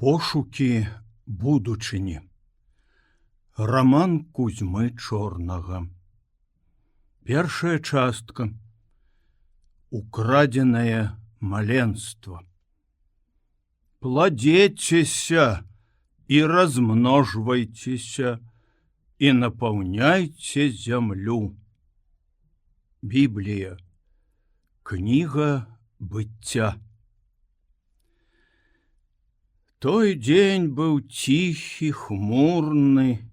Пошукі будучыні. Раман Кузьмы Чорнага. Першая частка. Украденае маленства. Пладзецеся і размножвайцеся і напаўняйце зямлю. Біблія. Кніга быцця. Той дзень быў ціхі, хмурны,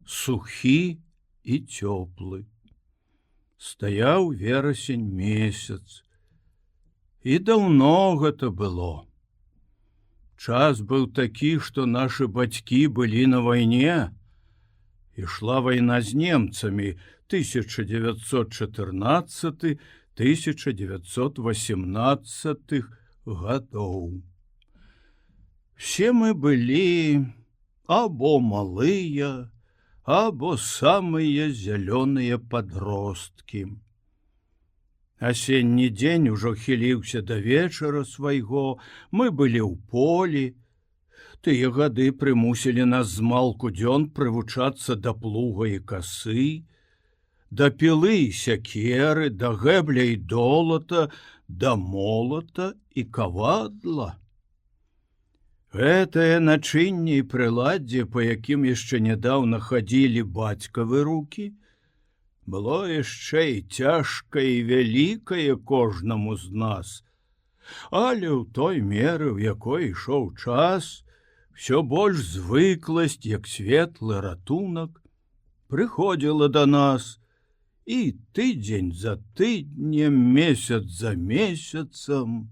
сухі і цёплы. Стаяў верасень месяц. І даўно гэта было. Час быў такі, што нашы бацькі былі на вайне. Ішла вайна з немцамі 1914-1918 гадоў. Все мы былі або малыя, або самыя зялёныя падросткі. Асенні дзень ужо хіліўся да вечара свайго, мы былі ў полі. Тыя гады прымусілі нас змалку дзён прывучацца да плуга і касы, да пілы і сякеры, да гэбля і долата, да молата і кавадла. Гэтае начынне і прыладдзе, па якім яшчэ нядаўна хадзілі бацькавы рукі, было яшчэ і цяжкае і вялікае кожнаму з нас. Але ў той меры, у якой ішоў час, всё больш звыкласць, як светлы ратунак, прыходзіла да нас, і тыдзень за тыднем, месяц за месяцам.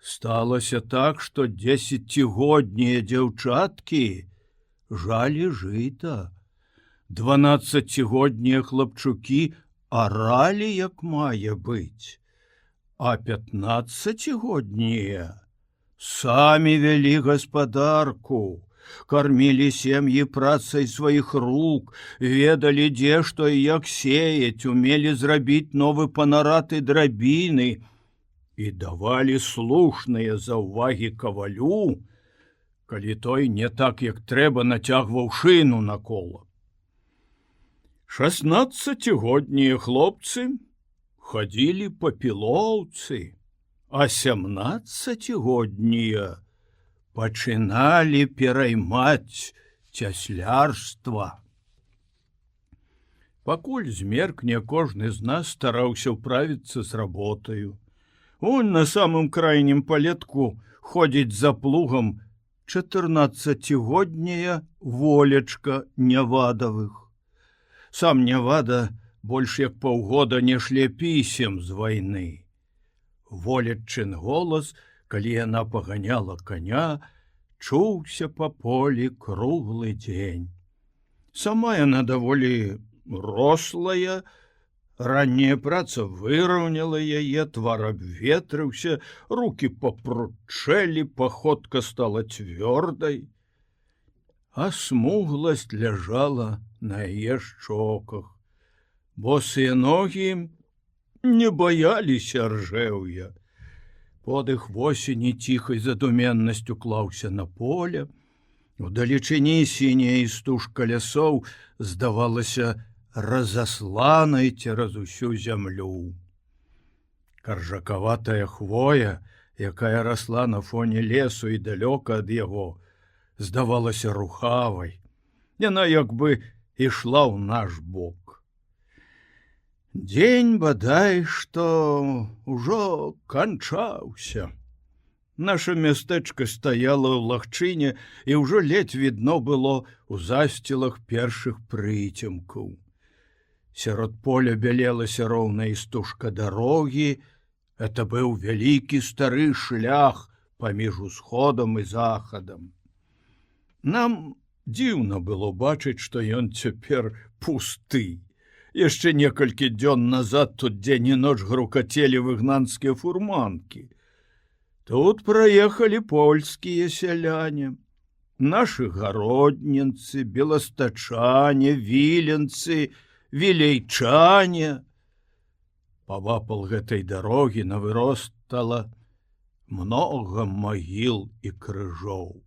Сталася так, што 10-годнія дзяўчаткі жалі жыта, 12-годнія хлапчукі аралі, як мае быць, а 15-годнія самі вялі гаспадарку, кармілі сем'і працай сваіх рук, ведалі, дзе што і як сеяць, умелі зрабіць новы панарад і драбіны, і давалі слушныя заўвагі кавалю, калі той не так, як трэба, нацягваў шыну на кола. 16-годнія хлопцы хадзілі па пілоўцы, а 17-годнія пачыналі пераймаць цяслярства. Пакуль змеркне, кожны з нас стараўся ўправіцца з работаю. Он на самым крайнім палетку ходзіць за плугам 14-годняя Волечка Нявадавых. Сам Нявада больш як паўгода не шле пісем з вайны. Волеччын голас, калі яна паганяла коня, чуўся па полі круглы дзень. Сама яна даволі рослая, ранняя праца выраўняла яе, твар абветрыўся, рукі папручэлі, паходка стала цвёрдай, а смугласць ляжала на яе шчоках. Босыя ногі не баяліся ржэўя. Подых восені ціхай задуменнасцю клаўся на поле. Удалечыні сіняя істужка лясоў здавалася разасланай цераз усю зямлю. Каржакаватая хвоя, якая расла на фоне лесу і далёка ад яго, здавалася рухавай. Яна як бы ішла ў наш бок. Дзень, бадай, што ўжо канчаўся. Наша мястэчка стаяла ў лагчыне, і ўжо ледзь відно было ў засцілах першых прыцемкаў. Сярод поля бялелася роўная істужка дарогі. Это быў вялікі стары шлях паміж усходам і захадам. Нам дзіўна было бачыць, што ён цяпер пусты. Яшчэ некалькі дзён назад тут дзень і ноч грукацелі выгнанскія фурманкі. Тут праехалі польскія сяляне, нашы гароднінцы, беластачане, віленцы, вілейчане. Павапал гэтай дарогі навыростала много магіл і крыжоў.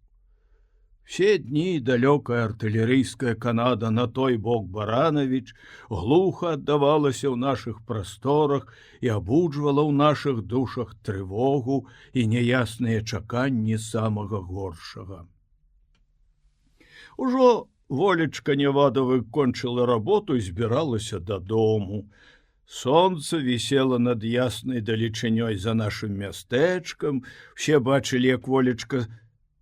Все дні далёкая артылерыйская канада на той бок Баранавіч глуха аддавалася ў нашых прасторах і абуджвала ў нашых душах трывогу і няясныя чаканні самага горшага. Ужо Волечка Невадова кончыла работу і збіралася дадому. Сонце вісела над яснай далечынёй за нашым мястэчкам. Все бачылі, як Волечка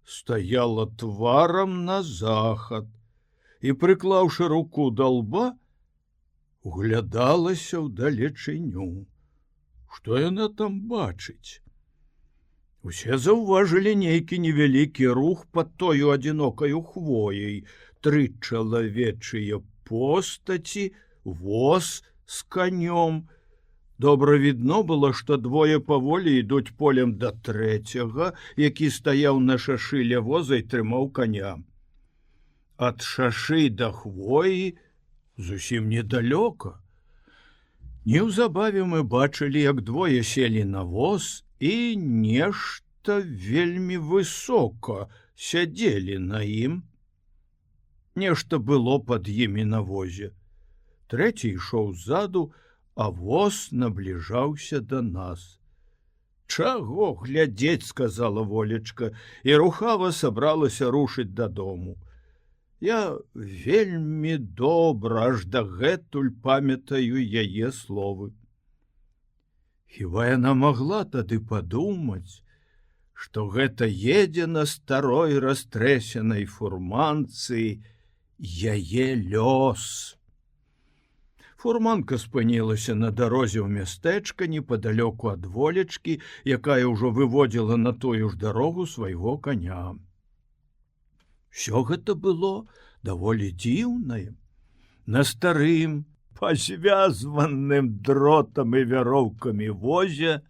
стаяла тварам на захад і, прыклаўшы руку да лба, углядалася ў далечыню. Што яна там бачыць? Усе заўважылі нейкі невялікі рух пад тою адзінокаю хвояй, 3 чалавечыя постаці, воз з канём. Добра відно было, што двое паволі ідуць полем да трэцяга, які стаяў на шашы ля воза і трымаў коня. Ад шашы да хвоі зусім недалёка. Неўзабаве мы бачылі, як двое селі на воз і нешта вельмі высока сядзелі на ім. Нешта было пад імі на возе. Трэці ішоў ззаду, а воз набліжаўся да нас. «Чаго глядзець», — сказала Волечка, і рухава сабралася рушыць дадому. Я вельмі добра аж дагэтуль памятаю яе словы. Хіба яна магла тады падумаць, што гэта едзе на старой растрэсенай фурманцы яе лёс. Фурманка спынілася на дарозе ў мястэчка непадалёку ад Волечкі, якая ўжо выводзіла на тую ж дарогу свайго коня. Всё гэта было даволі дзіўнае. На старым, пазвязваным дротам і вяроўкамі возе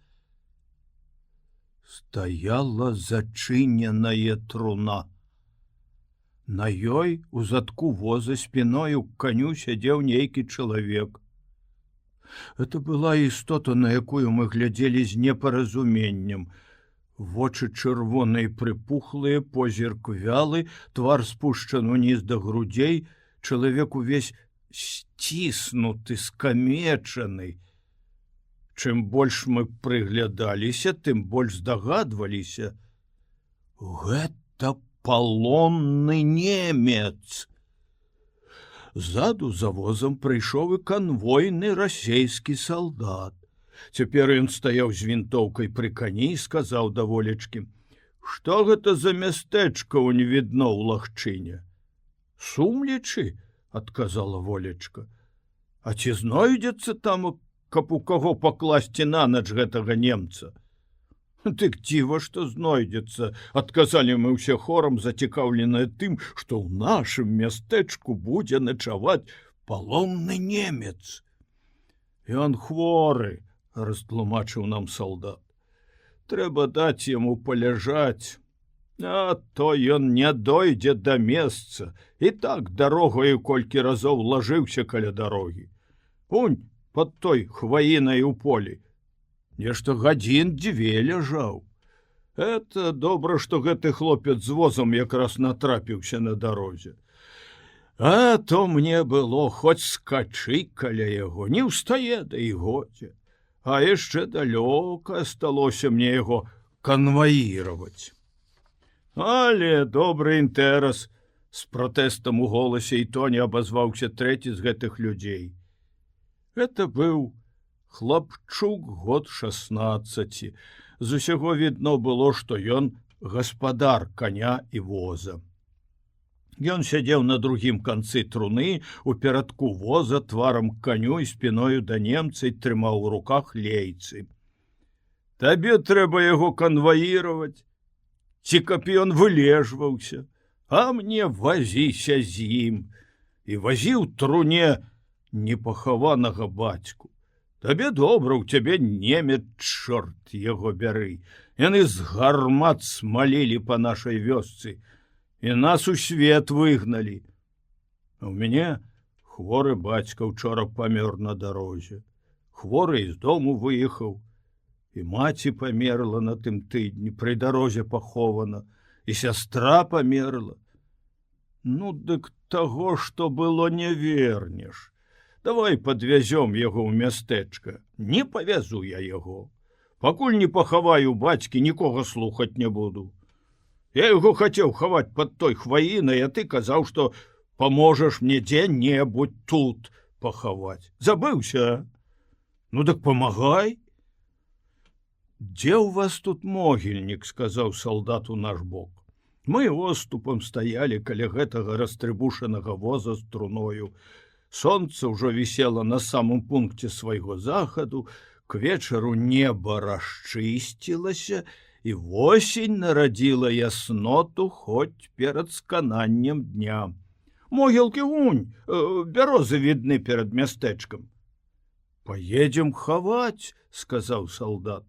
стаяла зачыненая труна. На ёй у задку воза спіною к каню сядзеў нейкі чалавек. Это была істота, на якую мы глядзелі з непаразуменнем. Вочы чырвоныя прыпухлыя, позірк вялы, твар спушчаны ўніз да грудзей, чалавек увесь сціснуты, скамечаны. Чым больш мы прыглядаліся, тым больш здагадваліся. Гэта палонны немец. Ззаду за возам прыйшоў і канвойны расейскі салдат. Цяпер ён стаяў з вінтоўкай пры кані і сказаў да Волечкі: «Што гэта за мястэчка ў невідно ў лагчыне?» «Сумлечы», — адказала Волечка. «А ці знойдзецца там, каб у каго пакласці на ноч гэтага немца?» «Дык дзіва, што знойдзецца», — адказалі мы ўсе хорам, зацікаўленыя тым, што ў нашым мястэчку будзе начаваць палонны немец. «Ён хворы», — растлумачыў нам салдат. «Трэба даць яму паляжаць, а то ён не дойдзе да месца. І так дарогаю колькі разоў лажыўся каля дарогі. Унь пад той хваінай у полі. Нешта гадзін 2 ляжаў. Это добра, што гэты хлопец з возам якраз натрапіўся на дарозе. А то мне было хоць скачы каля яго, не ўстае, да і годзе. А яшчэ далёка асталося мне яго канваіраваць». «Але добры інтэрас», — з пратэстам у голасе і тоне абазваўся трэці з гэтых людзей. Гэта быў хлапчук год 16. З усяго відно было, што ён гаспадар коня і воза. Ён сядзеў на другім канцы труны, у перадку воза, тварам к каню і спіною да немца, і трымаў у руках лейцы. «Табе трэба яго канваіраваць, ці каб ён вылежваўся, а мне вазіся з ім». І вазіў труне непахаванага бацьку. «Табе добра, у цябе немец, чорт яго бяры. Яны з гармат смалілі па нашай вёсцы, і нас у свет выгналі. У мяне хворы бацька учора памёр на дарозе. Хворы з дому выехаў, і маці памерла на тым тыдні, пры дарозе пахована, і сястра памерла. Ну, дык таго, што было, не вернеш. Давай падвязём яго ў мястэчка. Не павязу я яго. Пакуль не пахаваю бацькі, нікога слухаць не буду. Я яго хацеў хаваць пад той хваінай, а ты казаў, што паможаш мне дзе-небудзь тут пахаваць. Забыўся? Ну дык памагай. Дзе ў вас тут могільнік, сказаў салдат у наш бок. Мы оступам стаялі каля гэтага растрыбушанага воза з труною. Сонца ўжо вісела на самым пункце свайго захаду, к вечару неба расчысцілася, і восень нарадзіла ясноту хоць перад скананнем дня. Могілкі вунь, бярозы відны перад мястэчкам. Поедем хаваць, сказаў салдат.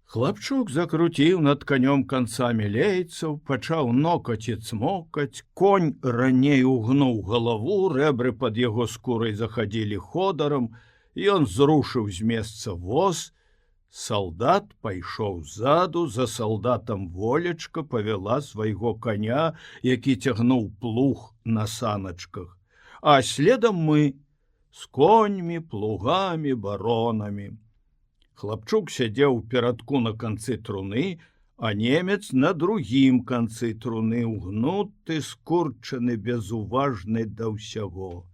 Хлапчук закруціў над канём канцамі лейцаў, пачаў нокаць і цмокаць, конь раней угнуў галаву, рэбры пад яго скурай захадзілі ходорам, ён зрушыў з месца воз. Салдат пайшоў ззаду, за салдатам Волечка павяла свайго коня, які цягнуў плуг на саначках, а следам мы з коньмі, плугамі, баронамі. Хлапчук сядзеў у перадку на канцы труны, а немец на другім канцы труны, угнуты, скурчаны, безуважны да ўсяго.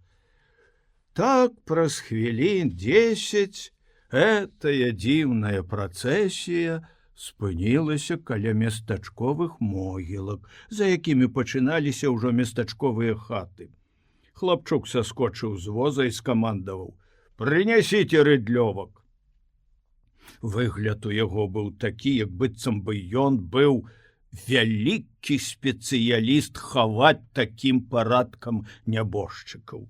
Так праз хвілін 10 гэтая дзіўная працэсія спынілася каля местачковых могілак, за якімі пачыналіся ўжо местачковыя хаты. Хлапчук саскочыў з воза і скамандаваў: «Прынясіце рыдлёвак!» Выгляд у яго быў такі, як быццам бы ён быў вялікі спецыяліст хаваць такім парадкам нябожчыкаў.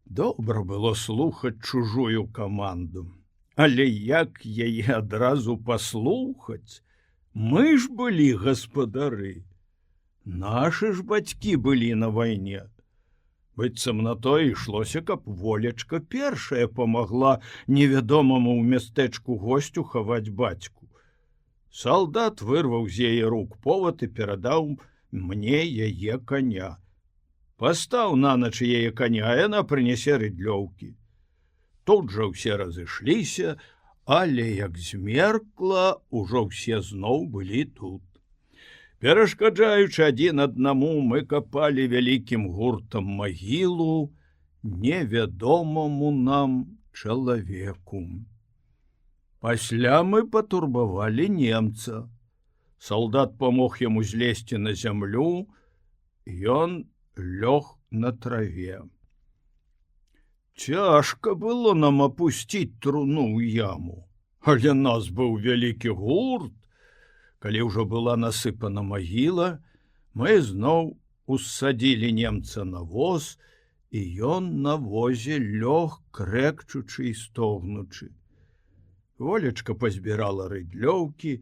Добра было слухаць чужую каманду, але як яе адразу паслухаць? Мы ж былі гаспадары. Нашы ж бацькі былі на вайне. Быццам на тое ішлося, каб Волечка першая памагла невядомаму ў мястэчку госцю хаваць бацьку. Салдат вырваў з яе рук повад і перадаў мне яе коня. Пастаў на ноч яе коня, яна прынясе рыдлёўкі. Тут жа ўсе разышліся, але як змеркла, ужо ўсе зноў былі тут. Перашкаджаючы адзін аднаму, мы капалі вялікім гуртам магілу невядомаму нам чалавеку. Пасля мы патурбавалі немца. Салдат памог яму злезці на зямлю, ён лёг на траве. Цяжка было нам апусціць труну ў яму, але нас быў вялікі гурт. Калі ўжо была насыпана магіла, мы зноў усадзілі немца на воз, і ён на возе лёг, крэкчучы і стогнучы. Волечка пазбірала рыдлёўкі,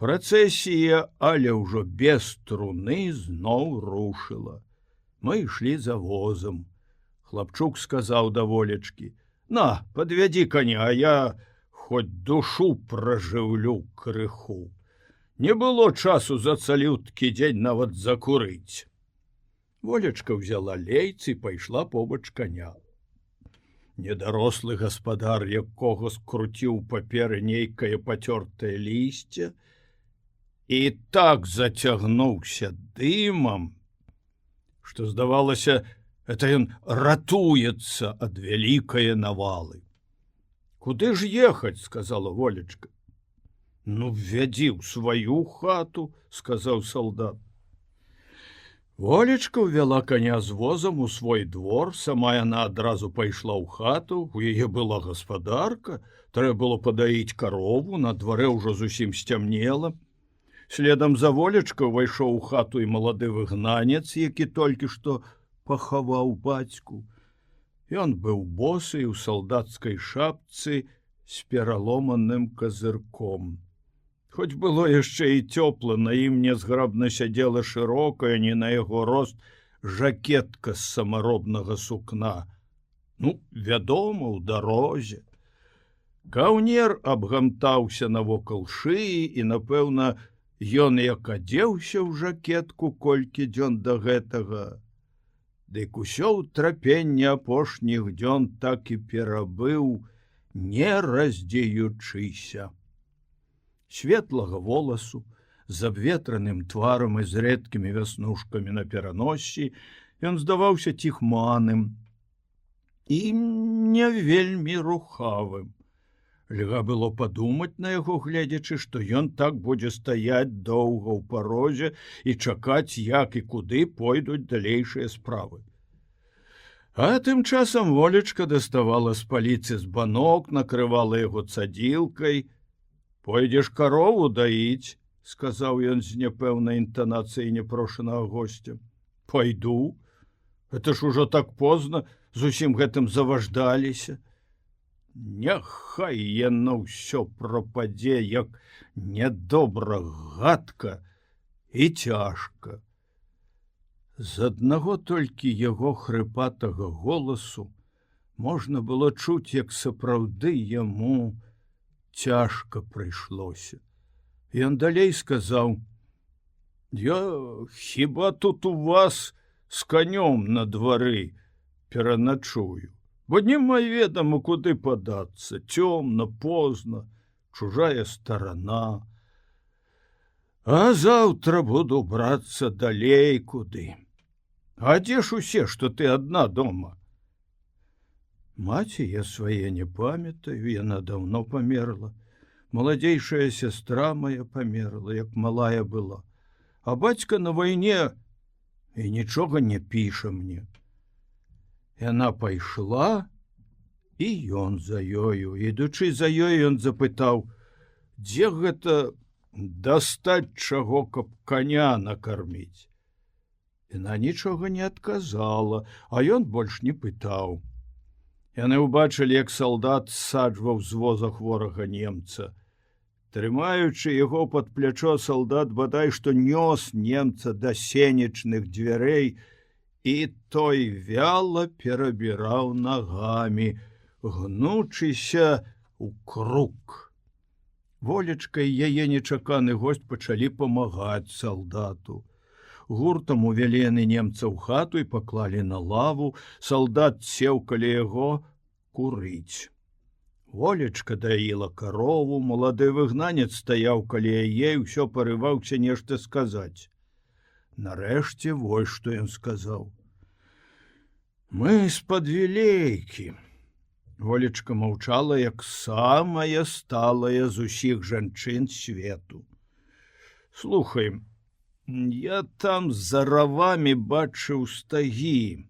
працэсія, але ўжо без труны, зноў рушыла. Мы ішлі за возам. Хлапчук сказаў да Волечкі: «На, падвядзі коня, а я хоць душу пражыўлю крыху. Не было часу за цалюткі дзень нават закурыць». Волечка ўзяла лейцы і пайшла побач коня. Недарослы гаспадар, якога скруціў паперы нейкае пацёртае лісце, і так зацягнуўся дымам, што здавалася, это ён ратуецца ад вялікае навалы. «Куды ж ехаць?» — сказала Волечка. «Ну, ввядзі ў сваю хату», — сказаў салдат. Волечка ўвяла коня з возам у свой двор, сама яна адразу пайшла ў хату, у яе была гаспадарка, трэба было падаіць карову, на дварэ ўжо зусім сцямнела. Следам за Волечкай увайшоў у хату і малады выгнанец, які толькі што пахаваў бацьку. Ён быў босы ў салдацкай шапцы з пераломаным казырком. Хоць было яшчэ і цёпла, на ім нязграбна сядзела шырокая, не на яго рост, жакетка з самаробнага сукна. Ну, вядома, у дарозе. Каўнер абгамтаўся навокал шыі і, напэўна, Ён як адзеўся ў жакетку колькі дзён да гэтага, дык усё ў трапенне апошніх дзён так і перабыў, не раздзеючыся. Светлага воласу, з абветраным тварам і з рэдкімі вяснушкамі на пераноссі, ён здаваўся ціхманым і не вельмі рухавым. Льга было падумаць на яго, гледзячы, што ён так будзе стаяць доўга ў парозе і чакаць, як і куды пойдуць далейшыя справы. А тым часам Волечка даставала з паліцы збанок, накрывала яго цадзілкай. «Пойдзеш карову даіць», – сказаў ён з няпэўнай інтанацыяй няпрошанага госця. «Пайду. Это ж ужо так позна, зусім гэтым заваждаліся. Няхай яно ўсё прападзе, як нядобра, гадка і цяжка». З аднаго толькі яго хрыпатага голасу можна было чуць, як сапраўды яму цяжка прыйшлося. Ён далей сказаў: «Я хіба тут у вас з канём на двары пераначую, бо няма ведама, куды падацца, цёмна, позна, чужая старана. А заўтра буду брацца далей куды. А дзе ж усе, што ты адна дома?» «Маці я свае не памятаю, яна даўно памерла. Маладзейшая сястра моя памерла, як малая была. А бацька на вайне і нічога не піша мне». Яна пайшла, і ён за ёю. Ідучы за ёй, ён запытаў: «Дзе гэта дастаць чаго, каб каня накарміць?» Яна нічога не адказала, а ён больш не пытаў. Яны ўбачылі, як салдат саджваў з воза хворага немца. Трымаючы яго пад плячо, салдат бадай што нёс немца да сенечных дзвярэй, і той вяла перабіраў нагамі, гнучыся ў круг. Волечка і яе нечаканы госць пачалі памагаць салдату. Гуртам увялі яны немца ў хату і паклалі на лаву. Салдат сеў каля яго курыць. Волечка даіла карову, малады выгнанец стаяў каля яе і ўсё парываўся нешта сказаць. Нарэшце вось што ён сказаў: «Мы з-пад Вілейкі». Волечка маўчала, як самая сталая з усіх жанчын свету. «Слухай, я там за равамі бачыў стагі.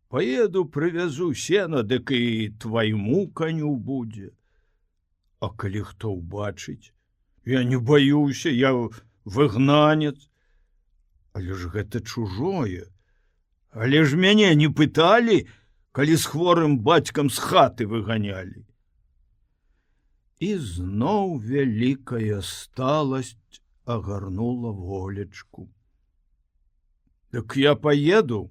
Поеду, прывязу сена, дык і твайму каню будзе. А калі хто ўбачыць? Я не баюся, я выгнанец. Але ж гэта чужое. Але ж мяне не пыталі, калі з хворым бацькам з хаты выганялі». І зноў вялікая сталасць агарнула Волечку. «Так я поеду,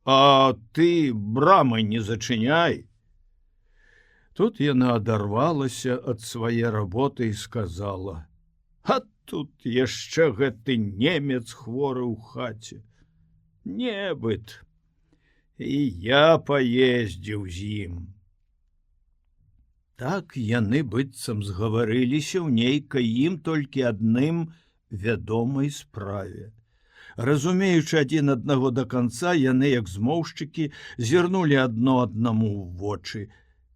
а ты брамы не зачыняй». Тут яна адарвалася ад свае работы і сказала: «А тут яшчэ гэты немец хворы ў хаце. Небыт, і я паездзіў з ім». Так яны быццам згаварыліся ў нейкай ім толькі адным вядомай справе. Разумеючы адзін аднаго да канца, яны, як змоўшчыкі, зірнулі адно аднаму ў вочы.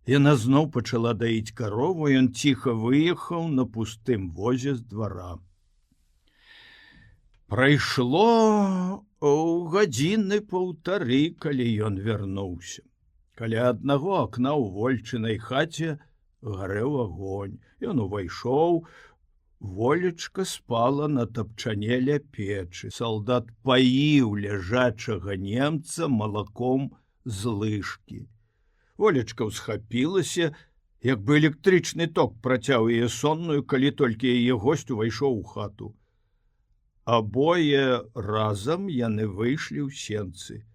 Яна зноў пачала даіць карову, ён ціха выехаў на пустым возе з двара. Прайшло гадзіны паўтары, калі ён вярнуўся. Каля аднаго акна ў Вольчынай хаце гарэў агонь. Ён увайшоў. Волечка спала на тапчане ля печы. Салдат паіў ляжачага немца малаком з лыжкі. Волечка ўсхапілася, як бы электрычны ток працяў яе сонную, калі толькі яе госць увайшоў у хату. Абое разам яны выйшлі ў сенцы.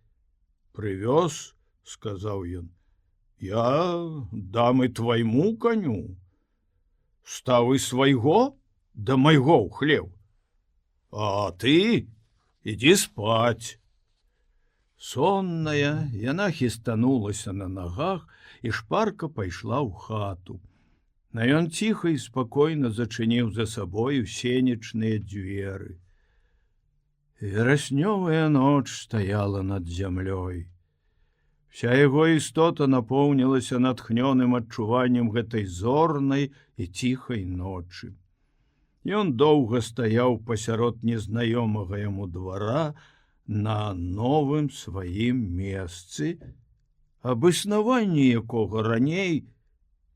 «Прывёз», — сказаў ён, — «я дам і твайму каню». «Стаў і свайго?» да майго ў хлеў. А ты ідзі спаць. Сонная, яна хістанулася на нагах і шпарка пайшла ў хату. На ён ціха і спакойна зачыніў за сабою сенечныя дзверы. Вераснёвая ноч стаяла над зямлёй. Вся яго істота напоўнілася натхнёным адчуваннем гэтай зорнай і ціхай ночы. Ён доўга стаяў пасярод незнаёмага яму двара на новым сваім месцы, аб існаванні якога раней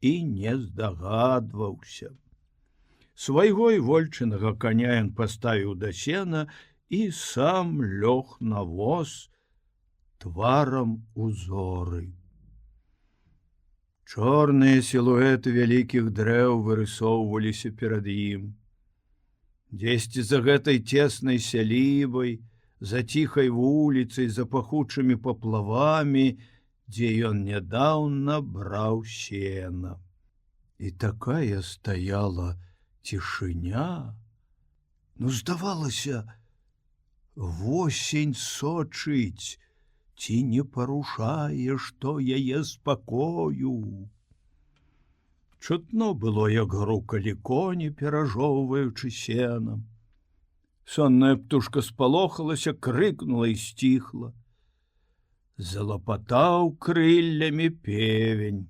і не здагадваўся. Свайго і вольчынага каня ён паставіў да сена і сам лёг на воз тварам у зоры. Чорныя сілуэты вялікіх дрэў вырысоўваліся перад ім. Дзесьці за гэтай цеснай сялібай, за ціхай вуліцай, за пахучымі паплавамі, дзе ён нядаўна браў сена. І такая стаяла цішыня. Ну, здавалася, восень сочыць, ці не парушае, што яе спакою. Чутно было, як грукалі коні, перажоўваючы сенам. Сонная птушка спалохалася, крыкнула і сціхла. Залапатаў крыллямі певень.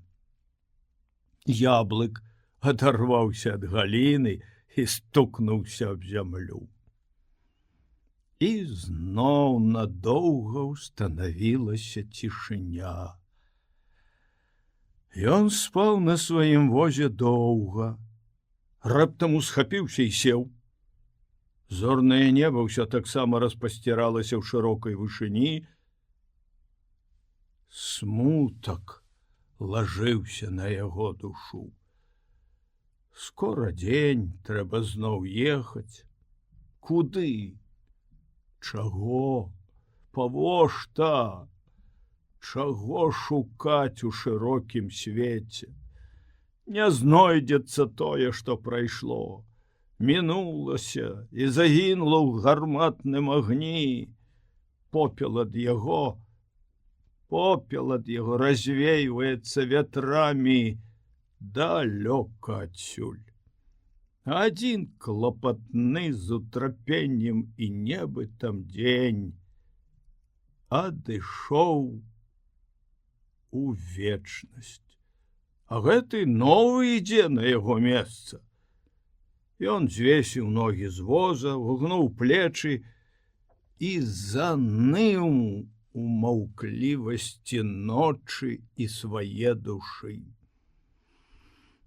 Яблык адарваўся ад галіны і стукнуўся аб зямлю. І зноў надоўга ўстанавілася цішыня. Ён спаў на сваім возе доўга, раптам усхапіўся і сеў. Зорнае неба ўсё таксама распасціралася ў шырокай вышыні. Смутак лажыўся на яго душу. Скора дзень, трэба зноў ехаць. Куды? Чаго? Павошта? Чаго шукаць у шырокім свеце? Не знойдзецца тое, што прайшло. Мінулася і загінула ў гарматным агні. Попел ад яго развейваецца ветрамі далёка адсюль. Адзін клапатны з утрапеннем і небытам дзень адышоў у вечнасць. А гэты новы ідзе на яго месца. Ён звесіў ногі з воза, угнуў плечы і заныў у маўклівасці ночы і свае душы.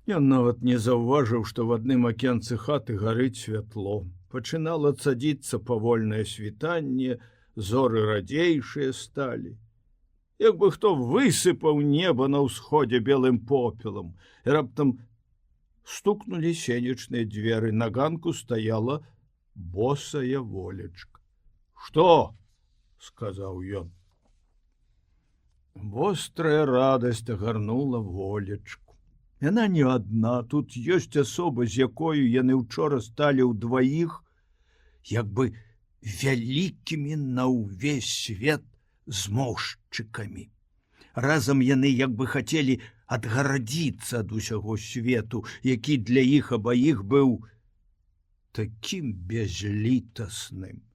Ён нават не заўважыў, што в адным акенцы хаты гарыць святло. Пачынала цадзіцца павольнае світанне, зоры радзейшыя сталі. Як бы хто высыпаў неба на ўсходзе белым попелам, і раптам стукнулі сенечныя дзверы, на ганку стаяла босая волечка. «Што?» — сказаў ён. Вострая радасць агарнула волечку. Яна не адна, тут ёсць асоба, з якою яны ўчора сталі ўдваіх, як бы вялікімі на ўвесь свет змоўшчыкамі. Разам яны як бы хацелі адгарадзіцца ад усяго свету, які для іх абаіх быў такім бязлітасным.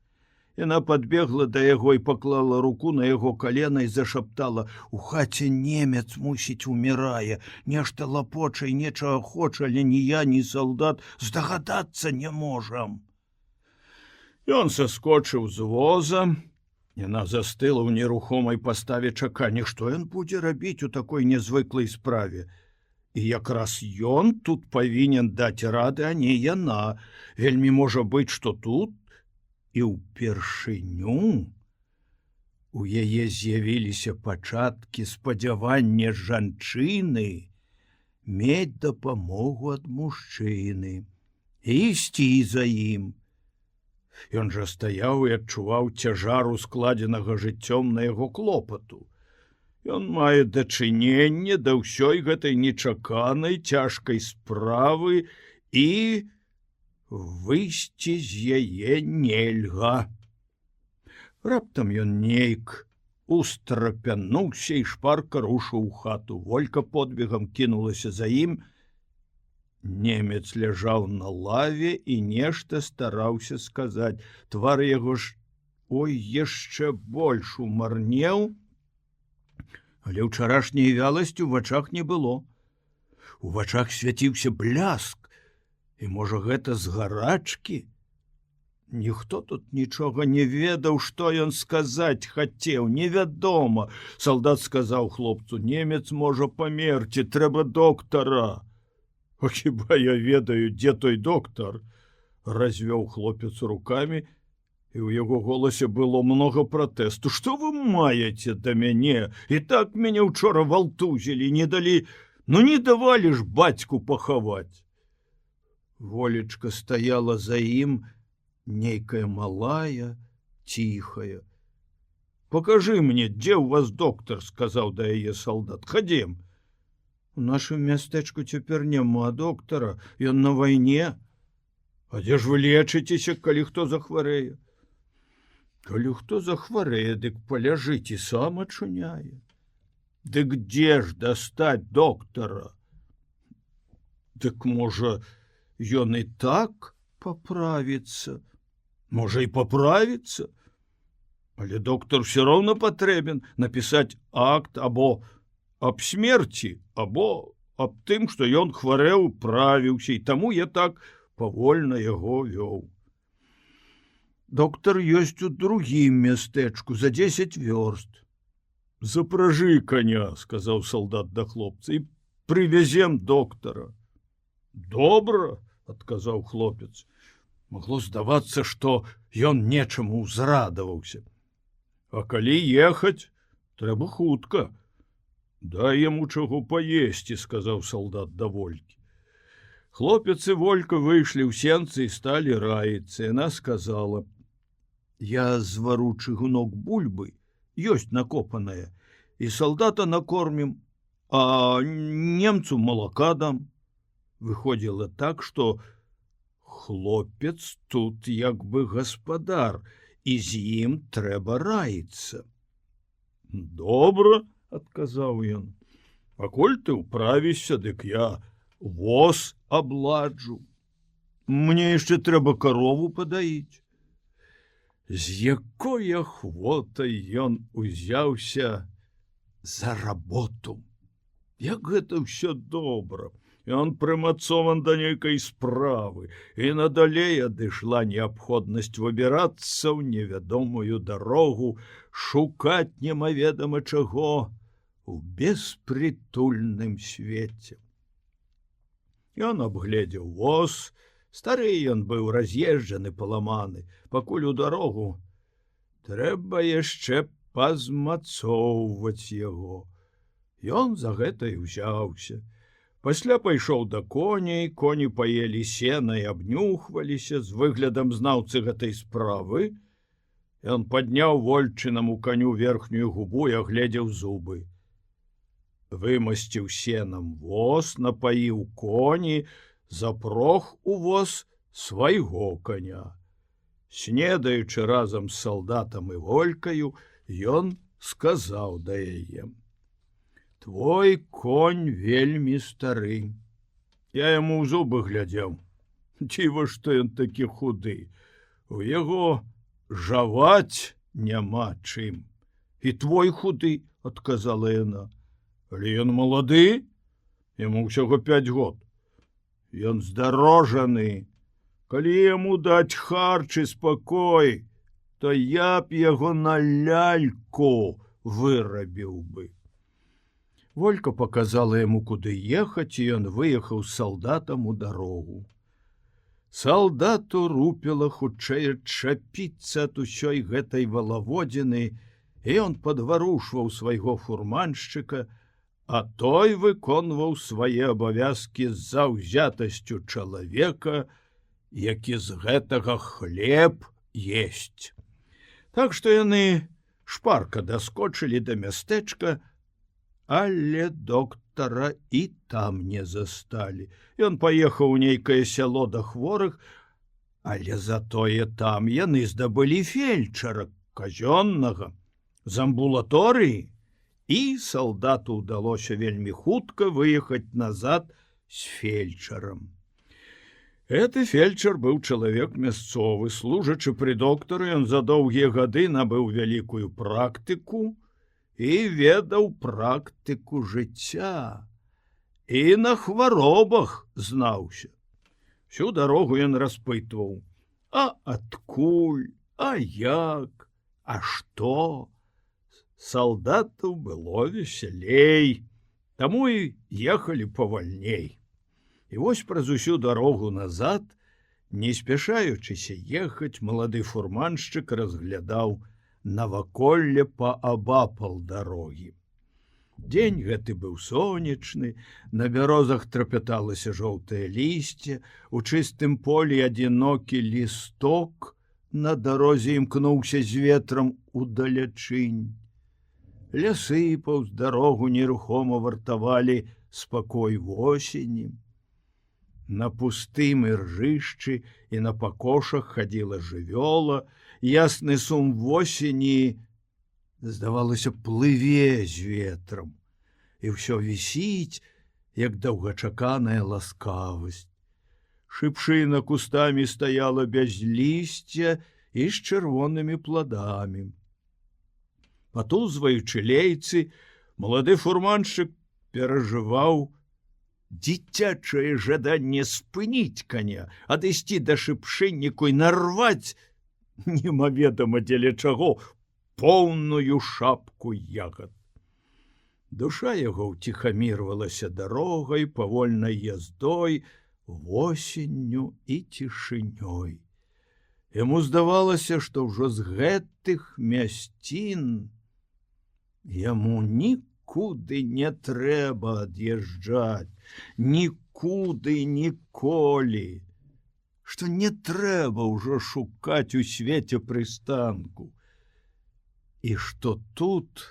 Яна падбегла да яго і паклала руку на яго калена і зашаптала: «У хаце немец, мусіць, умірае, нешта лапоча і нечага хоча, але ні я, ні салдат здагадацца не можам». Ён саскочыў з воза. Яна застыла ў нерухомай паставе чакання, што ён будзе рабіць у такой нязвыклай справе. І якраз ён тут павінен даць рады, а не яна. Вельмі можа быць, што тут і ўпершыню у яе з'явіліся пачаткі спадзявання жанчыны мець дапамогу ад мужчыны і ісці за ім. Ён жа стаяў і адчуваў цяжар ускладзенага жыццём на яго клопату. Ён мае дачыненне да ўсёй гэтай нечаканай цяжкай справы і выйсці з яе нельга. Раптам ён нейк устрапянуўся і шпарка рушыў у хату. Волька подбегам кінулася за ім. Немец ляжаў на лаве і нешта стараўся сказаць. Твар яго ж яшчэ больш умарнеў, але ўчарашняй вяласці ў вачах не было. У вачах свяціўся бляск, і, можа, гэта з гарачкі? Ніхто тут нічога не ведаў, што ён сказаць хацеў, невядома. Салдат сказаў хлопцу: «Немец можа памерці, трэба доктара». «А хіба я ведаю, дзе той доктар?» Развёў хлопец рукамі, і ў яго голасе было многа пратэсту. «Што вы маеце да мяне? І так мяне ўчора валтузілі, не далі, не давалі ж бацьку пахаваць». Волечка стаяла за ім, нейкая малая, ціхая. «Пакажы мне, дзе ў вас доктар?» — сказаў да яе салдат. «Хадзем». «У нашым мястэчку цяпер няма доктара, ён на вайне». «А дзе ж вы лечыцеся, калі хто захварэе?» «Калі хто захварэе, дык паляжыць і сам ачуняе». «Дык дзе ж дастаць доктара?» «Дык, можа, ён і так паправіцца?» «Можа, і паправіцца, але доктар все роўна патрэбен напісаць акт або аб смерці, або аб тым, што ён хварэў, правіўся, і таму я так павольна яго вёў». «Доктар ёсць у другім мястэчку, за 10 вёрст». «Запражы коня», — сказаў салдат да хлопца, «і прывязем доктара». «Добра», — адказаў хлопец. Магло здавацца, што ён нечаму ўзрадаваўся. «А калі ехаць, трэба хутка». «Дай яму чаго паесці», — сказаў салдат да Волькі. Хлопец і Волька выйшлі ў сенцы і сталі раіцца. Яна сказала: «Я звару чыгунок бульбы, ёсць накопаная, і салдата накормім, а немцу малака дам». Выходзіла так, што хлопец тут як бы гаспадар, і з ім трэба раіцца. «Добра», — адказаў ён, «пакуль ты ўправішся, дык я воз абладжу. Мне яшчэ трэба карову падаіць». З якой ахвотай ён узяўся за работу. Як гэта ўсё добра. Ён прымацован да нейкай справы, і надалей адышла неабходнасць выбірацца ў невядомую дарогу, шукаць немаведама чаго у беспрытульным свеце. Ён абгледзеў воз. Стары ён быў, раз'езджаны, паламаны. Пакуль у дарогу, трэба яшчэ пазмацоўваць яго. Ён за гэта і ўзяўся. Пасля пайшоў да коней, коні паелі сена і абнюхваліся з выглядам знаўцы гэтай справы. Ён падняў вольчынаму каню верхнюю губу і агледзеў зубы. Вымасціў сенам воз, напаіў коні, запрог у воз свайго коня. Снедаючы разам з салдатам і Волькаю, ён сказаў да яе: «Твой конь вельмі стары. Я яму ў зубы глядзеў. Дзіва, што ён такі худы. У яго жаваць няма чым». «І твой худы», — адказала яна. «Але ён малады, яму ўсяго 5 год. Ён здарожаны. Калі яму даць харч і спакой, то я б яго на ляльку вырабіў бы». Волька показала яму, куды ехаць, і ён выехаў з салдатам у дарогу. Салдату рупіла хутчэй адчапіцца ад усёй гэтай валаводзіны, і ён падварушваў свайго фурманшчыка, а той выконваў свае абавязкі з заўзятасцю чалавека, які з гэтага хлеб есць. Так што яны шпарка даскочылі да мястэчка, але доктара і там не засталі. Ён паехаў у нейкае сяло да хворых, Але затое там яны здабылі фельчара казённага з амбулаторыі, і салдату ўдалося вельмі хутка выехаць назад з фельчарам. Гэты фельчар быў чалавек мясцовы, служачы пры доктары, ён за доўгія гады набыў вялікую практыку і ведаў практыку жыцця, і на хваробах знаўся. Всю дарогу ён распытваў: а адкуль, а як, а што? Салдату было весялей, таму і ехалі павальней. І вось праз усю дарогу назад, не спяшаючыся ехаць, малады фурманшчык разглядаў наваколле паабапал дарогі. Дзень гэты быў сонечны, на бярозах трапяталася жоўтае лісце, у чыстым полі адзінокі лісток на дарозе імкнуўся з ветрам удалячынь. Лясы паўз дарогу нерухома вартавалі спакой восені. На пустым іржышчы і на пакошах хадзіла жывёла, ясны сум восені, здавалася, плыве з ветрам, і ўсё вісіць, як доўгачаканая ласкавасць. Шыпшына кустамі стаяла без лісця і з чырвонымі пладамі. Патузваючы лейцы, малады фурманшчык перажываў дзіцячае жаданне спыніць коня, адысці да шыпшынніку і нарваць, немаведама дзеля чаго, поўную шапку ягад. Душа яго ўціхамірвалася дарогай, павольнай яздой, восенню і цішынёй. Яму здавалася, што ўжо з гэтых мясцін яму нікуды не трэба ад'язджаць, нікуды ніколі, што не трэба ўжо шукаць у свеце прыстанку, і што тут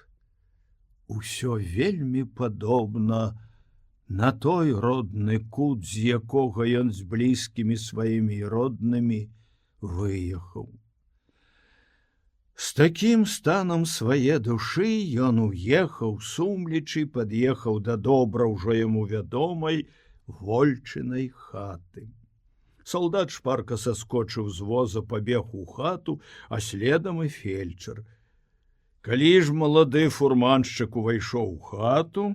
усё вельмі падобна на той родны кут, з якога ён з блізкімі сваімі роднымі выехаў. З такім станам свае душы ён уехаў сумлечы, пад'ехаў да добра ўжо яму вядомай вольчынай хаты. Салдат шпарка саскочыў з воза, пабег у хату, а следам і фельчар. Калі ж малады фурманшчык увайшоў у хату,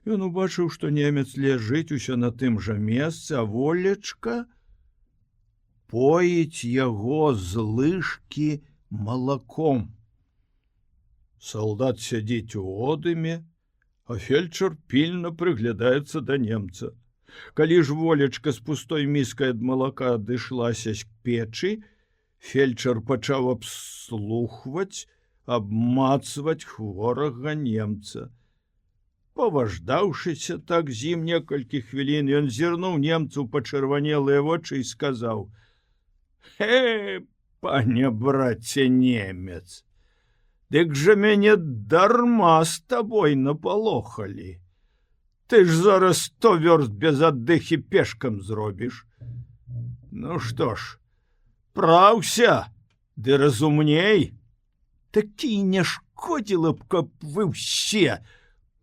ён убачыў, што немец ляжыць усё на тым жа месцы, а волечка поіць яго з лыжкі малаком. Салдат сядзіць у одыме, а фельчар пільна прыглядаецца да немца. Калі ж волечка з пустой міскай ад малака адышлася к печы, фельчар пачаў абслухваць, абмацваць хворага немца. Паваждаўшыся так з ім некалькі хвілін, ён зірнуў немцу пачырванелыя вочы і сказаў: пане браце немец, дык жа мяне дарма з табой напалохалі. Ты ж зараз 100 вёрст без аддыхі пешкам зробіш. Ну што ж, праўся, ды разумней. Такі не шкодзіла б, каб вы ўсе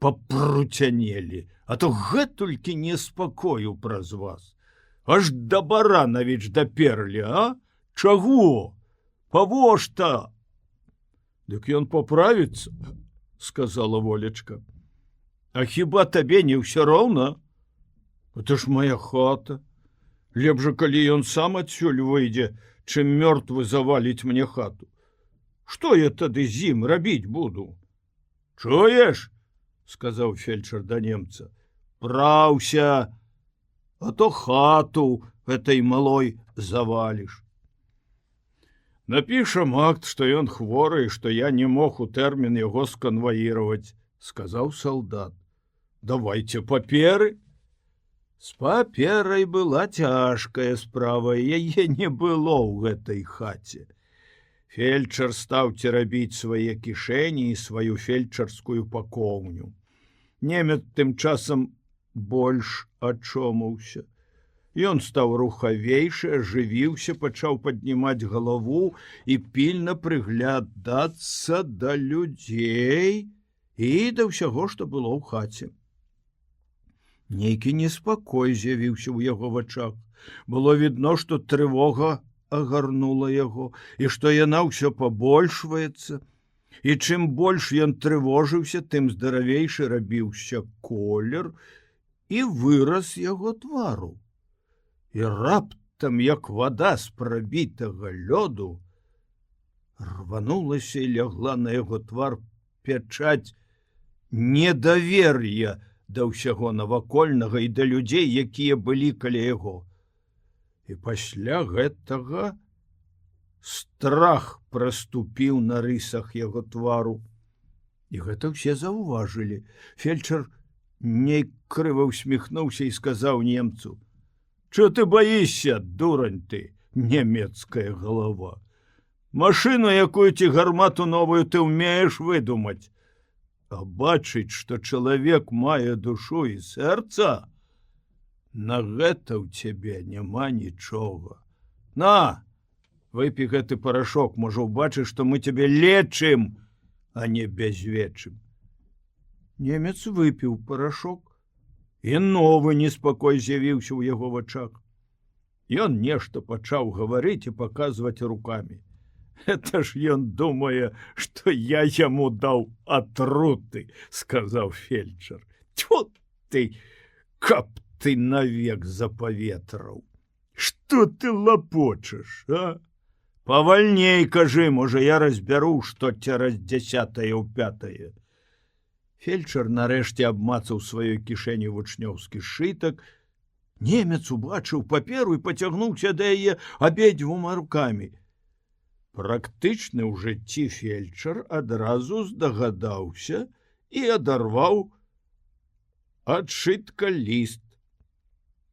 папруцянелі, а то гэтулькі неспакою праз вас. Аж да Баранавіч даперлі, а? Чаго? Павошта? Дык ён паправіцца, сказала волечка. А хіба табе не ўсё роўна? Это ж моя хата. Лепш жа, калі ён сам адсюль выйдзе, чым мёртвы заваліць мне хату. Што я тады з ім рабіць буду? Чуеш? Сказаў фельчар да немца. Праўся, а то хату гэтай малой заваліш. Напішам акт, што ён хворы, што я не мог у тэрмін яго сканваіраваць, сказаў салдат. Давайте паперы. З паперай была цяжкая справа, яе не было ў гэтай хаце. Фельчар стаў церабіць свае кішэні і сваю фельчарскую пакоўню. Немец тым часам больш ачомаўся. Ён стаў рухавейшы, ажывіўся, пачаў паднімаць галаву і пільна прыглядацца да людзей і да ўсяго, што было ў хаце. Нейкі неспакой з'явіўся ў яго вачах. Было відно, што трывога агарнула яго, і што яна ўсё пабольшваецца. І чым больш ён трывожыўся, тым здаравейшы рабіўся колер і выраз яго твару. І раптам, як вада з прабітага лёду, рванулася і лягла на яго твар пячаць недавер'я да ўсяго навакольнага і да людзей, якія былі каля яго. І пасля гэтага страх праступіў на рысах яго твару. І гэта ўсе заўважылі. Фельчар нейк крыва усміхнуўся і сказаў немцу: «Чо ты баішся, дурань ты, нямецкая голова? Машину, якую ці гармату новую ты ўмееш выдумаць? А бачыць, што чалавек мае душу і сэрца, на гэта ў цябе няма нічога. На, выпі гэты парашок, можа, убачыш, што мы цябе лечым, а не бязвечым». Немец выпіў парашок, і новы неспакой з'явіўся ў яго вачах. Ён нешта пачаў гаварыць і паказваць рукамі. «Это ж ён думае, што я яму даў атруты», — сказаў фельчар. «Тьфу ты, каб ты навек запаветраў! Што ты лапочаш, а? Павальней кажы, можа, я разбяру, што цераз 10-е ў 5-е». Фельчар нарэшце абмацаў сваёй кішэні вучнёўскі сшытак. Немец убачыў паперу і пацягнуўся да яе абедзвюма рукамі. Практычны ў жыцці фельчар адразу здагадаўся і адарваў ад сшытка ліст.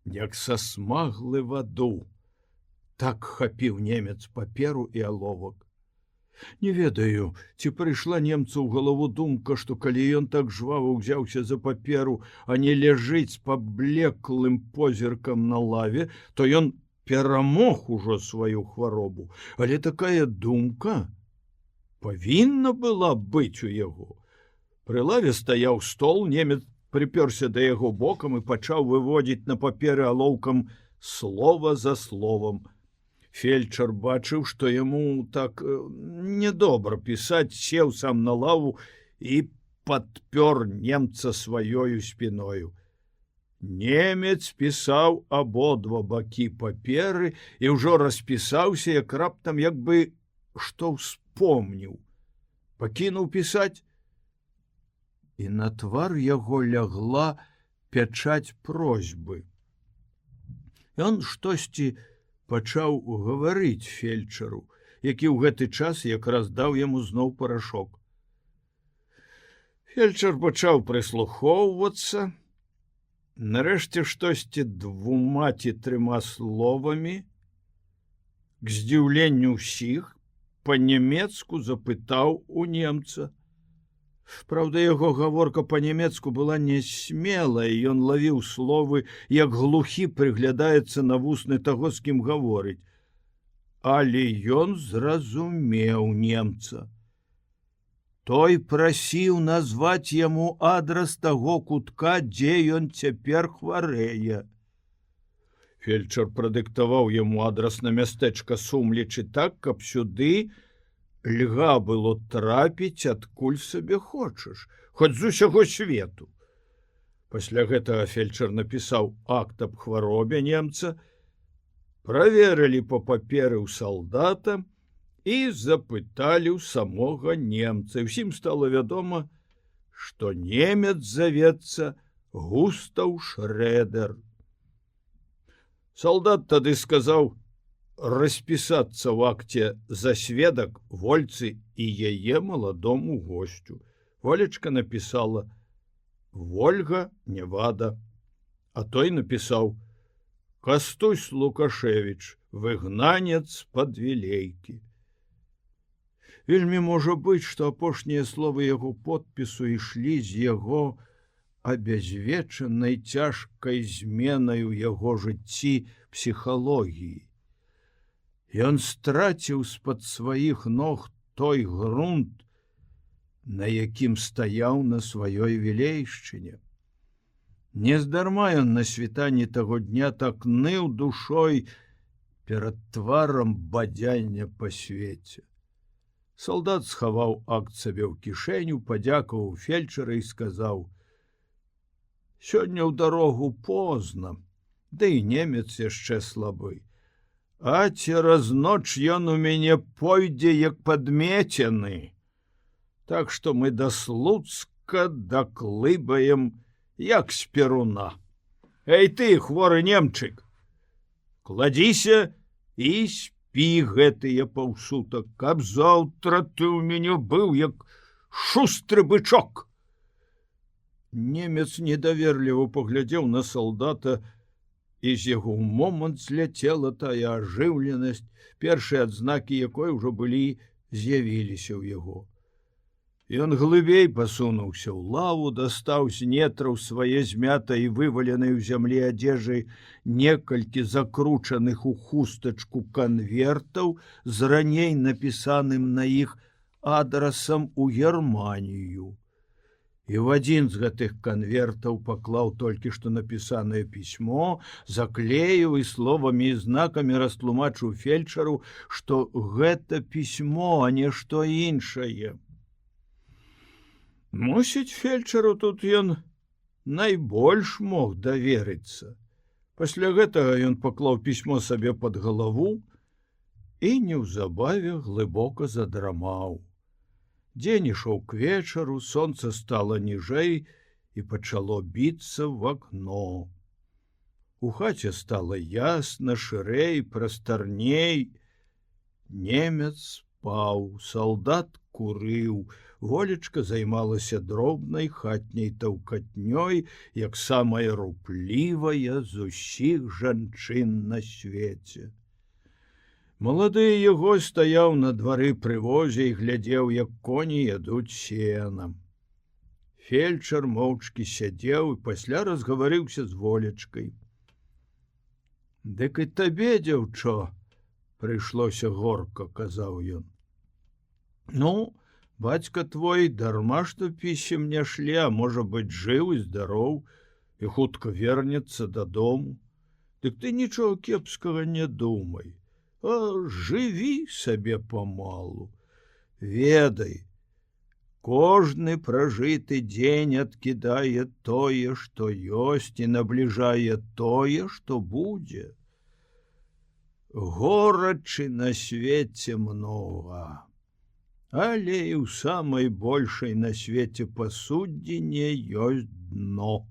Як са смаглы ваду, так хапіў немец паперу і аловак. Не ведаю, ці прыйшла немцу ў галаву думка, што калі ён так жвава ўзяўся за паперу, а не ляжыць з паблеклым позіркам на лаве, то ён перамог ужо сваю хваробу. Але такая думка павінна была быць у яго. Пры лаве стаяў стол, немец прыпёрся да яго бокам і пачаў выводзіць на паперы алоўкам слова за словам. Фельчар бачыў, што яму так недобра пісаць, сеў сам на лаву і падпёр немца сваёю спіною. Немец пісаў абодва бакі паперы і ўжо распісаўся, як раптам як бы што ўспомніў. Пакінуў пісаць, і на твар яго лягла пячаць просьбы. Ён штосьці пачаў гаварыць фельчару, які ў гэты час якраз даў яму зноў парашок. Фельчар пачаў прыслухоўвацца. Нарэшце штосьці 2 ці 3 словамі, к здзіўленню ўсіх, па-нямецку запытаў у немца. Праўда, яго гаворка па-нямецку была нясмелая, і ён лавіў словы, як глухі прыглядаецца на вусны таго, з кім гаворыць. Але ён зразумеў немца. Той прасіў назваць яму адрас таго кутка, дзе ён цяпер хварэе. Фельчар прадыктаваў яму адрас на мястэчка Сумлечы так, каб сюды льга было трапіць адкуль сабе хочаш, хоць з усяго свету. Пасля гэтага фельчар напісаў акт аб хваробе немца, праверылі па паперы ў салдата і запыталі ў самога немца. Усім стала вядома, што немец завецца Густаў Шрэдер. Салдат тады сказаў распісацца ў акце за сведак Вольцы і яе маладому госцю. Волечка напісала «Вольга Невада», а той напісаў «Кастусь Лукашевич, выгнанец пад Вілейкі». Вельмі можа быць, што апошнія словы яго подпісу ішлі з яго абязвечанай цяжкай зменай у яго жыцці псіхалогіі. Ён страціў з-пад сваіх ног той грунт, на якім стаяў на сваёй вілейшчыне. Нездарма ён на світанні таго дня так ныў душой перад тварам бадзяння па свеце. Салдат схаваў акт сабе ў кішэню, падзякаваў фельчара і сказаў: «Сёння ў дарогу позна, ды і немец яшчэ слабы. А цераз ноч ён у мяне пойдзе як падмецены. Так што мы да Слуцка даклыбаем, як з перуна. Эй ты, хворы немчык, кладзіся і спі гэтыя паўсутак, каб заўтра ты ў мяне быў як шустры бычок». Немец недаверліва паглядзеў на салдата, і з яго ў момант зляцела тая ажыўленасць, першыя адзнакі якой ужо былі з'явіліся ў яго. Ён глыбей пасунуўся ў лаву, дастаў з нетраў свае змятай і вываленай у зямлі адзежы некалькі закручаных у хустачку канвертаў з раней напісаным на іх адрасам у Германію. І в адзін з гэтых канвертаў паклаў толькі што напісанае пісьмо, заклеіў і словамі і знакамі растлумачыў фельчару, што гэта пісьмо, а не што іншае. Мусіць, фельчару тут ён найбольш мог даверыцца. Пасля гэтага ён паклаў пісьмо сабе пад галаву і неўзабаве глыбока задрамаў. Дзень ішоў к вечару, сонца стала ніжэй і пачало біцца в акно. У хаце стала ясна, шырэй, прастарней. Немец спаў, салдат курыў, Волечка займалася дробнай хатняй таўкатнёй, як самая руплівая з усіх жанчын на свеце. Малады яго стаяў на двары пры возе і глядзеў, як коні ядуць сенам. Фельчар моўчкі сядзеў і пасля разгаварыўся з Волечкай. «Дык і табе, дзяўчо, прыйшлося горка», — казаў ён. «Ну, бацька твой дарма што пісем не шле, а можа быць жыў і здароў і хутка вернецца дадому. Дык ты нічога кепскага не думай, а жыві сабе памалу. Ведай, кожны пражыты дзень адкідае тое, што ёсць, і набліжае тое, што будзе. Горачы на свеце многа, але і ў самай большай на свеце пасудзіне ёсць дно.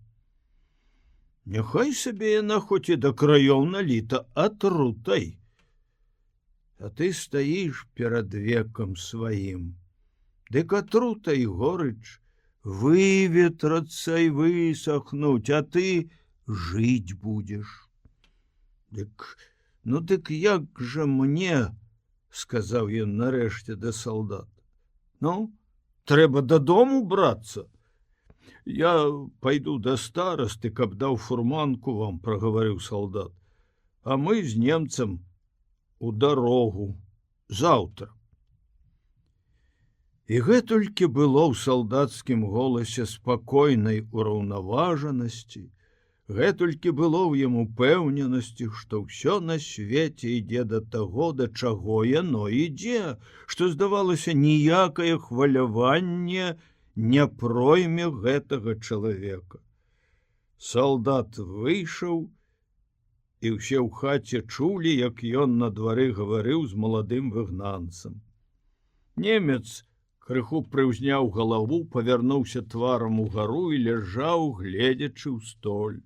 Няхай сабе яна хоць і да краёў наліта атрутай. А ты стаіш перад векам сваім, дык атрута і горыч выветрацца і высахнуць, а ты жыць будзеш. Дык як жа мне, сказаў ён нарэшце да салдата. Ну, трэба дадому брацца. Я пайду да старасты, каб даў фурманку вам, прагаварыў салдат. А мы з немцам у дарогу заўтра. І гэтулькі было ў салдацкім голасе спакойнай ураўнаважанасці, гэтулькі было ў ім упэўненасці, што ўсё на свеце ідзе да таго, да чаго яно ідзе, што, здавалася, ніякае хваляванне не пройме гэтага чалавека. Салдат выйшаў, і ўсе ў хаце чулі, як ён на двары гаварыў з маладым выгнанцам. Немец крыху прыўзняў галаву, павярнуўся тварам угару і ляжаў, гледзячы ў столь.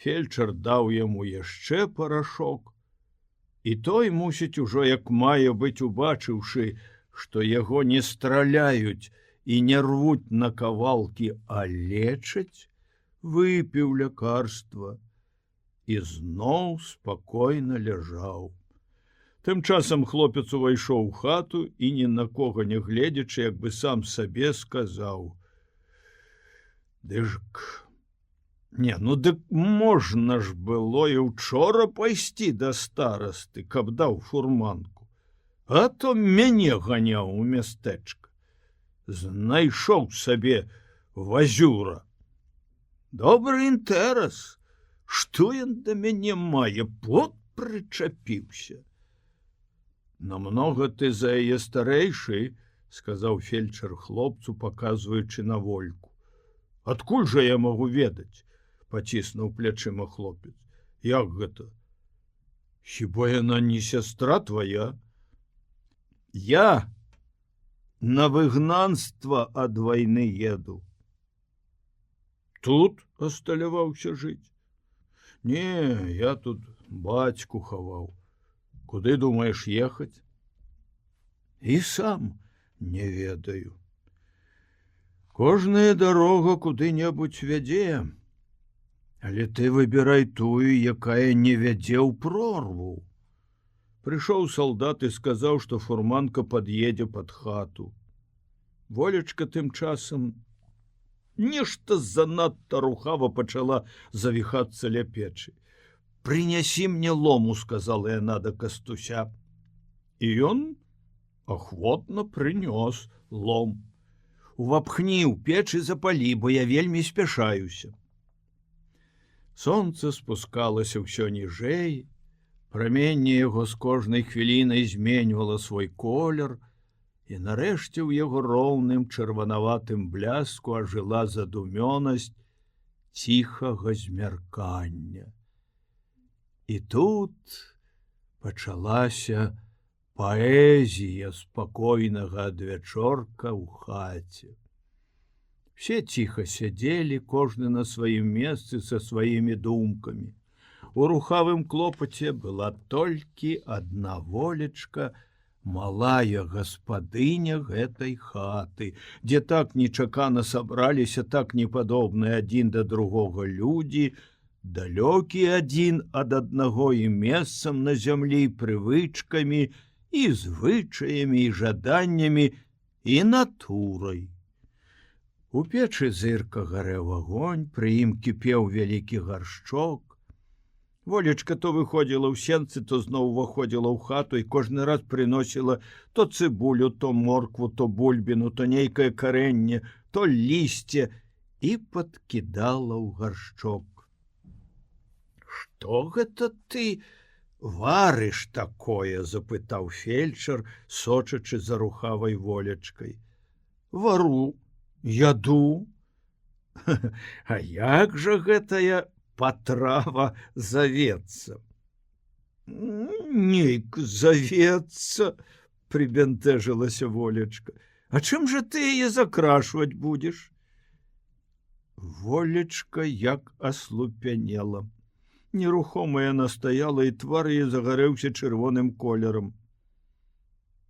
Фельчар даў яму яшчэ парашок, і той, мусіць, ужо як мае быць, убачыўшы, што яго не страляюць і не рвуць на кавалкі, а лечаць, выпіў лякарства і зноў спакойна ляжаў. Тым часам хлопец увайшоў у хату і, ні на кога не гледзячы, як бы сам сабе сказаў: Дык не, ну дык можна ж было і учора пайсці да старасты, каб даў фурманку, а то мяне ганяў у мястэчка. Знайшоў сабе вазюра. Добры інтэрас, што ён да мяне мае, пот прычапіўся. Намнога ты за яе старэйшы, сказаў фельчар хлопцу, паказваючы на Вольку. Адкуль жа я магу ведаць? Паціснуў плячыма хлопец. Як гэта? Хіба яна не сястра твая? Я на выгнанства ад вайны еду. Тут асталяваўся жыць? Не, я тут бацьку хаваў. Куды думаеш ехаць? І сам не ведаю. Кожная дарога куды-небудзь вядзе, але ты выбірай тую, якая не вядзе ў прорву. Прыйшоў салдат і сказаў, што фурманка пад'едзе пад хату. Волечка тым часам нешта занадта рухава пачала завіхацца ля печы. «Прынясі мне лому», — сказала яна да Кастуся. І ён ахвотна прынёс лом. «Увапхні ў печы запалі, бо я вельмі спяшаюся». Сонца спускалася ўсё ніжэй, праменне яго з кожнай хвілінай зменьвала свой колер, і нарэшце ў яго роўным чырванаватым бляску ажыла задумёнасць ціхага змяркання. І тут пачалася паэзія спакойнага адвячорка ў хаце. Все ціха сядзелі, кожны на сваім месцы са сваімі думкамі. У рухавым клопаце была толькі адна Волечка, малая гаспадыня гэтай хаты, дзе так нечакана сабраліся так непадобныя адзін да другога людзі, далёкія адзін ад аднаго і месцам на зямлі, прывычкамі і звычаямі і жаданнямі і натурай. У печы зырка гарэў агонь, пры ім кіпеў вялікі гаршчок. Волечка то выходзіла ў сенцы, то зноў уваходзіла ў хату і кожны раз прыносіла то цыбулю, то моркву, то бульбіну, то нейкае карэнне, то лісце і падкідала ў гаршчок. «Што гэта ты варыш такое?» — запытаў фельчар, сочачы за рухавай Волечкай. «Вару, яду. А як жа гэтая патрава завецца?» «Нейк завецца», — прыбянтэжылася Волечка. «А чым жа ты яе закрашваць будзеш?» Волечка як аслупянела. Нерухомая яна стаяла, і твар яе загарэўся чырвоным колерам.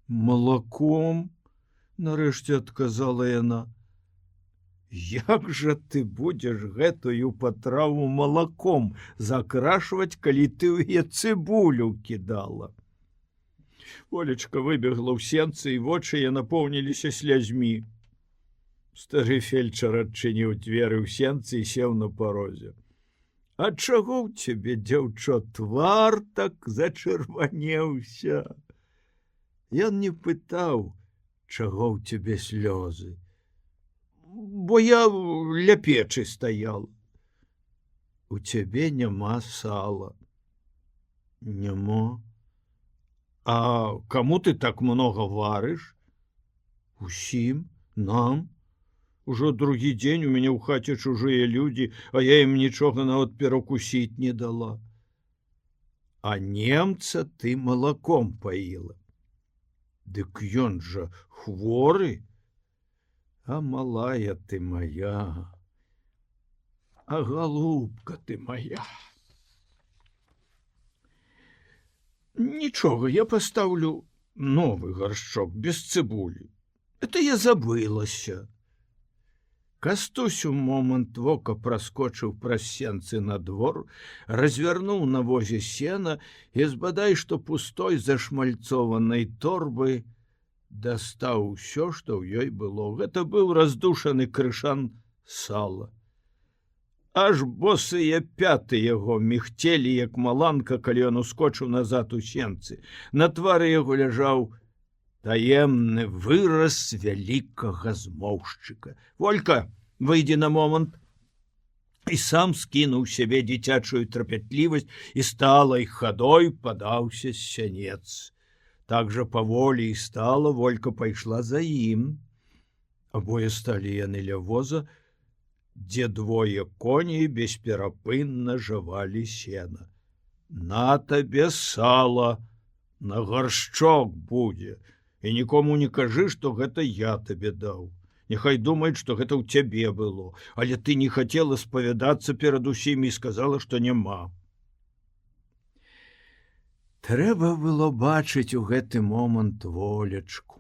«Малаком?» — нарэшце адказала яна. «Як жа ты будзеш гэтую патраву малаком закрашваць, калі ты ў яе цыбулю кідала?» Волечка выбегла ў сенцы, і вочы яе напоўніліся слязьмі. Стары фельчар адчыніў дзверы ў сенцы і сеў на парозе. «А чаго ў цябе, дзяўчо, твар так зачырванеўся?» Ён не пытаў, чаго ў цябе слёзы. «Бо я ля печы стаял». «У цябе няма сала». «Няма. А каму ты так много варыш?» «Усім, нам. Ужо другі дзень у мяне ў хаце чужыя людзі, а я ім нічога нават перакусіць не дала». «А немца ты малаком паіла». «Дык ён жа хворы». «А малая ты моя, а голубка ты моя». «Нічога, я пастаўлю новы гаршчок без цыбулі. Это я забылася». Кастусь у момант вока праскочыў праз сенцы на двор, развярнуў на возе сена і з бадай што пустой зашмальцованай торбы дастаў усё, што ў ёй было. Гэта быў раздушаны крышан сала. Аж босыя пяты яго мігцелі, як маланка, калі ён ускочыў назад у сенцы. На твары яго ляжаў таемны выраз вялікага змоўшчыка. Волька, выйдзі на момант. І сам скінуў сябе дзіцячую трапятлівасць і сталай хадой падаўся з сянец. Так жа паволі і стала, Волька пайшла за ім. Абое сталі яны ля воза, дзе двое коней бесперапынна жавалі сена. На табе сала, на гаршчок будзе, і нікому не кажы, што гэта я табе даў. Няхай думаюць, што гэта ў цябе было, але ты не хацела спавядацца перад усімі і сказала, што няма. Трэба было бачыць у гэты момант Волечку.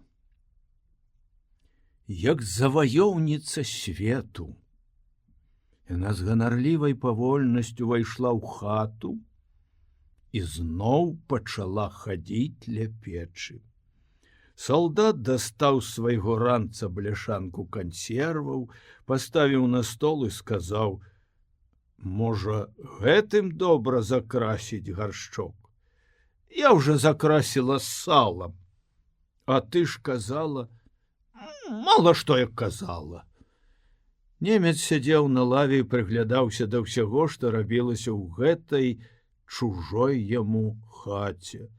Як заваёўніца свету. Яна з ганарлівай павольнасцю увайшла ў хату і зноў пачала хадзіць ля печы. Салдат дастаў з свайго ранца бляшанку кансерваў, паставіў на стол і сказаў: «Можа, гэтым добра закрасіць гаршчок? Я ўжо закрасіла салам. А ты ж казала, мала што як казала». Немец сядзеў на лаве і прыглядаўся да ўсяго, што рабілася ў гэтай чужой яму хаце.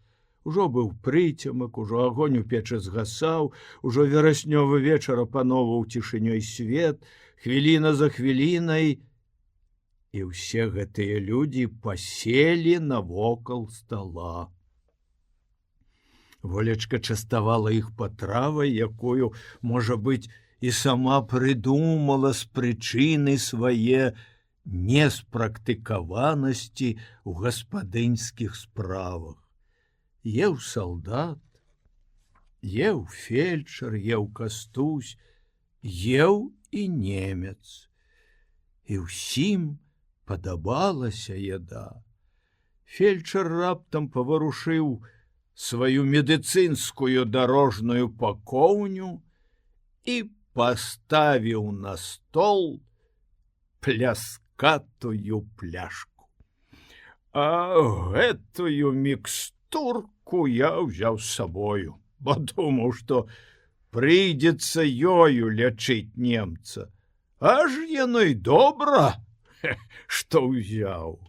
Ужо быў прыцемак, ужо агонь у печы згасаў, ужо вераснёвы вечар апаноўваў цішынёй свет, хвіліна за хвілінай, і ўсе гэтыя людзі паселі навокал стала. Волечка частавала іх патравай, якую, можа быць, і сама прыдумала з прычыны свае неспрактыкаванасці ў гаспадынскіх справах. Еў салдат, еў фельчар, еў Кастусь, еў і немец. І ўсім падабалася яда. Фельчар раптам паварушыў сваю медыцынскую дарожную пакоўню і паставіў на стол пляскатую пляшку. А гэтую мікстурку я ўзяў з сабою, бо думаў, што прыйдзецца ёю лячыць немца. Аж яно й добра, што ўзяў.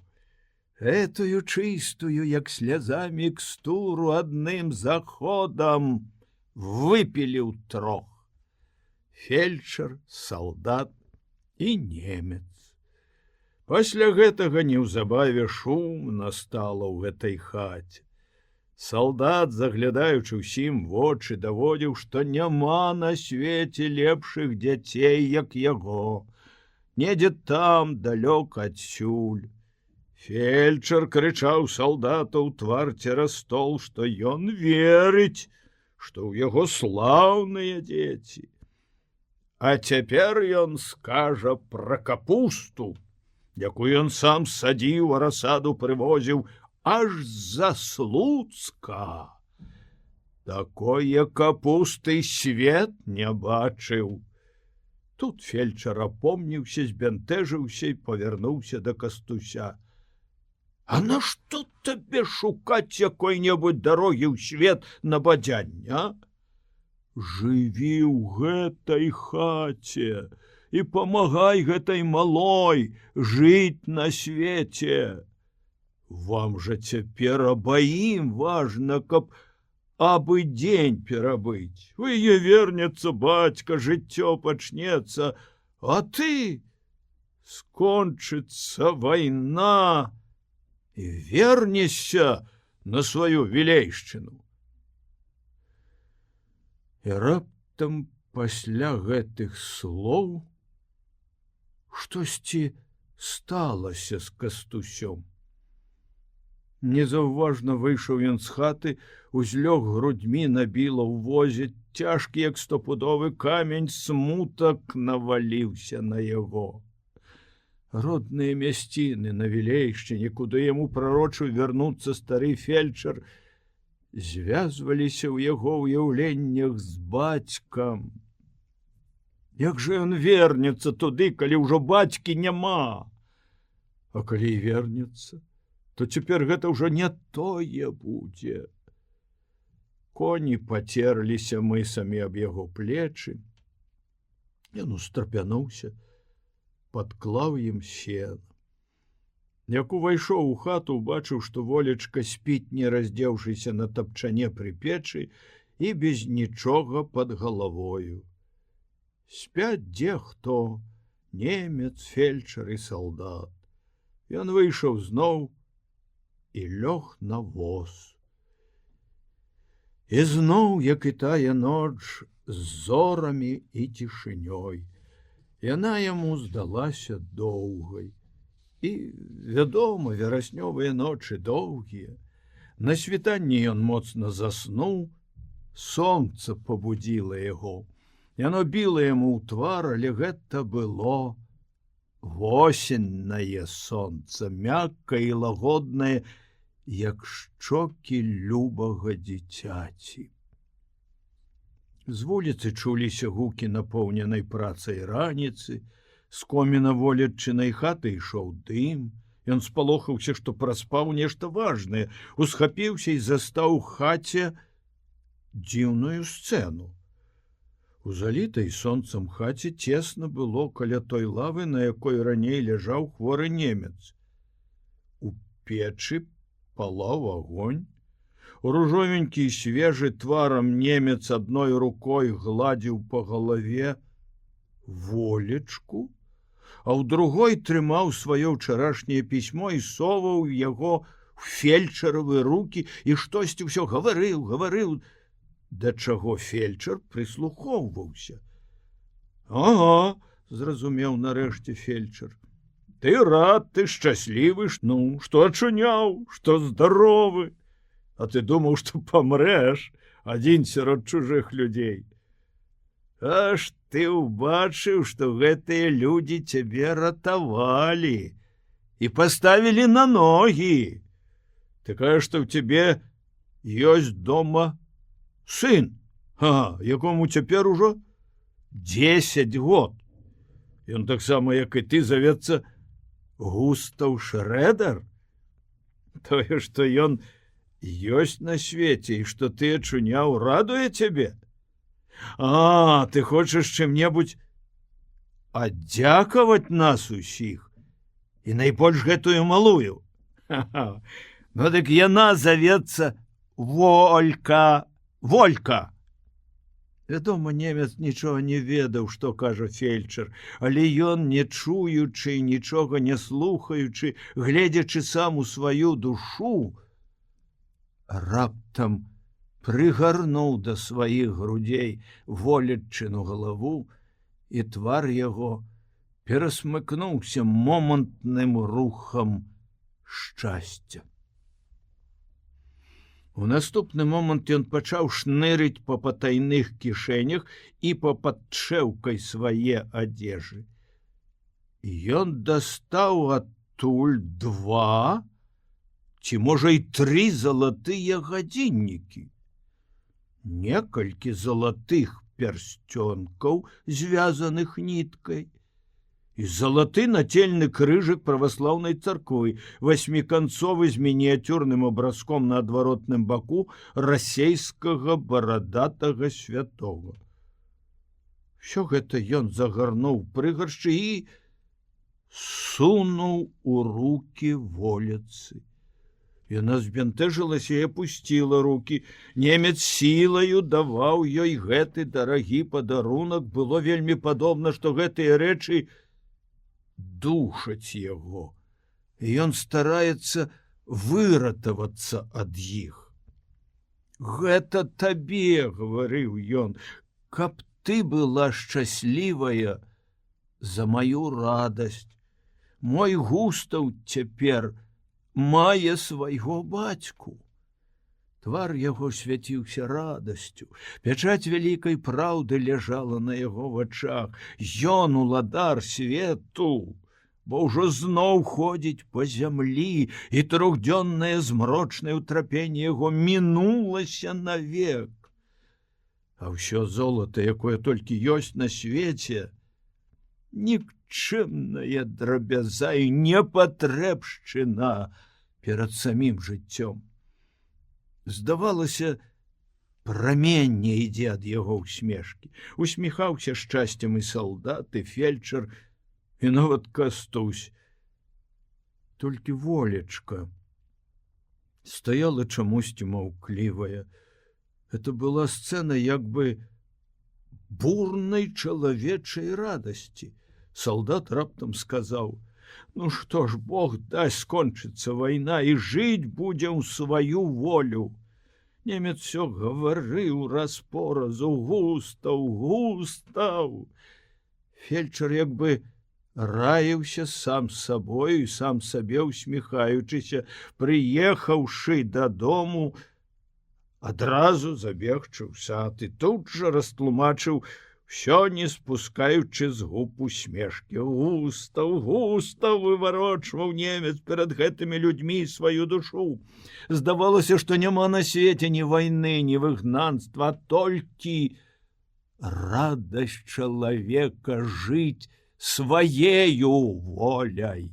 Гэтую чыстую, як сляза, мікстуру адным заходам выпілі ўтрох. Фельчар, салдат і немец. Пасля гэтага неўзабаве шум настала ў гэтай хаце. Салдат, заглядаючы ўсім вочы, даводзіў, што няма на свеце лепшых дзяцей, як яго. Недзе там, далёк адсюль. Фельчар крычаў салдата ў твар цераз стол, што ён верыць, што ў яго слаўныя дзеці. А цяпер ён скажа пра капусту, якую ён сам садзіў, а расаду прывозіў аж з-за Слуцка. Такое капусты свет не бачыў. Тут фельчар апомніўся, збянтэжыўся і павярнуўся да Кастуся. А нашто табе шукаць якой-небудзь дарогі ў свет на бадзянне, а? Жыві ў гэтай хаце і памагай гэтай малой жыць на свеце. Вам жа цяпер абаім важна, каб абы дзень перабыць. Вые вернецца бацька, жыццё пачнецца, а ты скончыцца вайна і вернешся на сваю вілейшчыну. І раптам пасля гэтых слоў штосьці сталася з Кастусём. Незаўважна выйшаў ён з хаты, узлёг грудьмі на біла ў возе, цяжкі, як стопудовы камень, смутак наваліўся на яго. Родныя мясціны на вілейшчыне, куды яму прарочыў вярнуцца стары фельчар, звязваліся ў яго ўяўленнях з бацькам. Як жа ён вернецца туды, калі ўжо бацькі няма? А калі і вернецца, то цяпер гэта ўжо не тое будзе. Коні пацерліся мысамі аб яго плечы. Ён устрапянуўся, падклаў ім сена. Як увайшоў у хату, убачыў, што Волечка спіць, не раздзеўшыся на тапчане пры печы і без нічога пад галавою. Спяць дзе хто, немец, фельчар і салдат. Ён выйшаў зноў і лёг на воз. І зноў, як і тая ноч, з зорамі і цішынёй. Яна яму здалася доўгай. І, вядома, вераснёвыя ночы доўгія. На світанні ён моцна заснуў, сонца пабудзіла яго. Яно біла яму ў твар, але гэта было восеннае сонца, мяккае і лагоднае, як шчокі любага дзіцяці. З вуліцы чуліся гукі напоўненай працай раніцы, з коміна Волеччынай хаты ішоў дым. Ён спалохаўся, што праспаў нешта важнае, усхапіўся і застаў у хаце дзіўную сцэну. У залітай сонцам хаце цесна было каля той лавы, на якой раней ляжаў хворы немец. У печы палаў агонь. Ружовенькі і свежы тварам немец адной рукой гладзіў па галаве Волечку, а ў другой трымаў сваё ўчарашняе пісьмо і соваў яго в фельчаравы рукі і штосьці ўсё гаварыў, да чаго фельчар прыслухоўваўся. Ага, зразумеў нарэшце фельчар. Ты рад, ты шчаслівы, ну, што ачуняў, што здаровы. А ты думаў, што памрэш адзін сярод чужых людзей. Аж ты ўбачыў, што гэтыя людзі цябе ратавалі і паставілі на ногі. Ты кажаш, што ў цябе ёсць дома сын, якому цяпер ужо 10 год. Ён таксама, як і ты, завецца Густаў Шрэдар. Тое, што ён ёсць на свеце і што ты ачуняў, радуе цябе? А, ты хочаш чым-небудзь аддзякаваць нас усіх і найбольш гэтую малую. Ну дык яна завецца Волька. Вядома, немец нічога не ведаў, што кажа фельчар, але ён, не чуючы, нічога не слухаючы, гледзячы сам у сваю душу, раптам прыгарнуў да сваіх грудзей Волеччыну галаву, і твар яго перасмыкнуўся момантным рухам шчасця. У наступны момант ён пачаў шнырыць па патайных кішэнях і па падшэўкай свае адзежы. Ён дастаў адтуль 2, ці, можа, і 3 залатыя гадзіннікі. Некалькі залатых пярсцёнкаў, звязаных ніткай, і залаты нацельны крыжык праваслаўнай царквы, 8канцовы з мініяцюрным абразком на адваротным баку расейскага барадатага святога. Всё гэта ён загарнуў прыгаршчы і сунуў у рукі Волецы. Яна збянтэжылася і апусціла рукі. Немец сілаю даваў ёй гэты дарагі падарунак. Было вельмі падобна, што гэтыя рэчы душаць яго. І ён стараецца выратавацца ад іх. Гэта табе, гаварыў ён, каб ты была шчаслівая за маю радасць. Мой Густаў цяпер мае свайго бацьку. Твар яго свяціўся радасцю. Пячаць вялікай праўды ляжала на яго вачах. Ён уладар свету, бо ўжо зноў ходзіць па зямлі, і трохдзённае змрочнае ўтрапенне яго мінулася навек. А ўсё золата, якое толькі ёсць на свеце, нікчэмная драбяза і непатрэбшчына перад самім жыццём. Здавалася, праменне ідзе ад яго ўсмешкі. Усміхаўся шчасцем і салдат, і фельчар, і нават Кастусь. Толькі Волечка стаяла чамусьці маўклівая. Это была сцэна як бы бурнай чалавечай радасці. Салдат раптам сказаў: «Ну што ж, Бог дасць, скончыцца вайна, і жыць будзем сваю волю». Немец всё гаварыў раз-поразу: «Густаў, Густаў!» Фельчар як бы раіўся сам з сабою, сам сабе усміхаючыся, прыехаўшы дадому, адразу забегчы ў сад і тут жа растлумачыў всё, не спускаючы з губ усмешкі. «Густаў, Густаў!» — выварочваў немец перад гэтымі людзьмі сваю душу. Здавалася, што няма на свеце ні вайны, ні выгнанства, а толькі радасць чалавека жыць сваею воляй.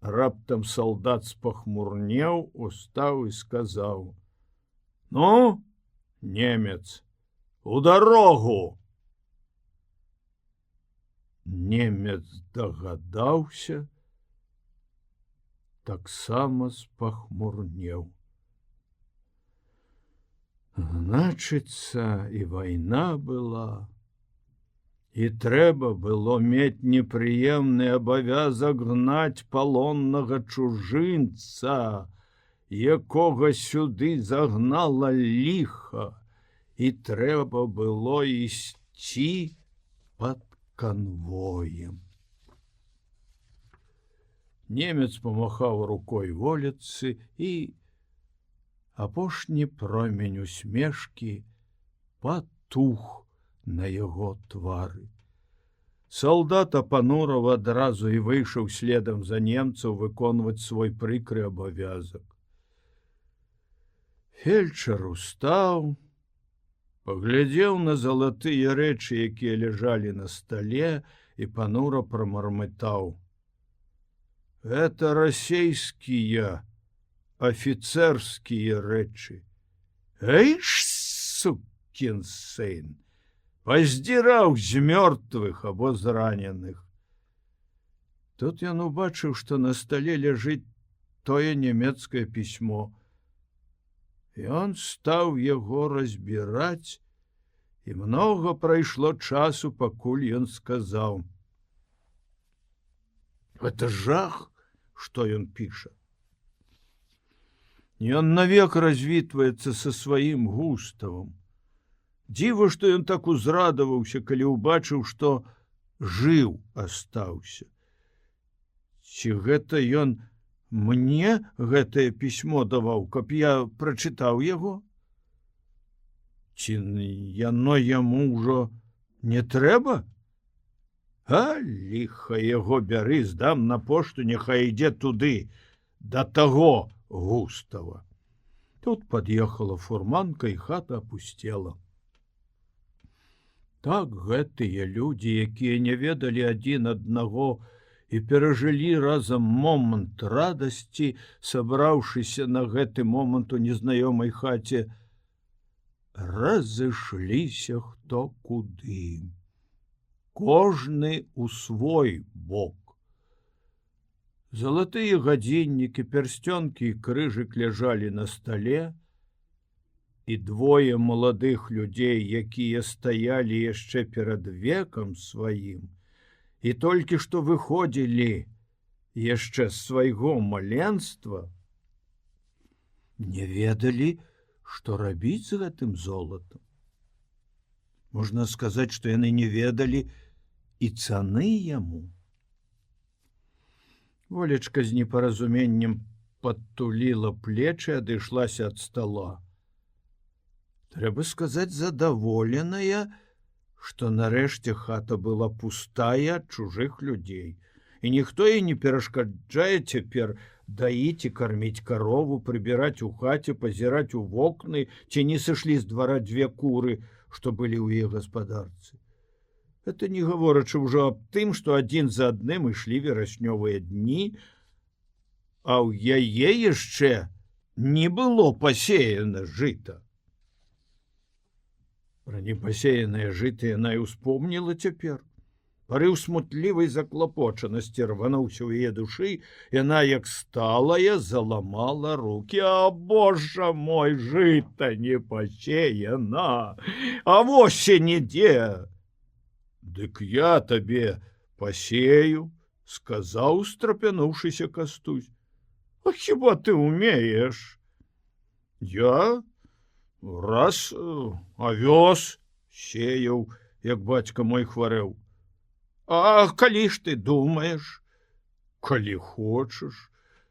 Раптам салдат спахмурнеў, устаў і сказаў: «Ну, немец, у дарогу!» Немец дагадаўся, таксама спахмурнеў. Значыцца, і вайна была, і трэба было мець непрыемны абавязак гнаць палоннага чужынца, якога сюды загнала ліха, і трэба было ісці пад канвоем. Немец памахаў рукой Волечцы, і апошні промень усмешкі патух на яго твары. Салдат апанураў адразу і выйшаў следам за немцаў выконваць свой прыкры абавязак. Фельчар устаў, паглядзеў на залатыя рэчы, якія ляжалі на стале, і панура прамармытаў: «Гэта расейскія афіцэрскія рэчы. Эйш, сукін сын! Паздзіраў з мёртвых або з раненых». Тут ён убачыў, што на стале ляжыць тое нямецкае пісьмо. Ён стаў яго разбіраць, і многа прайшло часу, пакуль ён сказаў: «Гэта жах, што ён піша. Ён навек развітваецца са сваім Густавам. Дзіва, што ён так узрадаваўся, калі ўбачыў, што жыў астаўся. Ці гэта ён мне гэтае пісьмо даваў, каб я прачытаў яго? Ці яно яму ўжо не трэба? А ліха яго бяры, здам на пошту, няхай ідзе туды, да таго Густава». Тут пад'ехала фурманка, і хата апусцела. Так гэтыя людзі, якія не ведалі адзін аднаго і перажылі разам момант радасці, сабраўшыся на гэты момант у незнаёмай хаце, разышліся хто куды. Кожны у свой бок. Залатыя гадзіннікі, пярсцёнкі і крыжык ляжалі на стале, і двое маладых людзей, якія стаялі яшчэ перад векам сваім, і толькі што выходзілі яшчэ з свайго маленства, не ведалі, што рабіць з гэтым золатам. Можна сказаць, што яны не ведалі і цаны яму. Волечка з непаразуменнем падтуліла плечы, адышлася ад стала. Трэба сказаць, задаволеная, што нарэшце хата была пустая ад чужых людзей, і ніхто і не перашкаджае цяпер даіць і карміць карову, прыбіраць у хаце, пазіраць у вокны, ці не сышлі з двара дзве куры, што былі ў іх гаспадарцы. Это не гаворачы ўжо аб тым, што адзін за адным ішлі вераснёвыя дні, а ў яе яшчэ не было пасеяна жыта. Пра непасеянае жыта яна і ўспомніла цяпер. Парыў смутлівай заклапочанасці рвануўся ў яе душы, яна, як сталая, заламала рукі. А, Божа мой, жыта не пасеяна, а восень ідзе. Дык я табе пасею, сказаў, страпянуўшыся Кастусь. А хіба ты умееш? Я раз авёс сеяў, як бацька мой хварэў. А калі ж ты думаеш? Калі хочаш,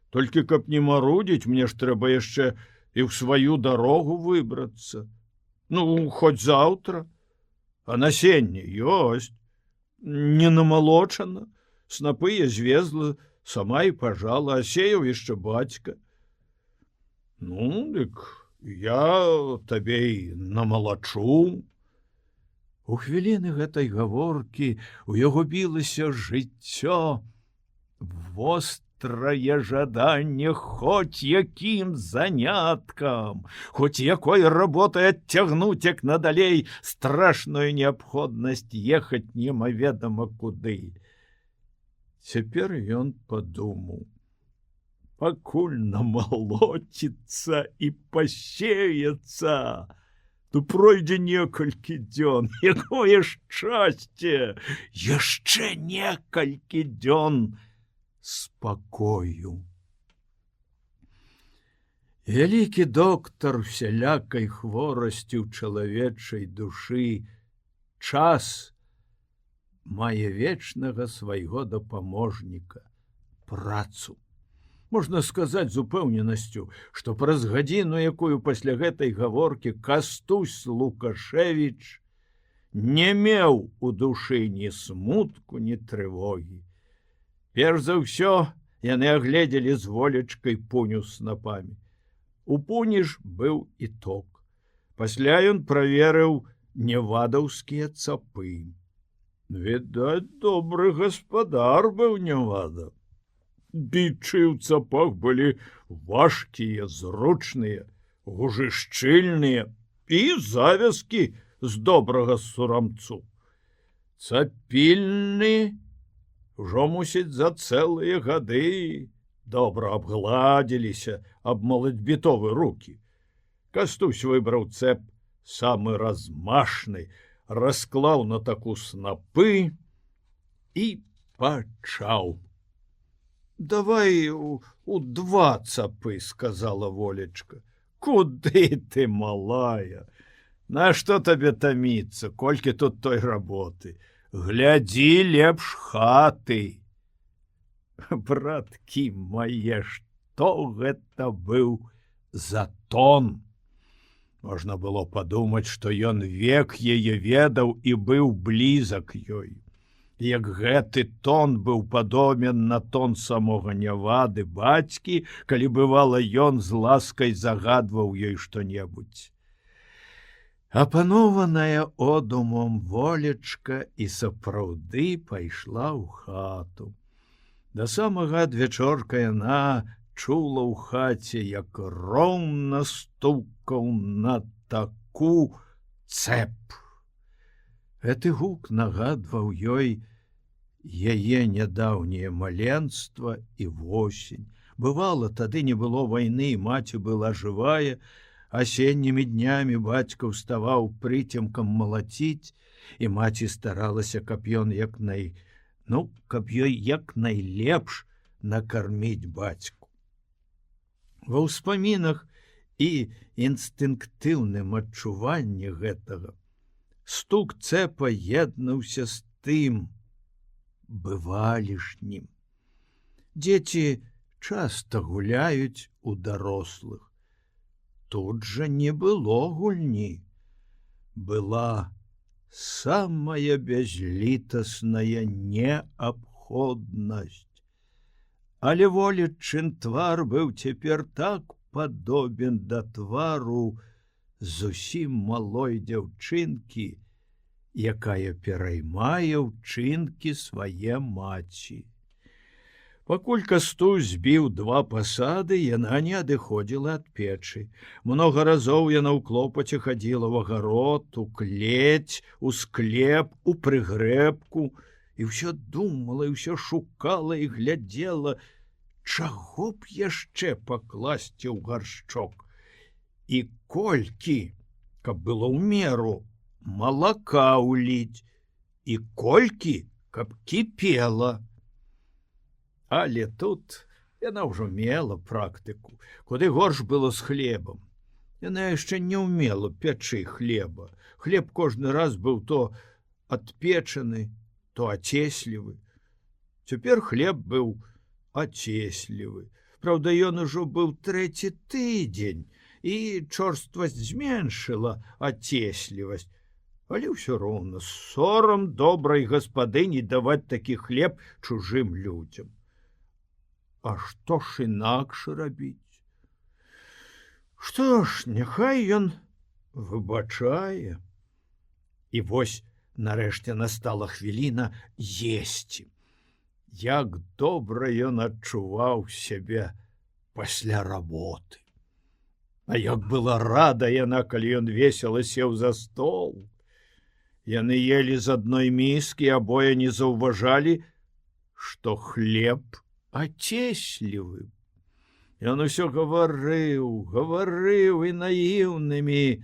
толькі каб не марудзіць, мне ж трэба яшчэ і ў сваю дарогу выбрацца. Ну, хоць заўтра. А насенне ёсць, не намалочана, снапы я звезла, сама і пажала, а сеяў яшчэ бацька. Ну, дык я табе і намалачу. У хвіліны гэтай гаворкі у яго білася жыццё, вострае жаданне хоць якім заняткам, хоць якой работай адцягнуць як надалей страшную неабходнасць ехаць немаведама куды. Цяпер ён падумаў: пакуль намалоціцца і пасеяцца, то пройдзе некалькі дзён. Якое шчасце! Яшчэ некалькі дзён спакою. Вялікі доктар усялякай хворасці ў чалавечай душы, час мае вечнага свайго дапаможніка, працу. Можна сказаць з упэўненасцю, што праз гадзіну, якую пасля гэтай гаворкі Кастусь Лукашевіч не меў у душы ні смутку, ні трывогі. Перш за ўсё яны агледзелі з волечкай пуню з снапамі. У пуні ж быў і ток. Пасля ён праверыў невадаўскія цапы. Відаць, добры гаспадар быў Невада. Бичы ў цапах былі важкія, зручныя, гужы шчыльныя і завязкі з добрага сурамцу. Цапільны ўжо, мусіць, за цэлыя гады добра абгладзіліся аб малатьбітовы рукі. Кастусь выбраў цэп самы размашны, расклаў на таку снапы і пачаў. Давай у 2 цапы, сказала волечка. Куды ты, малая? Нашто табе таміцца, колькі тут той работы? Глядзі лепш хаты. Браткі мае, што гэта быў за тон? Можна было падумаць, што ён век яе ведаў і быў блізак ёй. Як гэты тон быў падобен на тон самога Невады бацькі, калі бывала ён з ласкай загадваў ёй што-небудзь. Апанованая одумом волечка і сапраўды пайшла ў хату. Да самага адвячорка яна чула ў хаце, як роўна стукаў на таку цэп. Гэты гук нагадваў ёй яе нядаўняе маленства і восень. Бывала, тады не было вайны, маці была жывая, асеннімі днямі бацька ўставаў прыцемкам малаціць, і маці старалася, каб ён каб ёй як найлепш накарміць бацьку. Ва ўспамінах і інстынктыўным адчуванні гэтага стук цэпа єднаўся з тым бывалішнім. Дзеці часта гуляюць у дарослых. Тут жа не было гульні. Была самая бязлітасная неабходнасць. Але волечын твар быў цяпер так падобен да твару зусім малой дзяўчынкі, якая пераймае ўчынкі свае маці. Пакуль Кастусь збіў 2 пасады, яна не адыходзіла ад печы. Многа разоў яна ў клопаце хадзіла ў агарод, у клець, у склеп, у прыгрэбку, і ўсё думала, і ўсё шукала і глядзела, чаго б яшчэ пакласці ў гаршчок. І колькі, каб было ў меру, малака ўліць, і колькі, каб кіпела. Але тут яна ўжо мела практыку, куды горш было з хлебам. Яна яшчэ не ўмела пячы хлеба. Хлеб кожны раз быў то адпечаны, то ацеслівы. Цяпер хлеб быў ацеслівы. Праўда, ён ужо быў 3-й тыдзень, і чорствасць зменшыла ацеслівасць. Але ўсё роўна сорам добрай гаспадыні даваць такі хлеб чужым людзям. А што ж інакш рабіць? Што ж, няхай ён выбачае. І вось нарэшце настала хвіліна есці. Як добра ён адчуваў сябе пасля работы. А як была рада яна, калі ён весела сеў за стол. Яны елі з адной міскі, абое не заўважалі, што хлеб ацеслівы. Ён усё гаварыў і наіўнымі,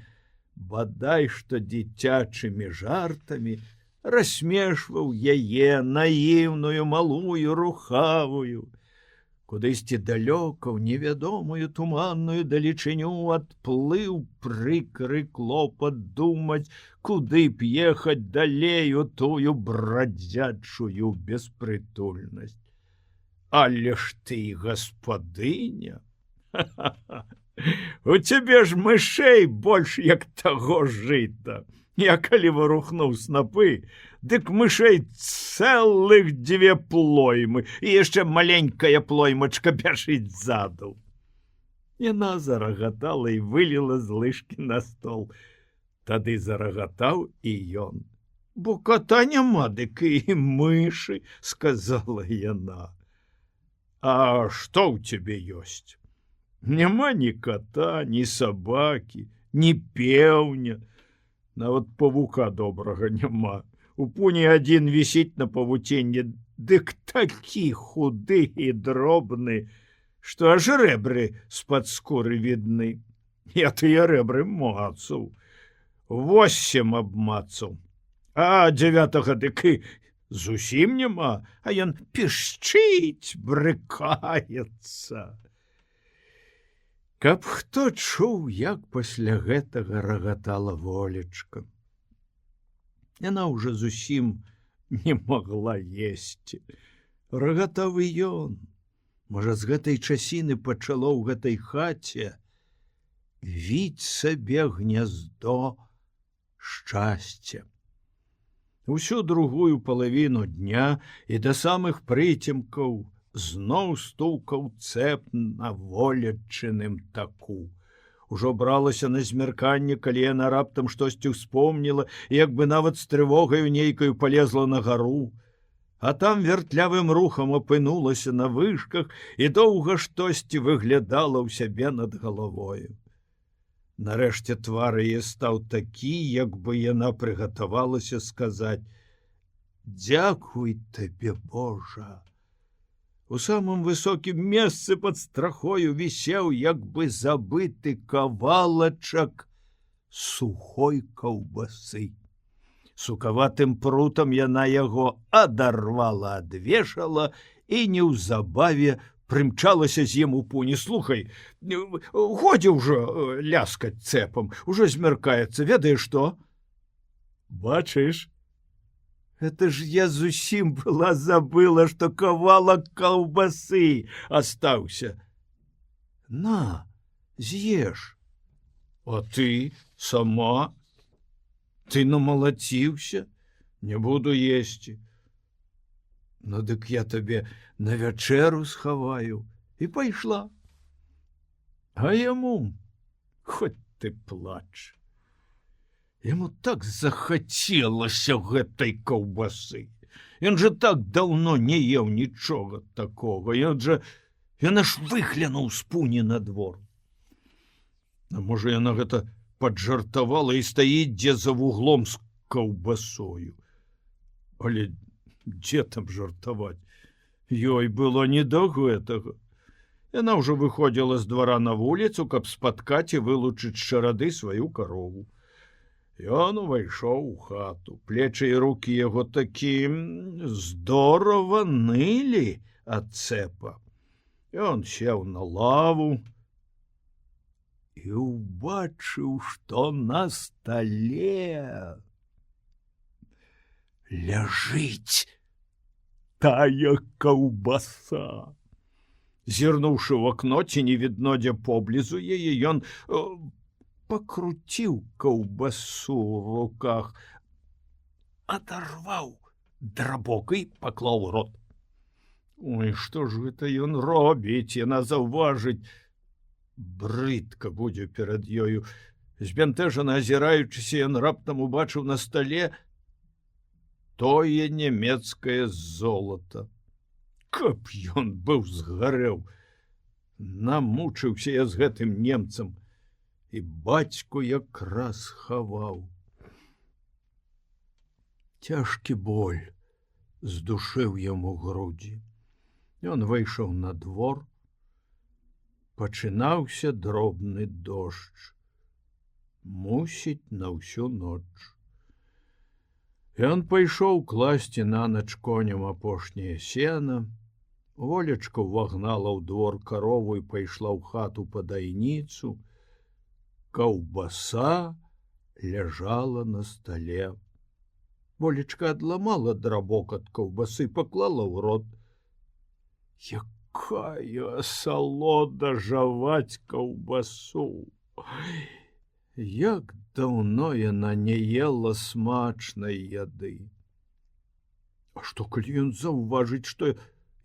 бадай што дзіцячымі жартамі рассмешваў яе, наіўную, малую, рухавую. Кудысьці далёка ў невядомую туманную далечыню адплыў прыкры клопат думаць, куды б ехаць далей у тую брадзячую беспрытульнасць. Але ж ты, гаспадыня, у цябе ж мышэй больш як таго жыта. Я калі варухнуў снапы, дык мышэй цэлых 2 плоймы, і яшчэ маленькая плоймачка бяжыць ззаду. Яна зарагатала і выліла з лыжкі на стол. Тады зарагатаў і ён. Бо кота няма, дык і мышы, сказала яна. А што ў цябе ёсць? Няма ні кота, ні сабакі, ні пеўня. Нават павука добрага няма. У пуні адзін вісіць на павуценне, дык такі худы і дробны, што аж рэбры з-пад скуры відны. Я тыя рэбры мацаў. 8 абмацаў. А 9-га дык і зусім няма, а ён пішчыць, брыкаецца. Каб хто чуў, як пасля гэтага рагатала Волечка. Яна ўжо зусім не магла есці. Рагатаў і ён. Можа, з гэтай часіны пачало ў гэтай хаце віць сабе гняздо шчасця. Усю другую палавіну дня і да самых прыцемкаў зноў стукаў цэп на Волеччыным таку. Ужо бралася на змярканне, калі яна раптам штосьці ўспомніла, як бы нават з трывогаю нейкаю палезла на гару, а там вяртлявым рухам апынулася на вышках і доўга штосьці выглядала ў сябе над галавою. Нарэшце твар яе стаў такі, як бы яна прыгатавалася сказаць: «Дзякуй табе, Божа!» У самым высокім месцы пад страхою вісеў, як бы забыты кавалачак сухой каўбасы. Сукаватым прутам яна яго адарвала, адвешала і неўзабаве прымчалася з ім у пуні. Слухай, годзе ўжо ляскаць цэпам, ужо змяркаецца, ведаеш што? Бачыш? Это ж я зусім была забыла, што кавалак каўбасы астаўся. На, з'еш. А ты сама? Ты намалаціўся? Не буду есці. Ну, дык я табе на вячэру схаваю. І пайшла. А яму, хоць ты плач. Яму так захацелася гэтай каўбасы. Ён жа так даўно не еў нічога такога. Ён аж выглянуў з пуні на двор. А можа, яна гэта паджартавала і стаіць дзе за вуглом з каўбасою. Але дзе там жартаваць? Ёй было не да гэтага. Яна ўжо выходзіла з двара на вуліцу, каб спаткаць і вылучыць з чарады сваю карову. Ён увайшоў у хату. Плечы і рукі яго такі здорава нылі ад цэпа. Ён сеў на лаву і ўбачыў, што на стале ляжыць тая каўбаса. Зірнуўшы ў акно, ці не відно дзе поблізу яе, ён пакруціў каўбасу ў руках, адарваў драбок і паклаў у рот. Ой, што ж гэта ён робіць? Яна заўважыць. Брыдка будзе перад ёю. Збянтэжана азіраючыся, ён раптам убачыў на стале тое нямецкае золата. Каб ён быў згарэў. Намучыўся я з гэтым немцам. І бацьку якраз хаваў. Цяжкі боль здушыў яму грудзі. Ён выйшаў на двор. Пачынаўся дробны дождж. Мусіць, на ўсю ноч. Ён пайшоў класці на ноч коням апошняе сена. Волечка ўвагнала ў двор карову і пайшла ў хату па дайніцу. Каўбаса ляжала на стале. Волечка адламала драбок ад каўбасы, паклала ў рот. Якая асалода жаваць каўбасу! Як даўно яна не ела смачнай яды. А што, калі ён заўважыць, што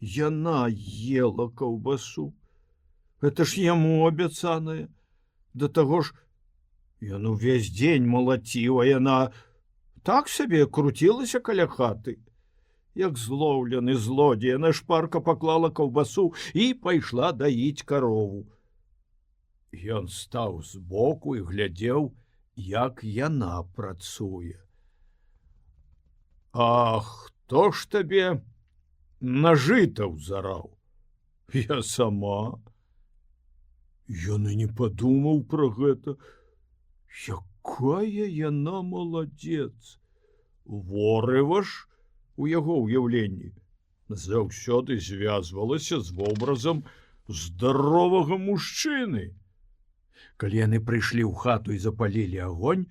яна ела каўбасу? Гэта ж яму абяцанае. Да таго ж ён увесь дзень малаціў, а яна так сабе круцілася каля хаты. Як злоўлены злодзей, яна шпарка паклала каўбасу і пайшла даіць карову. Ён стаў збоку і глядзеў, як яна працуе. А хто ж табе нажыта ўзараў? Я сама. Ён і не падумаў пра гэта. Якая яна маладзец! Ворыва ж у яго ўяўленні заўсёды звязвалася з вобразам здаровага мужчыны. Калі яны прыйшлі ў хату і запалілі агонь,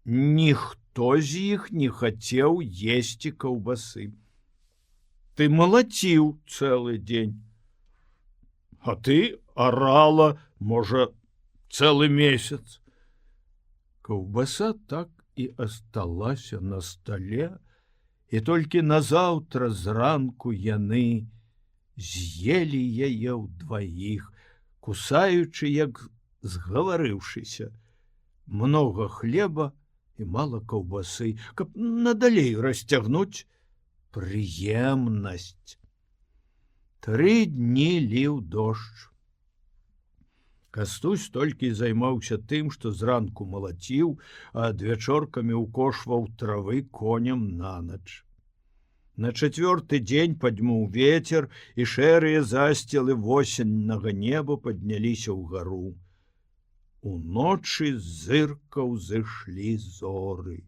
ніхто з іх не хацеў есці каўбасы. Ты малаціў цэлы дзень. А ты арала, можа, цэлы месяц. Каўбаса так і асталася на стале, і толькі назаўтра зранку яны з'елі яе ўдваіх, кусаючы, як згаварыўшыся. Многа хлеба і мала каўбасы, каб надалей расцягнуць прыемнасць. 3 дні ліў дождж. Кастусь толькі займаўся тым, што зранку малаціў, а адвячоркамі ўкошваў травы коням на ноч. На 4-й дзень падзьмуў вецер, і шэрыя засцілы восеннага неба падняліся ўгару. Уночы зыркаў зышлі зоры.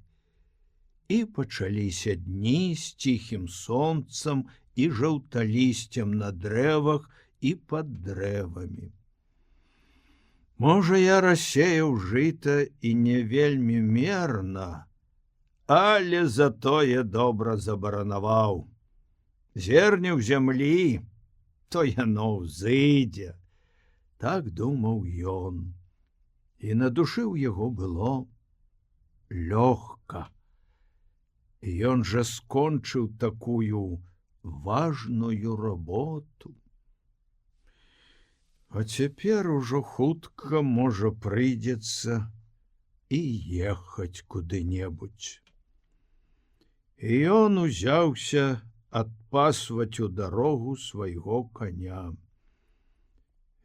І пачаліся дні з ціхім сонцам і жаўталісцем на дрэвах і пад дрэвамі. Можа, я рассеяў жыта і не вельмі мерна, але затое добра забаранаваў. Зерне ў зямлі, то яно ўзыдзе. Так думаў ён. І на душы ў яго было лёгка. Ён жа скончыў такую важную работу. А цяпер ужо хутка, можа, прыйдзецца і ехаць куды-небудзь. І ён узяўся адпасваць у дарогу свайго коня.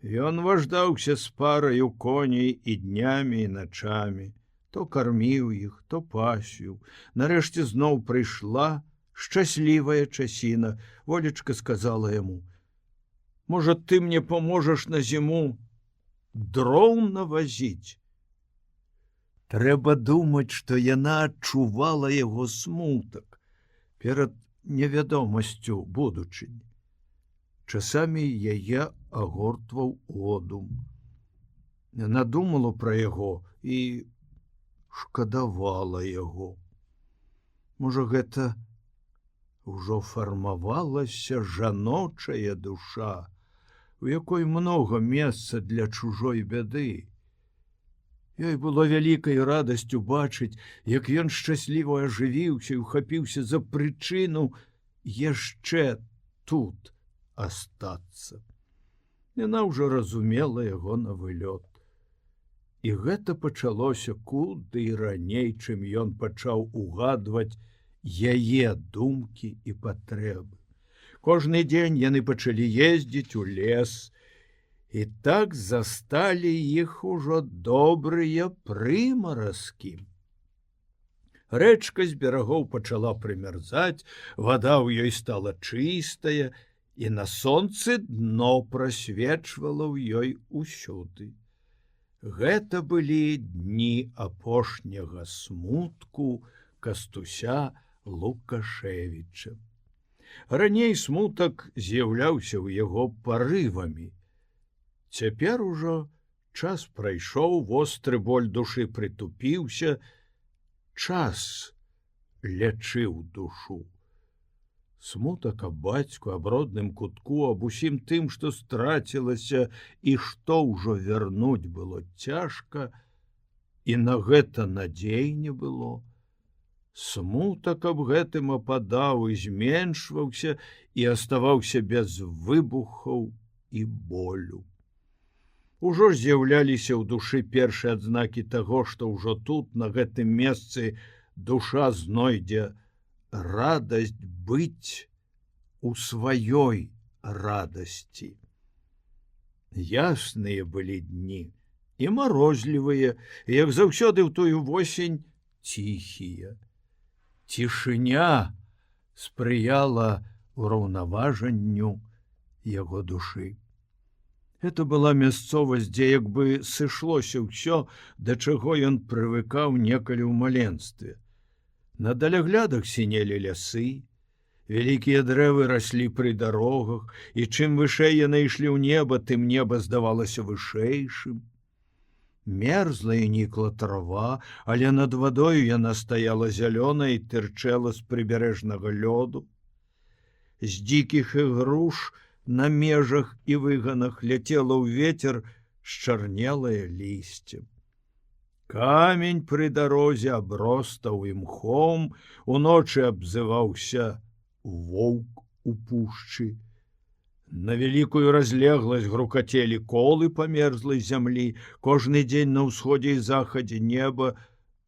Ён важдаўся з параю коней і днямі, і начамі, то карміў іх, то пасвіў. Нарэшце зноў прыйшла шчаслівая часіна. Волечка сказала яму: «Можа, ты мне паможаш на зіму дроў навазіць?» Трэба думаць, што яна адчувала яго смутак перад невядомасцю будучыні. Часамі яе агортваў одум. Яна думала пра яго і шкадавала яго. Можа, гэта ўжо фармавалася жаночая душа, у якой многа месца для чужой бяды. Ёй было вялікай радасцю бачыць, як ён шчасліва ажывіўся і ухапіўся за прычыну яшчэ тут астацца. Яна ўжо разумела яго навылёт. І гэта пачалося куды раней, чым ён пачаў угадваць яе думкі і патрэбы. Кожны дзень яны пачалі ездзіць у лес, і так засталі іх ужо добрыя прымаразкі. Рэчка з берагоў пачала прымярзаць, вада ў ёй стала чыстая, і на сонцы дно прасвечвала ў ёй усюды. Гэта былі дні апошняга смутку Кастуся Лукашевіча. Раней смутак з'яўляўся ў яго парывамі. Цяпер ужо час прайшоў, востры боль душы прытупіўся, час лячыў душу. Смутак аб бацьку, аб родным кутку, аб усім тым, што страцілася і што ўжо вярнуць было цяжка, і на гэта надзей не было. Смутак аб гэтым ападаў і зменшваўся і аставаўся без выбухаў і болю. Ужо з'яўляліся ў душы першыя адзнакі таго, што ўжо тут, на гэтым месцы, душа знойдзе радасць быць у сваёй радасці. Ясныя былі дні і марозлівыя, як заўсёды ў тую восень, ціхія. Цішыня спрыяла ўраўнаважанню яго душы. Это была мясцовасць, дзе як бы сышлося ўсё, да чаго ён прывыкаў некалі ў маленстве. На даляглядах сінелі лясы, вялікія дрэвы раслі пры дарогах, і чым вышэй яны ішлі ў неба, тым неба здавалася вышэйшым. Мерзла і нікла трава, але над вадою яна стаяла зялёная і тырчэла з прыбярэжнага лёду. З дзікіх ігруш на межах і выганах ляцела ў вецер счарнелае лісце. Камень пры дарозе абростаў імхом, уночы абзываўся воўк у пушчы. На вялікую разлегласць грукацелі колы памерзлай зямлі, кожны дзень на ўсходзе і захадзе неба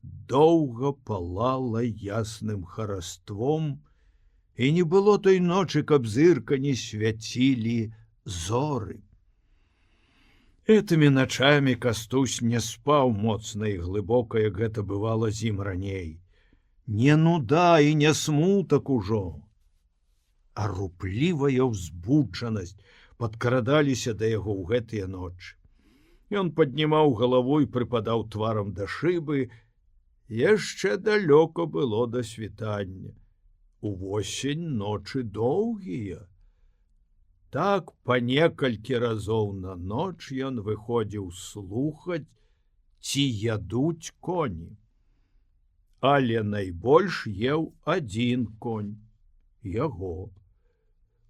доўга палала ясным хараством, і не было той ночы, каб зырка не свяцілі зоры. Этымі начамі Кастусь не спаў моцна і глыбока, як гэта бывала з ім раней. Не нуда і не смутак ужо, а руплівая ўзбуджанасць падкрадаліся да яго ў гэтыя ночы. Ён паднімаў галаву і прыпадаў тварам да шыбы. Яшчэ далёка было да світання. Увосень ночы доўгія. Так па некалькі разоў на ноч ён выходзіў слухаць, ці ядуць коні. Але найбольш еў адзін конь, яго.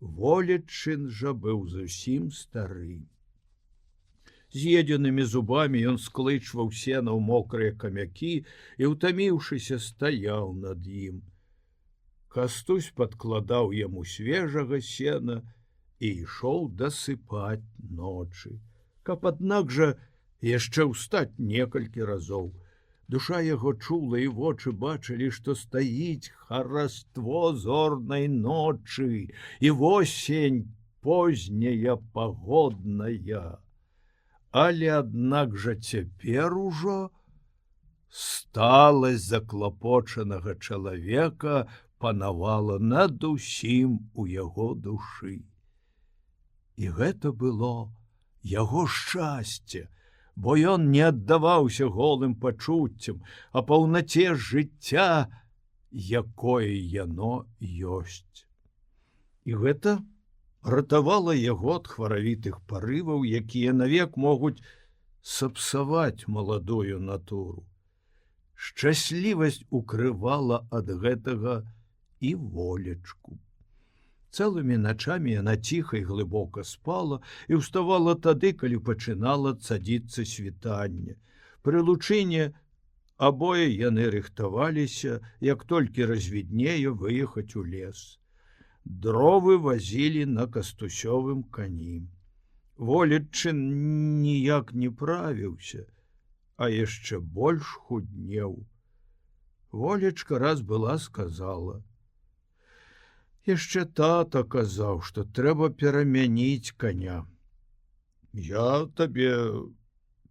Волечын жа быў зусім стары. З'едзенымі зубамі ён склычваў сена ў мокрыя камякі і, утаміўшыся, стаяў над ім. Кастусь падкладаў яму свежага сена і ішоў дасыпаць ночы, каб аднак жа яшчэ ўстаць некалькі разоў. Душа яго чула, і вочы бачылі, што стаіць хараство зорнай ночы, і восень позняя пагодная. Але аднак жа цяпер ужо сталасць заклапочанага чалавека панавала над усім у яго душы. І гэта было яго шчасце, бо ён не аддаваўся голым пачуццям, а паўнаце жыцця, якое яно ёсць. І гэта ратавала яго ад хваравітых парываў, якія навек могуць сапсаваць маладую натуру. Шчаслівасць укрывала ад гэтага і волечку. Цэлымі начамі яна ціха і глыбока спала і ўставала тады, калі пачынала цадзіцца світанне. Пры лучыне абое яны рыхтаваліся, як толькі развіднее выехаць у лес. Дровы вазілі на кастусёвым кані. Волеччын ніяк не правіўся, а яшчэ больш худнеў. Волечка раз была сказала: «Яшчэ тата казаў, што трэба перамяніць каня». «Я табе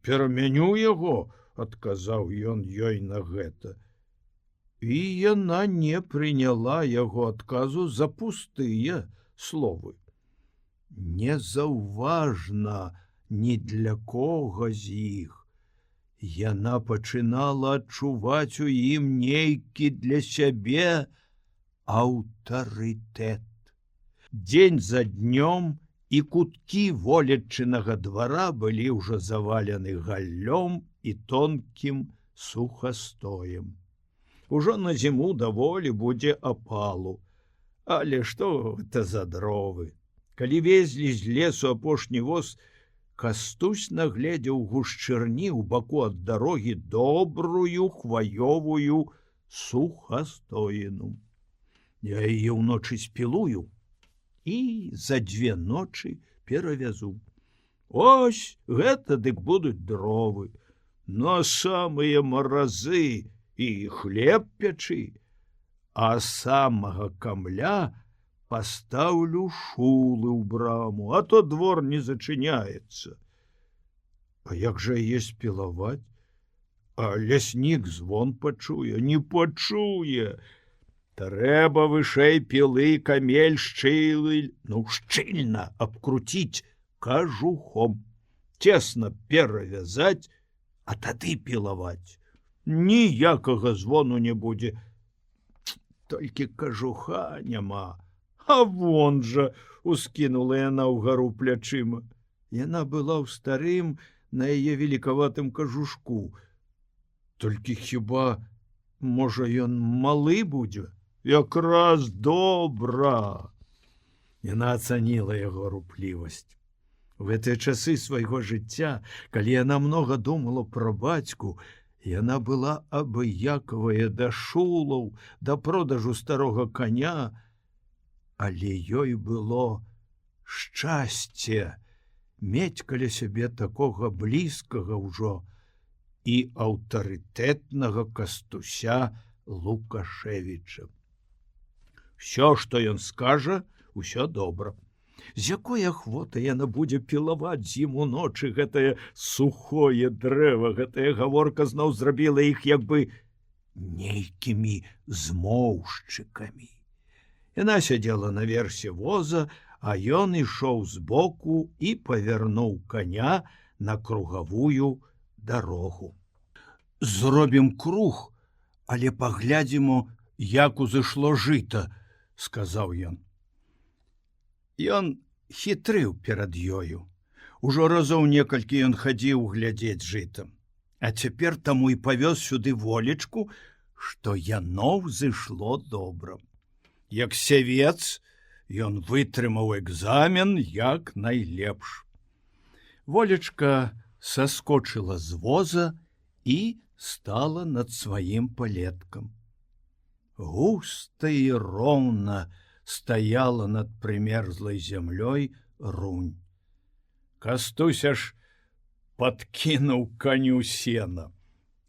перамяню яго», — адказаў ён ёй на гэта. І яна не прыняла яго адказу за пустыя словы. Незаўважна ні для кога з іх. Яна пачынала адчуваць у ім нейкі для сябе аўтарытэт. Дзень за днём і куткі волеччынага двара былі ўжо завалены галлём і тонкім сухастоем. Ужо на зіму даволі будзе апалу. Але што гэта за дровы? Калі везлі з лесу апошні воз, Кастусь нагледзеў гушчырні ў баку ад дарогі добрую хваёвую сухастоіну. Я яе ўночы спілую і за 2 ночы перавязу. Ось гэта дык будуць дровы, на самыя маразы і хлеб пячы, а самага камля пастаўлю шулы ў браму, а то двор не зачыняецца. А як жа яе спілаваць? А ляснік звон пачуе, не пачуе. Трэба вышэй пілы камель шчыльна абкруціць кажухом, цесна перавязаць, а тады пілаваць. Ніякага звону не будзе. Толькі кажуха няма. А вон жа, ускінула яна ўгару плячыма. Яна была ў старым на яе великаватым кажушку. Толькі хіба, можа, ён малы будзе? Якраз добра. Яна ацаніла яго руплівасць. У гэтыя часы свайго жыцця, калі яна многа думала пра бацьку, яна была абыякавая да шулаў, да продажу старога коня, але ёй было шчасце мець каля сябе такога блізкага ўжо і аўтарытэтнага Кастуся Лукашевіча. Всё, што ён скажа, усё добра. З якой ахвотай яна будзе пілаваць зіму ночы гэтае сухое дрэва, гэтая гаворка зноў зрабіла іх як бы нейкімі змоўшчыкамі. Яна сядзела наверсе воза, а ён ішоў збоку і павярнуў коня на кругавую дарогу. Зробім круг, але паглядзім, як узышло жыта, сказаў ён. Ён хітрыў перад ёю. Ужо разоў некалькі ён хадзіў глядзець жытам, а цяпер таму і павёз сюды волечку, што яно ўзышло добра. Як сявец, ён вытрымаў экзамен як найлепш. Волечка саскочыла з воза і стала над сваім палеткам. Густа і роўна стаяла над прымерзлай зямлёй рунь. Кастуся ж падкінуў каню сена.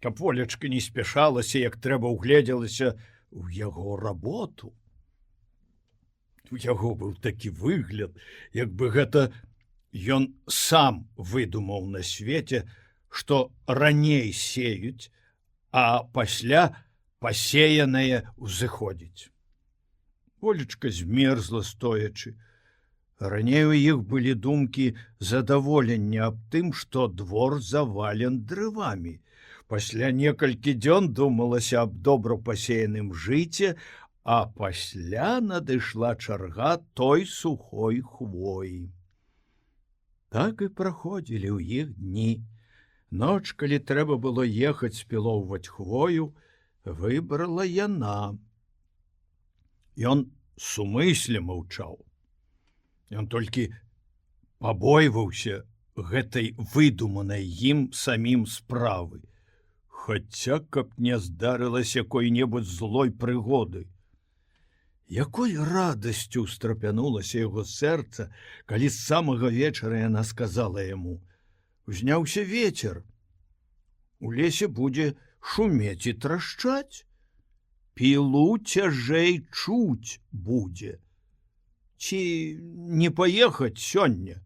каб Волечка не спяшалася, як трэба угледзелася ў яго работу. У яго быў такі выгляд, як бы гэта ён сам выдумаў на свеце, што раней сеюць, а пасля пасеянае ўзыходзіць. Волечка змерзла стоячы. Раней у іх былі думкі задаволення аб тым, што двор завален дрывамі. Пасля некалькі дзён думалася аб добра пасеяным жыце, а пасля надышла чарга той сухой хвоі. Так і праходзілі ў іх дні. Ноч, калі трэба было ехаць спілоўваць хвою, выбрала яна. Ён сумысле маўчаў. Ён толькі пабойваўся гэтай выдуманай ім самім справы, хаця каб не здарылася якой-небудзь злой прыгоды. Якой радасцю ўстрапянулася яго сэрца, калі з самага вечара яна сказала яму: «Узняўся вецер, у лесе будзе шумець і трашчаць, пілу цяжэй чуць будзе. Ці не паехаць сёння?»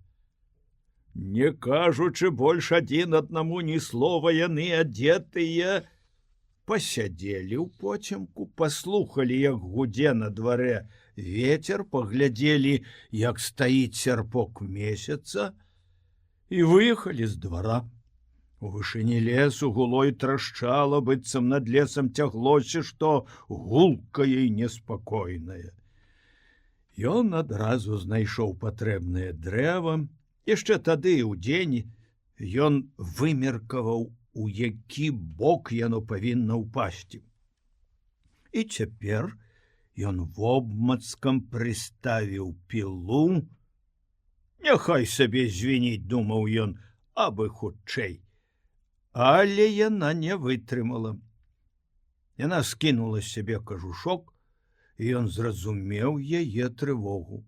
Не кажучы больш адзін аднаму ні слова, яны адзетыя пасядзелі ў поцемку, паслухалі, як гудзе на дварэ вецер, паглядзелі, як стаіць сярпок месяца, і выехалі з двара. У вышыні лесу гулой трашчала, быццам над лесам цяглося, што гулкае і неспакойнае. Ён адразу знайшоў патрэбнае дрэва. Яшчэ тады ўдзень ён вымеркаваў, у які бок яно павінна ўпасці. І цяпер ён вобмацкам прыставіў пілу. Няхай сабе звініць, думаў ён, абы хутчэй. Але яна не вытрымала. Яна скінула з сябе кажушок, і ён зразумеў яе трывогу.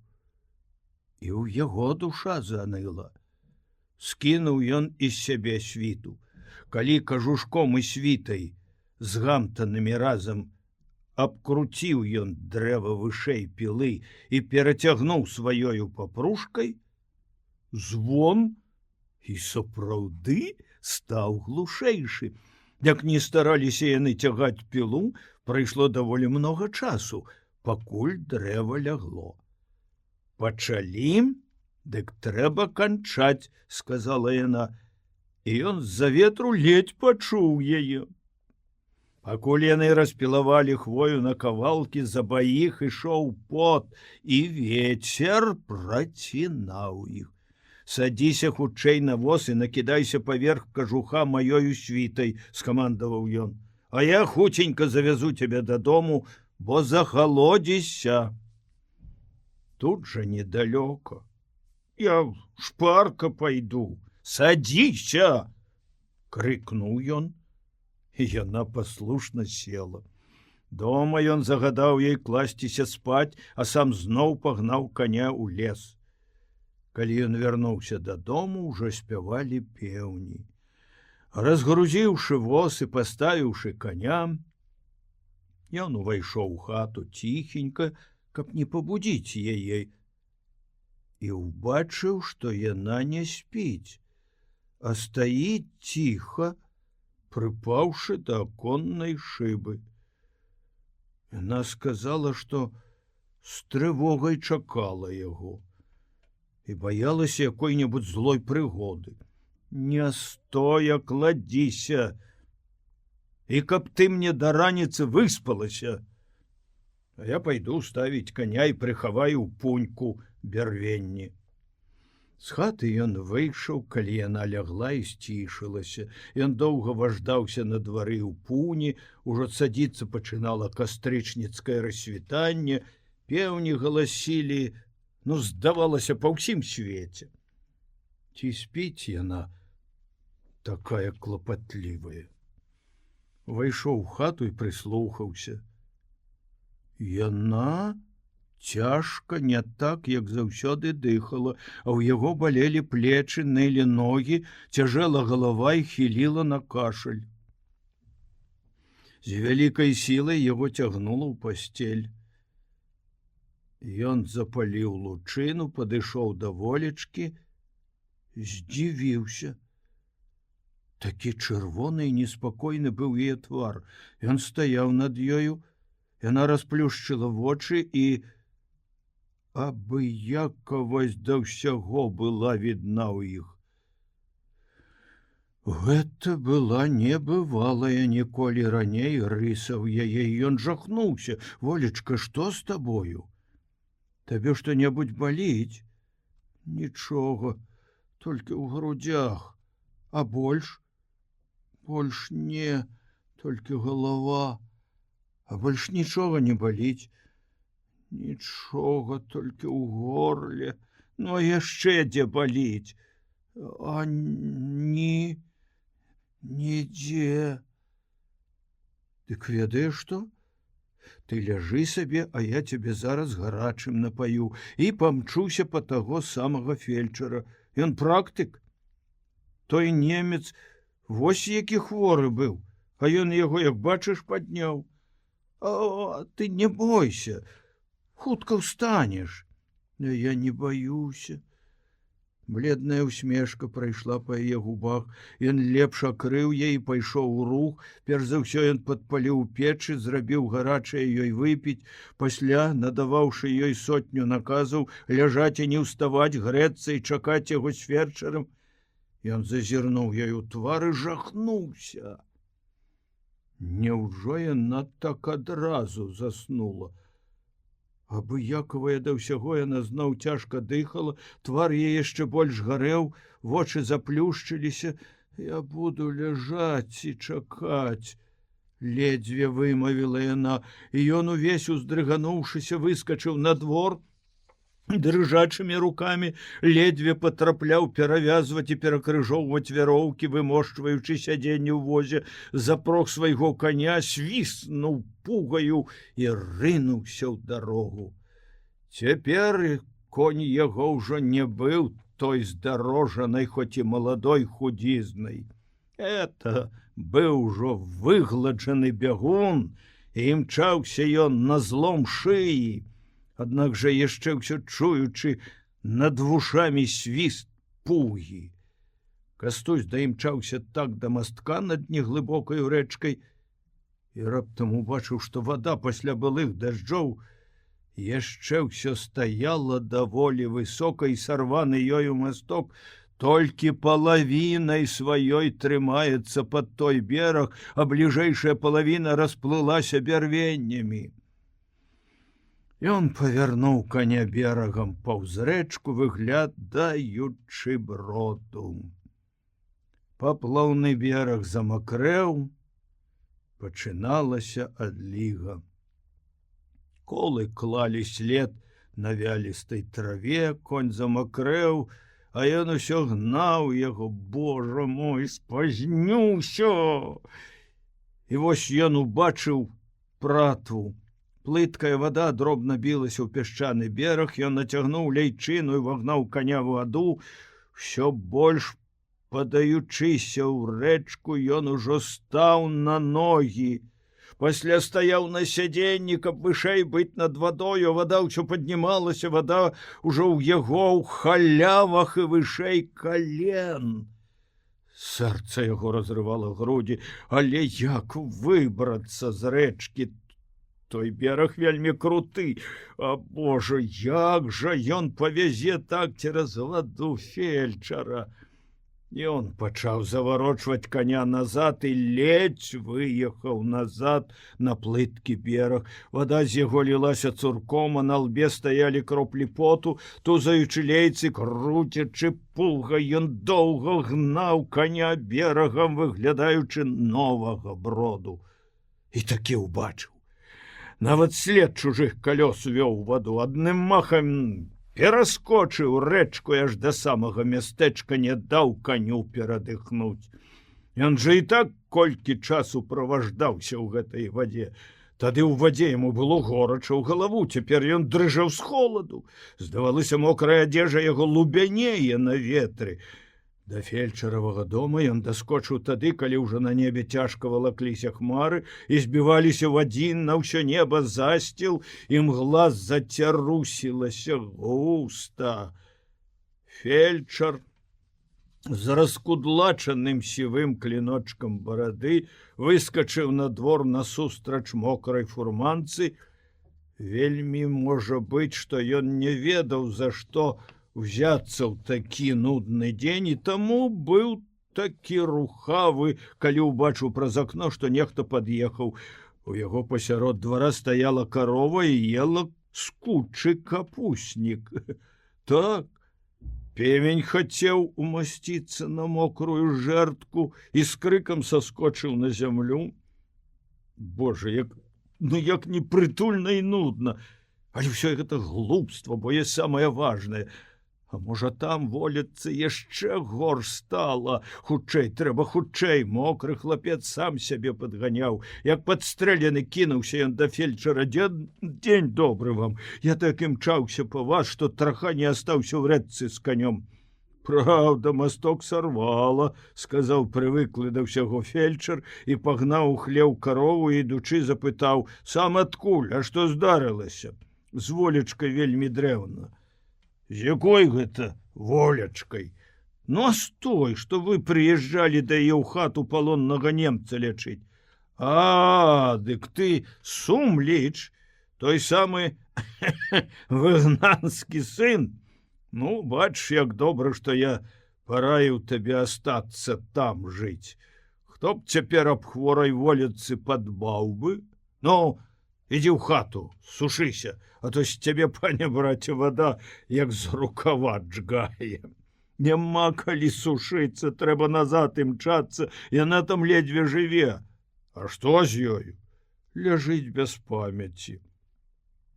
І ў яго душа заныла. Скінуў ён з сябе світу. Калі кажушком і світай згамтанымі разам абкруціў ён дрэва вышэй пілы і перацягнуў сваёю папружкай, звон і сапраўды стаў глушэйшы. Як не стараліся яны цягаць пілу, прайшло даволі многа часу, пакуль дрэва лягло. «Пачалі, дык трэба канчаць», — сказала яна, і ён з-за ветру ледзь пачуў яе. Пакуль яны распілавалі хвою на кавалкі, за баіх ішоў пот, і вецер працінаў іх. «Садзіся хутчэй на воз і накідайся паверх кажуха маёю світай», — скамандаваў ён, «а я хуценька завязу цябе дадому, бо захалодзіся». Тут жа недалёка. «Я шпарка пайду, садзіся!» — крыкнуў ён, і яна паслушна села. Дома ён загадаў ёй класціся спаць, а сам зноў пагнаў каня ў лес. Калі ён вярнуўся дадому, ужо спявалі пеўні. Разгрузіўшы воз і паставіўшы каня, ён увайшоў у хату ціхенька, каб не пабудзіць яе, і ўбачыў, што яна не спіць, а стаіць ціха, прыпаўшы да аконнай шыбы. Яна сказала, што з трывогай чакала яго і баялася якой-небудзь злой прыгоды. «Не стоя, кладзіся, і каб ты мне да раніцы выспалася, а я пайду ставіць каня і прыхаваю ў пуньку бярвенні». З хаты ён выйшаў, калі яна лягла і сцішылася. Ён доўга важдаўся на двары ў пуні, ужо цадзіцца пачынала кастрычніцкае рассвітанне, пеўні галасілі, здавалася, па ўсім свеце. Ці спіць яна такая клапатлівая? Увайшоў у хату і прыслухаўся. Яна цяжка, не так, як заўсёды дыхала, а ў яго балелі плечы, нылі ногі, цяжэла галава і хіліла на кашаль. З вялікай сілай яго цягнула ў пасцель. Ён запаліў лучыну, падышоў да волечкі, здзівіўся. Такі чырвоны і неспакойны быў яе твар. Ён стаяў над ёю, яна расплюшчыла вочы і абыякавасць да ўсяго была відна ў іх. Гэта была небывалая ніколі раней рыса ў яе, і ён жахнуўся. Волечка, што з табою? Табе што-небудзь баліць? Нічога, толькі ў грудзях. А больш? Больш не, толькі галава. А больш нічога не баліць. Нічога, толькі ў горле. Ну, а яшчэ дзе баліць? А нідзе. Дык ведаеш што? Ты ляжы сабе, а я цябе зараз гарачым напаю. І памчуся па таго самага фельчара. Ён практык. Той немец вось які хворы быў, а ён яго, як бачыш, падняў. А ты не бойся, хутка ўстанеш. Я не баюся. Бледная усмешка прайшла па яе губах. Ён лепш акрыў яе і пайшоў у рух. Перш за ўсё ён падпаліў печы, зрабіў гарачае ёй выпіць. Пасля, надаваўшы ёй 100 наказаў ляжаць і не ўставаць, грэцца і чакаць яго з фельчарам, ён зазірнуў ёй у твар і жахнуўся. Няўжо яна так адразу заснула? Абыякавая да ўсяго, яна зноў цяжка дыхала, твар яе яшчэ больш гарэў, вочы заплюшчыліся. Я буду ляжаць і чакаць. Ледзьве вымавіла яна, і ён увесь уздрыгануўшыся выскачыў на двор, дрыжачымі рукамі ледзьве патрапляў перавязваць і перакрыжоўваць вяроўкі, вымошчваючы сядзенне ў возе, запрог свайго коня, свіснуў пугаю і рынуўся ў дарогу. Цяпер конь яго ўжо не быў той здарожанай, хоць і маладой худізнай. Это быў ужо выгладжаны бягун, і імчаўся ён на злом шыі. Аднак жа яшчэ ўсё чуючы над вушамі свіст пугі. Кастусь даімчаўся так да мастка над неглыбокаю рэчкай і раптам убачыў, што вада пасля былых дажджоў яшчэ ўсё стаяла даволі высока, і сарваны ёю масток толькі палавінай сваёй трымаецца пад той бераг, а бліжэйшая палавіна расплылася бярвеннямі. Ён павярнуў коня берагам паўз рэчку, выглядаючы броду. Паплаўны бераг замакрэў, пачыналася адліга. Колы клалі след на вялістай траве, конь замакрэў, а ён усё гнаў яго. Божа мой, спазнюся! І вось ён убачыў пратву. Плыткая вода дробна білася ў пясчаны бераг, ён нацягнуў ляйчыну і вагнаў коня ў ваду. Усё больш падаючыся ў рэчку, ён ужо стаў на ногі. Пасля стаяў на сядзенні, каб вышэй быць над вадою, вода ўсё паднімалася, вода ўжо ў яго ў халявах і вышэй кален. Сэрца яго разрывала грудзі, але як выбрацца з рэчкі? Той бераг вельмі круты. А Божа, як жа ён павязе так цераз ваду фельчара? І он пачаў заварочваць коня назад і ледзь выехаў назад на плыткі бераг. Вода з яго лілася цурком, а на лбе стаялі кроплі поту, тузаючы лейцы, круцячы пуга, ён доўга гнаў коня берагам, выглядаючы новага броду. І такі ўбачыў. Нават след чужых калёс вёў ваду, адным махам пераскочыў рэчку, аж да самага мястэчка, не даў каню перадыхнуць. Ён жа і так колькі часу праваждаўся ў гэтай вадзе. Тады ў вадзе яму было горача ў галаву, цяпер ён дрыжаў з холаду. Здавалася, мокрая адзежа яго лубянее на ветры. Да фельчаравага дома ён даскочыў тады, калі ўжо на небе цяжка валакліся хмары і збіваліся ў адзін на ўсё неба засціл, і мгла зацярусілася густа. Фельчар з раскудлачаным сівым кліночкам барады выскачыў на двор насустрач мокрай фурманцы. Вельмі можа быць, што ён не ведаў, за што взяцца ў такі нудны дзень, і таму быў такі рухавы, калі ўбачыў праз акно, што нехта пад'ехаў. У яго пасярод двара стаяла карова і ела скучы капуснік. Так, певень хацеў умасціцца на мокрую жэрдку і з крыкам саскочыў на зямлю. Боже, як непрытульна і нудна. Але ўсё гэта глупства, бо є самае важнае. А можа, там воліцца яшчэ горш стала. Хутчэй, трэба хутчэй. Мокры хлапец сам сябе падганяў. Як падстрэлены кінуўся ён да фельчара. Дзень добры вам. Я так імчаўся па вас, што траха не астаўся ў рэдцы з канём. Праўда, масток сарвала, сказаў прывыклы да ўсяго фельчар і пагнаў у хлеў карову, ідучы запытаў: сам адкуль, а што здарылася? З волечкай вельмі дрэўна. З якой гэта волечкай? Ну, а з той, што вы прыязджалі да яе ў хату палоннага немца лячыць. А, дык ты Сум ліч, той самы выгнанскі сын. Ну, бачш, як добра, што я параіў табе астацца там жыць. Хто б цяпер аб хворай воліцы падбаў бы? Ну, ідзі ў хату, сушыся, а то з цябе, пане браце, вада, як з рукава джгае. Няма калі сушыцца, трэба назад імчацца, яна там ледзьве жыве. А што з ёю? Ляжыць без памяці.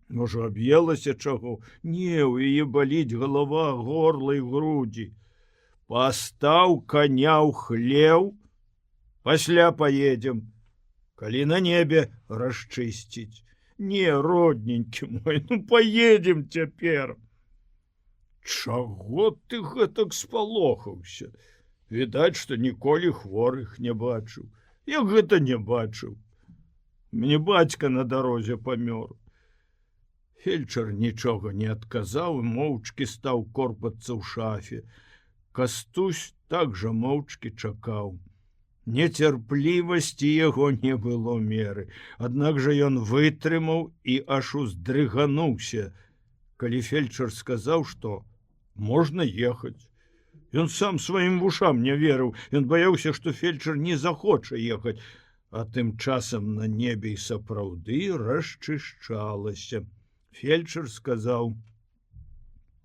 Можа, аб'елася чаго? Не, у яе баліць галава, горла і грудзі. Пастаў каня ў хлеў, пасля паедзем, калі на небе расчысціць. Не, родненькі мой, ну паедзем цяпер. Чаго ты гэтак спалохаўся? Відаць, што ніколі хворых не бачыў. Як гэта не бачыў? Мне бацька на дарозе памёр. Фельчар нічога не адказаў і моўчкі стаў корпацца ў шафе. Кастусь так жа моўчкі чакаў. Нецярплівасці яго не было меры, аднак жа ён вытрымаў і аж уздрыгануўся, калі фельчар сказаў, што можна ехаць. Ён сам сваім вушам не верыў, ён баяўся, што фельчар не захоча ехаць, а тым часам на небе і сапраўды расчышчалася. Фельчар сказаў: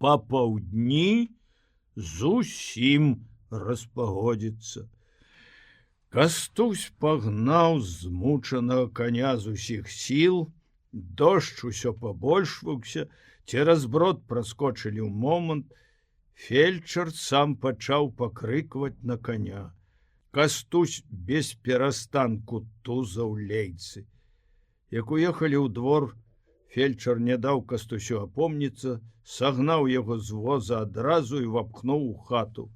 па паўдні зусім распагодзіцца. Кастусь пагнаў змучанага коня з усіх сіл, дождж усё пабольшваўся, цераз брод праскочылі ў момант, фельчар сам пачаў пакрыкваць на коня. Кастусь без перастанку тузаў лейцы. Як уехалі ў двор, фельчар не даў Кастусю апомніцца, сагнаў яго з воза адразу і вапхнуў у хату.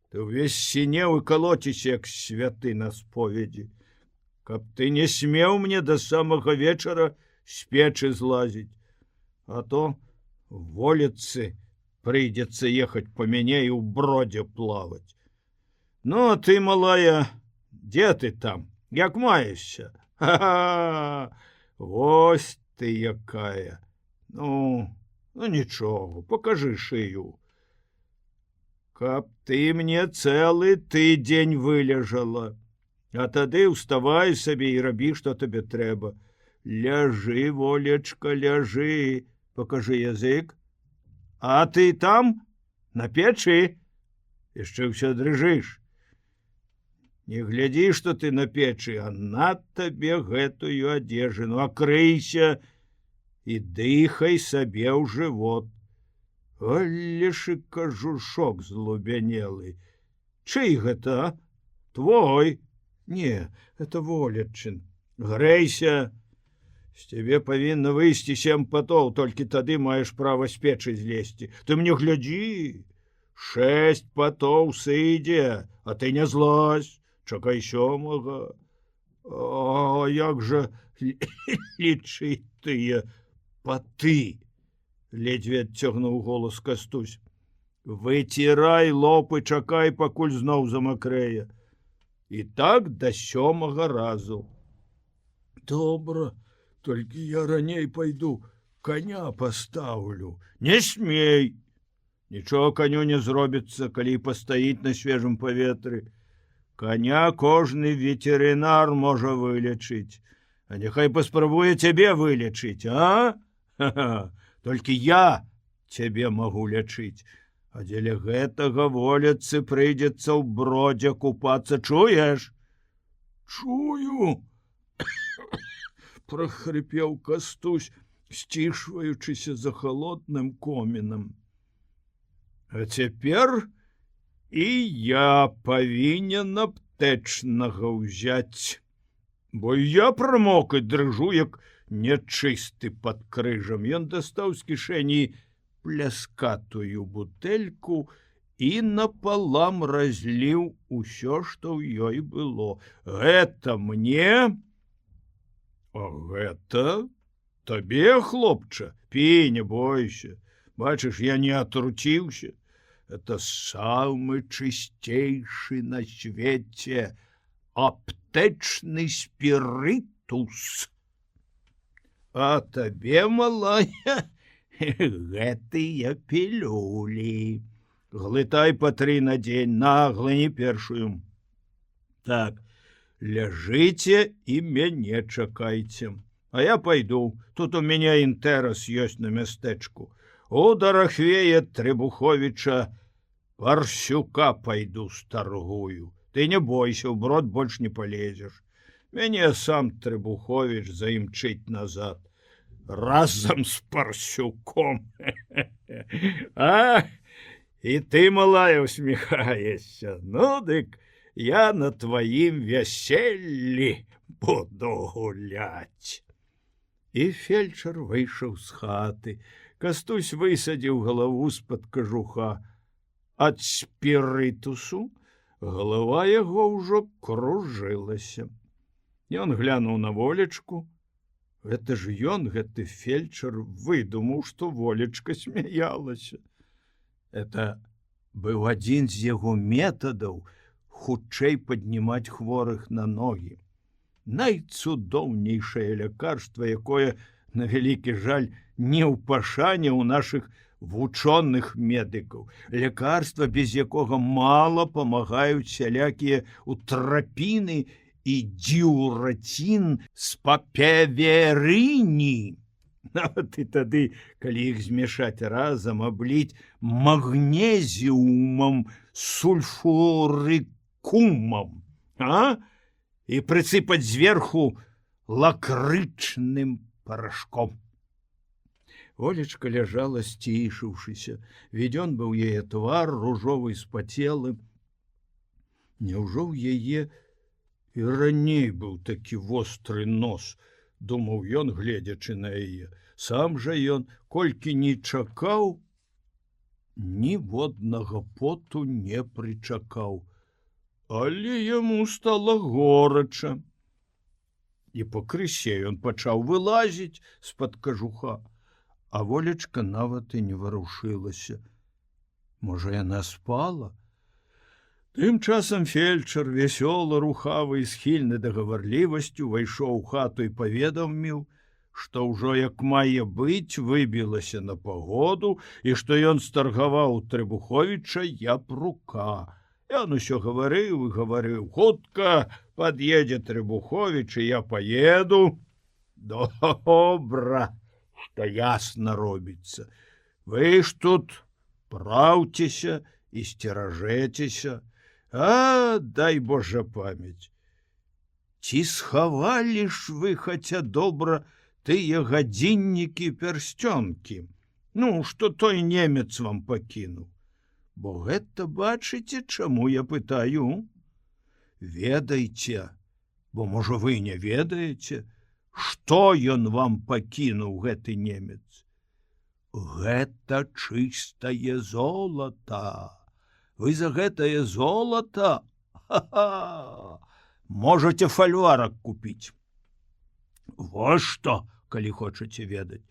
Ты ўвесь сінеў і калоціся, як святы на споведзі. Каб ты не смеў мне да самага вечара з печы злазіць, а то воліцы прыйдзецца ехаць па мяне і ў бродзе плаваць. Ну, а ты, малая, дзе ты там? Як маешся? Ха-ха! Вось ты якая! Ну, нічога, пакажы шыю. Каб ты мне цэлы тыдзень вылежала, а тады ўставай сабе і рабі, што табе трэба. Ляжы, волечка, ляжы, пакажы язык. А ты там, на печы, яшчэ ўсё дрыжыш. Не глядзі, што ты на печы, а на табе гэтую адзежыну, акрыйся і дыхай сабе ў жывот. Але ж і кажушок злубянелы. Чый гэта, а? Твой? Не, это волечын. Грэйся. З цябе павінна выйсці 7 патоў, толькі тады маеш права з печы злезці. Ты мне глядзі, 6 патоў сыдзе, а ты не злазь, чакай 7. А як жа лічыць тыя паты? Ледзьве адцягнуў голас Кастусь. Выцірай лоб і чакай, пакуль зноў замакрэе. І так да 7 разу. Добра, толькі я раней пайду, коня пастаўлю. Не смей! Нічога каню не зробіцца, калі пастаіць на свежым паветры. Коня кожны ветерынар можа вылечыць. А няхай паспрабуе цябе вылечыць, а? Ха-ха, толькі я цябе магу лячыць. А дзеля гэтага воліцы прыйдзецца ў бродзе купацца, чуеш? Чую! Прахрыпеў Кастусь, сцішваючыся за халодным комінам. А цяпер і я павінен аптэчнага ўзяць, бо я прамок і дрыжу, як нячысты пад крыжам. Ён дастаў з кішэні пляскатую бутэльку і напалам разліў усё, што ў ёй было. Гэта мне? А гэта табе, хлопча? Пі, не бойся. Бачыш, я не атруціўся. Это самы чысцейшы на свеце аптэчны спірытус. А табе, малая, гэтыя пілюлі. Глытай па 3 на дзень, наглыні першую. Так, ляжыце і мяне чакайце. А я пайду, тут у мяне інтэрас ёсць на мястэчку. У Дарахвея Трыбуховіча Варсюка пайду старгую. Ты не бойся, у брод больш не полезеш. Мяне сам Трыбуховіч заімчыць назад. Разам з Парсюком. А, і ты, малая, усміхаешся. Ну, дык я на тваім вяселлі буду гуляць. І фельчар выйшаў з хаты. Кастусь высадзіў галаву з-пад кажуха. Ад спірытусу галава яго ўжо кружылася. Ён глянуў на Волечку. Гэта ж ён, гэты фельчар, выдумаў, што Волечка смяялася. Это быў адзін з яго метадаў хутчэй паднімаць хворых на ногі. Найцудоўнейшае лякарства, якое, на вялікі жаль, не ў пашане ў нашых вучоных медыкаў. Лякарства, без якога мала памагаюць сялякія утрапіны і дзіўрацін з папяверыні. Нават і тады, калі іх змешаць разам, абліць магнезіумам, сульфурыкумам, а? І прысыпаць зверху лакрычным парашком. Олечка ляжала, сцішыўшыся. Відзён быў яе твар, ружовы спацелы. Няўжо ў яе і раней быў такі востры нос, думаў ён, гледзячы на яе. Сам жа ён, колькі не чакаў, ніводнага поту не прычакаў. Але яму стала горача. І пакрысе ён пачаў вылазіць з-пад кажуха. А Волечка нават і не варушылася. Можа, яна спала? Тым часам фельчар, вясёлы, рухавы і схільны да гаварлівасцю, увайшоў у хату і паведаміў, што ўжо як мае быць, выбілася на пагоду і што ён старгаваў Трыбуховіча япрука. Ён усё гаварыў і гаварыў: хутка пад'едзе Трыбуховіч, і я паеду. Добра, што ясна робіцца. Вы ж тут праўцеся і сцеражэцеся. А, дай Божа памяць. Ці схавалі ж вы хаця добра тыя гадзіннікі пярсцёнкі? Ну, што той немец вам пакінуў? Бо гэта, бачыце, чаму я пытаю? Ведайце, бо, можа, вы не ведаеце, што ён вам пакінуў, гэты немец? Гэта чыстае золата. Вы за гэтае золата? Ха-ха! Можаце фальварак купіць. Во што, калі хочаце ведаць.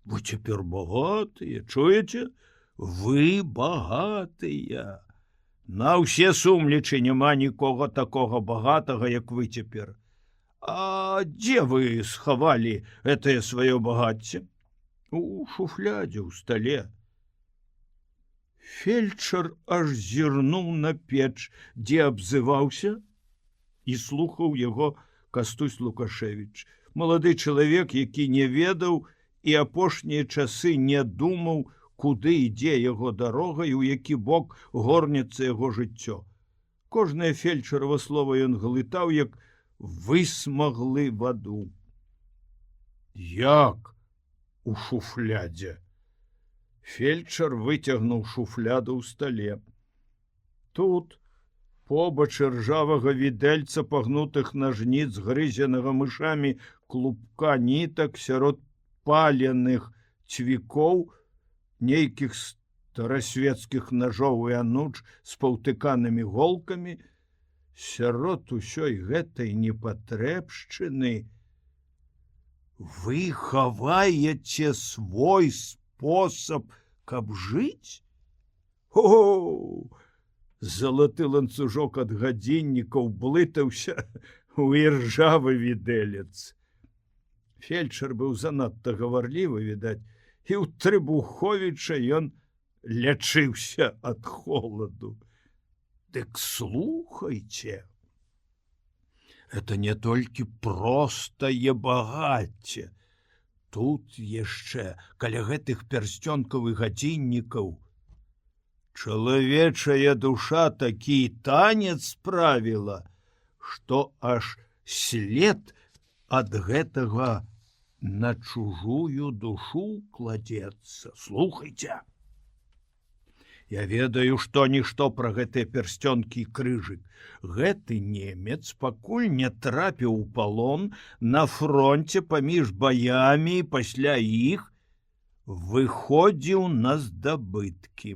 Вы цяпер багатыя, чуеце? Вы багатыя. На ўсе сумлічы няма нікога такога багатага, як вы цяпер. А дзе вы схавалі гэтае сваё багацце? У шуфлядзе, у стале. Фельчар аж зірнуў на печ, дзе абзываўся, і слухаў яго Кастусь Лукашевіч. Малады чалавек, які не ведаў і апошнія часы не думаў, куды ідзе яго дарога і ў які бок горнецца яго жыццё. Кожнае фельчарава слова ён глытаў, як высмаглы ваду. Як у шуфлядзе? Фельчар выцягнуў шуфляду ў стале. Тут, побач ржавага відэльца пагнутых нажніц, грызенага мышамі клубка нітак, сярод паленых цвікоў, нейкіх старасвецкіх ножоў і ануч з паўтыканымі голкамі, сярод усёй гэтай непатрэбшчыны вы хаваеце свой спосаб, каб жыць? О! Залаты ланцужок ад гадзіннікаў блытаўся у іржавы відэлец. Фельчар быў занадта гаварлівы, відаць, і ў Трыбуховіча ён лячыўся ад холаду. Дык слухайце, это не толькі простае багацце. Тут яшчэ каля гэтых пярсцёнкаў і гадзіннікаў чалавечая душа такі танец справіла, што аж след ад гэтага на чужую душу кладзецца. Слухайце. Я ведаю, што-нішто пра гэтыя пярсцёнкі і крыжык. Гэты немец пакуль не трапіў у палон на фронце паміж баямі і пасля іх выходзіў на здабыткі.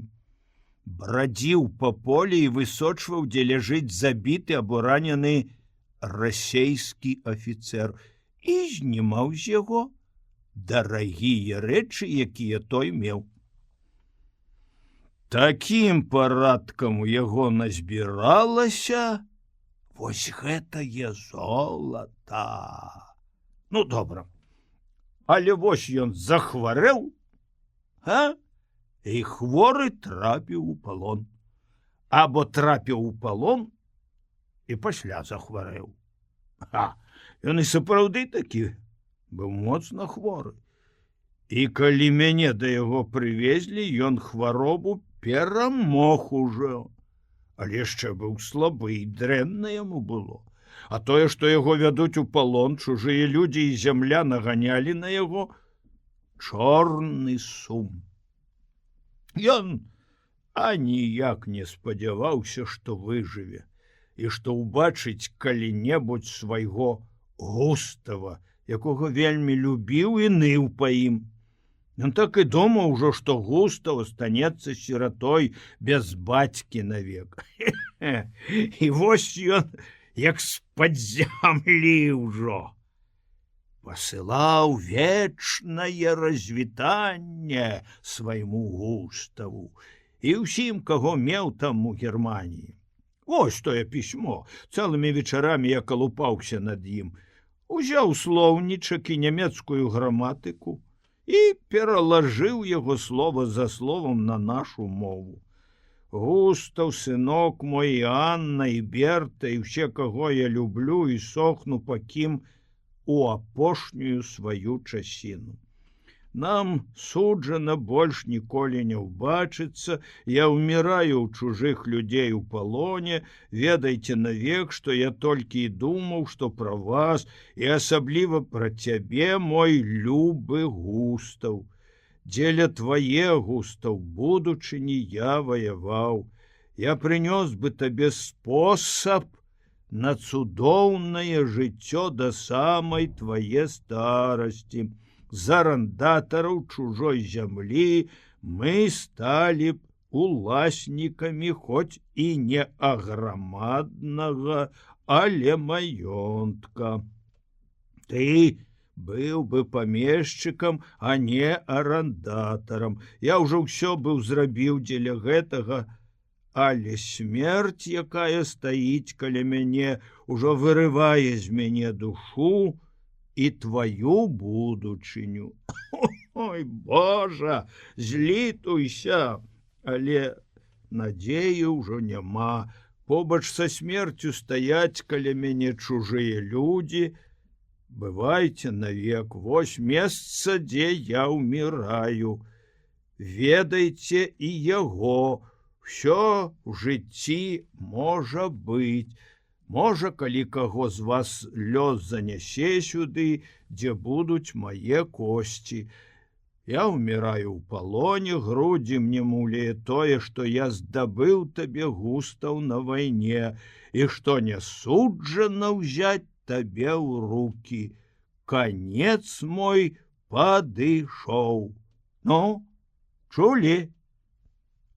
Брадзіў па полі і высочваў, дзе ляжыць забіты або ранены расейскі афіцэр, і знімаў з яго дарагія рэчы, якія той меў. Такім парадкам у яго назбіралася вось гэтае золата. Ну, добра. Але вось ён захварэў, і хворы трапіў у палон. Або трапіў у палон і пасля захварэў. Ён і сапраўды такі быў моцна хворы. І калі мяне да яго прывезлі, ён хваробу перамог ужо, але яшчэ быў слабы і дрэнна яму было. А тое, што яго вядуць у палон, чужыя людзі і зямля наганялі на яго чорны сум. Ён аніяк не спадзяваўся, што выжыве і што ўбачыць калі-небудзь свайго Густава, якога вельмі любіў і ныў па ім. Ён так і думаў ужо, што Густаў астанецца сіратой без бацькі навек. І вось ён, як з-пад зямлі ўжо, пасылаў вечнае развітанне свайму Густаву і ўсім, каго меў там у Германіі. Вось тое пісьмо, цэлымі вечарамі я калупаўся над ім, узяў слоўнічак і нямецкую граматыку і пералажыў яго слова за словам на нашу мову. Густаў, сынок мой, Анна і Берта, і ўсе, каго я люблю і сохну па кім у апошнюю сваю часіну. Нам суджана больш ніколі не ўбачыцца, я ўміраю ў чужых людзей у палоне, ведайце навек, што я толькі і думаў, што пра вас і асабліва пра цябе, мой любы Густаў. Дзеля твае, Густаў, будучыні я ваяваў. Я прынёс бы табе спосаб на цудоўнае жыццё да самай твае старасці. З арандатараў чужой зямлі мы сталі б уласнікамі хоць і не аграмаднага, але маёнтка. Ты быў бы памешчыкам, а не арандатарам. Я ўжо ўсё быў зрабіў дзеля гэтага, але смерць, якая стаіць каля мяне, ужо вырывае з мяне душу і тваю будучыню. Ой, Божа, злітуйся, але надзеі ўжо няма. Побач са смерцю стаяць каля мяне чужыя людзі. Бывайце навек, вось месца, дзе я ўміраю. Ведайце і яго, усё ў жыцці можа быць. Можа, калі каго з вас лёс занясе сюды, дзе будуць мае косці. Я ўміраю ў палоне, грудзі мне муляе тое, што я здабыў табе, Густаў, на вайне, і што не суджана ўзяць табе ў рукі. Канец мой падышоў. Ну, чулі?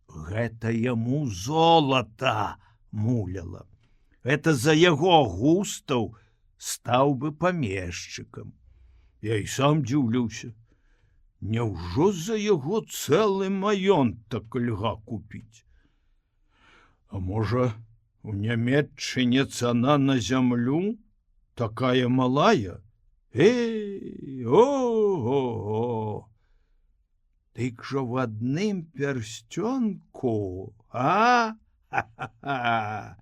Гэта яму золата муляла. Это за яго Густаў стаў бы памешчыкам. Я і сам дзіўлюся. Няўжо за яго цэлы маёнтак льга купіць? А можа, у Нямецчыне цана на зямлю такая малая? Эй, ого-го! Дык жа в адным пярсцёнку, а? Ха-ха-ха!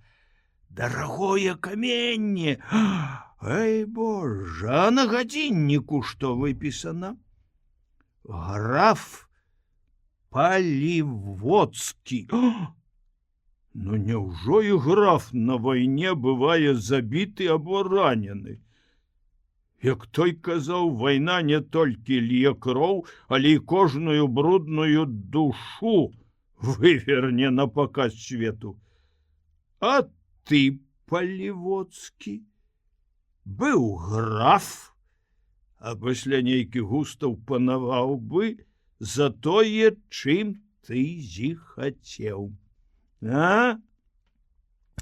Дарагое каменне! Эй, Божа, а на гадзінніку што выпісана? Граф Паливоцкі. Ну няўжо і граф на вайне бывае забіты або ранены? Як той казаў, вайна не толькі лье кроў, але і кожную брудную душу выверне на паказ свету. А ты, Паливоцкі, быў граф, а пасля нейкі Густаў панаваў бы за тое, чым ты зіхацеў. А?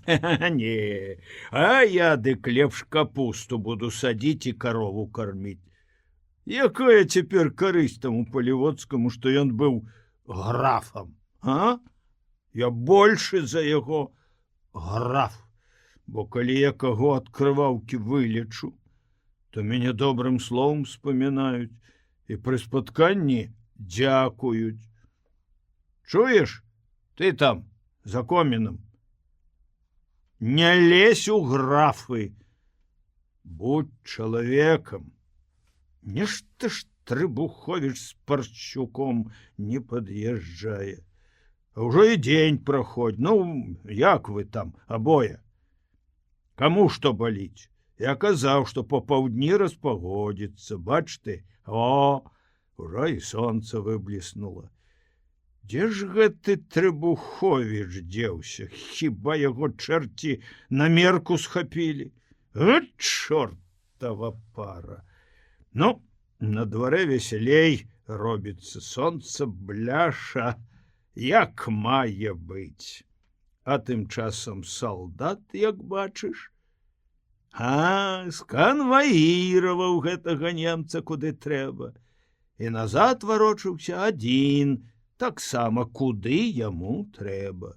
Не, а я дык лепш капусту буду садіць і карову карміць. Якая цяпер карысць таму Паливоцкаму, што ён быў графам, а? Я большы за яго граф, бо калі я каго ад крываўкі вылечу, то мяне добрым словом спамінаюць і пры спатканні дзякуюць. Чуеш, ты там, за комінам? Не лезь у графы, будь чалавекам. Нешта ж Трыбуховіч з Паршчуком не пад'язджае. А ўжо і дзень праходзь. Ну, як вы там, абое? Каму што баліць? Я казаў, што па паўдні распагодзіцца, бач ты, ўжо і сонца выбліснула. Дзе ж гэты Трыбуховіч дзеўся? Хіба яго чэрці на мерку схапілі? Чортава пара! Ну, на дварэ весялей робіцца, сонца бляша, як мае быць. А тым часам салдат, як бачыш, сканваіраваў гэтага немца куды трэба. І назад варочаўся адзін, таксама куды яму трэба.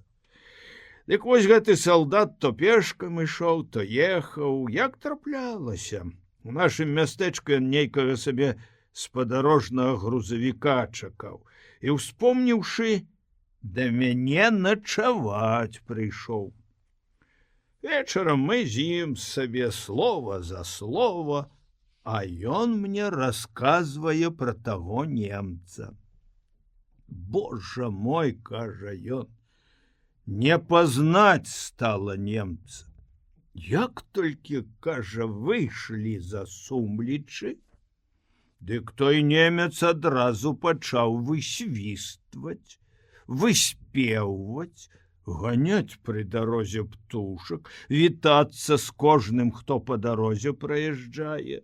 Дык вось гэты салдат то пешкам ішоў, то ехаў, як траплялася. У нашым мястэчку ён нейкага сабе спадарожнага грузавіка чакаў і, успомніўшы, да мяне начаваць прыйшоў. Вечарам мы з ім сабе слова за слова, а ён мне расказвае пра таго немца. Божа мой, кажа ён, не пазнаць стала немца. Як толькі, кажа, выйшлі за Сумлічы, дык той немец адразу пачаў высвістваць, выспеўваць, ганяць пры дарозе птушак, вітацца з кожным, хто па дарозе праязджае.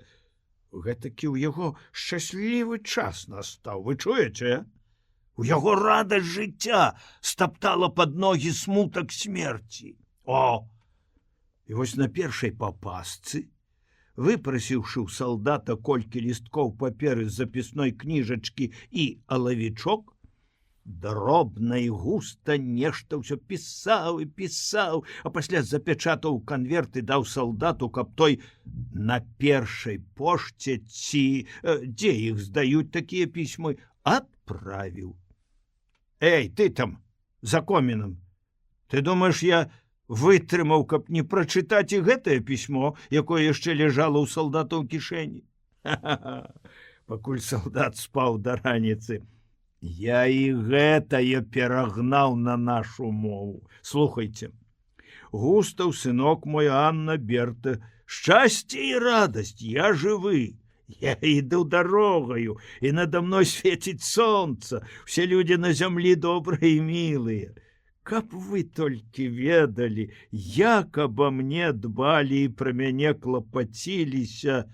Гэтакі ў яго шчаслівы час настаў, вы чуеце? У яго радасць жыцця стаптала пад ногі смутак смерці. О! І вось на першай папасцы, выпрасіўшы ў салдата колькі лісткоў паперы з запісной кніжачкі і алавічок, дробна і густа нешта ўсё пісаў і пісаў, а пасля запячатаў канверт і даў салдату, каб той на першай пошце ці дзе іх здаюць такія пісьмы, адправіў. Эй, ты там, за комінам, ты думаеш, я вытрымаў, каб не прачытаць і гэтае пісьмо, якое яшчэ ляжала ў салдата ў кішэні? Ха-ха-ха! Пакуль салдат спаў да раніцы, я і гэтае перагнаў на нашу мову. Слухайце, Густаў, сынок мой, Анна, Берта, шчасце і радасць, я жывы. Я іду дарогаю, і надо мной свеціць сонца, все людзі на зямлі добрыя і мілыя. Каб вы толькі ведалі, як аба мне дбалі і пра мяне клапаціліся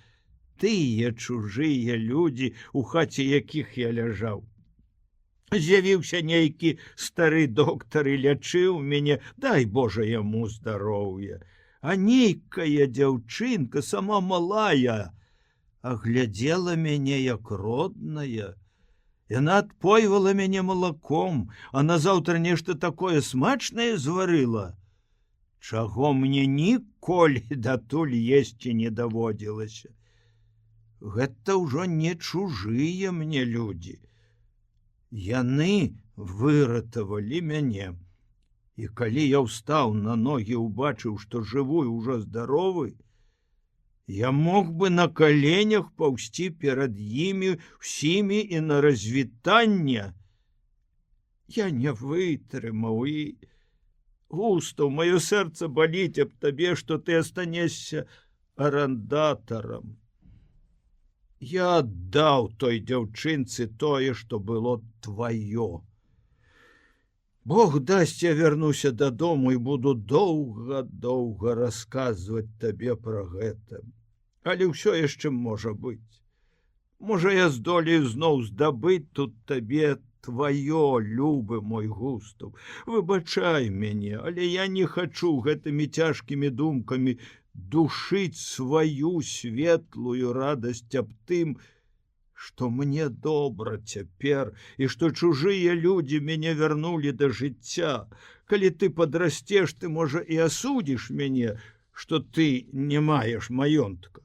тыя чужыя людзі, у хаце якіх я ляжаў. З'явіўся нейкі стары доктар і лячыў мяне, дай Божа яму здароўя. А нейкая дзяўчынка, сама малая, аглядзела мяне як родная. Яна адпойвала мяне малаком, а назаўтра нешта такое смачнае зварыла, чаго мне ніколі датуль есці не даводзілася. Гэта ўжо не чужыя мне людзі. Яны выратавалі мяне. І калі я ўстаў на ногі, убачыў, што жыву і ўжо здаровы, я мог бы на каленях паўсці перад імі ўсімі і на развітанне. Я не вытрымаў і... Густаў, маё сэрца баліць аб табе, што ты астанешся арандатарам. Я аддаў той дзяўчынцы тое, што было тваё. Бог дасць, я вярнуся дадому і буду доўга-доўга расказваць табе пра гэта. Але ўсё яшчэ можа быць. Можа, я здолею зноў здабыць тут табе тваё, любы мой Густаў. Выбачай мяне, але я не хачу гэтымі цяжкімі думкамі душыць сваю светлую радасць аб тым, што мне добра цяпер і што чужыя людзі мяне вярнулі да жыцця. Калі ты падрасцеш, ты, можа, і асудзіш мяне, што ты не маеш маёнтка.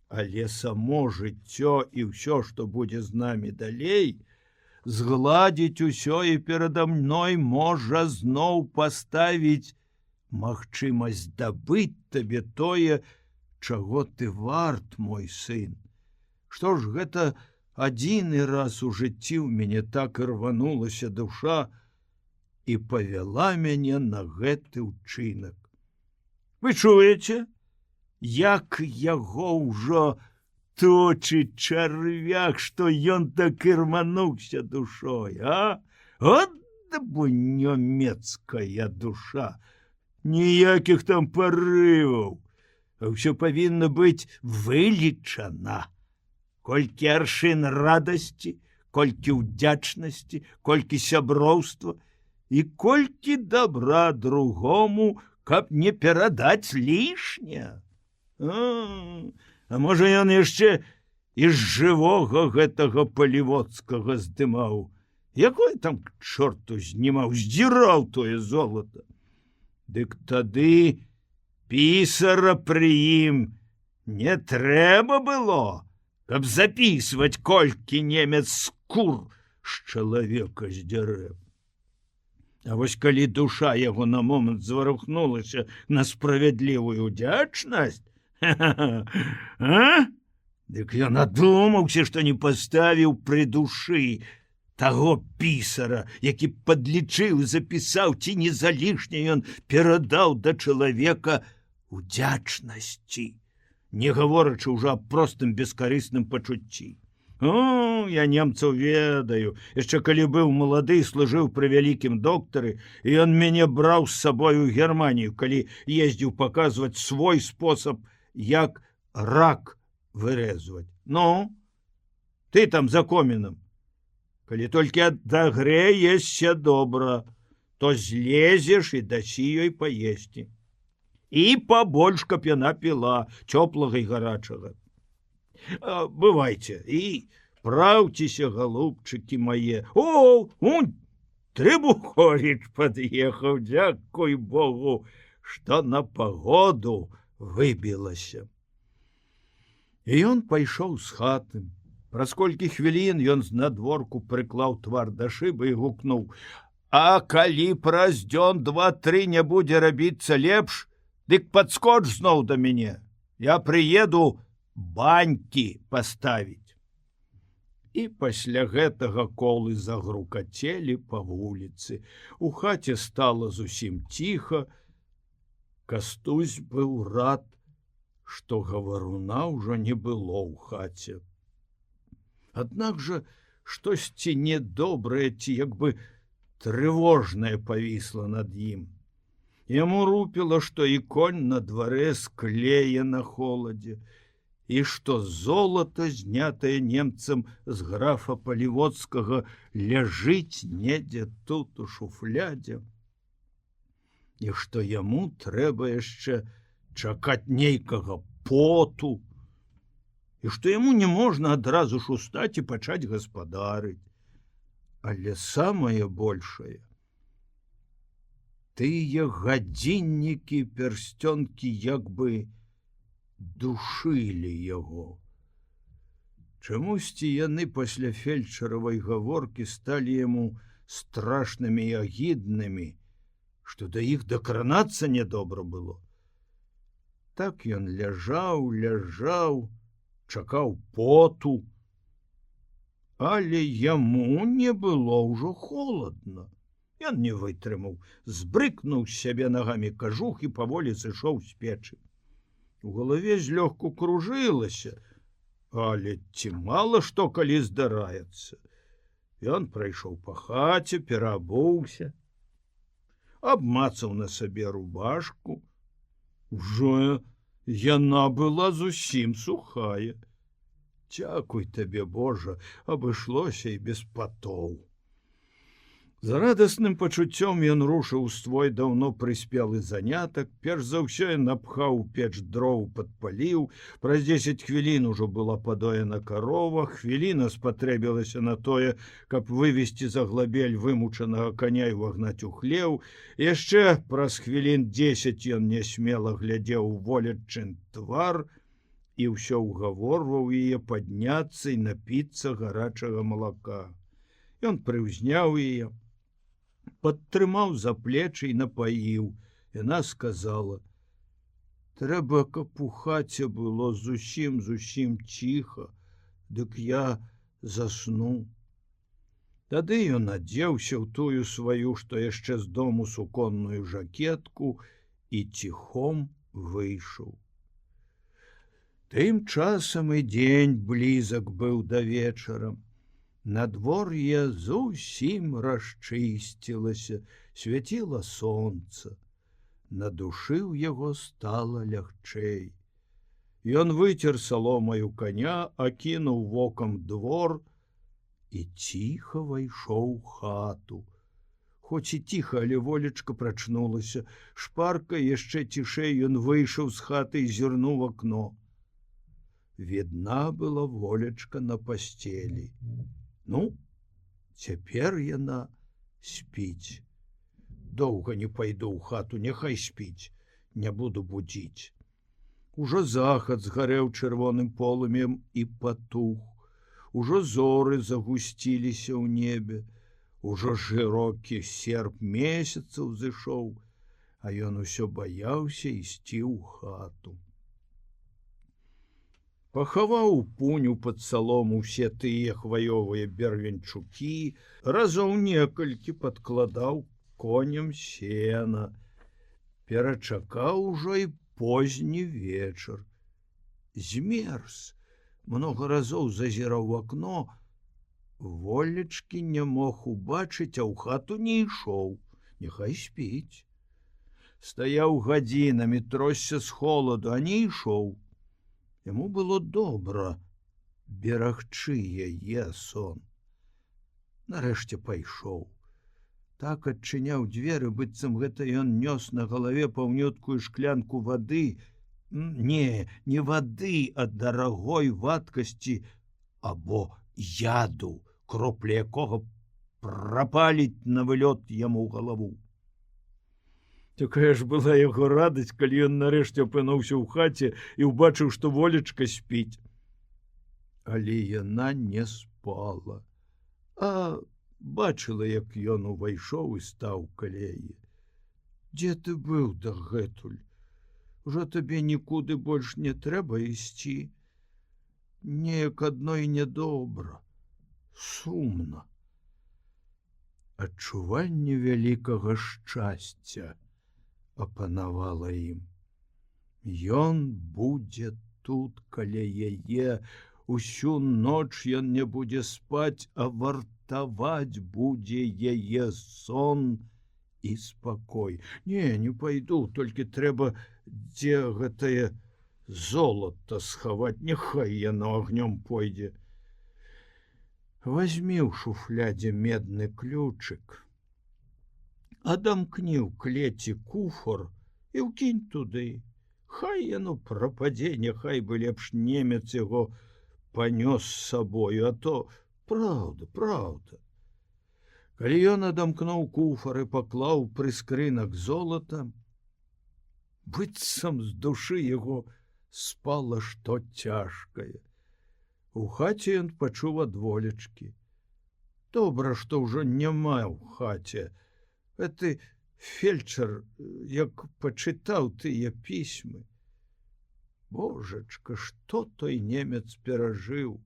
Але само жыццё і ўсё, што будзе з намі далей, згладзіць усё і перада мной можа зноў паставіць магчымасць здабыць табе тое, чаго ты варт, мой сын. Што ж, гэта адзіны раз у жыцці ў мяне так і рванулася душа і павяла мяне на гэты ўчынак. Вы чуеце, як яго ўжо точыць чарвяк, што ён так і рвануўся душой, а? От бо нямецкая душа, ніякіх там парываў, а ўсё павінна быць вылічана. Колькі аршын радасці, колькі ўдзячнасці, колькі сяброўства і колькі добра другому, каб не перадаць лішне. А можа, ён яшчэ і з жывога гэтага палівоцкага здымаў. Якое там к чорту знімаў, здзіраў тое золата. Дык тады пісара пры ім не трэба было, каб запісваць, колькі немец скур з чалавека здзярэ. А вось калі душа яго на момант зварухнулася на справядлівую ўдзячнасць, дык ён надумаўся, што не паставіў пры душы таго пісара, які падлічыў і запісаў, ці не залішне ён перадаў да чалавека удзячнасці, не гаворачы ўжо аб простым бескарысным пачуцці. О, я немцаў ведаю, яшчэ калі быў малады, служыў пры вялікім доктары, і ён мяне браў з сабою ў Германію, калі ездзіў паказваць свой спосаб, як рак вырэзваць. Ну, ты там за комінам, Калі толькі адагрэешся добра, то злезеш і дасі ёй паесці. І пабольш, каб яна піла цёплага і гарачага. Бывайце, і праўцеся, галубчыкі мае. Трыбуховіч пад'ехаў, дзякуй Богу, што на пагоду выбілася. І ён пайшоў з хаты. Праз колькі хвілін ён знадворку прыклаў твар да шыбы і гукнуў: «А калі праз дзён 2-3 не будзе рабіцца лепш, дык падскоч зноў да мяне. Я прыеду банькі паставіць». І пасля гэтага колы загрукацелі па вуліцы. У хаце стала зусім ціха. Кастусь быў рад, што гаваруна ўжо не было ў хаце. Аднак жа штосьці недобрае ці як бы трывожнае павісла над ім. Яму рупіла, што і конь на дварэ склее на холадзе, і што золата, знятае немцам з графа Палівоцкага, ляжыць недзе тут у шуфлядзе, і што яму трэба яшчэ чакаць нейкага поту, і што яму не можна адразу ж устаць і пачаць гаспадарыць. Але самае большае — тыя гадзіннікі, пярсцёнкі як бы душылі яго. Чамусьці яны пасля фельчаравай гаворкі сталі яму страшнымі і агіднымі, што да іх дакранацца нядобра было. Так ён ляжаў, чакаў поту, але яму не было ўжо холадна. Ён не вытрымаў, збрыкнуў з сябе нагамі кажух і паволі сышоў з печы. У галаве злёгку кружылася, але ці мала што калі здараецца. Ён прайшоў па хаце, пераабуўся, абмацаў на сабе рубашку. Ужо яна была зусім сухая. Дзякуй табе, Божа, абышлося і без патоў. З радасным пачуццём ён рушыў у свой даўно прыспелы занятак. Перш за ўсё ён напхаў у печ дроў, падпаліў. Праз 10 хвілін ужо была падоена карова. Хвіліна спатрэбілася на тое, каб вывесці за глабель вымучанага коня і вагнаць у хлеў. Яшчэ праз хвілін 10 ён нясмела глядзеў у волеччын твар і ўсё ўгаворваў яе падняцца і напіцца гарачага малака. Ён прыўзняў яе, падтрымаў за плечы і напаіў. Яна сказала: «Трэба, каб у хаце было зусім ціха, дык я засну». Тады ён адзеўся ў тую сваю, што яшчэ з дому суконную жакетку, і ціхом выйшаў. Тым часам і дзень блізак быў да вечара. Надвор'е зусім расчысцілася, свяціла сонца. На душы ў яго стала лягчэй. Ён выцер саломаю коня, акінуў вокам двор і ціха вайшоў у хату. Хоць і ціха, але волечка прачнулася. Шпарка яшчэ цішэй ён выйшаў з хаты і зірнуў у акно. Відна была волечка на пасцелі. Ну, цяпер яна спіць. Доўга не пайду ў хату, няхай спіць, не буду будзіць. Ужо захад згарэў чырвоным полымем і патух. Ужо зоры загусціліся ў небе. Ужо шырокі серп месяца ўзышоў, а ён усё баяўся ісці ў хату. Пахаваў у пуню пад салому ўсе тыя хваёвыя бервенчукі, разоў некалькі падкладаў коням сена. Перачакаў ужо і позні вечар. Змерз, многа разоў зазіраў у акно, волечкі не мог убачыць, а ў хату не ішоў, няхай спіць. Стаяў гадзінамі, тросся з холаду, а не ішоў. Яму было добра берагчы яе сон. Нарэшце пайшоў. Так адчыняў дзверы, быццам гэта ён нёс на галаве паўнюткую шклянку вады. Не вады, а дарагой вадкасці або яду, кроплі якога прапаліць на вылёт яму галаву. Такая ж была яго радасць, калі ён нарэшце апынуўся ў хаце і ўбачыў, што Волечка спіць. Але яна не спала, а бачыла, як ён увайшоў і стаў каля яе. Дзе ты быў дагэтуль? Ужо табе нікуды больш не трэба ісці. Неяк адной нядобра, сумна. Адчуванне вялікага шчасця апанавала ім. Ён будзе тут каля яе, усю ноч ён не будзе спаць, а вартаваць будзе яе сон і спакой. Не пайду, толькі трэба дзе гэтае золата схаваць, няхай яно агнём пойдзе. Вазьмі ў шуфлядзе медны ключык, адамкні ў клеці куфар і ўкінь туды. Хай яно прападзе, няхай бы лепш немец яго панёс з сабою, а то праўда. Калі ён адамкнуў куфар і паклаў прыскрынак золата, быццам з душы яго спала што цяжкае. У хаце ён пачуў ад Волечкі. Добра, што ўжо няма ў хаце. Гэты фельчар, як пачытаў тыя пісьмы. Божачка, што той немец перажыў?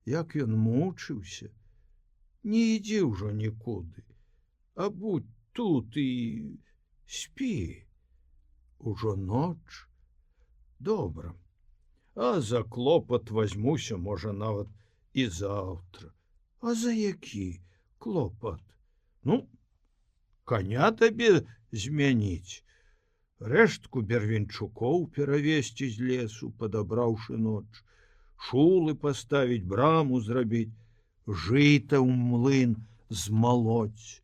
Як ён мучыўся? Не ідзі ўжо нікуды, а будь тут і спі. Ужо ноч. Добра. А за клопат вазьмуся, можа, нават і заўтра. А за які клопат? Коня табе змяніць, рэштку бервенчукоў перавесці з лесу, падабраўшы ноч, шулы паставіць, браму зрабіць, жыта ў млын змалоць.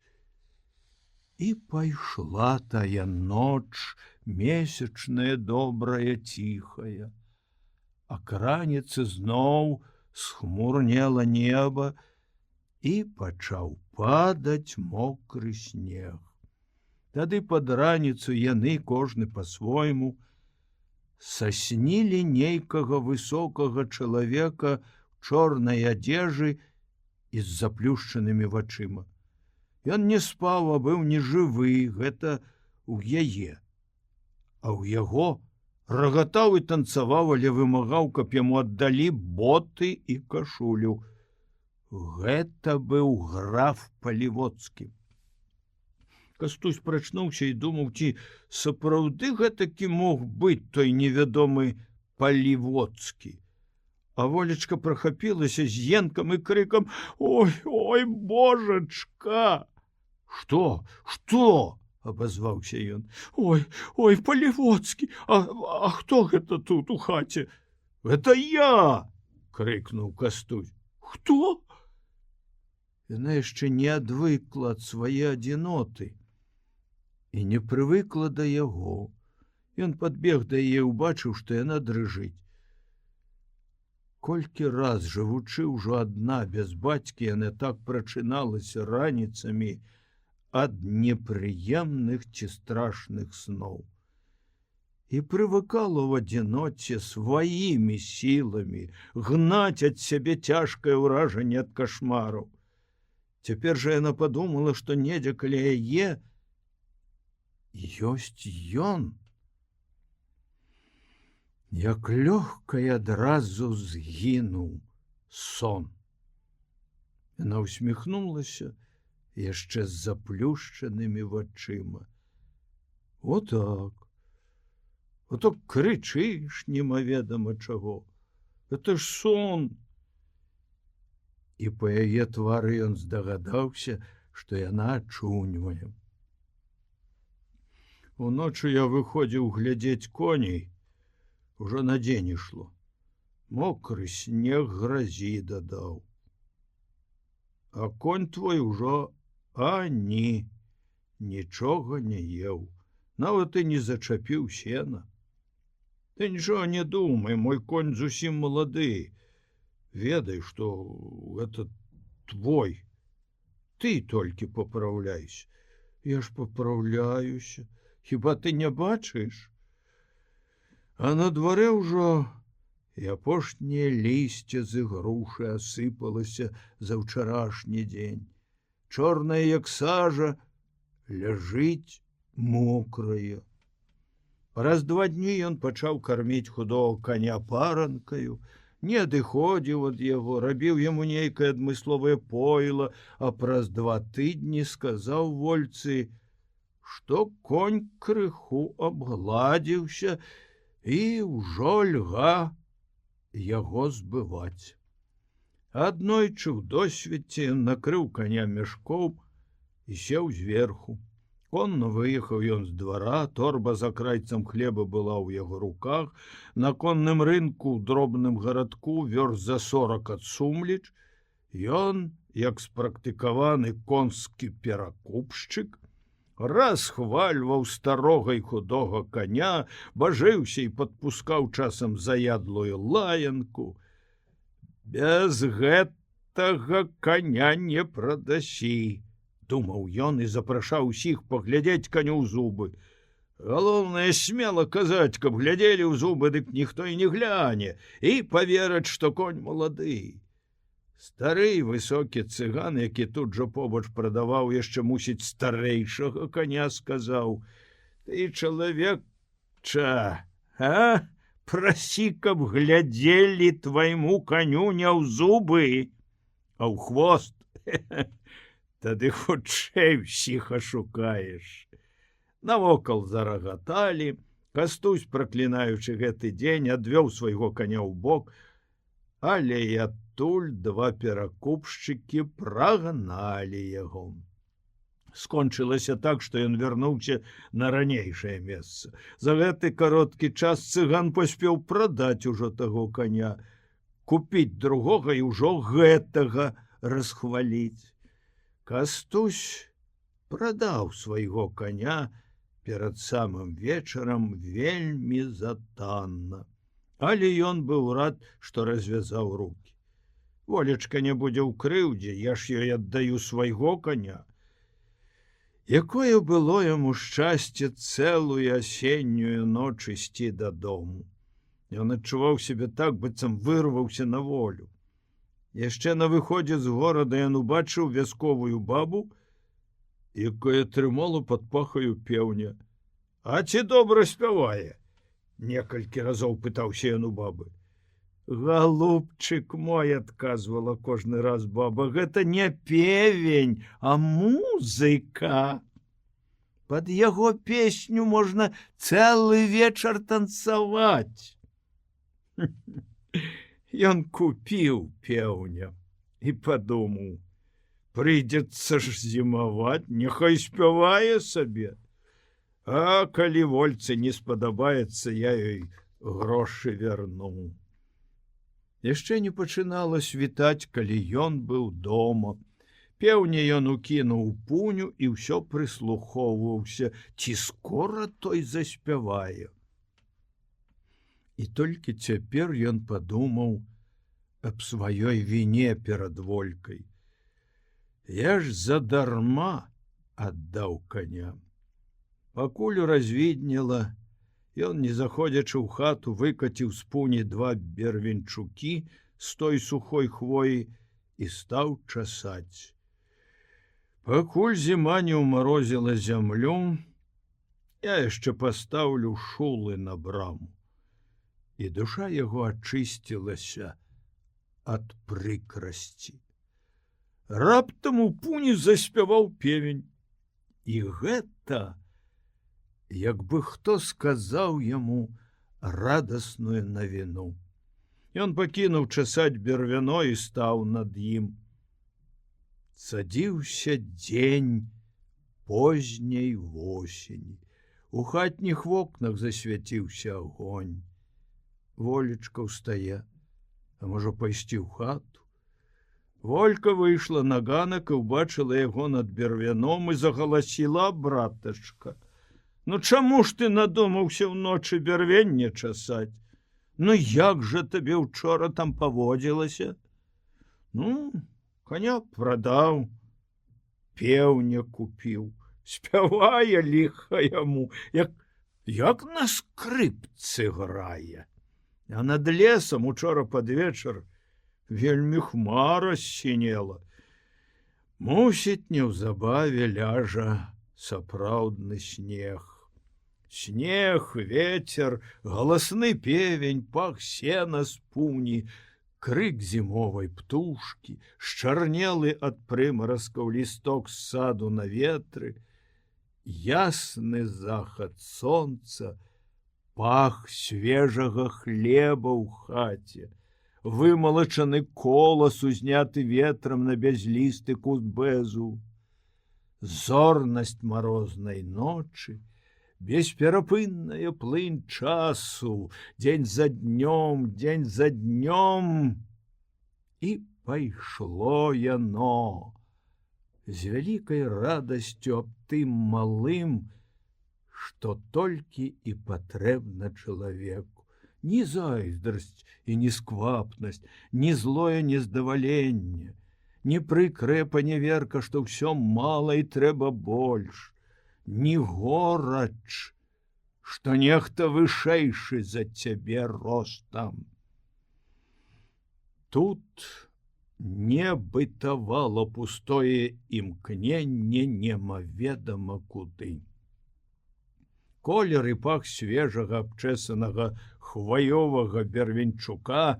І пайшла тая ноч, месячная, добрая, ціхая. А к раніцы зноў схмурнела неба і пачаў падаць мокры снег. Тады пад раніцу яны, кожны па-свойму, саснілі нейкага высокага чалавека ў чорнай адзежы і з заплюшчанымі вачыма. Ён не спаў, а быў нежывы, гэта ў яе. А ў яго рагатаў і танцаваў, але вымагаў, каб яму аддалі боты і кашулю. Гэта быў граф Палівоцкі. Кастусь прачнуўся і думаў, ці сапраўды гэтакі мог быць той невядомы Палівоцкі. А Волечка прахапілася з енкам і крыкам: «Ой, божачка!» «Што? Абазваўся ён. Ой, Палівоцкі, а хто гэта тут у хаце? Гэта я! Крыкнуў Кастусь. Хто? Яна яшчэ не адвыкла ад свае адзіноты і не прывыкла да яго. Ён падбег да яе, убачыў, што яна дрыжыць. Колькі раз, жывучы ўжо адна без бацькі, яна так прачыналася раніцамі ад непрыемных ці страшных сноў. І прывыкала ў адзіноце сваімі сіламі гнаць ад сябе цяжкае ўражанне ад кашмараў. Цяпер жа яна падумала, што недзе каля яе ёсць ён. Як лёгка і адразу згінуў сон. Яна усміхнулася яшчэ з заплюшчанымі вачыма. Отак крычыш немаведама чаго. Это ж сон. І па яе твары ён здагадаўся, што яна ачуньвае. Уночы я выходзіў глядзець коней, ужо на дзень ішло. Мокры снег гразі дадаў. А конь твой ужо ані нічога не еў, нават і не зачапіў сена. Ты нічога не думай, мой конь зусім малады. Ведай, што гэта твой. Ты толькі папраўляйся. Я ж папраўляюся. Хіба ты не бачыш? А на дварэ ўжо і апошняе лісце з ігрушы асыпалася за ўчарашні дзень. Чорная, як сажа, ляжыць мокрая. Праз 2 дні ён пачаў карміць худого коня паранкаю, не адыходзіў ад яго, рабіў яму нейкае адмысловае пойло, а праз 2 тыдні сказаў вольцы, што конь крыху абгладзіўся і ўжо льга яго збываць. Аднойчы ў досвеце ён накрыў коня мяшком і сеў зверху. Конно выехаў ён з двара, торба за крайцам хлеба была ў яго руках, на конным рынку ў дробным гарадку вёрст за 40 ад Сумлеч. Ён, як спрактыкаваны конскі перакупшчык, расхвальваў старога і худога коня, бажыўся і падпускаў часам заядлую лаянку. Без гэтага коня не прадасі, думаў ён і запрашаў усіх паглядзець каню ў зубы. Галоўнае смела казаць, каб глядзелі ў зубы, дык ніхто і не гляне, і павераць, што конь малады. Стары высокі цыган, які тут жа побач прадаваў яшчэ, мусіць, старэйшага коня, сказаў: ты, чалавекча, прасі, каб глядзелі твайму коню не ў зубы, а ў хвост. Тады хутчэй ўсіх ашукаеш. Навокал зарагаталі. Кастусь, праклінаючы гэты дзень, адвёў свайго коня ў бок, але і адтуль 2 перакупшчыкі прагналі яго. Скончылася так, што ён вярнуўся на ранейшае месца. За гэты кароткі час цыган паспеў прадаць ужо таго коня, купіць другога і ўжо гэтага расхваліць. Кастусь прадаў свайго коня перад самым вечарам вельмі затанна, але ён быў рад, што развязаў рукі. Волечка не будзе ў крыўдзе, я ж ёй аддаю свайго коня. Якое было яму шчасце цэлую асеннюю ноч ісці дадому. Ён адчуваў сябе так, быццам вырваўся на волю. Яшчэ на выходзе з горада ён убачыў вясковую бабу, якая трымала пад пахаю пеўня. А ці добра спявае? Некалькі разоў пытаўся ён у бабы. Галубчык мой, адказвала кожны раз баба, гэта не певень, а музыка. Пад яго песню можна цэлы вечар танцаваць. Ён купіў пеўня і падумаў: прыйдзецца ж зімаваць, няхай спявае сабе. А калі вольцы не спадабаецца, я ёй грошы вярну. Яшчэ не пачынала світаць, калі ён быў дома. Пеўня ён укінуў у пуню і ўсё прыслухоўваўся, ці скора той заспявае. І толькі цяпер ён падумаў аб сваёй віне перад волькай. Я ж задарма аддаў коня. Пакуль развіднела, ён, не заходзячы ў хату, выкаціў з пуні 2 бервенчукі з той сухой хвоі і стаў часаць. Пакуль зіма не ўмарозіла зямлю, я яшчэ пастаўлю шулы на браму. І душа яго ачысцілася ад прыкрасці. Раптам у пуні заспяваў певень. І гэта, як бы хто сказаў яму радасную навіну. Ён пакінуў часаць бервяно і стаў над ім. Садзіўся дзень позняй восені. У хатніх вокнах засвяціўся агонь. Волечка ўстае, а можа пайсці ў хату. Волька выйшла на ганак і ўбачыла яго над бервяном і загаласіла: братачка, ну чаму ж ты надумаўся ўночы бярвенне часаць? Ну як жа табе учора там паводзілася? Ну, коня прадаў, пеўня купіў, спявае ліха яму, як на скрыпцы грае. А над лесам учора пад вечар вельмі хмара сінела. Мусіць, неўзабаве ляжа сапраўдны снег. Снег, ветер, галасны певень, пах сена з пуні, крык зімовай птушкі, счарнелы ад прымаразкаў лісток з саду на ветры, ясны захад сонца, пах свежага хлеба ў хаце, вымалачаны колас, узняты ветрам на бязлісты куст бэзу, зорнасць марознай ночы, бесперапынная плынь часу, дзень за днём, дзень за днём. І пайшло яно з вялікай радасцю аб тым малым, што толькі і патрэбна чалавеку. Ні зайздрасць і ні сквапнасць, ні злое нездаваленне, ні прыкрая паневерка, што ўсё мала і трэба больш, ні горач, што нехта вышэйшы за цябе ростам. Тут не бытавала пустое імкненне немаведама куды. Колер і пах свежага абчэсанага хваёвага бервенчука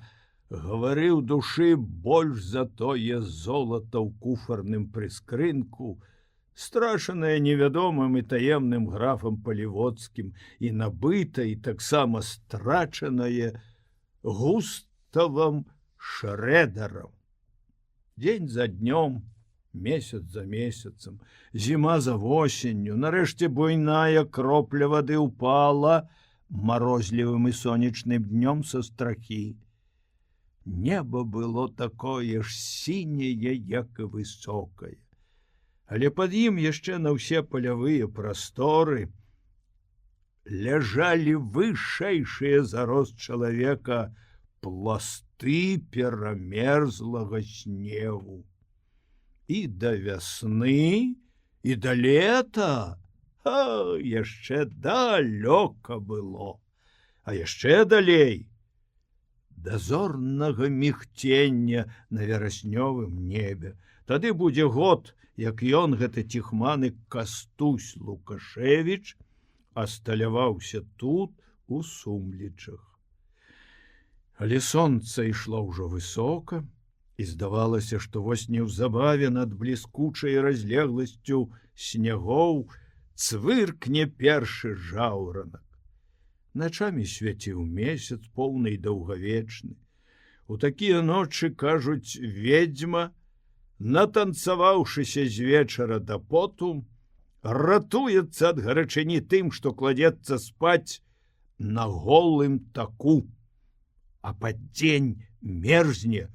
гаварыў душы больш за тое золата ў куфарным прыскрынку, страшанае невядомым і таемным графам Паліводскім і набыта, і таксама страчанае Густавам Шрэдерам. Дзень за днём, месяц за месяцам, зіма за восенню, нарэшце буйная кропля вады ўпала марозлівым і сонечным днём са страхі. Неба было такое ж сіняе, як і высокае. Але пад ім яшчэ на ўсе палявыя прасторы ляжалі вышэйшыя за рост чалавека пласты перамерзлага снегу. І да вясны, і да лета, яшчэ далёка было, а яшчэ далей да зорнага мігцення на вераснёвым небе. Тады будзе год, як ён, гэты ціхманы Кастусь Лукашевіч, асталяваўся тут у Сумлічах. Але сонца ішло ўжо высока, і здавалася, што вось неўзабаве над бліскучай разлегласцю снягоў цвыркне першы жаўранак. Начамі свяціў месяц, поўны і даўгавечны. У такія ночы, кажуць, ведзьма, натанцаваўшыся з вечара да поту, ратуецца ад гарачыні тым, што кладзецца спаць на голым таку, а пад дзень мерзне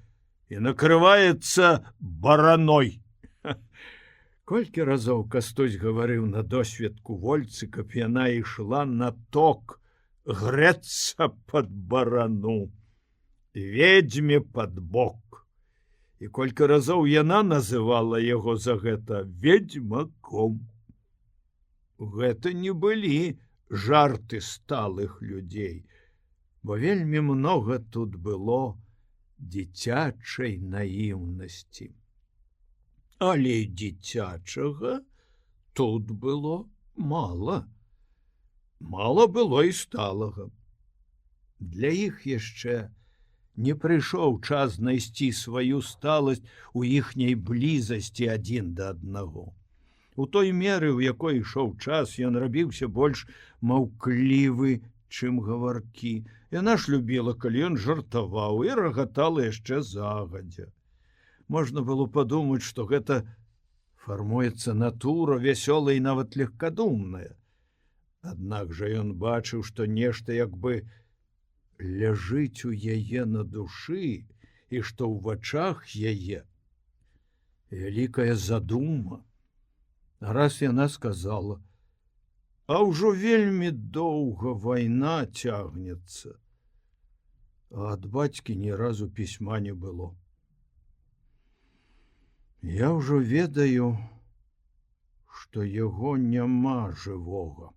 і накрываецца бараной. Колькі разоў Кастусь гаварыў на досведку Вольцы, каб яна ішла на ток грэцца пад барану, ведзьме пад бок. І колькі разоў яна называла яго за гэта ведзьмаком. Гэта не былі жарты сталых людзей, бо вельмі многа тут было дзіцячай наіўнасці. Але дзіцячага тут было мала. Мала было і сталага. Для іх яшчэ не прыйшоў час знайсці сваю сталасць у іхняй блізасці адзін да аднаго. У той меры, у якой ішоў час, ён рабіўся больш маўклівы, чым гаваркі. Яна ж любіла, калі ён жартаваў, і рагатала яшчэ загадзя. Можна было падумаць, што гэта фармуецца натура вясёлая і нават легкадумная. Аднак жа ён бачыў, што нешта як бы ляжыць у яе на душы, і што ў вачах яе Вялікая задума. Раз яна сказала: «А ўжо вельмі доўга вайна цягнецца». А ад бацькі ні разу пісьма не было. Я ўжо ведаю, што яго няма жывога.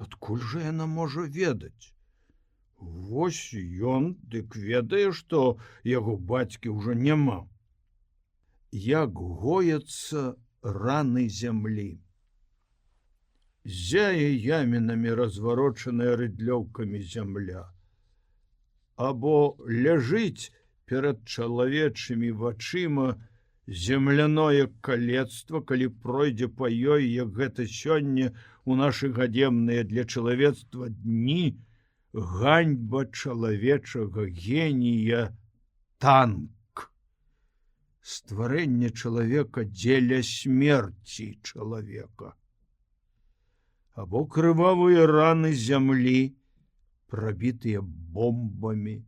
Адкуль жа яна можа ведаць? Вось ён дык ведае, што яго бацькі ўжо няма. Як гояцца раны зямлі. Зяе ямінамі разварочаная рыдлёўкамі зямля. Або ляжыць перад чалавечымі вачыма земляное калецтва, калі пройдзе па ёй, як гэта сёння у нашы гадземныя для чалавецтва дні, ганьба чалавечага генія танк. Стварэнне чалавека дзеля смерці чалавека. Або крывавыя раны зямлі, прабітыя бомбамі.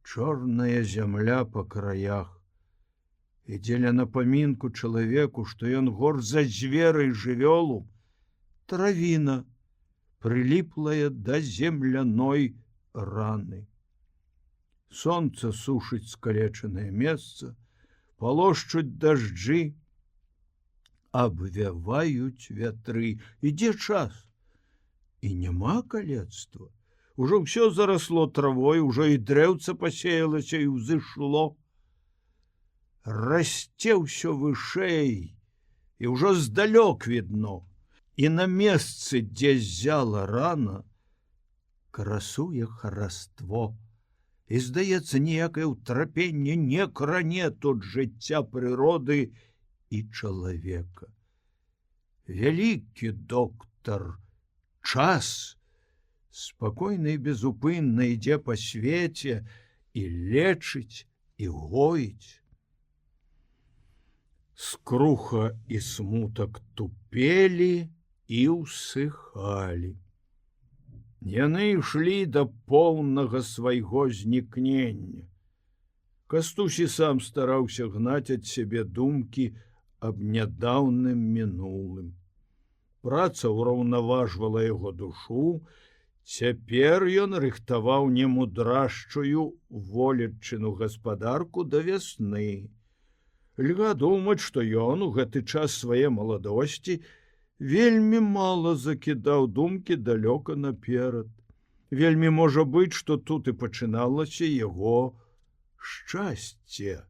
Чорная зямля па краях. І дзеля напамінку чалавеку, што ён горш за звера і жывёлу, травіна, прыліплая да земляной раны. Сонца сушыць скалечанае месца, палошчуць дажджы, абвяваюць вятры. Ідзе час, і няма калецтва. Ужо ўсё зарасло травой, ужо і дрэўца пасеялася і ўзышло. Расце ўсё вышэй, і ўжо здалёк відно, і на месцы, дзе ззяла рана, красуе хараство. І, здаецца, ніякае ўтрапенне не кране тут жыцця прыроды і чалавека. Вялікі доктар, час, спакойна і безупынна ідзе па свеце і лечыць, і гоіць. Скруха і смутак тупелі і ўсыхалі. Яны ішлі да поўнага свайго знікнення. Кастусь і сам стараўся гнаць ад сябе думкі аб нядаўным мінулым. Праца ўраўнаважвала яго душу, цяпер ён рыхтаваў немудрашчую волеччыну гаспадарку да вясны. Льга думаць, што ён у гэты час свае маладосці вельмі мала закідаў думкі далёка наперад. Вельмі можа быць, што тут і пачыналася яго шчасце.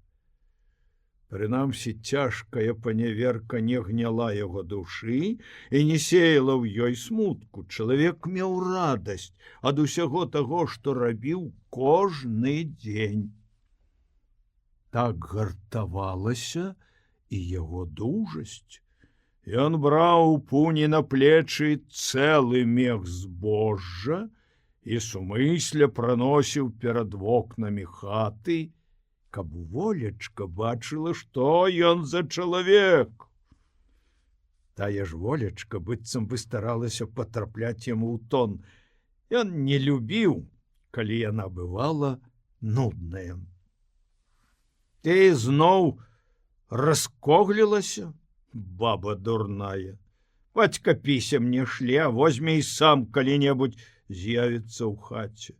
Прынамсі, цяжкая паняверка не гняла яго душы і не сеяла ў ёй смутку. Чалавек меў радасць ад усяго таго, што рабіў кожны дзень. Так гартавалася і яго дужасць. Ён браў у пуні на плечы цэлы мех збожжа і сумысля праносіў перад вокнамі хаты, каб волечка бачыла, што ён за чалавек. Тая ж волечка быццам бы старалася патрапляць яму ў тон. Ён не любіў, калі яна бывала нудная. Ты зноў раскоглілася, баба дурная. Бацька пісем не шле, а возьме і сам калі-небудзь з'явіцца ў хаце.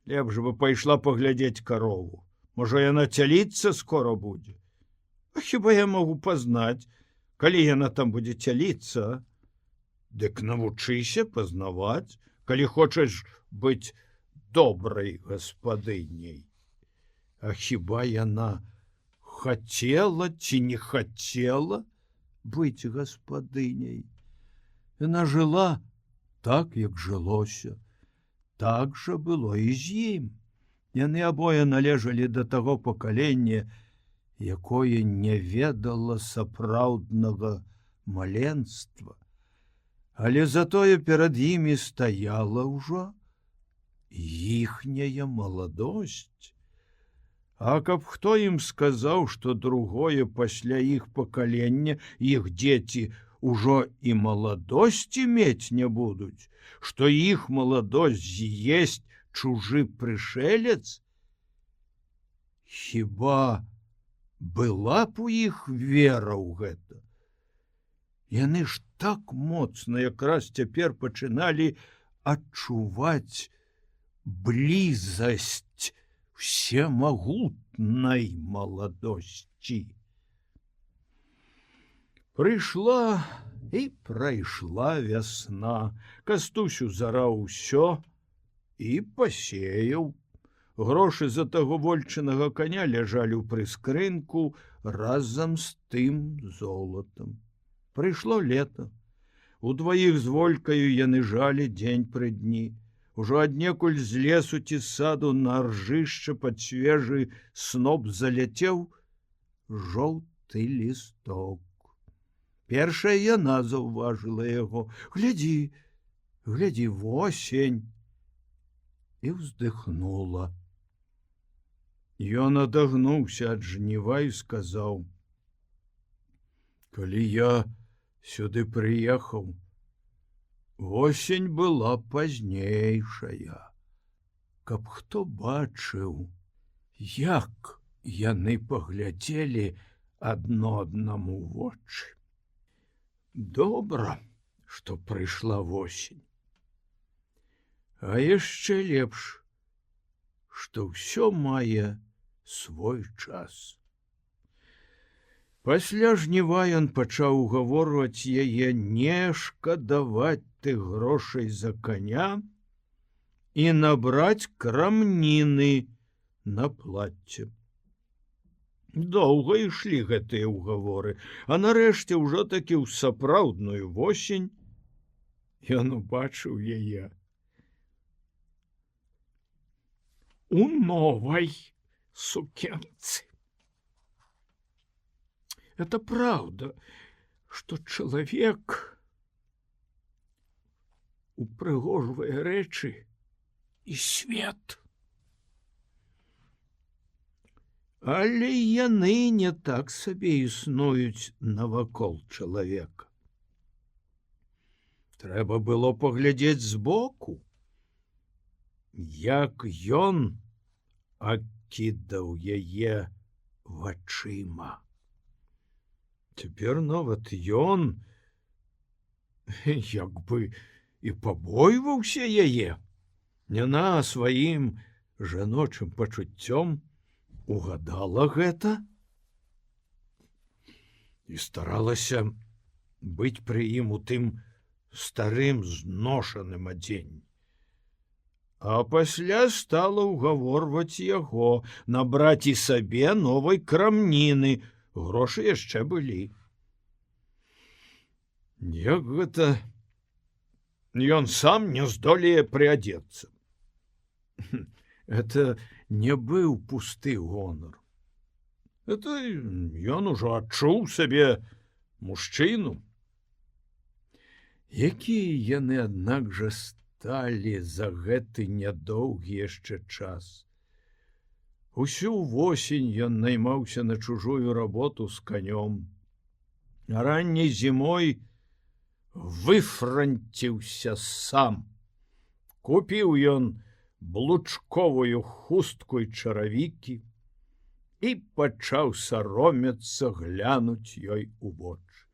Лепш бы пайшла паглядзець карову. Можа, яна цяліцца скора будзе. А хіба я магу пазнаць, калі яна там будзе цяліцца? Дык навучыся пазнаваць, калі хочаш быць добрай гаспадыняй. А хіба яна хацела ці не хацела быць гаспадыняй? Яна жыла так, як жылося. Так жа было і з ім. Яны абое належалі да таго пакалення, якое не ведала сапраўднага маленства. Але затое перад імі стаяла ўжо іхняя маладосць. А каб хто ім сказаў, што другое пасля іх пакалення, іх дзеці ўжо і маладосці мець не будуць, што іх маладосць з'есць чужы прышэлец? Хіба была б у іх вера ў гэта. Яны ж так моцна якраз цяпер пачыналі адчуваць блізасць всемагутнай маладосці. Прыйшла і прайшла вясна. Кастусь узараў усё і пасеяў. Грошы за таго вольчынага коня ляжалі ў прыскрынку разам з тым золатам. Прыйшло лета. Удваіх з волькаю яны жалі дзень пры дні. Ужо аднекуль з лесу ці з саду на ржышча пад свежы сноп заляцеў жоўты лісток. Першая яна заўважыла яго. Глядзі, глядзі, восень. І ўздыхнула. Ён адагнуўся ад жніва і сказаў: калі я сюды прыехаў, восень была пазнейшая. Каб хто бачыў, як яны паглядзелі адно аднаму вочы. Добра, што прыйшла восень. А яшчэ лепш, што ўсё мае свой час. Пасля жніва ён пачаў угаворваць яе не шкадаваць тых грошай за коня і набраць крамніны на плацце. Доўга ішлі гэтыя ўгаворы, а нарэшце ўжо такі ў сапраўдную восень ён убачыў яе у новай сукенцы. Это правда, что человек упрыгожвае рэчы і свет. Але яны не так сабе існуюць навакол чалавека. Трэба было паглядзець збоку, як ён акідаў яе вачыма. Цяпер нават ён як бы і пабойваўся яе. Яна сваім жаночым пачуццём угадала гэта і старалася быць пры ім у тым старым зношаным адзенні. А пасля стала ўгаворваць яго набраць і сабе новай крамніны. Грошы яшчэ былі. Як гэта ён сам не здолее прыадзецца. Это не быў пусты гонар. Это ён ужо адчуў сабе мужчыну. Якія яны, аднак жа, сталі за гэты нядоўгі яшчэ час. Усю восень ён наймаўся на чужую работу з канём. А ранняй зімой выфранціўся сам. Купіў ён блучковую хустку і чаравікі і пачаў саромецца глянуць ёй у вочы.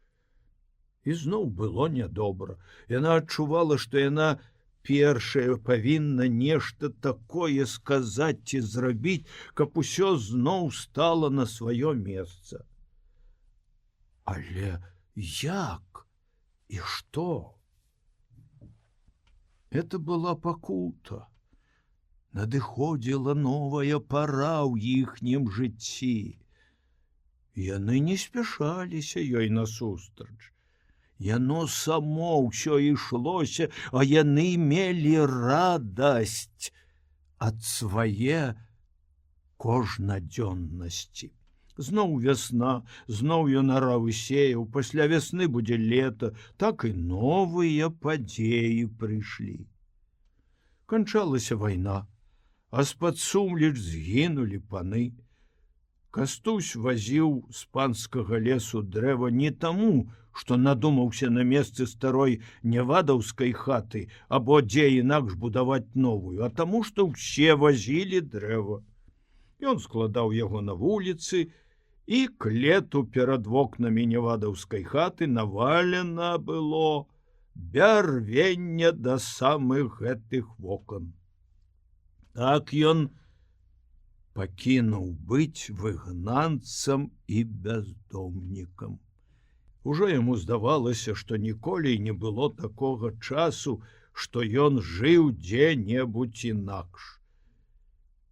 І зноў было нядобра. Яна адчувала, што яна першая павінна нешта такое сказаць ці зрабіць, каб усё зноў стала на сваё месца. Але як і што? Это была пакута. Надыходзіла новая пара ў іхнім жыцці. Яны не спяшаліся ёй насустрач. Яно само ўсё ішлося, а яны мелі радасць ад свае кожнадзённасці. Зноў вясна, зноў ён араў і сеяў, пасля вясны будзе лета, так і новыя падзеі прыйшлі. Канчалася вайна, а з-пад сумлеч згінулі паны. Кастусь вазіў з панскага лесу дрэва не таму, што надумаўся на месцы старой невадаўскай хаты або дзе інакш будаваць новую, а таму, што ўсе вазілі дрэва. Ён складаў яго на вуліцы і к лету перад вокнамі невадаўскай хаты навалена было бярвення да самых гэтых вокон. Так ён пакінуў быць выгнанцам і бяздомнікам. Ужо яму здавалася, што ніколі не было такога часу, што ён жыў дзе-небудзь інакш.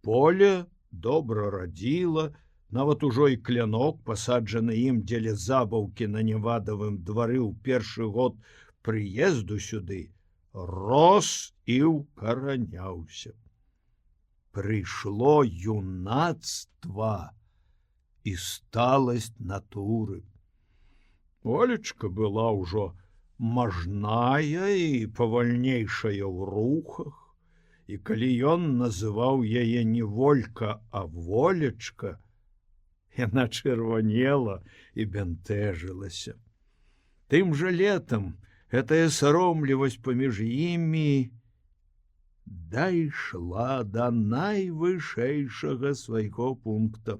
Поле добра радзіла, нават ужо і клянок, пасаджаны ім дзеля забаўкі на невадавым двары ў першы год прыезду сюды, рос і ўкараняўся. Прыйшло юнацтва і сталасць натуры. Олечка была ўжо мажная і павальнейшая ў рухах, і калі ён называў яе не Волька, а Волечка, яна чырванела і бянтэжылася. Тым жа летам гэтая саромлівасць паміж імі дайшла да найвышэйшага свайго пункта.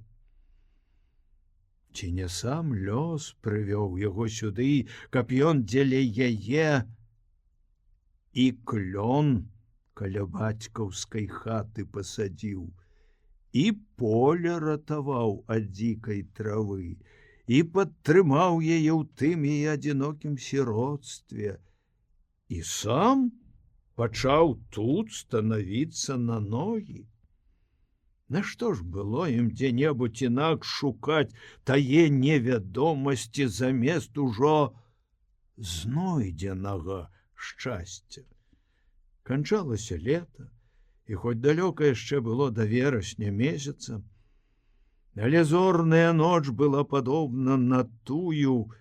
Ці не сам лёс прывёў яго сюды, каб ён дзеля яе і клён каля бацькаўскай хаты пасадзіў, і поле ратаваў ад дзікай травы, і падтрымаў яе ў тым і адзінокім сіроцтве, і сам пачаў тут станавіцца на ногі. Нашто ж было ім дзе-небудзь інакш шукаць тае невядомасці замест ужо знойдзенага шчасця? Канчалася лета, і хоць далёка яшчэ было да верасня месяца, але зорная ноч была падобна на тую,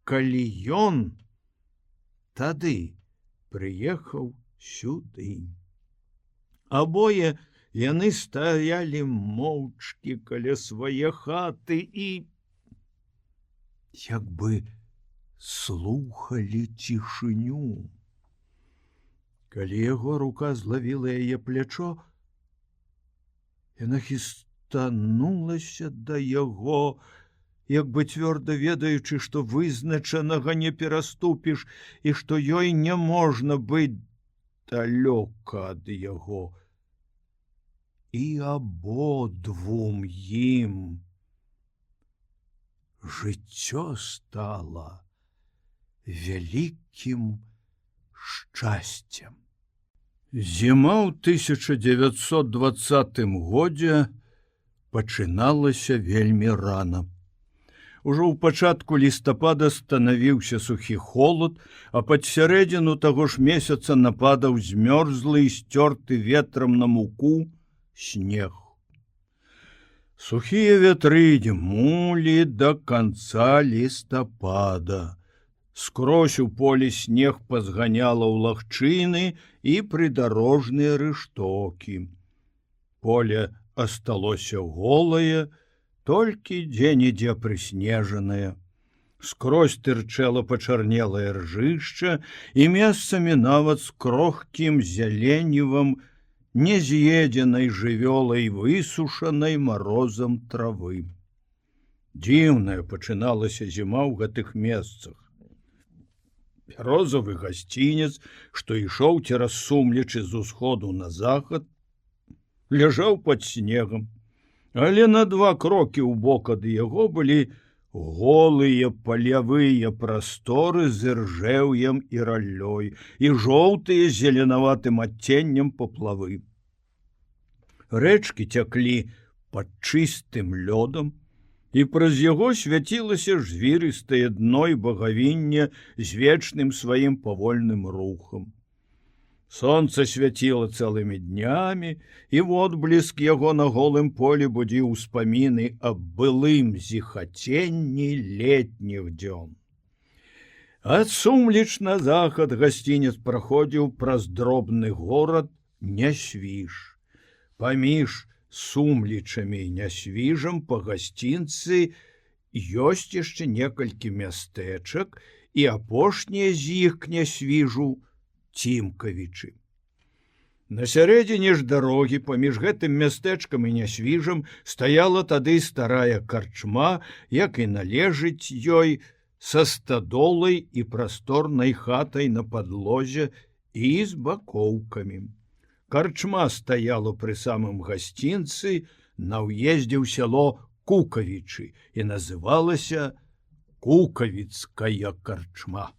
калі ён тады прыехаў сюды. Абое яны стаялі моўчкі каля свае хаты і як бы слухалі цішыню. Калі яго рука злавіла яе плячо, яна хістанулася да яго, як бы цвёрда ведаючы, што вызначанага не пераступіш і што ёй не можна быць далёка ад яго. І абодвум ім жыццё стала вялікім шчасцем. Зіма ў 1920 годзе пачыналася вельмі рана. Ужо ў пачатку лістапада станавіўся сухі холод, а пад сярэдзіну таго ж месяца нападаў змёрзлы і сцёрты ветрам на муку снег. Сухія вятры дзьмулі да канца лістапада. Скрозь у полі снег пазганяла ў лагчыны і прыдарожныя рыштокі. Поле асталося голае, толькі дзе-нідзе прыснежанае. Скрозь тырчэла пачарнелае ржышча і месцамі нават з крохкім зяленівам нез'едзенай жывёлай высушанай марозам травы. Дзіўная пачыналася зіма ў гэтых месцах. Бярозавы гасцінец, што ішоў цераз Сумлечы з усходу на захад, ляжаў пад снегам, але на 2 крокі ў бок ад яго былі голыя палявыя прасторы з іржэўем і раллёй і жоўтыя з зеленаватым адценнем паплавы. Рэчкі цяклі пад чыстым лёдам, і праз яго свяцілася жвірыстае дно і багавінне з вечным сваім павольным рухам. Сонца свяціла цэлымі днямі, і водбліск яго на голым полі будзіў успаміны аб былым зіхаценні летніх дзён. Ад Сумлеч на захад гасцінец праходзіў праз дробны горад Нясвіж. Паміж Сумлечамі і Нясвіжам па гасцінцы ёсць яшчэ некалькі мястэчак, і апошняе з іх к Нясвіжу Цімкавічы. На сярэдзіне ж дарогі паміж гэтым мястэчкам і нясвіжам стаяла тады старая карчма, як і належыць ёй, са стадолай і прасторнай хатай на падлозе і з бакоўкамі. Карчма стаяла пры самым гасцінцы на ўездзе ў сяло Кукавічы і называлася Кукавіцкая карчма.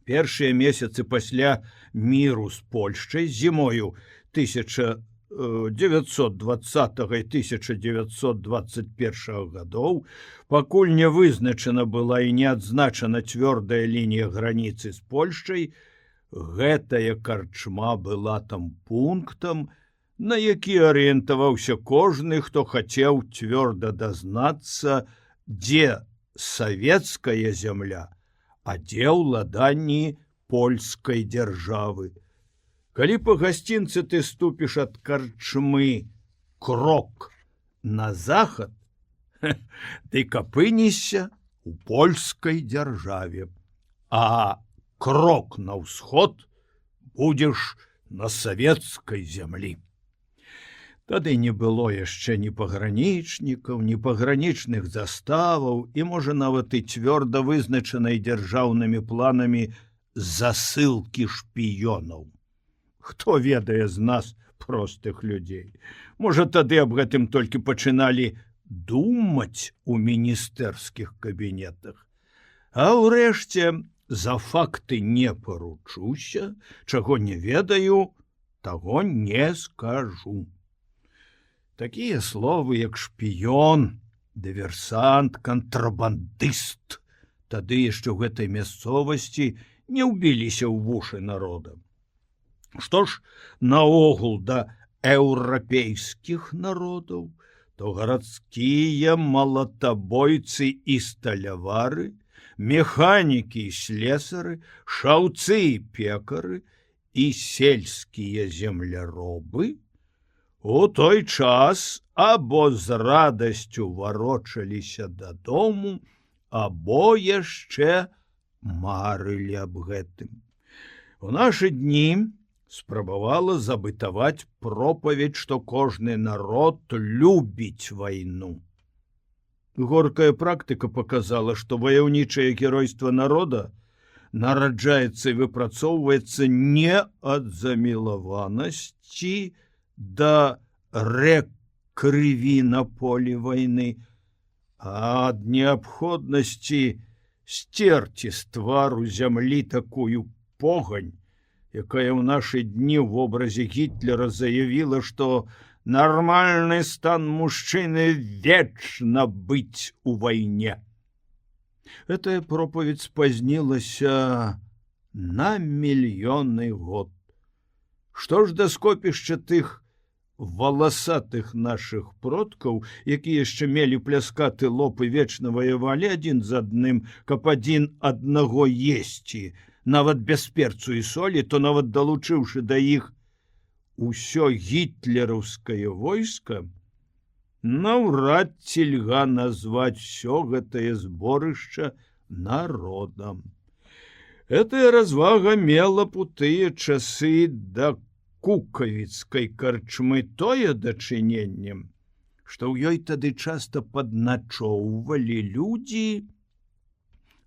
Першыя месяцы пасля міру з Польшчай зімою 1920 і 1921 гадоў, пакуль не вызначана была і не адзначана цвёрдая лінія граніцы з Польшчай, гэтая карчма была там пунктам, на які арыентаваўся кожны, хто хацеў цвёрда дазнацца, дзе савецкая зямля, а дзе ўладанні польскай дзяржавы. Калі па гасцінцы ты ступіш ад карчмы крок на захад, ты апынешся у польскай дзяржаве, а крок на ўсход будзеш на савецкай зямлі. Тады не было яшчэ ні пагранічнікаў, ні пагранічных заставаў і, можа, нават і цвёрда вызначанай дзяржаўнымі планамі засылкі шпіёнаў. Хто ведае з нас, простых людзей? Можа, тады аб гэтым толькі пачыналі думаць у міністэрскіх кабінетах. А ўрэшце, за факты не паручуся, чаго не ведаю, таго не скажу. Такія словы, як шпіён, дыверсант, кантрабандыст, тады яшчэ ў гэтай мясцовасці не ўбіліся ў вушы народа. Што ж наогул да еўрапейскіх народаў, то гарадскія малатабойцы і сталявары, механікі і слесары, шаўцы і пекары і сельскія земляробы у той час або з радасцю варочаліся дадому, або яшчэ марылі аб гэтым. У нашы дні спрабавала забытаваць пропаведь, што кожны народ любіць вайну. Горкая практыка показала, што ваяўнічае геройства народа нараджаецца і выпрацоўваецца не ад замілаванасці да рэк крыві на полі вайны, а ад неабходнасці сцерці з твару зямлі такую погань, якая ў нашы дні ў вобразе Гітлера заявіла, што нармальны стан мужчыны вечна быць у вайне. Гэтая пропаведь спазнілася на мільёны год. Што ж да скопішча тых валасатых нашых продкаў, якія яшчэ мелі пляскаты лоб і вечна ваявалі адзін з адным, каб адзін аднаго есці, нават без перцу і солі, то нават далучыўшы да іх усё гітлераўскае войска, наўрад ці льга назваць всё гэтае зборышча народам. Гэтая развага мела б у тыя часы да Кукавіцкай карчмы тое дачыненне, што ў ёй тады часта падначоўвалі людзі,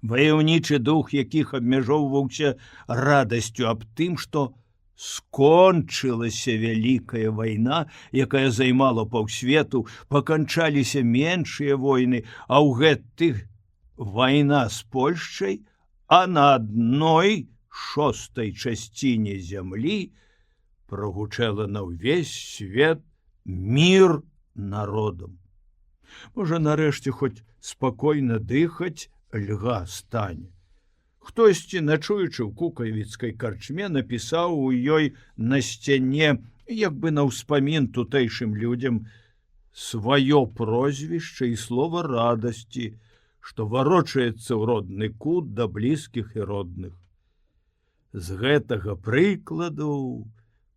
ваяўнічы дух якіх абмяжоўваўся радасцю аб тым, што скончылася вялікая вайна, якая займала паўсвету, паканчаліся меншыя войны, а ў гэтых вайна з Польшчай, а на адной 1/6 часціне зямлі прогучала на ўвесь свет мір народам. Можа, нарэшце хоць спакойна дыхаць льга стане. Хтосьці, начуючы ў Кукавіцкай карчме, напісаў у ёй на сцяне, як бы на ўспамін тутэйшым людзям, сваё прозвішча і слова радасці, што варочаецца ў родны кут да блізкіх і родных. З гэтага прыкладу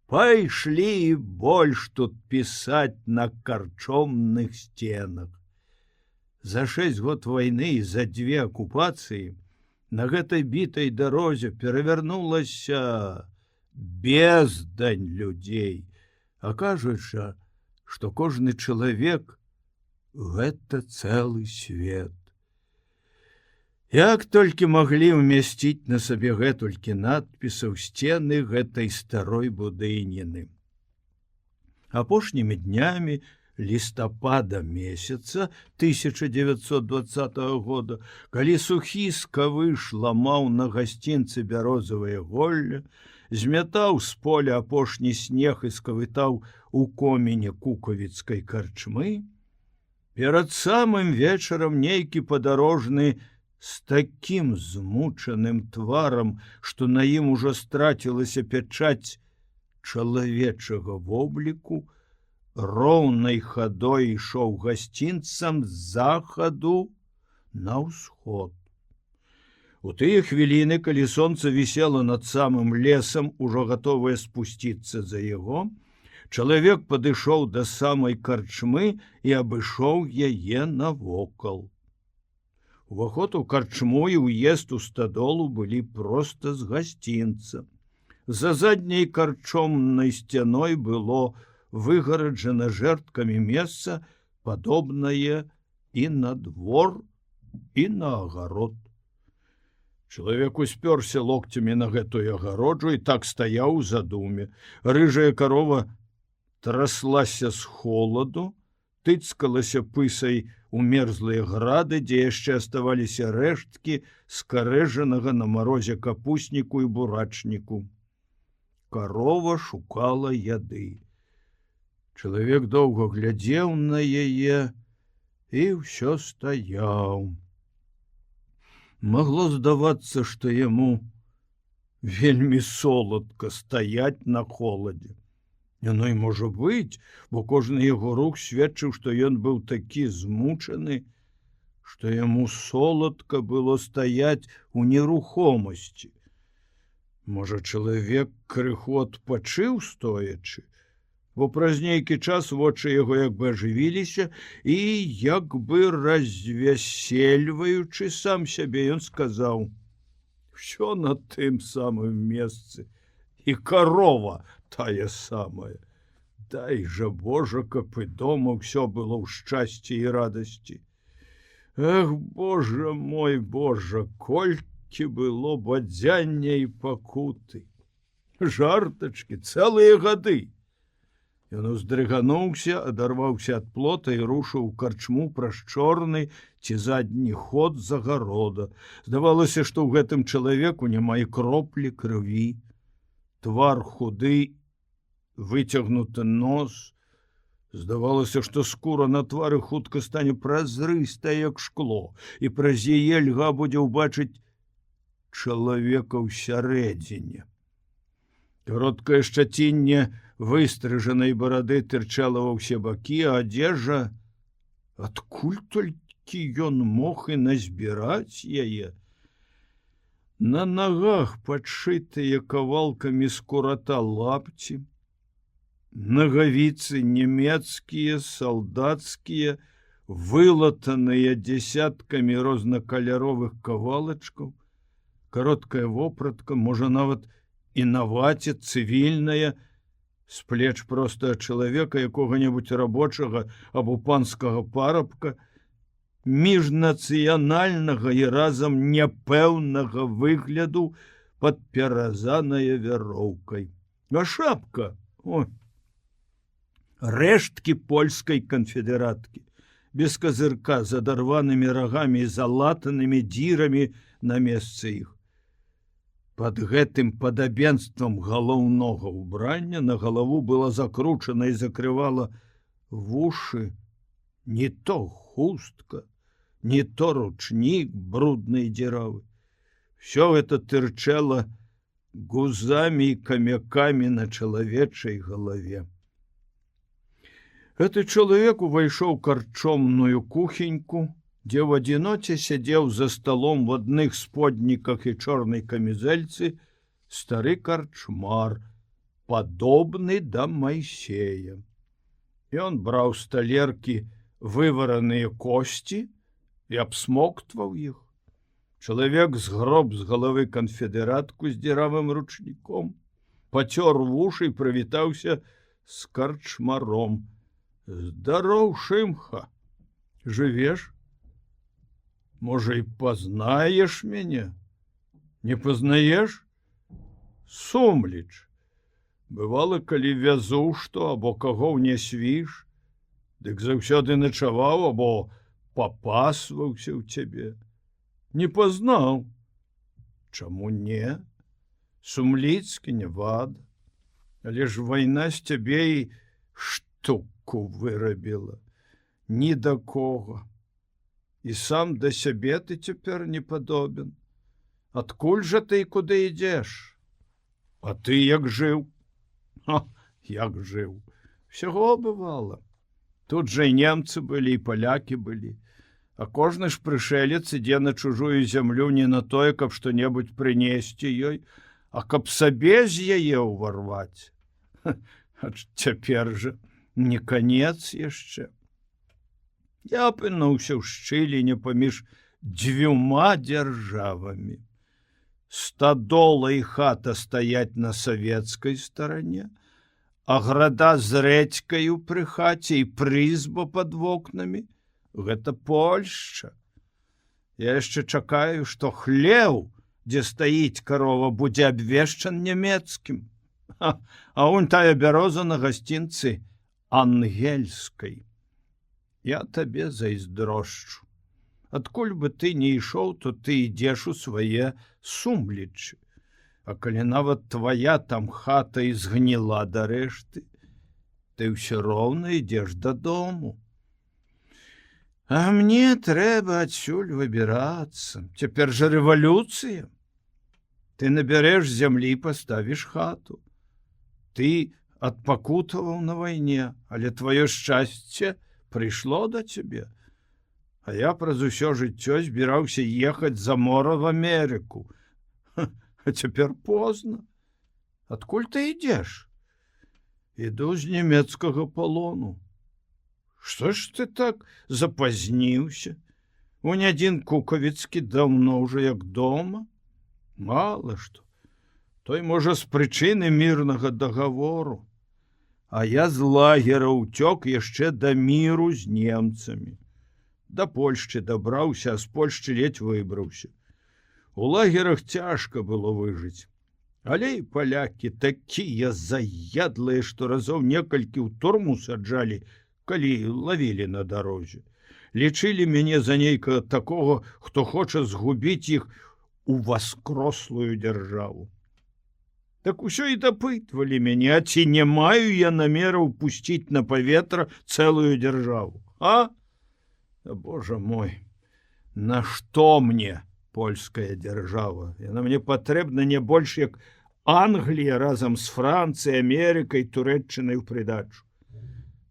пайшлі больш тут пісаць на карчомных сценах. За 6 год вайны і за 2 акупацыі на гэтай бітай дарозе перавярнулася бездань людзей, а кажучы, што кожны чалавек гэта цэлы свет. Як толькі маглі ўмясціць на сабе гэтулькі надпісаў сцены гэтай старой будыніны. Апошнімі днямі лістапада месяца 1920 года, калі сухі скавыш ламаў на гасцінцы бярозавае голле, змятаў з поля апошні снег і скавытаў у коміне кукавіцкай карчмы, перад самым вечарам нейкі падарожны з такім змучаным тварам, што на ім ужо страцілася пячаць чалавечага вобліку, роўнай хадой ішоў гасцінцам з захаду на ўсход. У тыя хвіліны, калі сонца вісела над самым лесам, ужо гатовае спусціцца за яго, чалавек падышоў да самай карчмы і абышоў яе навокал. Уваход у карчму і ўезд у стадолу былі проста з гасцінца. За задняй карчомнай сцяной было выгараджана жэрдкамі месца, падобнае і на двор, і на агарод. Чалавек успёрся локцямі на гэтую агароджу і так стаяў у задуме. Рыжая карова траслася з холаду, тыцкалася пысай у мерзлыя грады, дзе яшчэ аставаліся рэшткі скарэжанага на марозе капусніку і бурачніку. Карова шукала яды. Чалавек доўга глядзеў на яе і ўсё стаяў. Магло здавацца, што яму вельмі соладка стаяць на холадзе. Яно і можа быць, бо кожны яго рух сведчыў, што ён быў такі змучаны, што яму соладка было стаяць у нерухомасці. Можа, чалавек крыху адпачыў стоячы, бо праз нейкі час вочы яго як бы ажывіліся і, як бы развясельваючы сам сябе, ён сказаў: «Усё на тым самым месцы, і карова тая самая. Дай жа Божа, каб і дома ўсё было ў шчасці і радасці. Эх, Божа мой, Божа, колькі было бадзяння і пакуты! Жартачкі, цэлыя гады!» Ён уздрыгануўся, адарваўся ад плота і рушыў у карчму праз чорны ці задні ход з агарода. Здавалася, што ў гэтым чалавеку няма і кроплі крыві. Твар худы, выцягнуты нос. Здавалася, што скура на твары хутка стане празрыстая, як шкло, і праз яе льга будзе ўбачыць чалавека ўсярэдзіне. Кароткае шчацінне выстрыжанай барады тырчала ва ўсе бакі, а адзежа, адкуль толькі ён мог і назбіраць яе? На нагах падшытыя кавалкамі скурата лапці, нагавіцы нямецкія, салдацкія, вылатаныя дзесяткамі рознакаляровых кавалачкаў, кароткая вопратка, можа нават і на ваце цывільная, з плеч простага чалавека, якога-небудзь рабочага або панскага парабка, міжнацыянальнага і разам няпэўнага выгляду, падпяразаная вяроўкай. А шапка, рэшткі польскай канфедэраткі, без казырка, з адарванымі рагамі і залатанымі дзірамі на месцы іх. Пад гэтым падабенствам галаўнога ўбрання на галаву была закручана і закрывала вушы не то хустка, не то ручнік бруднай дзіравы. Всё гэта тырчэла гузамі і камякамі на чалавечай галаве. Гэты чалавек увайшоў у карчомную кухеньку, дзе ў адзіноце сядзеў за сталом в адных сподніках і чорнай камізэльцы стары карчмар, падобны да Майсея. Ён браў з талеркі вывараныя косці і абсмоктваў іх. Чалавек згроб з галавы канфедэратку з дзіравым ручніком, пацёр вушы і прывітаўся з карчмаром. Здароў, Шымха, жывеш? Можа, і пазнаеш мяне? Не пазнаеш? Сумліч. Бывала, калі вязу што, або каго ўнясвіш, дык заўсёды начаваў, або папасваўся ў цябе. Не пазнаў. Чаму не? Сумліцкі не вада. Але ж вайна з цябе і штуку вырабіла. Ні да кого. І сам да сябе ты цяпер не падобен. Адкуль жа ты і куды ідзеш? А ты як жыў? Як жыў? Всяго бывала. Тут жа і немцы былі, і палякі былі. А кожны ж прышэлец ідзе на чужую зямлю не на тое, каб што-небудзь прынесці ёй, а каб сабе з яе ўварваць. А цяпер жа не канец яшчэ. Я апынуўся ў шчыліне паміж дзвюма дзяржавамі. Стадола і хата стаяць на савецкай старане, а града з рэдзькаю пры хаце і прызба пад вокнамі — гэта Польшча. Я яшчэ чакаю, што хлеў, дзе стаіць карова, будзе абвешчан нямецкім. А он тая бяроза на гасцінцы ангельскай. Я табе зайздрошчу. Адкуль бы ты не ішоў, то ты ідзеш у свае Сумлічы. А калі нават твая там хата і згніла да рэшты, ты ўсё роўна ідзеш дадому. А мне трэба адсюль выбірацца. Цяпер жа рэвалюцыя. Ты набярэш зямлі і паставіш хату. Ты адпакутаваў на вайне, але тваё шчасце прыйшло да цябе. А я праз усё жыццё збіраўся ехаць за мора в Амерыку. А цяпер позна. Адкуль ты ідзеш? Іду з нямецкага палону. Што ж ты так запазніўся? Унь адзін Кукавіцкі даўно ўжо як дома. Мала што. Той, можа, з прычыны мірнага дагавору. А я з лагера ўцёк яшчэ да міру з немцамі. Да Польшчы дабраўся, а з Польшчы ледзь выбраўся. У лагерах цяжка было выжыць. Але і палякі такія заядлыя, што разоў некалькі ў турму саджалі, калі лавілі на дарозе. Лічылі мяне за нейкага такога, хто хоча згубіць іх у васкрослую дзяржаву. Так усё і дапытвалі мяне, а ці не маю я намераў пусціць на паветра цэлую дзяржаву, а? Божа мой, нашто мне польская дзяржава? Яна мне патрэбна не больш як Англія разам з Францыяй, Амерыкай, Турэччынай у прыдачу.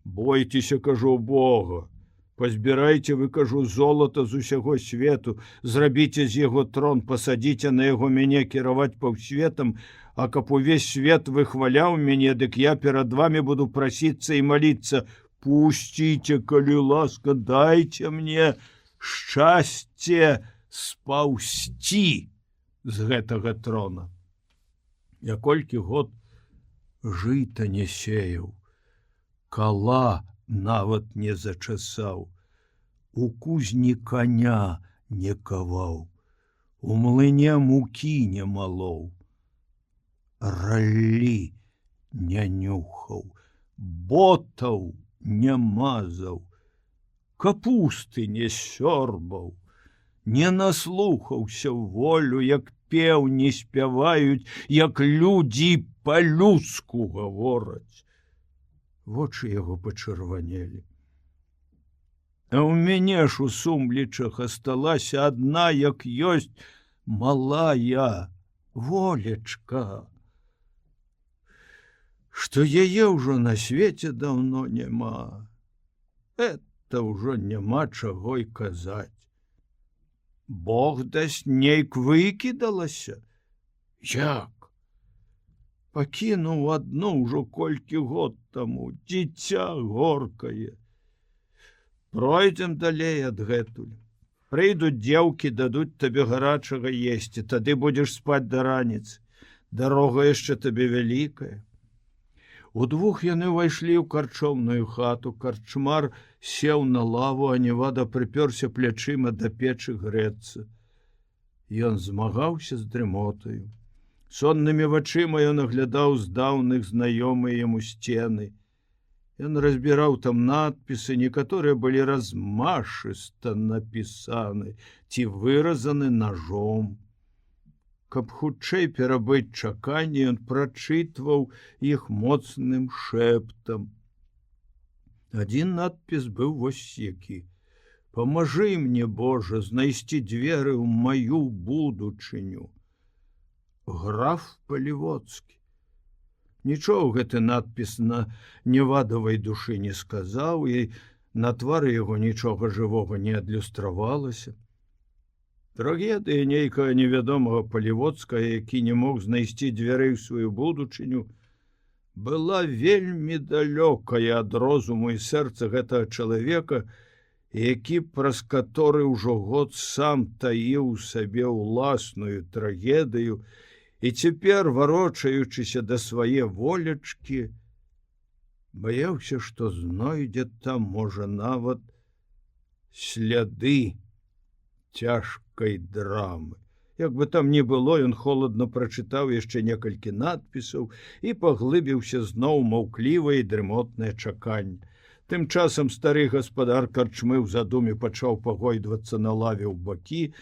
Бойцеся, кажу, Бога. Пазбірайце, вы, кажу, золата з усяго свету, зрабіце з яго трон, пасадзіце на яго мяне кіраваць паўсветам, а каб увесь свет выхваляў мяне, дык я перад вамі буду прасіцца і маліцца: пусціце, калі ласка, дайце мне шчасце спаўсці з гэтага трона. Я колькі год жыта не сеяў, кала нават не зачасаў, у кузні коня не каваў, у млыне мукі не малоў, раллі не нюхаў, ботаў не мазаў, капусты не сёрбаў, не наслухаўся волю, як пеўні спяваюць, як людзі па-людску гавораць. Вочы яго пачырванелі. А ў мяне ж у Сумлічах асталася адна, як ёсць, малая волечка, што яе ўжо на свеце даўно няма. Это ўжо няма чаго й казаць. Бог дасць, нейк выкідалася. Як? Пакінуў адну ўжо колькі год таму, дзіця горкае. Пройдзем далей адгэтуль. Прыйдуць дзеўкі, дадуць табе гарачага есці, тады будзеш спаць да раніцы. дарога яшчэ табе вялікая. Удвух яны ўвайшлі ў карчомную хату. Карчмар сеў на лаву, а Невада прыпёрся плячыма да печы грэцца. Ён змагаўся з дрымотаю. Соннымі вачыма ён аглядаў здаўных знаёмыя яму сцены. Ён разбіраў там надпісы, некаторыя былі размашыста напісаны ці выразаны ножом. Каб хутчэй перабыць чаканне, ён прачытваў іх моцным шэптам. Адзін надпіс быў вось які: «Памажы мне, Божа, знайсці дзверы ў маю будучыню. Граф Палівоцкі». Нічога гэты надпіс на Невадавай душы не сказаў, і на твары яго нічога жывога не адлюстравалася. Трагедыя нейкага невядомага Палівоцкага, які не мог знайсці дзвярэй у сваю будучыню, была вельмі далёкая ад розуму і сэрца гэтага чалавека, які праз каторы ўжо год сам таіў сабе ўласную трагедыю і цяпер, варочаючыся да свае волечкі, баяўся, што знойдзе там, можа, нават сляды цяжкай драмы. Як бы там ні было, ён холадна прачытаў яшчэ некалькі надпісаў і паглыбіўся зноў маўклівае і дрымотнае чаканне. Тым часам стары гаспадар карчмы ў задуме пачаў пагойдвацца на лаве ў бакі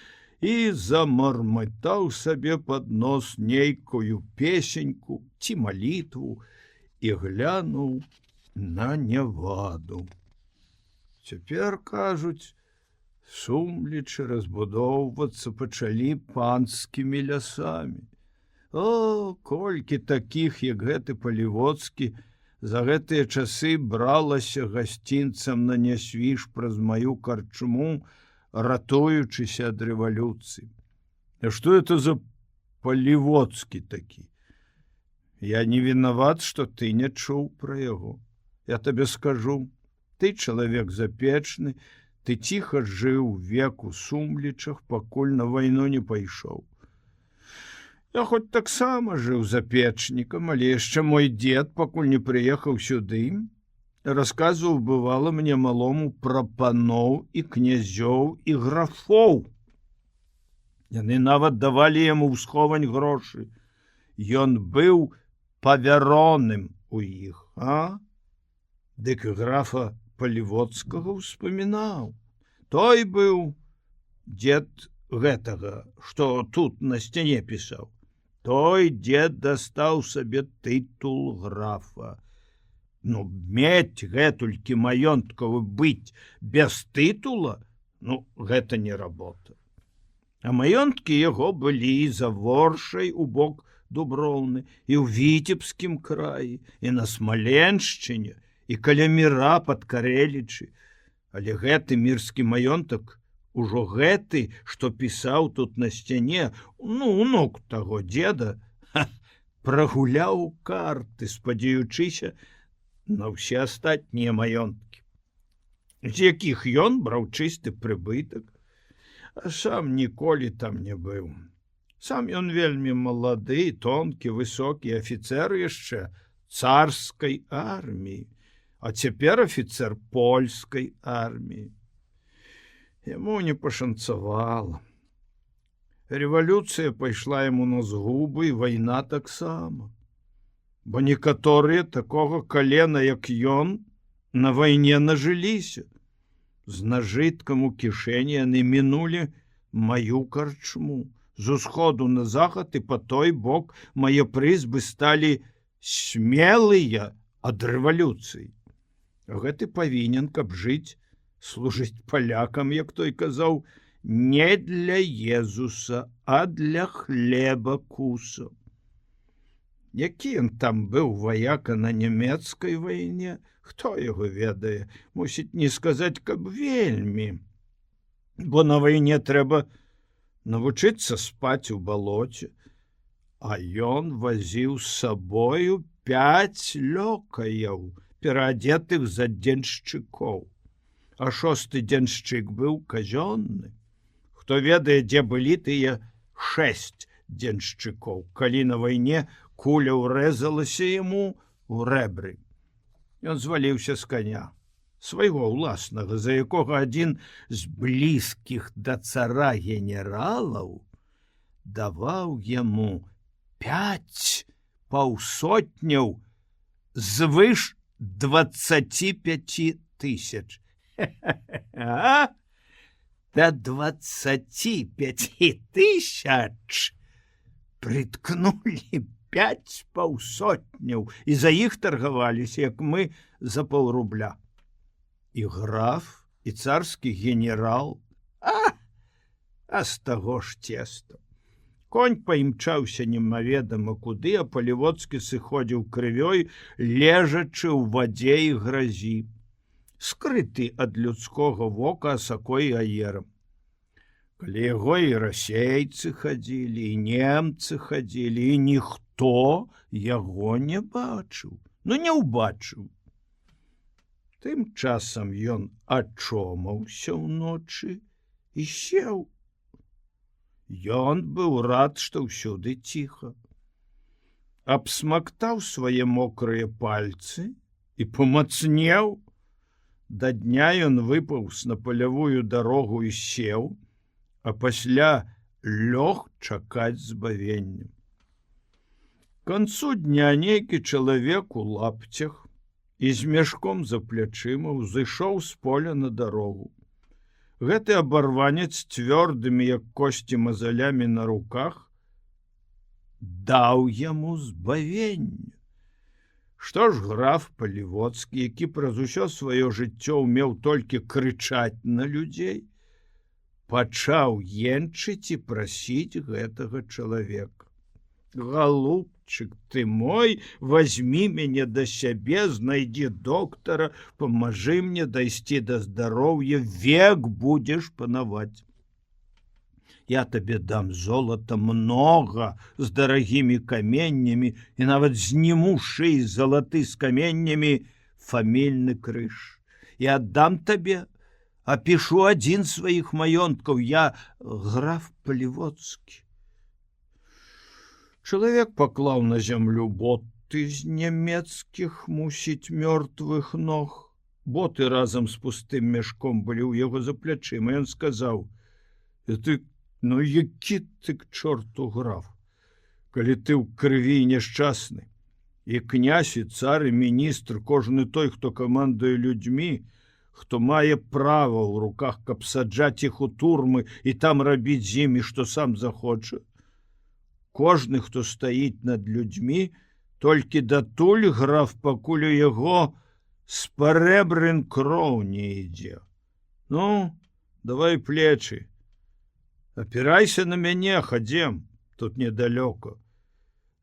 і замармытаў сабе пад нос нейкую песеньку ці малітву і глянуў на Неваду. Цяпер, кажуць, Сумлічы разбудоўвацца пачалі панскімі лясамі. О, колькі такіх, як гэты Палівоцкі, за гэтыя часы бралася гасцінцам на нясвіж праз маю карчму, ратуючыся ад рэвалюцыі. А што это за Палівоцкі такі? Я не вінават, што ты не чуў пра яго. Я табе скажу, ты чалавек запечны, ты ціха жыў век у Сумлічах, пакуль на вайну не пайшоў. Я хоць таксама жыў запечнікам, але яшчэ мой дзед, пакуль не прыехаў сюды, расказваў бывала мне малому пра паноў і князёў і графоў. Яны нават давалі яму ў сховань грошы. Ён быў павяроным у іх, а? Дык графа Палівоцкага ўспамінаў. Той быў дзед гэтага, што тут на сцяне пісаў. Той дзед дастаў сабе тытул графа. Ну, мець гэтулькі маёнткаў быць без тытула, ну, гэта не работа. А маёнткі яго былі і за Воршай у бок Дуброўны, і ў Віцебскім краі, і на Смаленшчыне, і каля Міра пад Карэлічы. Але гэты мірскі маёнтак, ужо гэты, што пісаў тут на сцяне, ну, унук таго дзеда, прагуляў карты, спадзяючыся на ўсе астатнія маёнткі, з якіх ён браў чысты прыбытак, а сам ніколі там не быў. Сам ён вельмі малады, тонкі, высокі афіцэр яшчэ царскай арміі, а цяпер афіцэр польскай арміі. Яму не пашанцавала. Рэвалюцыя пайшла яму на згубы, і вайна таксама. Бо некаторыя такога калена, як ён, на вайне нажыліся. З нажыткам у кішэні яны мінулі маю карчму. З усходу на захад і па той бок мае прызбы сталі смелыя ад рэвалюцыі. Гэты павінен, каб жыць, служыць палякам, як той казаў, не для Езуса, а для хлеба куса. Які ён там быў ваяка на нямецкай вайне, хто яго ведае, мусіць не сказаць, каб вельмі. Бо на вайне трэба навучыцца спаць у балоце, а ён вазіў з сабою 5 лёкаяў, пераадзетых за дзеншчыкоў. А 6-ы дзеншчык быў казённы. Хто ведае, дзе былі тыя 6 деншчыкоў, калі на вайне куля ўрэзалася яму ў рэбры. Ён зваліўся з коня, свайго ўласнага, за якога адзін з блізкіх да цара генералаў даваў яму 5 паўсотняў звыш 25 тысяч. До 25 тысяч прыткнули 5 паўсотняў, і за іх таргаваліся, як мы за паўрубля. І граф, і царскі генерал, а з таго ж цеста. Конь паімчаўся немаведама куды, а Палівоцкі сыходзіў крывёй, лежачы ў вадзе і гразі, скрыты ад людскога вока асакой і аерам. Калі яго і расейцы хадзілі, і немцы хадзілі, і ніхто яго не бачыў, не ўбачыў. Тым часам ён ачомаўся ўночы і сеў. Ён быў рад, што ўсюды ціха. Абсмактаў свае мокрыя пальцы і помацнеў. Да дня ён выпаўз на палявую дарогу і сеў, а пасля лёг чакаць збавення. К канцу дня нейкі чалавек у лапцях і з мяшком за плячыма ўзышоў з поля на дарогу. Гэты абарванец цвёрдымі, як косці, мазалямі на руках даў яму збавенне. Што ж граф Палівоцкі, які праз усё сваё жыццё ўмеў толькі крычаць на людзей, пачаў енчыць і прасіць гэтага чалавека: «Галубчык ты мой, возьми мяне да сябе, знайдзі доктара, памажы мне дайсці да здароўя, век будзеш панаваць. Я табе дам золата много з дарагімі каменнямі і нават зніму шыі залаты з каменнямі фамільны крыж. Я аддам табе, апішу адзін з сваіх маёнткаў, я граф Палівоцкі». Чалавек паклаў на зямлю боты з нямецкіх, мусіць, мёртвых ног. Боты разам з пустым мяшком былі ў яго за плячыма. Ён сказаў: «Ты, які ты к чорту граф, калі ты ў крыві няшчасны, і князь, і цар, і міністр, кожны той, хто камандуе людзьмі, хто мае права ў руках, каб саджаць іх у турмы і там рабіць з імі, што сам захоча. Кожны, хто стаіць над людзьмі, толькі датуль, граф, пакуль у яго з парэбрын кроў не ідзе. Давай плечы, апірайся на мяне, хадзем, тут недалёка.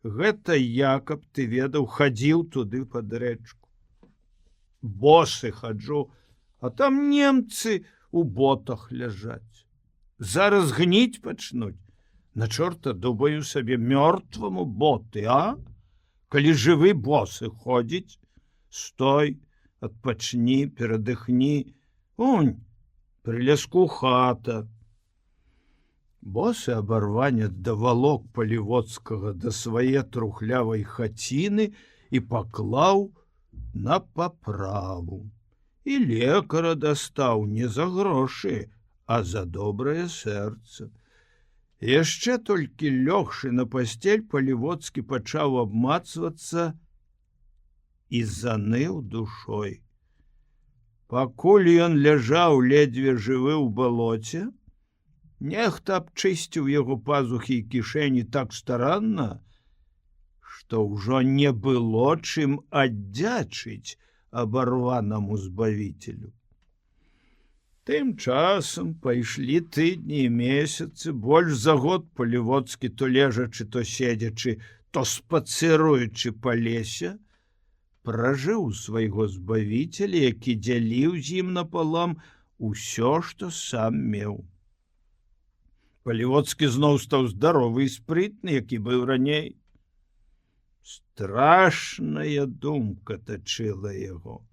Гэта я, каб ты ведаў, хадзіў туды пад рэчку. Босы хаджу, а там немцы у ботах ляжаць. Зараз гніць пачнуць. На чорта дубаю сабе мёртваму боты, а? Калі жывы босы ходзіць, стой, адпачні, перадыхні. Унь, пры ляску хата». Босы абарванец давалок Палівоцкага да свае трухлявай хаціны і паклаў на паправу. І лекара дастаў не за грошы, а за добрае сэрца. Яшчэ толькі лёгшы на пасцель, Палівоцкі пачаў абмацвацца і заныў душой. Пакуль ён ляжаў ледзьве жывы ў балоце, нехта абчысціў яго пазухі і кішэні так старанна, што ўжо не было чым аддзячыць абарванаму збавіцелю. Тым часам пайшлі тыдні і месяцы, больш за год Палівоцкі, то лежачы, то седзячы, то спацыруючы па лесе, пражыў свайго збавіцеля, які дзяліў з ім напалам усё, што сам меў. Палівоцкі зноў стаў здаровы і спрытны, які быў раней. Страшная думка тачыла яго.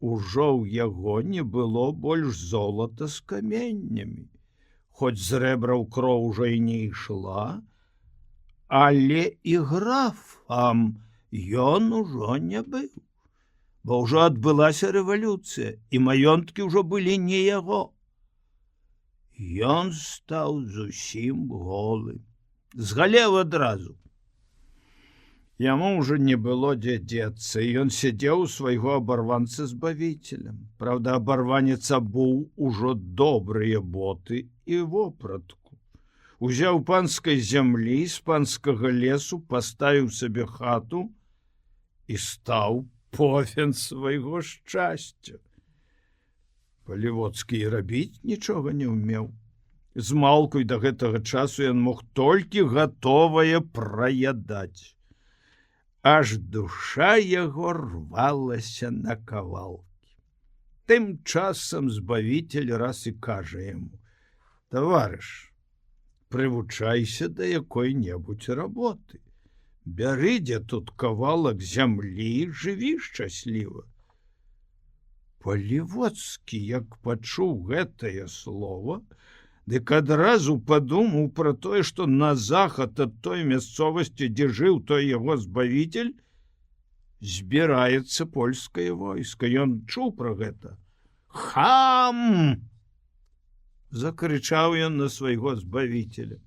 Ужо ў яго не было больш золата з каменнямі. Хоць з рэбраў кроў ужо і не ішла, але і графам ён ужо не быў, бо ўжо адбылася рэвалюцыя, і маёнткі ўжо былі не яго. Ён стаў зусім голы, згалеў адразу. Яму ўжо не было дзе дзецца, і ён сядзеў у свайго абарванца з бавіцелем. Праўда, абарванец абуў ужо добрыя боты і вопратку. Узяў панскай зямлі з панскага лесу, паставіў сабе хату і стаў пофен свайго шчасця. Палівоцкі і рабіць нічога не ўмеў. Змалку і да гэтага часу ён мог толькі гатовае праядаць. Аж душа яго рвалася на кавалкі. Тым часам збавіцель раз і кажа яму: «Таварыш, прывучайся да якой-небудзь работы. Бяры дзе тут кавалак зямлі, жыві шчасліва». Палівоцкі, як пачуў гэтае слово, дык адразу падумаў пра тое, што на захад ад той мясцовасці, дзе жыў той яго збавіцель, збіраецца польскае войска. Ён чуў пра гэта. «Хам!» — закрычаў ён на свайго збавіцеля.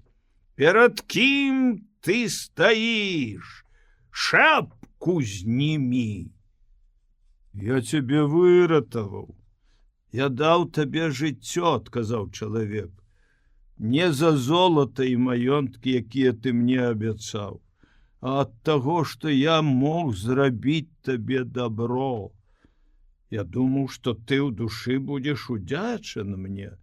«Перад кім ты стаіш? Шапку знімі!» «Я цябе выратаваў. Я даў табе жыццё», — адказаў чалавек. «Не за золата і маёнткі, якія ты мне абяцаў, а ад таго, што я мог зрабіць табе добро. Я думаў, што ты ў душы будзеш удзячаны мне.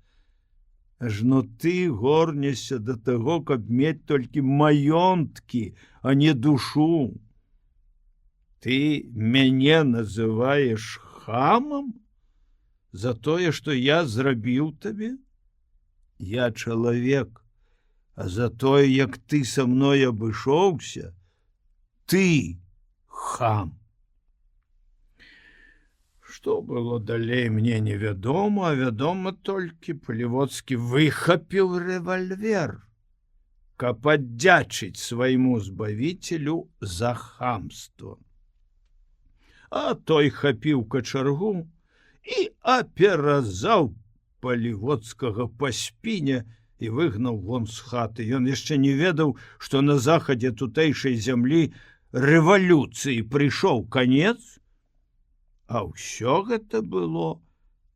Ажно ты горнешся да таго, каб мець толькі маёнткі, а не душу. Ты мяне называеш хамам за тое, што я зрабіў табе? Я чалавек, а за тое, як ты са мной абышоўся, ты хам». Што было далей, мне невядома, а вядома толькі, Палівоцкі выхапіў рэвальвер, каб аддзячыць свайму збавіцелю за хамство. А той хапіў качаргу і аперазаў Палівоцкага па спіне і выгнаў вон з хаты. Ён яшчэ не ведаў, што на захадзе тутэйшай зямлі рэвалюцыі прыйшоў канец, а ўсё гэта было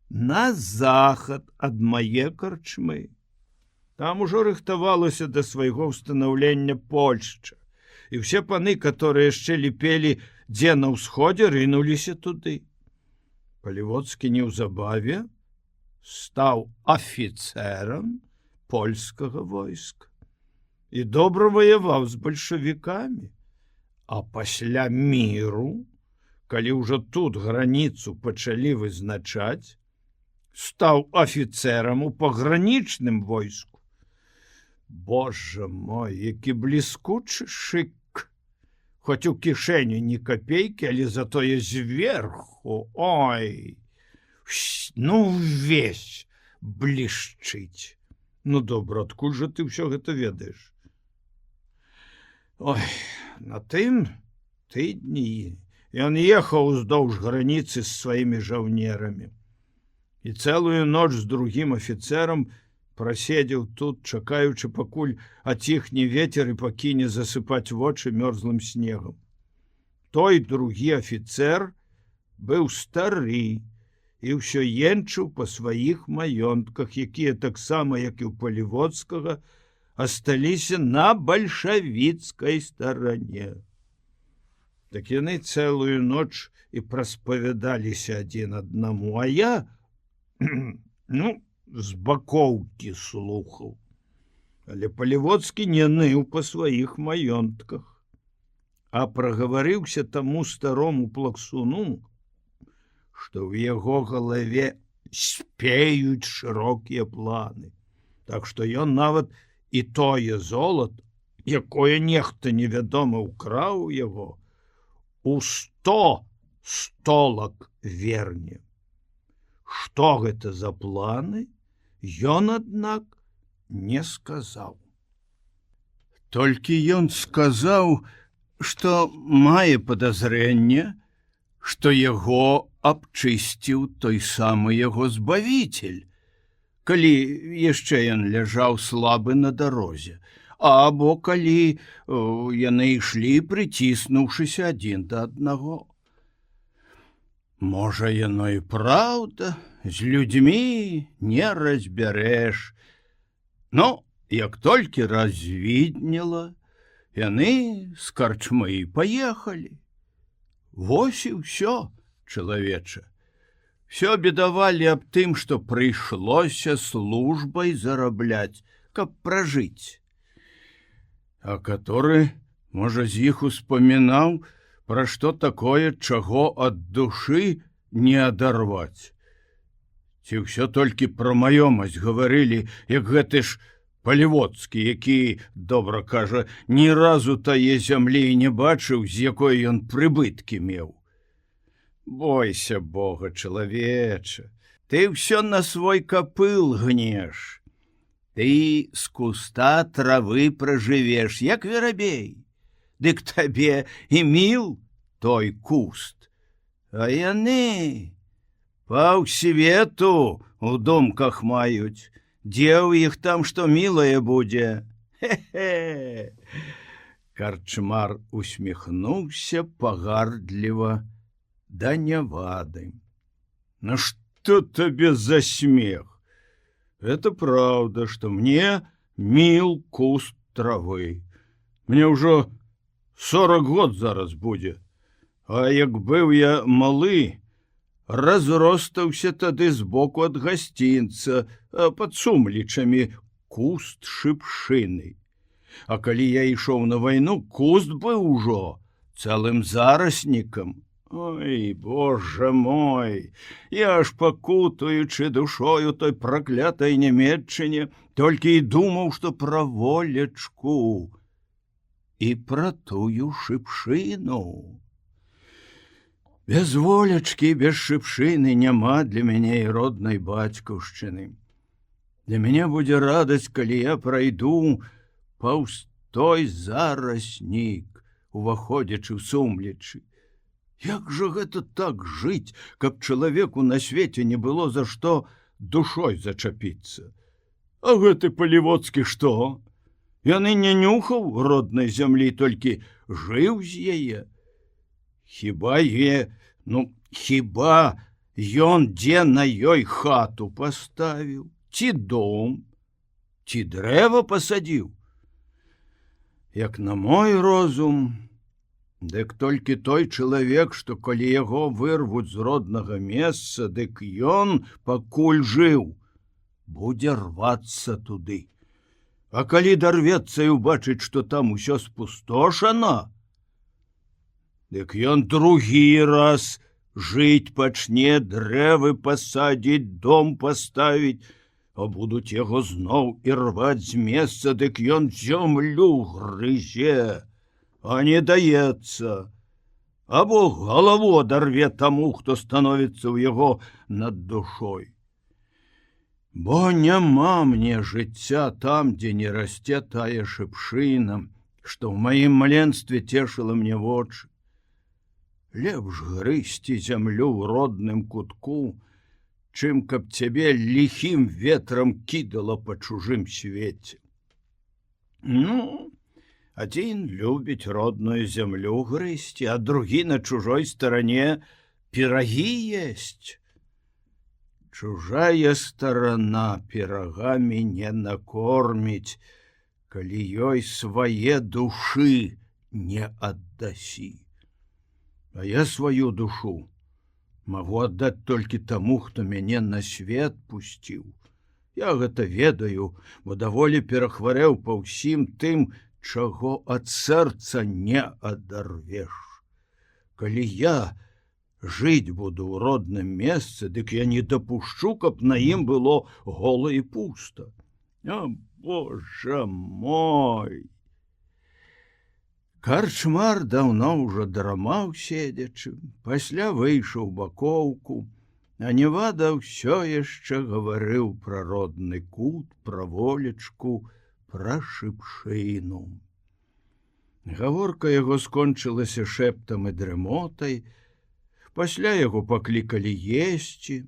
на захад ад мае карчмы. Там ужо рыхтавалася да свайго ўстанаўлення Польшча, і ўсе паны, которые яшчэ ліпелі дзе на ўсходзе, рынуліся туды. Палівоцкі неўзабаве стаў афіцэрам польскага войска і добра ваяваў з бальшавікамі. А пасля міру, калі ўжо тут граніцу пачалі вызначаць, стаў афіцэрам у пагранічным войску. Божа мой, які бліскучы шык! Хоць у кішэню ні капейкі, але затое зверху, ой! Ну, увесь блішчыць. Ну, добра, адкуль жа ты ўсё гэта ведаеш? Ой, на тым тыдні ён ехаў уздоўж граніцы з сваімі жаўнерамі і цэлую ноч з другім афіцэрам праседзеў тут, чакаючы, пакуль аціхне вецер і пакіне засыпаць вочы мёрзлым снегам. Той другі афіцэр быў стары і ўсё енчыў па сваіх маёнтках, якія таксама, як і ў Палівоцкага, асталіся на бальшавіцкай старане. Так яны цэлую ноч і праспавядаліся адзін аднаму, а я, з бакоўкі слухаў. Але Палівоцкі не ныў па сваіх маёнтках, а прагаварыўся таму старому плаксуну, што ў яго галаве спеюць шырокія планы. Так што ён нават і тое золата, якое нехта невядома ўкраў яго, у 100 столак верне. Што гэта за планы, ён, аднак, не сказаў. Толькі ён сказаў, што мае падазрэнне, што яго абчысціў той самы яго збавіцель, калі яшчэ ён ляжаў слабы на дарозе, або калі яны ішлі, прыціснуўшыся адзін да аднаго. Можа, яно і праўда, з людзьмі не разбярэш. Но як толькі развіднела, яны з карчмы паехалі. Вось і ўсё, чалавеча. Всё бедавалі аб тым, што прыйшлося службай зарабляць, каб пражыць. А каторы, можа, з іх успамінаў, пра што такое, чаго ад душы не адарваць. Ці ўсё толькі пра маёмасць гаварылі, як гэты ж Палівоцкі, які, добра кажа, ні разу тае зямлі не бачыў, з якой ён прыбыткі меў. Бойся Бога, чалавеча, ты ўсё на свой капыл гнеш. Ты з куста травы пражывеш, як верабей. Дык табе і міл той куст. А яны паўсвету у думках маюць. Дзе ў іх там што мілае будзе? Хе-хе! Карчмар усміхнуўся пагардліва да нявады. Ну што табе за смех? Это правда, што мне міл куст травы. Мне ўжо 40 год зараз будзе. А як быў я малы, разростаўся тады збоку ад гасцінца, пад Сумлічамі, куст шыпшыны. А калі я ішоў на вайну, куст быў ужо цэлым зараснікам. Ой, Боже мой, я ж, пакутуючы душою той праклятай нямецчыне, толькі і думаў, што пра волечку і пра тую шыпшыну. Без волечкі, без шыпшыны няма для мяне і роднай бацькаўшчыны. Для мяне будзе радасць, калі я прайду паўз той зараснік, уваходзячы ў Сумлічы. Як жа гэта так жыць, каб чалавеку на свеце не было за што душой зачапіцца? А гэты Палівоцкі што? Яны не нюхаў роднай зямлі, толькі жыў з яе. Хіба ён дзе на ёй хату паставіў, ці дом, ці дрэва пасадзіў? Як на мой розум, дык толькі той чалавек, што калі яго вырвуць з роднага месца, дык ён, пакуль жыў, будзе рвацца туды. А калі дарвецца і ўбачыць, што там усё спустошана, дык ён другі раз жыць пачне, дрэвы пасадзіць, дом паставіць, а будуць яго зноў і рваць з месца, дык ён зямлю грызе, а не даецца, або галаву адарве таму, хто становіцца ў яго над душой. Бо няма мне жыцця там, дзе не расце тая шыпшына, што ў маім маленстве цешыла мне вочы. Лепш грызці зямлю ў родным кутку, чым каб цябе ліхім ветрам кідала па чужым свеце. Ну, адзін любіць родную зямлю грызці, а другі на чужой старане пірагі есць. Чужая старана пірагамі не накорміць, калі ёй свае душы не аддасі. А я сваю душу магу аддаць толькі таму, хто мяне на свет пусціў. Я гэта ведаю, бо даволі перахварэў па ўсім тым, чаго ад сэрца не адарвеш. Калі я жыць буду ў родным месцы, дык я не дапушчу, каб на ім было гола і пуста. А, Боже мой! Карчмар даўно ўжо драмаў седзячы, пасля выйшаў бакоўку, а Нявада ўсё яшчэ гаварыў пра родны кут, пра волечку, пра шыпшыну. Гаворка яго скончылася шэптам і дрымотай, пасля яго паклікалі есці,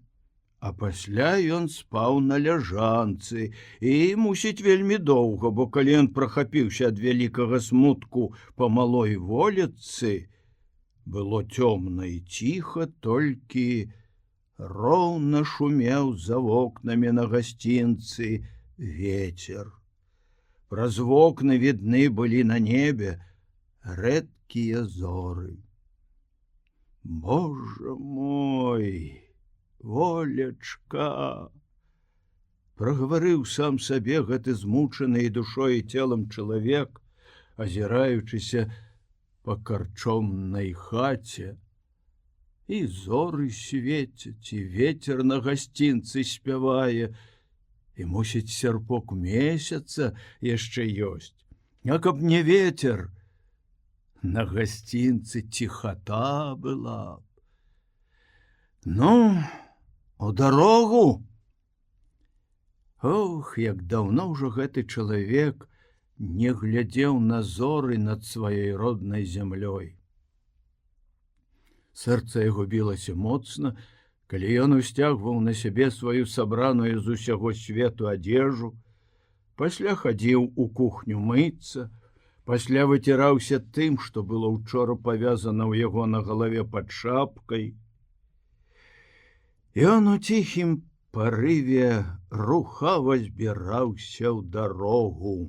а пасля ён спаў на ляжанцы і, мусіць, вельмі доўга, бо калі ён прахапіўся ад вялікага смутку па малой воліцы, было цёмна і ціха, толькі роўна шумеў за вокнамі на гасцінцы вецер. Праз вокны відны былі на небе рэдкія зоры. Божа мой, Волечка! Прагаварыў сам сабе гэты змучаны і душой і целам чалавек, азіраючыся па карчомнай хаце. І зоры свецяць, і вецер на гасцінцы спявае, і, мусіць, серпок месяца яшчэ ёсць. А каб не вецер, на гасцінцы ціхата была б. Ну, у дарогу! Ох, як даўно ўжо гэты чалавек не глядзеў на зоры над сваёй роднай зямлёй. Сэрца яго білася моцна, калі ён усцягваў на сябе сваю сабраную з усяго свету адзежу, пасля хадзіў у кухню мыцца, пасля выціраўся тым, што было ўчора павязана ў яго на галаве пад шапкай. Ён у ціхім парыве рухава збіраўся ў дарогу.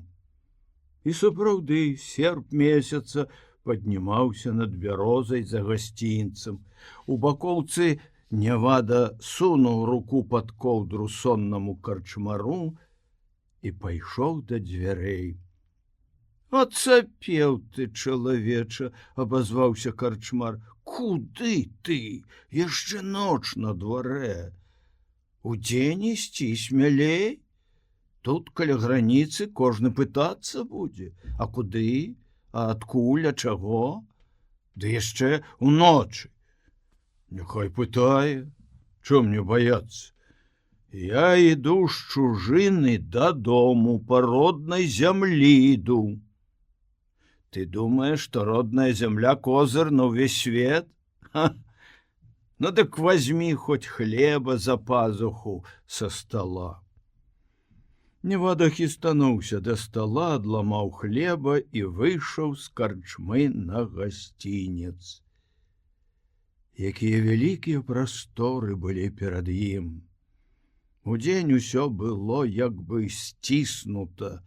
І сапраўды серп месяца паднімаўся над бярозай за гасцінцам. У бакоўцы Нявада сунуў руку пад коўдру соннаму карчмару і пайшоў да дзвярэй. «Ацапеў ты, чалавеча!» — абазваўся карчмар. «Куды ты? Яшчэ ноч на дварэ. Удзень ісці смялей? Тут каля граніцы кожны пытацца будзе. А куды? А адкуль, а чаго? Ды яшчэ уночы. Няхай пытае, чо мне баяцца? Я іду з чужыны дадому, па роднай зямлі іду. Ты думаеш, што родная зямля козыр на ўвесь свет? Ха! Ну дык возьми хоць хлеба за пазуху са стола. Нявада хістануўся да стола, адламаў хлеба і выйшаў з карчмы на гасцінец. Якія вялікія прасторы былі перад ім. Удзень усё было як бы сціснута,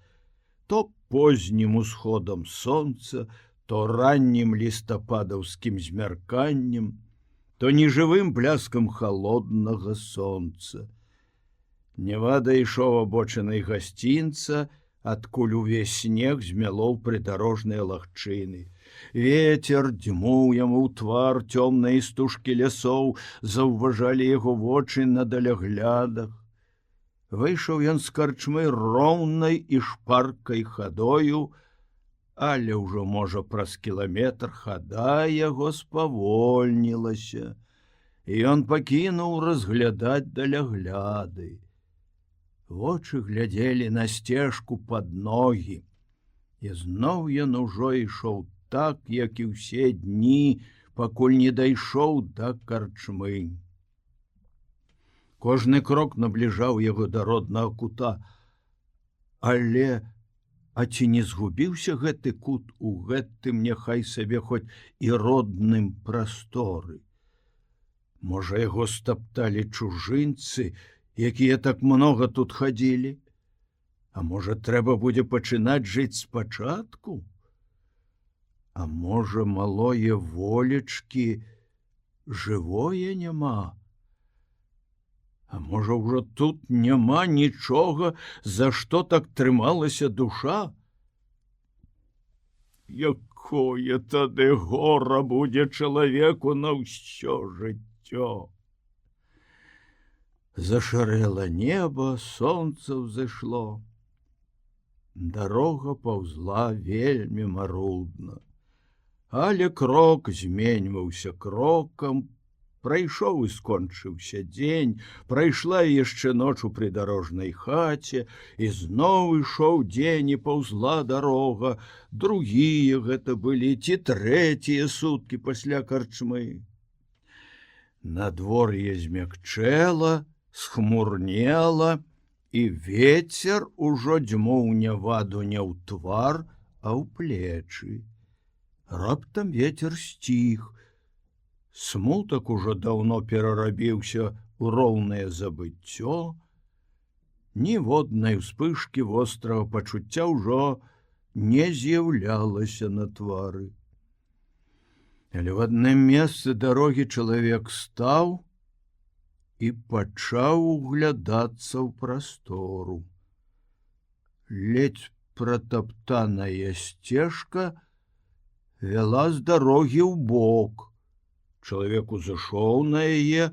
то познім усходам сонца, то раннім лістападаўскім змярканнем, то нежывым бляскам холоднага сонца. Нявада ішоў абочынай гасцінца, адкуль увесь снег змялоў прыдарожныя лагчыны. Вецер дзьмуў яму ў твар, цёмныя істужкі лясоў заўважалі яго вочы на даляглядах. Выйшаў ён з карчмы роўнай і шпаркай хадою, але ўжо, можа, праз кіламетр хада яго спавольнілася, і ён пакінуў разглядаць далягляды. Вочы глядзелі на сцежку пад ногі, і зноў ён ужо ішоў так, як і ўсе дні, пакуль не дайшоў да карчмы. Кожны крок набліжаў яго да роднага кута, але ці не згубіўся гэты кут у гэтым, няхай сабе хоць і родным прасторы? Можа, яго стапталі чужынцы, якія так многа тут хадзілі? А можа, трэба будзе пачынаць жыць спачатку? А можа, малое Волечкі жывое няма? А можа, ўжо тут няма нічога, за што так трымалася душа? Якое тады гора будзе чалавеку на ўсё жыццё? Зашарэла неба, сонца ўзышло. Дарога паўзла вельмі марудна, але крок зменьваўся крокам, Прайшоў і скончыўся дзень, прайшла яшчэ ноч у прыдарожнай хаце, і зноў ішоў дзень і паўзла дарога, другія гэта былі ці трэція суткі пасля карчмы. Надвор'е змякчэла, схмурнела, і вецер ужо дзьмуў не ваду не ў твар, а ў плечы. Раптам вецер сціх. Смутак ужо даўно перарабіўся ў роўнае забыццё. Ніводнай успышкі вострага пачуцця ўжо не з'яўлялася на твары. Але в адным месцы дарогі чалавек стаў і пачаў углядацца ў прастору. Ледзь пратаптаная сцежка вяла з дарогі ў бок. Чалавек узышоў на яе,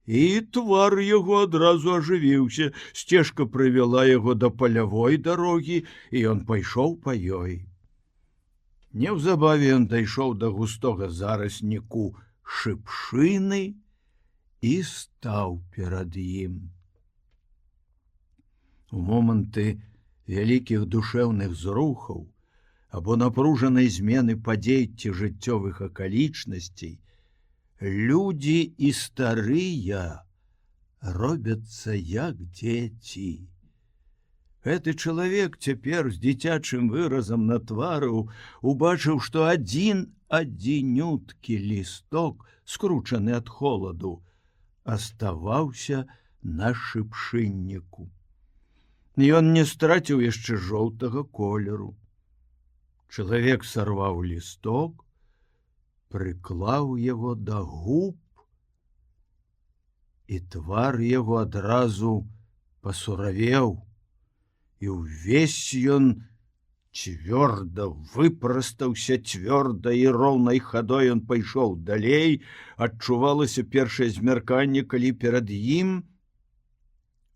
і твар яго адразу ажывіўся. Сцежка прывяла яго да палявой дарогі, і ён пайшоў па ёй. Неўзабаве ён дайшоў да густога зарасніку шыпшыны і стаў перад ім. У моманты вялікіх душэўных зрухаў або напружанай змены падзей ці жыццёвых акалічнасцей людзі і старыя робяцца як дзеці. Гэты чалавек цяпер з дзіцячым выразам на твары убачыў, што адзінюткі лісток, скручаны ад холаду, аставаўся на шыпшынніку. Ён не страціў яшчэ жоўтага колеру. Чалавек сарваў лісток, прыклаў яго да губ, і твар яго адразу пасуравеў, і ўвесь ён цвёрда выпрастаўся, цвёрда і роўнай хадой ён пайшоў далей. Адчувалася першае змярканне, калі перад ім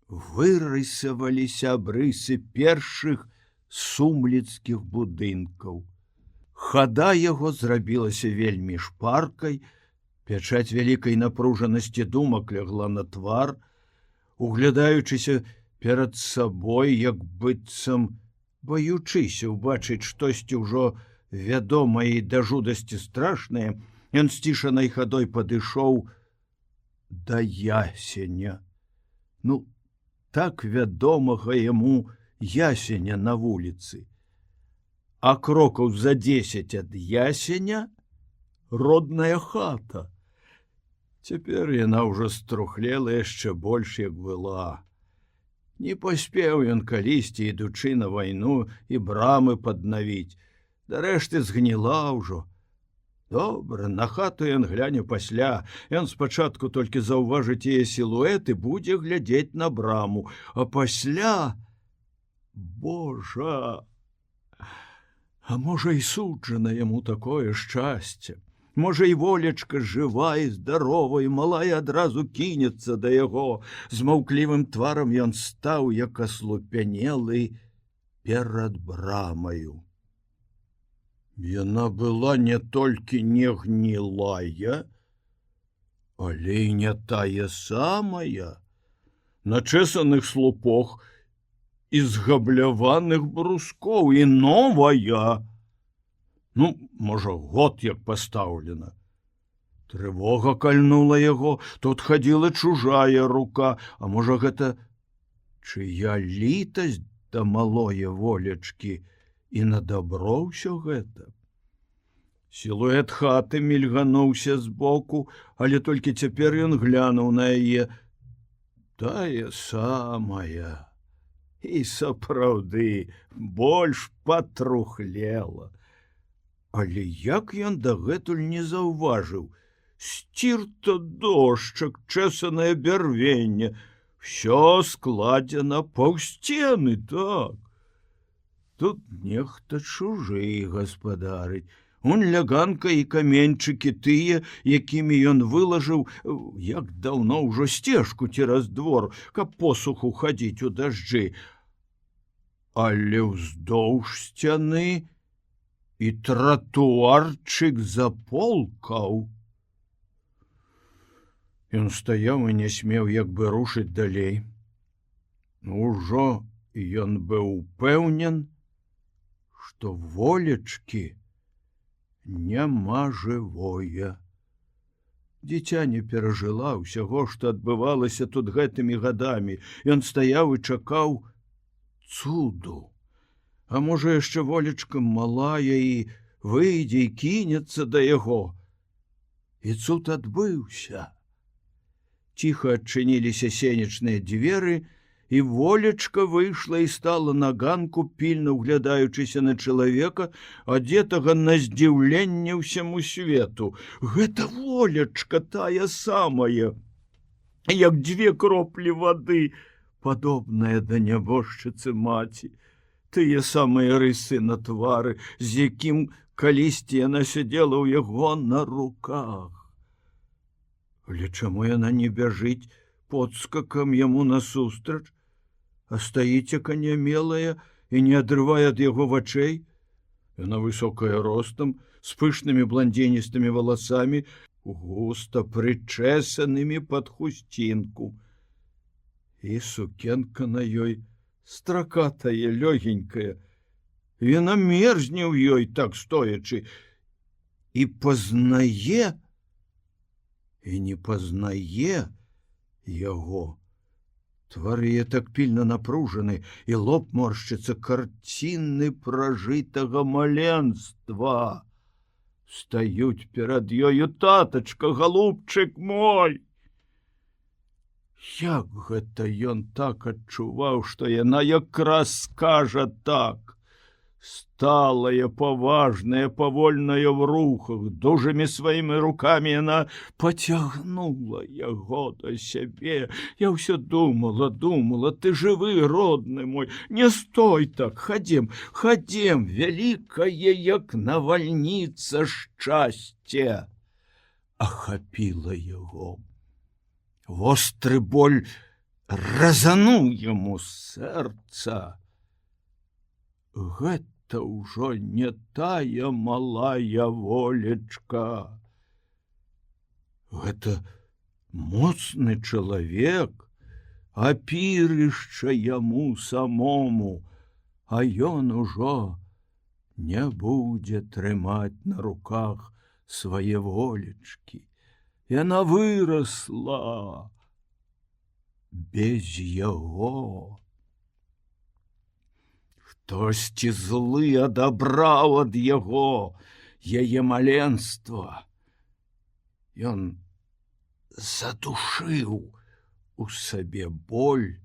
вырысаваліся абрысы першых сумлецкіх будынкаў. Хада яго зрабілася вельмі шпаркай, пячаць вялікай напружанасці думак лягла на твар. Углядаючыся перад сабой, як быццам баючыся ўбачыць штосьці ўжо вядомае і да жудасці страшнае, ён сцішанай хадой падышоў да ясеня. Так вядомага яму ясеня на вуліцы. А крокаў за 10 ад ясеня родная хата. Цяпер яна ўжо струхлела яшчэ больш, як была. Не паспеў ён калісьці, ідучы на вайну, і брамы паднавіць. Дарэшты згніла ўжо. Добра, на хату ён гляне пасля. Ён спачатку толькі заўважыць яе сілуэт і будзе глядзець на браму, а пасля... Божа! А можа, і суджана яму такое шчасце. Можа, і волечка жыва і здарова, і малая адразу кінецца да яго. З маўклівым тварам ён стаў, як аслупянелы, перад брамаю. Яна была не толькі не гнілая, але і не тая самая. На чэсаных слупах і згабляваных брускоў, і новая. Можа, год як пастаўлена. Трывога кальнула яго, тут хадзіла чужая рука, а можа, гэта чыя літасць да малое волечкі, і на дабро ўсё гэта. Сілуэт хаты мільгануўся збоку, але толькі цяпер ён глянуў на яе. Тая самая. І сапраўды больш патрухлела. Але як ён дагэтуль не заўважыў? Сцірта дошчак, чэсанае бярвенне, всё складзена паўсцены, так. Тут нехта чужы гаспадарыць. Ляганка і каменьчыкі тыя, якімі ён вылажыў, як даўно ўжо сцежку цераз двор, каб посуху хадзіць у дажджы. Але ўздоўж сцяны і тратуарчык заполкаў. Ён стаяў і не смеў як бы рушыць далей. Ужо ён быў упэўнен, што волечкі няма жывое. Дзіця не перажыла ўсяго, што адбывалася тут гэтымі гадамі. Ён стаяў і чакаў цуду. А можа, яшчэ волечка малая і выйдзе і кінецца да яго. І цуд адбыўся. Ціха адчыніліся сенечныя дзверы, і волечка выйшла і стала на ганку, пільна ўглядаючыся на чалавека, адзетага на здзіўленне ўсяму свету. Гэта волечка тая самая, як 2 кроплі вады, падобная да нябожчыцы маці. Тыя самыя рысы на твары, з якім калісьці яна сядзела ў яго на руках. Але чаму яна не бяжыць подскакам яму насустрач, а стаіць як анямелая і не адрывае ад яго вачэй? Яна высокая ростам, з пышнымі бландзіністымі валасамі, густа прычэсанымі пад хусцінку. І сукенка на ёй стракатая, лёгенькая. Яна мерзне ў ёй так стоячы і пазнае, і не пазнае яго. Твар яе так пільна напружаны, і лоб моршчыцца, карціны пражытага маленства. Стаюць перад ёю: татачка, галубчык мой. Як гэта ён так адчуваў, што яна якраз скажа так. Сталая, паважная, павольная в рухах, дужымі сваімі рукамі яна пацягнула яго да сябе. Я ўсё думала, ты жывы, родны мой, не стой так, хадзем, вялікае, як навальніца шчасце. Ахапіла яго. Востры боль разануў яму сэрца. Гэта ўжо не тая малая волечка. Гэта моцны чалавек, апірышча яму самому, а ён ужо не будзе трымаць на руках свае волечкі. Яна вырасла без яго. Хтосьці злы адабраў ад яго яе маленства. Ён задушыў у сабе боль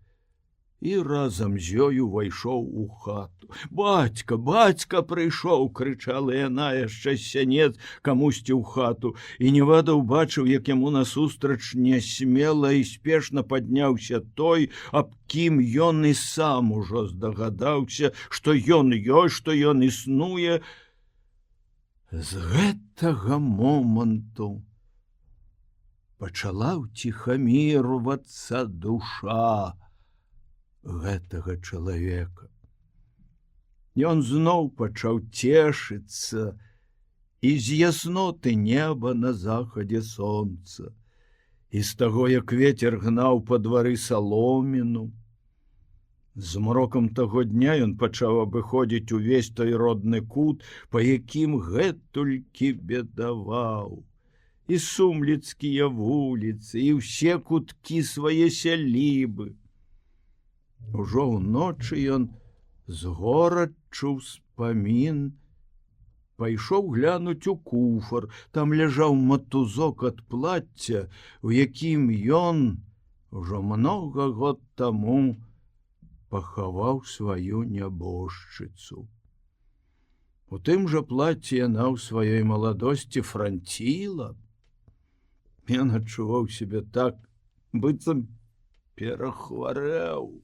і разам з ёю увайшоў у хату. Бацька, бацька прыйшоў, крычала яна яшчэ з сянец камусьці ў хату, і Невада ўбачыў, як яму насустрач нясмела і спешна падняўся той, аб кім ён і сам ужо здагадаўся, што ён ёсць, што ён існуе. З гэтага моманту пачала ўціхамірвацца душа гэтага чалавека. Ён зноў пачаў цешыцца і з ясноты неба на захадзе сонца, і з таго, як вецер гнаў па двары саломіну. З мрокам таго дня ён пачаў абыходзіць увесь той родны кут, па якім гэтулькі бедаваў. І сумлецкія вуліцы, і ўсе куткі свае сялібы. Ужо ўночы ён з гораччу ўспамін пайшоў глянуць у куфар. Там ляжаў матузок ад плацця, у якім ён ужо многа год таму пахаваў сваю нябожчыцу. У тым жа плацці яна ў сваёй маладосці франціла. Ён адчуваў сябе так, быццам перахварэў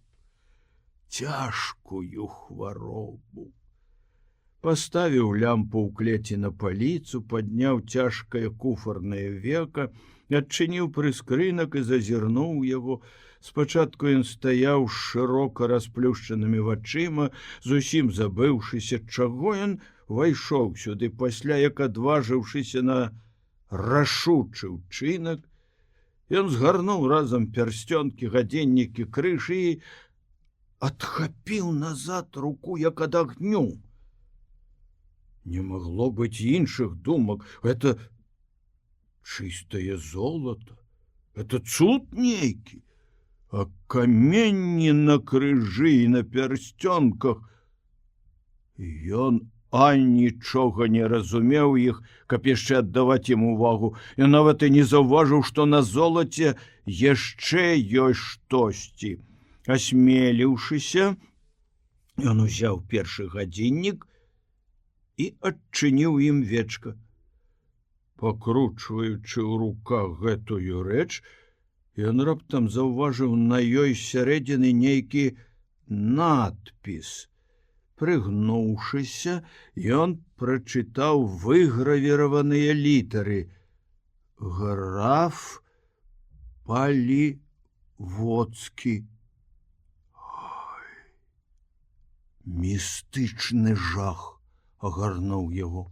цяжкую хваробу. Паставіў лямпу ў клеці на паліцу, падняў цяжкае куфарнае века, адчыніў прыскрынак і зазірнуў яго. Спачатку ён стаяў з шырока расплюшчанымі вачыма, зусім забыўшыся, чаго ён увайшоў сюды, пасля як адважыўшыся на рашучы ўчынак, Ён згарнуў разам пярсцёнкі, гадзіннікі, крыж і адхапіў назад руку, як ад агню. Не магло быць іншых думак. Это чыстае золото, это цуд нейкі, а каменні на крыжы і на пярсцёнках. Ён нічога не разумеў іх, каб яшчэ аддаваць ім увагу. Ён нават і не заўважыў, што на золаце яшчэ ёсць штосьці. Асмеліўшыся, ён узяў першы гадзіннік і адчыніў ім вечка. Пакручваючы ў руках гэтую рэч, ён раптам заўважыў на ёй сярэдзіны нейкі надпіс. Прыгнуўшыся, ён прачытаў выгравіраваныя літары: «Граф Палівоцкі». Містычны жах агарнуў яго.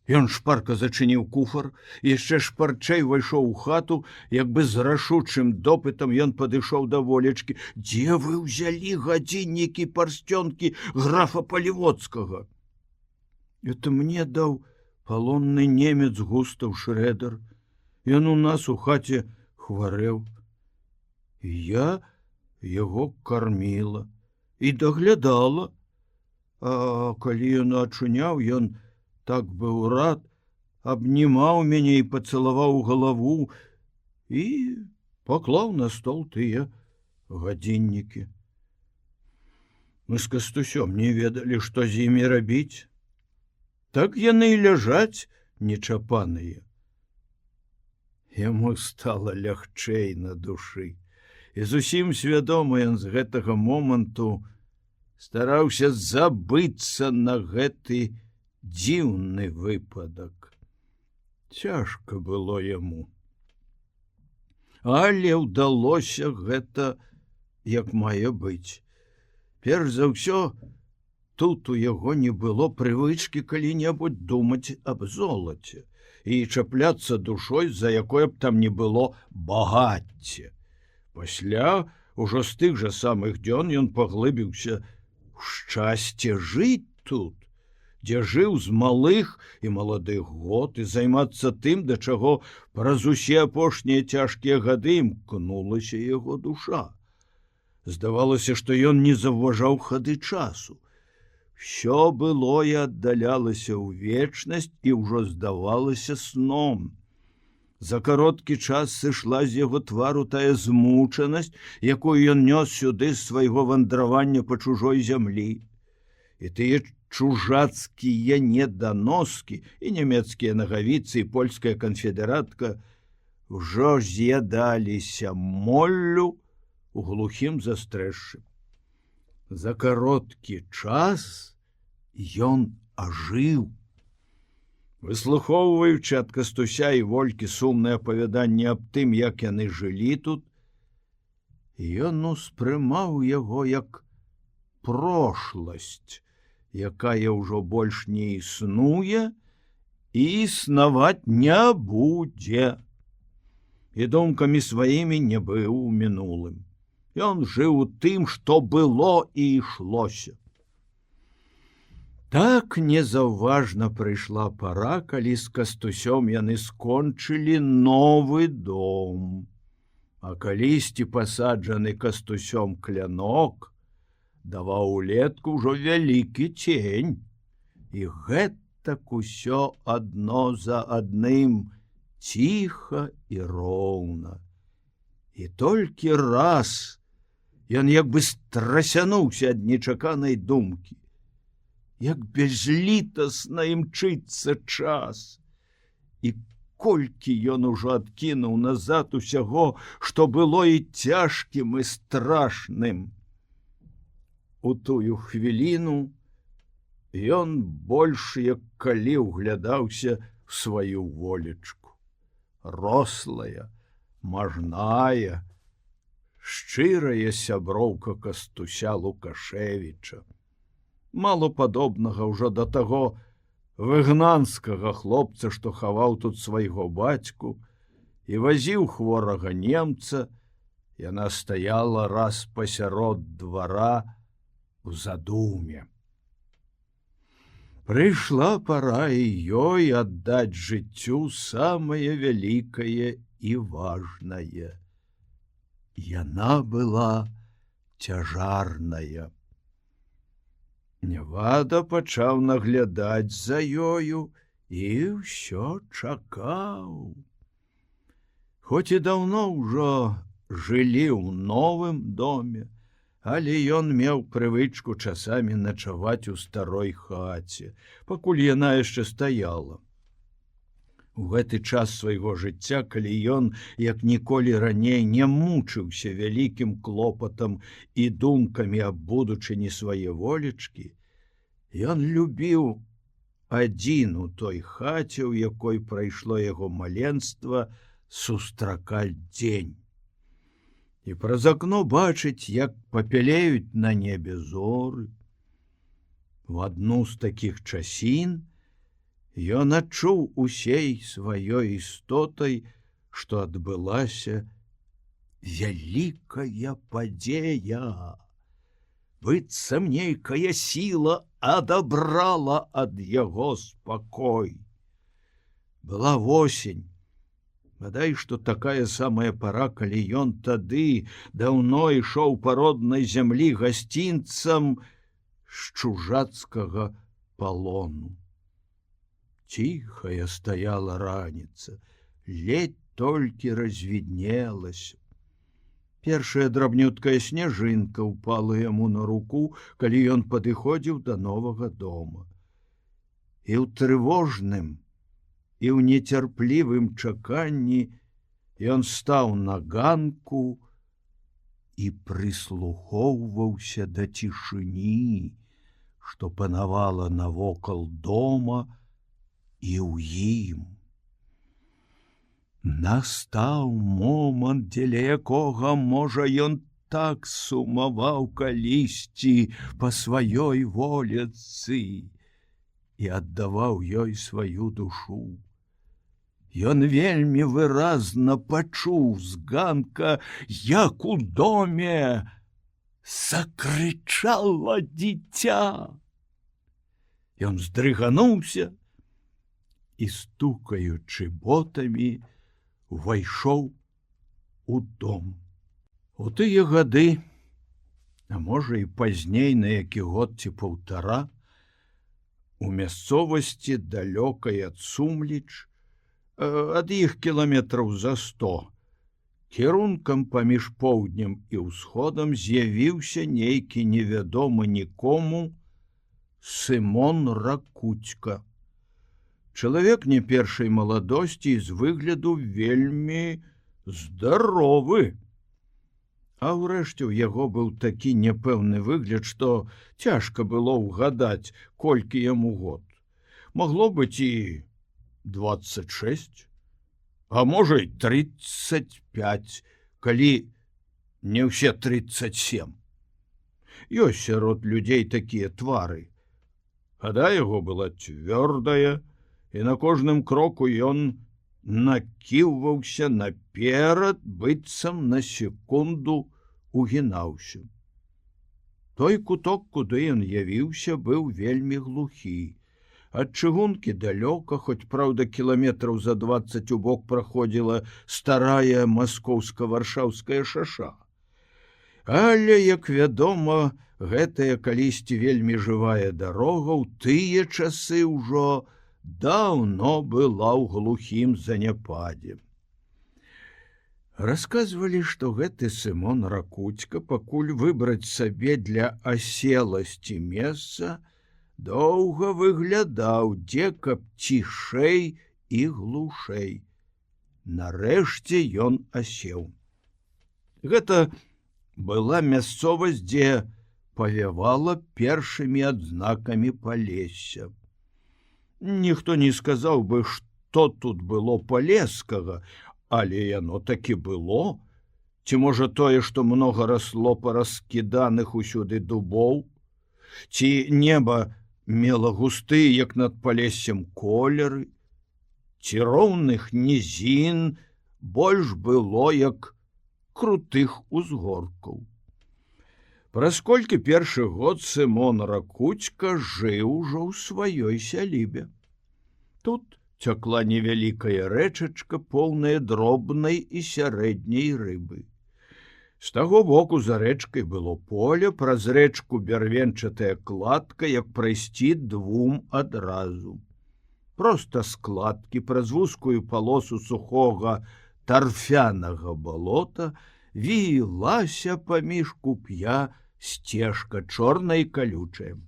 Ён шпарка зачыніў куфар, яшчэ шпарчэй увайшоў у хату, як бы з рашучым допытам ён падышоў да волечкі. «Дзе вы ўзялі гадзіннікі, парсцёнкі графа Палівоцкага?» «Это мне даў палонны немец Густаў Шрэдер. Ён у нас у хаце хварэў. Я яго карміла і даглядала. А калі ён ачуняў, ён так быў рад, абнімаў мяне і пацалаваў галаву і паклаў на стол тыя гадзіннікі. Мы з Кастусём не ведалі, што з імі рабіць. Так яны і ляжаць нечапаныя». Яму стала лягчэй на душы, і зусім свядома ён з гэтага моманту стараўся забыцца на гэты дзіўны выпадак. Цяжка было яму. Але ўдалося гэта як мае быць. Перш за ўсё, тут у яго не было прывычкі калі-небудзь думаць аб золаце і чапляцца душой, за якое б там не было багацце. Пасля, ужо з тых жа самых дзён ён паглыбіўся ў шчасце жыць тут, дзе жыў з малых і маладых год, і займацца тым, да чаго праз усе апошнія цяжкія гады імкнулася яго душа. Здавалася, што ён не заўважаў хады часу. Всё было і аддалялася ў вечнасць і ўжо здавалася сном. За кароткі час сышла з яго твару тая змучанасць, якую ён нёс сюды з свайго вандравання па чужой зямлі. І тыя чужацкія неданоскі, і нямецкія нагавіцы, і польская канфедэратка ўжо з'ядаліся моллю у глухім застрэшшы. За кароткі час ён ажыў. Выслухоўваючы ад Кастуся і Волькі сумнае апавяданне аб тым, як яны жылі тут, ён успрымаў яго як прошласць, якая ўжо больш не існуе і існаваць не будзе. І думкамі сваімі не быў у мінулым. Ён жыў у тым, што было і ішлося. Так незаўважна прыйшла пара, калі з Кастусём яны скончылі новы дом. А калісьці пасаджаны Кастусём клянок даваў улетку ўжо вялікі цень. І гэтак усё адно за адным, ціха і роўна. І толькі раз ён як бы страсянуўся ад нечаканай думкі. Як безлітасна імчыцца час. І колькі ён ужо адкінуў назад усяго, што было і цяжкім, і страшным. У тую хвіліну ён больш як калі ўглядаўся в сваю волечку. Рослая, мажная, шчырая сяброўка Кастуся Лукашевіча. Мало падобнага ўжо да таго выгнанскага хлопца, што хаваў тут свайго бацьку, і вазіў хворага немца. Яна стаяла раз пасярод двара у задуме. Прыйшла пара і ёй аддаць жыццю самае вялікае і важнае. Яна была цяжарная. Нявада пачаў наглядаць за ёю і ўсё чакаў. Хоць і даўно ўжо жылі ў новым доме, але ён меў прывычку часамі начаваць у старой хаце, пакуль яна яшчэ стаяла. У гэты час свайго жыцця, калі ён, як ніколі раней, не мучыўся вялікім клопатам і думкамі аб будучыні свае волечкі, ён любіў адзін у той хаце, у якой прайшло яго маленства, сустракаць дзень. І праз акно бачыць, як папялеюць на небе зоры. У адну з такіх часін ён адчуў усей сваёй істотай, што адбылася вялікая падзея. Быццам нейкая сіла адабрала ад яго спакой. Была восень. Бадай, што такая самая пара, калі ён тады даўно ішоў па роднай зямлі гасцінцам з чужацкага палону. Ціхая стаяла раніца, ледь толькі развіднелася. Першая драбнюткая сняжынка ўпала яму на руку, калі ён падыходзіў да новага дома. І ў трывожным, і ў нецярплівым чаканні ён стаў на ганку і прыслухоўваўся да цішыні, што панавала навокал дома і ў ім. Настаў момант, дзеля якога, можа, ён так сумаваў калісьці па сваёй волечцы і аддаваў ёй сваю душу. Ён вельмі выразна пачуў з ганка, як у доме закрычала дзіця. Ён здрыгануўся і, стукаючы ботамі, увайшоў у дом. У тыя гады, а можа і пазней на які год ці паўтара, у мясцовасці далёкай ад Сумліч, ад іх кіламетраў за 100, кірункам паміж поўднем і ўсходам з'явіўся нейкі невядомы нікому Сымон Ракуцька. Чалавек не першай маладосці і з выгляду вельмі здаровы. А ўрэшце ў яго быў такі няпэўны выгляд, што цяжка было ўгадаць, колькі яму год. Магло быць і 26, а можа і 35, калі не ўсе 37. Ёсць сярод людзей такія твары. Гада яго была цвёрдая, і на кожным кроку ён накіўваўся наперад, быццам на секунду угінаўся. Той куток, куды ён явіўся, быў вельмі глухі. Ад чыгункі далёка, хоць, праўда, кіламетраў за 20 у бок праходзіла старая маскоўска-варшаўская шаша. Але, як вядома, гэтая калісьці вельмі жывая дарога ў тыя часы ўжо даўно была ў глухім заняпадзе. Расказвалі, што гэты Сымон Ракуцька, пакуль выбраць сабе для аселасці месца, доўга выглядаў, дзе каб цішэй і глушэй. Нарэшце ён асеў. Гэта была мясцовасць, дзе павявала першымі адзнакамі палесся. Ніхто не сказаў бы, што тут было палескага, але яно такі было. Ці можа тое, што многа расло параскіданых усюды дубоў? Ці неба мела густы, як над палессем, колеры? Ці роўных нізін больш было як крутых узгоркаў. Праз колькі першы год Сымон Ракуцька жыў ужо ў сваёй сялібе. Тут цякла невялікая рэчачка, поўная дробнай і сярэдняй рыбы. З таго боку за рэчкай было поле, праз рэчку бярвенчатая кладка, як прайсці двум адразу. Проста складкі праз вузкую палосу сухога тарфянага балота вілася паміж куп'я сцежка чорная і калючая.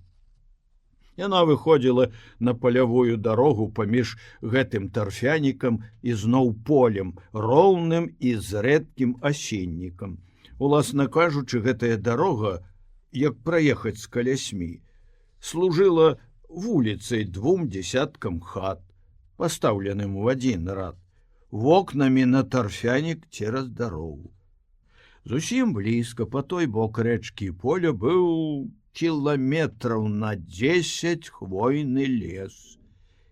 Яна выходзіла на палявую дарогу паміж гэтым тарфянікам і зноў полем, роўным і з рэдкім асеннікам. Уласна кажучы, гэтая дарога, як праехаць з калясьмі, служыла вуліцай двум дзесяткам хат, пастаўленым у адзін рад, вокнамі на тарфянік цераз дарогу. Зусім блізка па той бок рэчкі поля быў кіламетраў на 10 хвойны лес,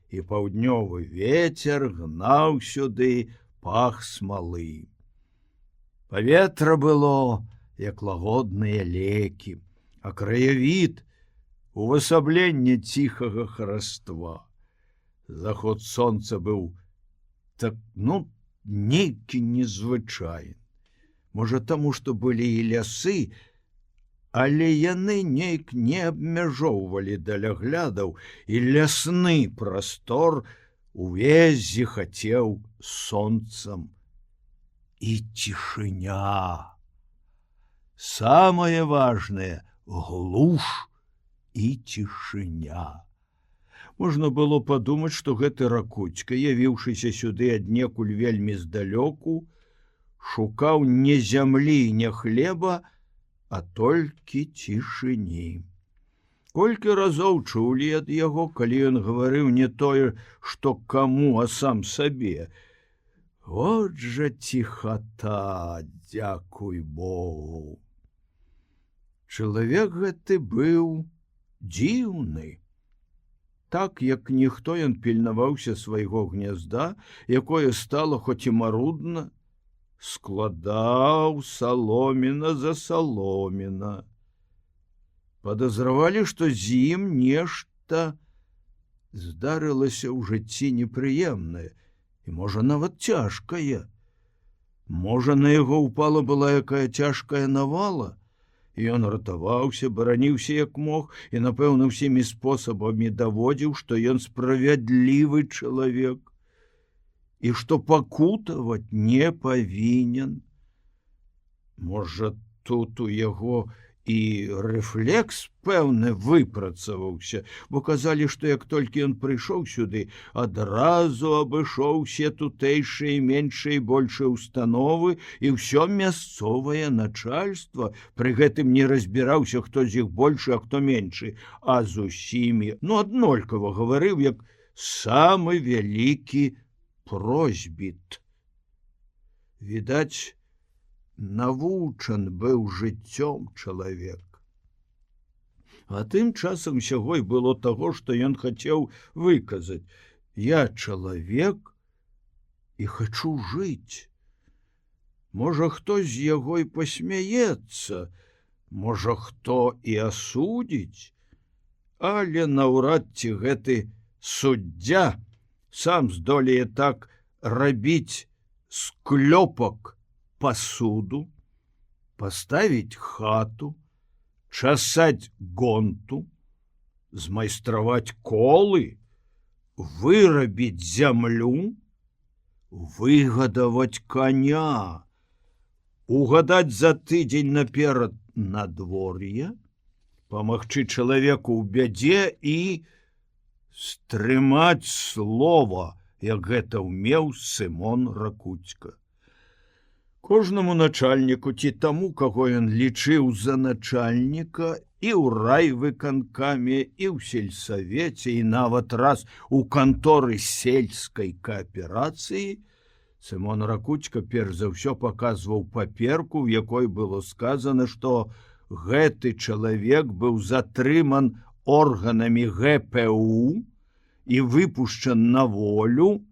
і паўднёвы вецер гнаў сюды пах смалы. Паветра было, як лагодныя лекі, а краявід увасабленне ціхага хараства. Заход сонца быў так, нейкі незвычайны. Можа, таму, што былі і лясы, але яны нейк не абмяжоўвалі даляглядаў, і лясны прастор увесь зіхацеў сонцам. І цішыня. Самае важнае — глуш і цішыня. Можна было падумаць, што гэты Ракуцька, явіўшыся сюды аднекуль вельмі здалёку, шукаў не зямлі, не хлеба, а толькі цішыні. Колькі разоў чулі ад яго, калі ён гаварыў не тое, што каму, а сам сабе. От жа ціхата, дзякуй Богу. Чалавек гэты быў дзіўны. Так, як ніхто, ён пільнаваўся свайго гнязда, якое стала хоць і марудна, складаў саломіна за саломіна. Падазравалі, што з ім нешта здарылася ў жыцці непрыемнае, і, можа, нават цяжкая. Можа, на яго ўпала была якая цяжкая навала, і ён ратаваўся, бараніўся як мог, і, напэўна, ўсімі спосабамі даводзіў, што ён справядлівы чалавек, і што пакутаваць не павінен. Можа, тут у яго і рэфлекс пэўны выпрацаваўся, бо казалі, што як толькі ён прыйшоў сюды, адразу абышоў усе тутэйшыя меншыя і большыя установы і ўсё мясцовае начальства, пры гэтым не разбіраўся, хто з іх большы, а хто меншы, а з усімі, аднолькава гаварыў, як самы вялікі просьбіт. Відаць, навучан быў жыццём чалавек. А тым часам сягой было таго, што ён хацеў выказаць: я чалавек і хачу жыць. Можа, хто з яго і пасмяецца, можа, хто і асудзіць, але наўрад ці гэты суддзя сам здолее так рабіць склёпак посуду, поставить хату, часать гонту, змайстраваць колы, вырабіць зямлю, выгадаваць коня, угадаць за тыдзень наперад надвор'е, памагчы чалавеку ў бядзе і стрымаць слова, як гэта ўмеў Сымон Ракуцька. Кожнаму начальніку ці таму, каго ён лічыў за начальніка, і ў райвыканкаме, і ў сельсавеце, і нават раз у канторы сельскай кааперацыі, Сымон Ракуцька перш за ўсё паказваў паперку, у якой было сказана, што гэты чалавек быў затрыман органамі ГПУ і выпушчан на волю,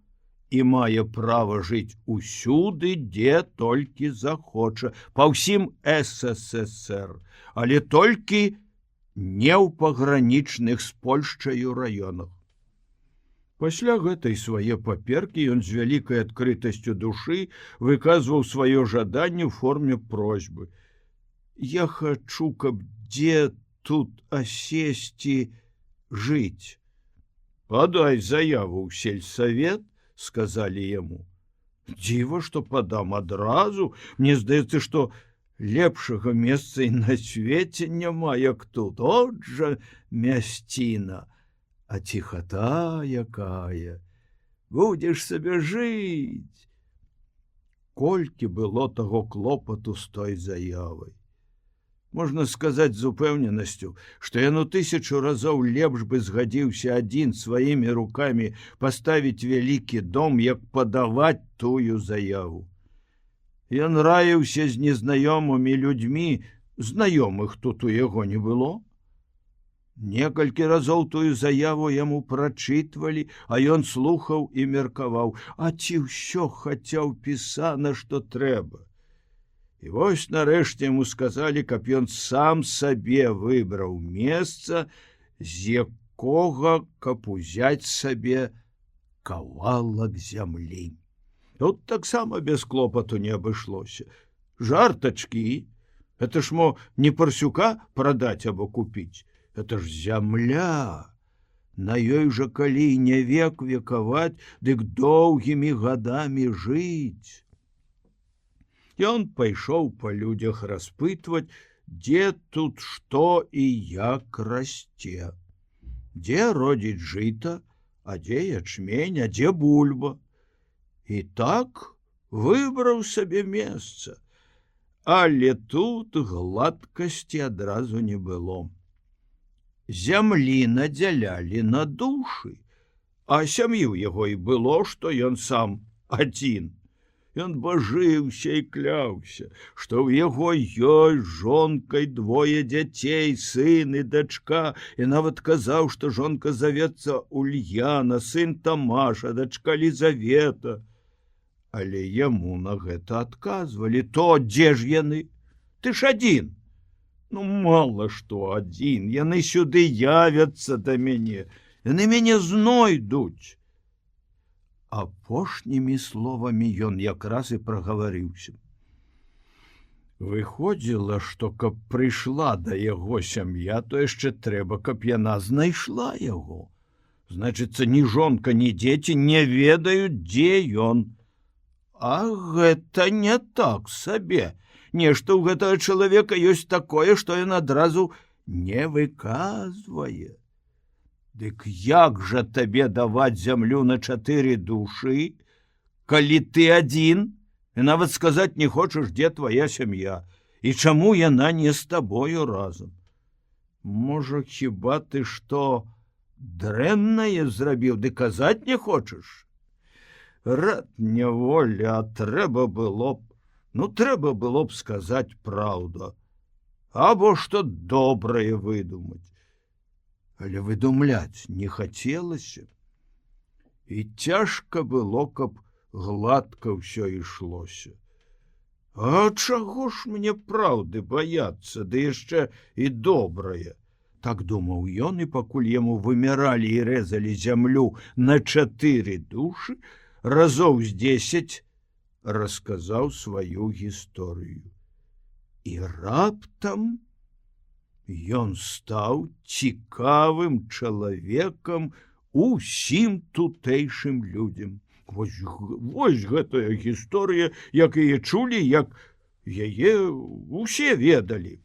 і мае права жыць усюды, дзе толькі захоча, па ўсім СССР, але толькі не ў пагранічных з Польшчаю раёнах. Пасля гэтай свае паперкі ён з вялікай адкрытасцю душы выказваў сваё жаданне ў форме просьбы. Я хачу, каб дзе тут асесці жыць. Падай заяву ў сельсавет, сказалі яму. Дзіва, што падам адразу, мне здаецца, што лепшага месца і на свеце няма, як тут. От жа мясціна. А ціхата якая, будзеш сабе жыць. Колькі было таго клопату з той заявай. Можна сказаць з упэўненасцю, што ён у 1000 разоў лепш бы згадзіўся адзін сваімі рукамі паставіць вялікі дом, як падаваць тую заяву. Ён раіўся з незнаёмымі людзьмі, знаёмых тут у яго не было. Некалькі разоў тую заяву яму прачытвалі, а ён слухаў і меркаваў, а ці ўсё хаця ўпісана, што трэба. І вось нарэшце яму сказалі, каб ён сам сабе выбраў месца, з якога каб узяць сабе кавалак зямлі. Тут таксама без клопату не абышлося. Жартачкі, это ж мо не парсюка прадаць або купіць. Это ж зямля, на ёй жа калі не век векаваць, дык доўгімі гадамі жыць. Ён пайшоў па людзях распытваць, дзе тут што і як расце. Дзе родзіць жыта, а дзе ячмень, а дзе бульба. І так выбраў сабе месца. Але тут гладкасці адразу не было. Зямлі надзялялі на душы, а сям'і ў яго і было, што ён сам адзін. Ён бажыўся і кляўся, што ў яго ёсць жонкай 2 дзяцей, сын і дачка, і нават казаў, што жонка завецца Ульяна, сын Тамаша, дачка Лізавета. Але яму на гэта адказвалі, то дзе ж яны? Ты ж адзін. Ну, мала што адзін, яны сюды явяцца да мяне, яны мяне знойдуць. Апошнімі словамі ён якраз і прагаварыўся. Выходзіла, што каб прыйшла да яго сям'я, то яшчэ трэба, каб яна знайшла яго. Значыцца, ні жонка, ні дзеці не ведаюць, дзе ён. А гэта не так сабе. Нешта ў гэтага чалавека ёсць такое, што ён адразу не выказвае. Дык як жа табе даваць зямлю на 4 душы, калі ты адзін, і нават сказаць не хочаш, дзе твая сям'я, і чаму яна не з табою разам? Можа, хіба ты што дрэннае зрабіў, ды казаць не хочаш? Рад няволя, а трэба было б сказаць праўду, або што добрае выдумаць. Але выдумляць не хацелася. І цяжка было, каб гладка ўсё ішлося. А чаго ж мне праўды баяцца, ды яшчэ і добрае? Так думаў ён, і пакуль яму вымяралі і рэзалі зямлю на 4 душы, разоў з 10 расказаў сваю гісторыю. І раптам ён стаў цікавым чалавекам усім тутэйшым людзям. Вось гэтая гісторыя, як яе чулі, як яе усе ведалі.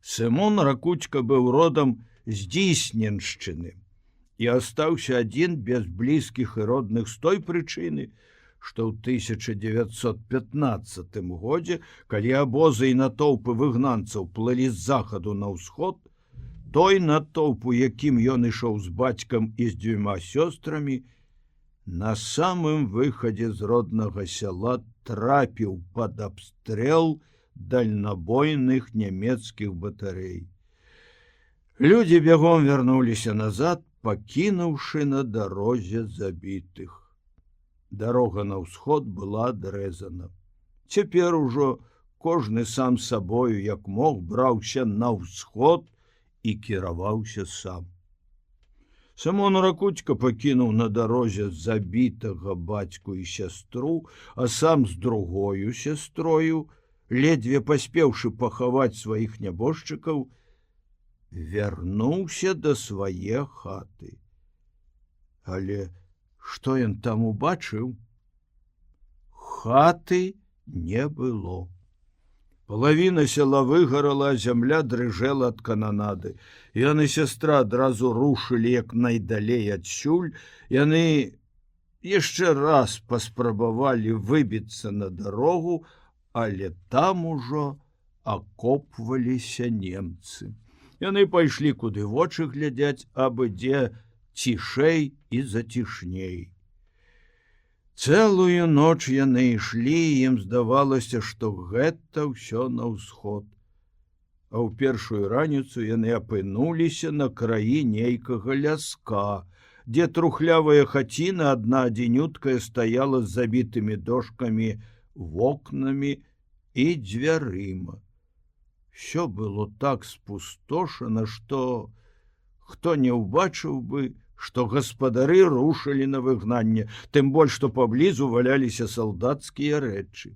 Сымон Ракуцька быў родам з Дзейсненшчыны і астаўся адзін без блізкіх і родных з той прычыны, што ў 1915 годзе, калі абозы і натоўпы выгнанцаў плылі з захаду на ўсход, той натоўп, у якім ён ішоў з бацькам і з 2 сёстрамі, на самым выхадзе з роднага сяла трапіў пад абстрэл дальнабойных нямецкіх батарэй. Людзі бягом вярнуліся назад, пакінуўшы на дарозе забітых. Дарога на ўсход была адрэзана. Цяпер ужо кожны сам сабою, як мог, браўся на ўсход і кіраваўся сам. Сымон Ракуцька пакінуў на дарозе забітага бацьку і сястру, а сам з другою сястрою, ледзьве паспеўшы пахаваць сваіх нябожчыкаў, вярнуўся да свае хаты. Але што ён там убачыў? Хаты не было. Палавіна села выгарала, а зямля дрыжэла ад кананады. Ён і сястра адразу рушылі як найдалей адсюль. Яны яшчэ раз паспрабавалі выбіцца на дарогу, але там ужо акопваліся немцы. Яны пайшлі, куды вочы глядзяць, абы дзе цішэй і зацішней. Цэлую ноч яны ішлі, ім здавалася, што гэта ўсё на ўсход. А ў першую раніцу яны апынуліся на краі нейкага ляска, дзе трухлявая хаціна адна адзінюткая стаяла з забітымі дошкамі, вокнамі і дзвярыма. Всё было так спустошана, што хто не ўбачыў бы, што гаспадары рушылі на выгнанне, тым больш, што паблізу валяліся салдацкія рэчы.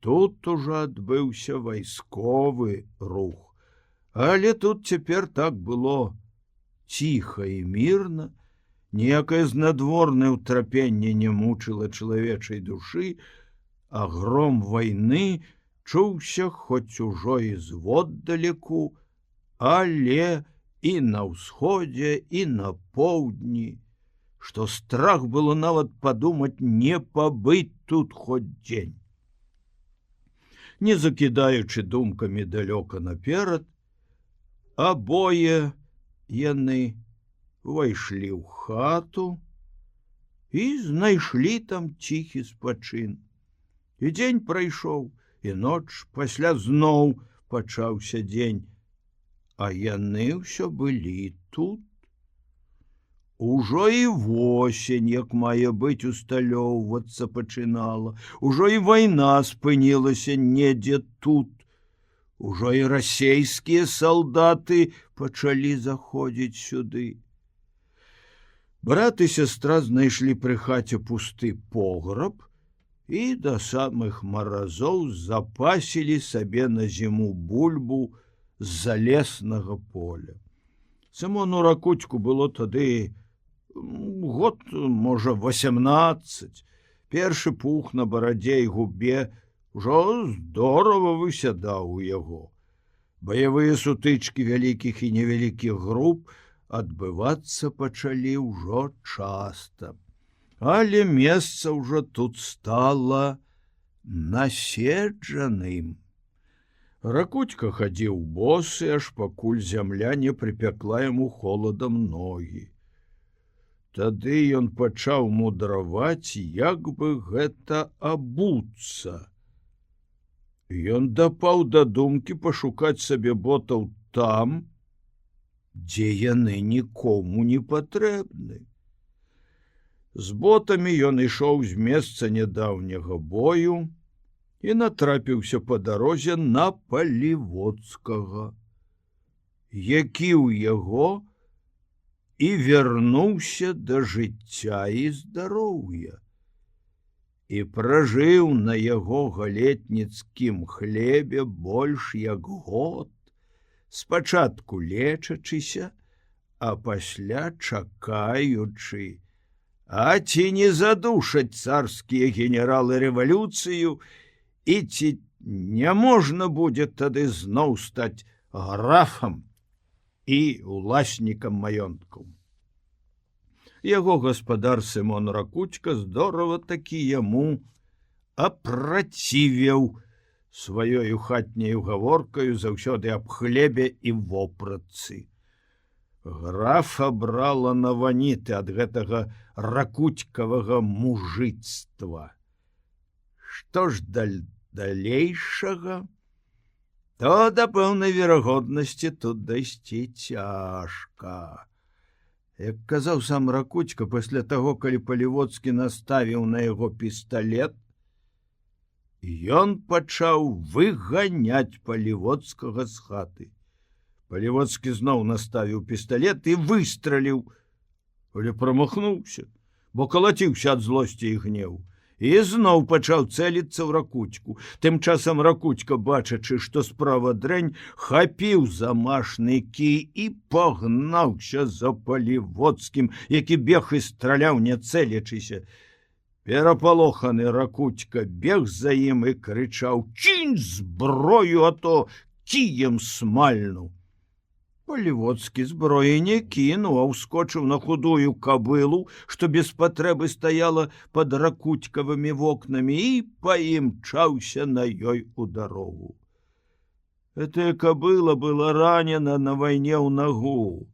Тут ужо адбыўся вайсковы рух, але тут цяпер так было ціха і мірна, ніякае знадворнае ўтрапенне не мучыла чалавечай душы, а гром вайны чуўся хоць ужо і зводдалеку, але і на ўсходзе, і на поўдні, што страх было нават падумаць не пабыць тут хоць дзень. Не закідаючы думкамі далёка наперад, абое яны увайшлі ў хату і знайшлі там ціхі спачын. І дзень прайшоў, і ноч, пасля зноў пачаўся дзень, а яны ўсё былі тут. Ужо і восень, як мае быць, усталёўвацца пачынала, ужо і вайна спынілася недзе тут, ужо і расейскія салдаты пачалі заходзіць сюды. Брат і сястра знайшлі пры хаце пусты пограб і да самых маразоў запасілі сабе на зіму бульбу з залеснага поля. Сымону Ракуцьку было тады год, можа, 18. Першы пух на барадзе і губе ўжо здорава высядаў у яго. Баявыя сутычкі вялікіх і невялікіх груп адбывацца пачалі ўжо часта. Але месца ўжо тут стала наседжаным. Ракуцька хадзіў босы, аж пакуль зямля не прыпякла яму холадам ногі. Тады ён пачаў мудраваць, як бы гэта абуцца. Ён дапаў да думкі пашукаць сабе ботаў там, дзе яны нікому не патрэбны. З ботамі ён ішоў з месца нядаўняга бою і натрапіўся па дарозе на Паліводскага, які ў яго і вярнуўся да жыцця і здароўя, і пражыў на яго галетніцкім хлебе больш як год, спачатку лечачыся, а пасля чакаючы, а ці не задушаць царскія генералы рэвалюцыю, і ці не можна будзе тады зноў стаць графам і уласнікам маёнткаў. Яго гаспадар Сымон Ракуцька здорава такі яму апрацівеў сваёю хатняю гаворкаю заўсёды аб хлебе і вопратцы. Графа брала на ваніты ад гэтага ракуцькавага мужыцтва. Што ж далейшага, то да пэўнай верагоднасці тут дайсці цяжка. Як казаў сам Ракуцька, пасля таго, калі Палівоцкі наставіў на яго пісталет, ён пачаў выганяць Палівоцкага з хаты. Палівоцкі зноў наставіў пісталет і выстраліў, але прамахнуўся, бо калаціўся ад злосці і гневу. І зноў пачаў цэліцца ў Ракуцьку. Тым часам Ракуцька, бачачы, што справа дрэнь, хапіў замашны кій і пагнаўся за Палівоцкім, які бег і страляў, не цэлячыся. Перапалоханы Ракуцька бег за ім і крычаў: «Кінь зброю, а то кіем смальну!» Палівоцкі зброі не кінуў, а ўскочыў на худую кабылу, што без патрэбы стаяла пад Ракуцькавымі вокнамі, і паімчаўся на ёй у дарогу. Гэтая кабыла была ранена на вайне ў нагу.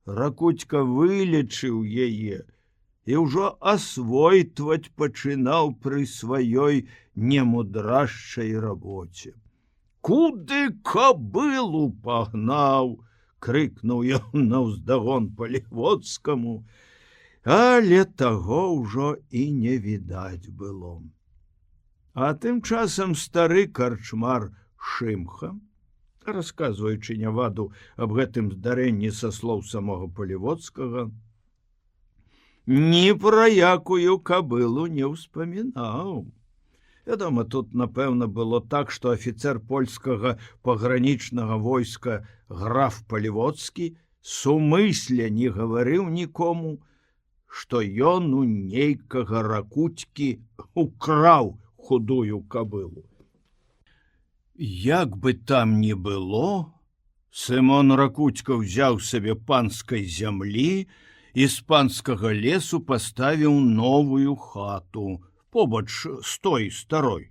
Ракуцька вылечыў яе і ўжо асвойтваць пачынаў пры сваёй немудрашчай рабоце. «Куды кабылу пагнаў?» — крыкнуў ён наўздагон Палівоцкаму, але таго ўжо і не відаць было. А тым часам стары карчмар Шымха, расказваючы Няваду аб гэтым здарэнні са слоў самога Палівоцкага, ні пра якую кабылу не ўспамінаў. Вядома, тут, напэўна, было так, што афіцэр польскага пагранічнага войска граф Палівоцкі сумысля не гаварыў нікому, што ён у нейкага Ракуцькі украў худую кабылу. Як бы там ні было, Сымон Ракуцька ўзяў сабе панскай зямлі і з панскага лесу паставіў новую хату побач з той старой.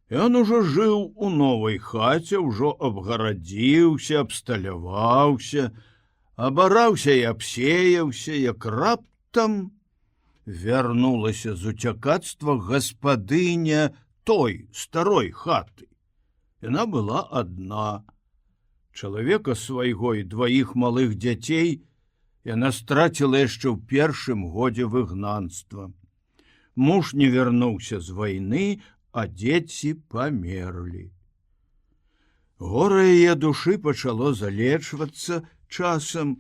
Ён ужо жыў у новай хаце, ужо абгарадзіўся, абсталяваўся, абараўся і абсеяўся, як раптам вярнулася з уцякацтва гаспадыня той старой хаты. Яна была адна. Чалавека свайго і дваіх малых дзяцей яна страціла яшчэ ў першым годзе выгнанства. Муж не вярнуўся з вайны, а дзеці памерлі. Гора яе душы пачало залечвацца часам,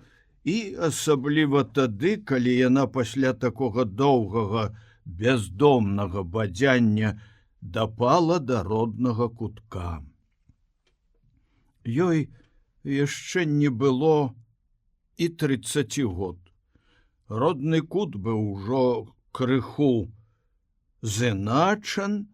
і асабліва тады, калі яна пасля такога доўгага бяздомнага бадзяння дапала да роднага кутка. Ёй яшчэ не было і 30 год. Родны кут быў ужо крыху зыначан,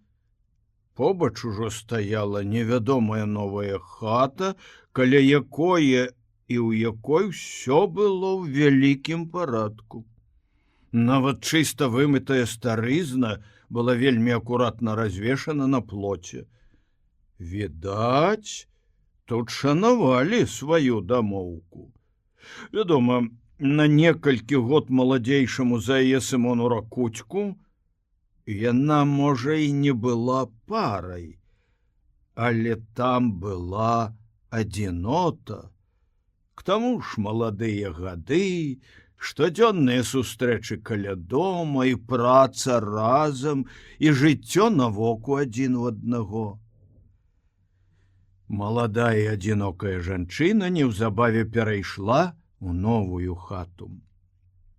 побач ужо стаяла невядомая новая хата, каля якое і ў якой усё было ў вялікім парадку. Нават чыста вымытая старызна была вельмі акуратна развешана на плоце. Відаць, тут шанавалі сваю дамоўку. Вядома, на некалькі год маладзейшаму за яе Сымону Ракуцьку яна, можа, і не была парай, але там была адзінота. К таму ж маладыя гады, штодзённыя сустрэчы каля дома і праца разам, і жыццё навоку адзін у аднаго. Маладая адзінокая жанчына неўзабаве перайшла у новую хату.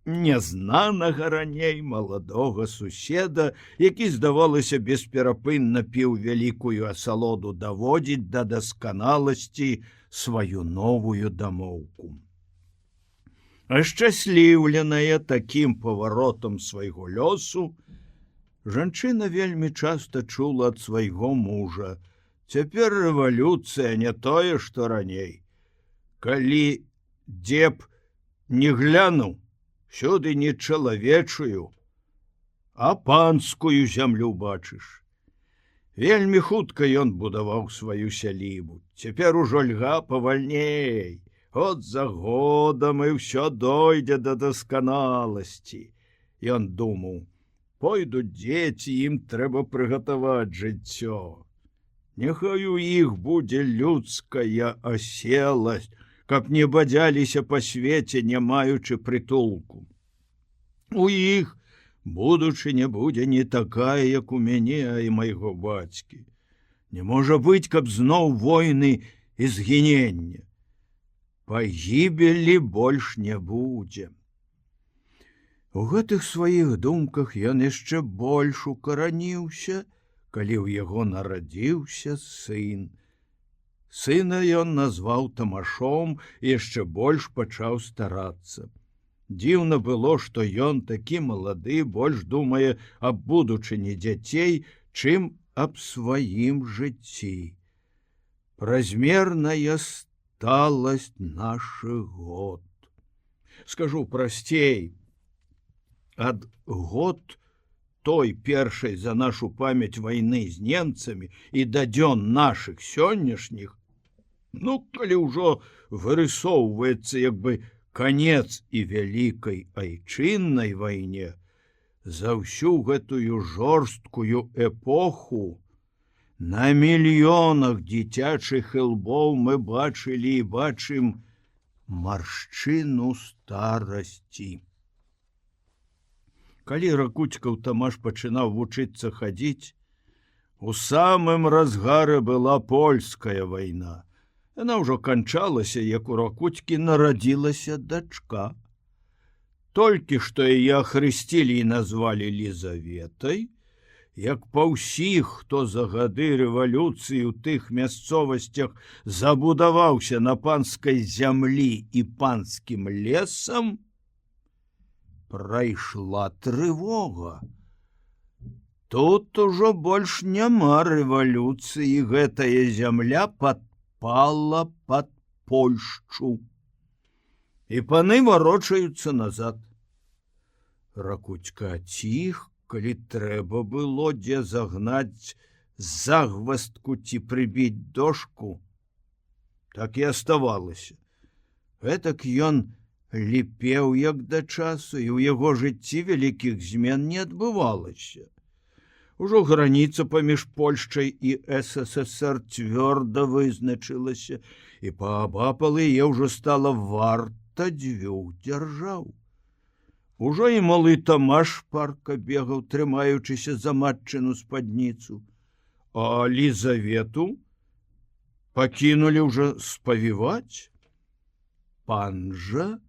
Нязнанага раней маладога суседа, які, здавалася, бесперапынна піў вялікую асалоду, даводзіць да дасканаласці сваю новую дамоўку. А шчасліўленая такім паваротам свайго лёсу, жанчына вельмі часта чула ад свайго мужа: «Цяпер рэвалюцыя не тое, што раней. Калі дзе б не глянуў, сюды не чалавечую, а панскую зямлю бачыш». Вельмі хутка ён будаваў сваю сялібу. Цяпер ужо льга павальней. Год за годам і ўсё дойдзе да дасканаласці. Ён думаў: пойдуць дзеці, ім трэба прыгатаваць жыццё. Няхай у іх будзе людская аселасць, каб не бадзяліся па свеце, не маючы прытулку. У іх будучыня будзе не такая, як у мяне, а і майго бацькі. Не можа быць, каб зноў войны і згінення. Пагібелі больш не будзе. У гэтых сваіх думках ён яшчэ больш укараніўся, калі ў яго нарадзіўся сын. Сына ён назваў Тамашом і яшчэ больш пачаў старацца. Дзіўна было, што ён такі малады, больш думае аб будучыні дзяцей, чым аб сваім жыцці. Празмерная сталасць нашых год. Скажу прасцей, ад год той першай за нашу памяць вайны з немцамі і да дзён нашых сённяшніх, калі ўжо вырысоўваецца як бы канец і вялікай айчыннай вайне, за ўсю гэтую жорсткую эпоху на мільёнах дзіцячых ілбоў мы бачылі і бачым маршчыну старасці. Калі Ракуцькаў Тамаш пачынаў вучыцца хадзіць, у самым разгары была польская вайна. Яна ўжо канчалася, як у Ракуцькі нарадзілася дачка. Толькі што яе ахрысцілі і назвалі Лізаветай, як па ўсіх, хто за гады рэвалюцыі ў тых мясцовасцях забудаваўся на панскай зямлі і панскім лесам, прайшла трывога. Тут ужо больш няма рэвалюцыі, гэтая зямля падпала пад Польшчу. І паны варочаюцца назад. Ракуцька ціх, калі трэба было дзе загнаць загвастку ці прыбіць дошку, так і аставалася. Гэтак ён ліпеў як да часу, і ў яго жыцці вялікіх змен не адбывалася. Ужо граніца паміж Польшчай і СССР цвёрда вызначылася, і паабапал яе ўжо стала варта дзвюх дзяржаў. Ужо і малы Тамаш парка бегаў, трымаючыся за матчыну спадніцу, а Лізавету пакінулі ўжо спавіваць. Пан жа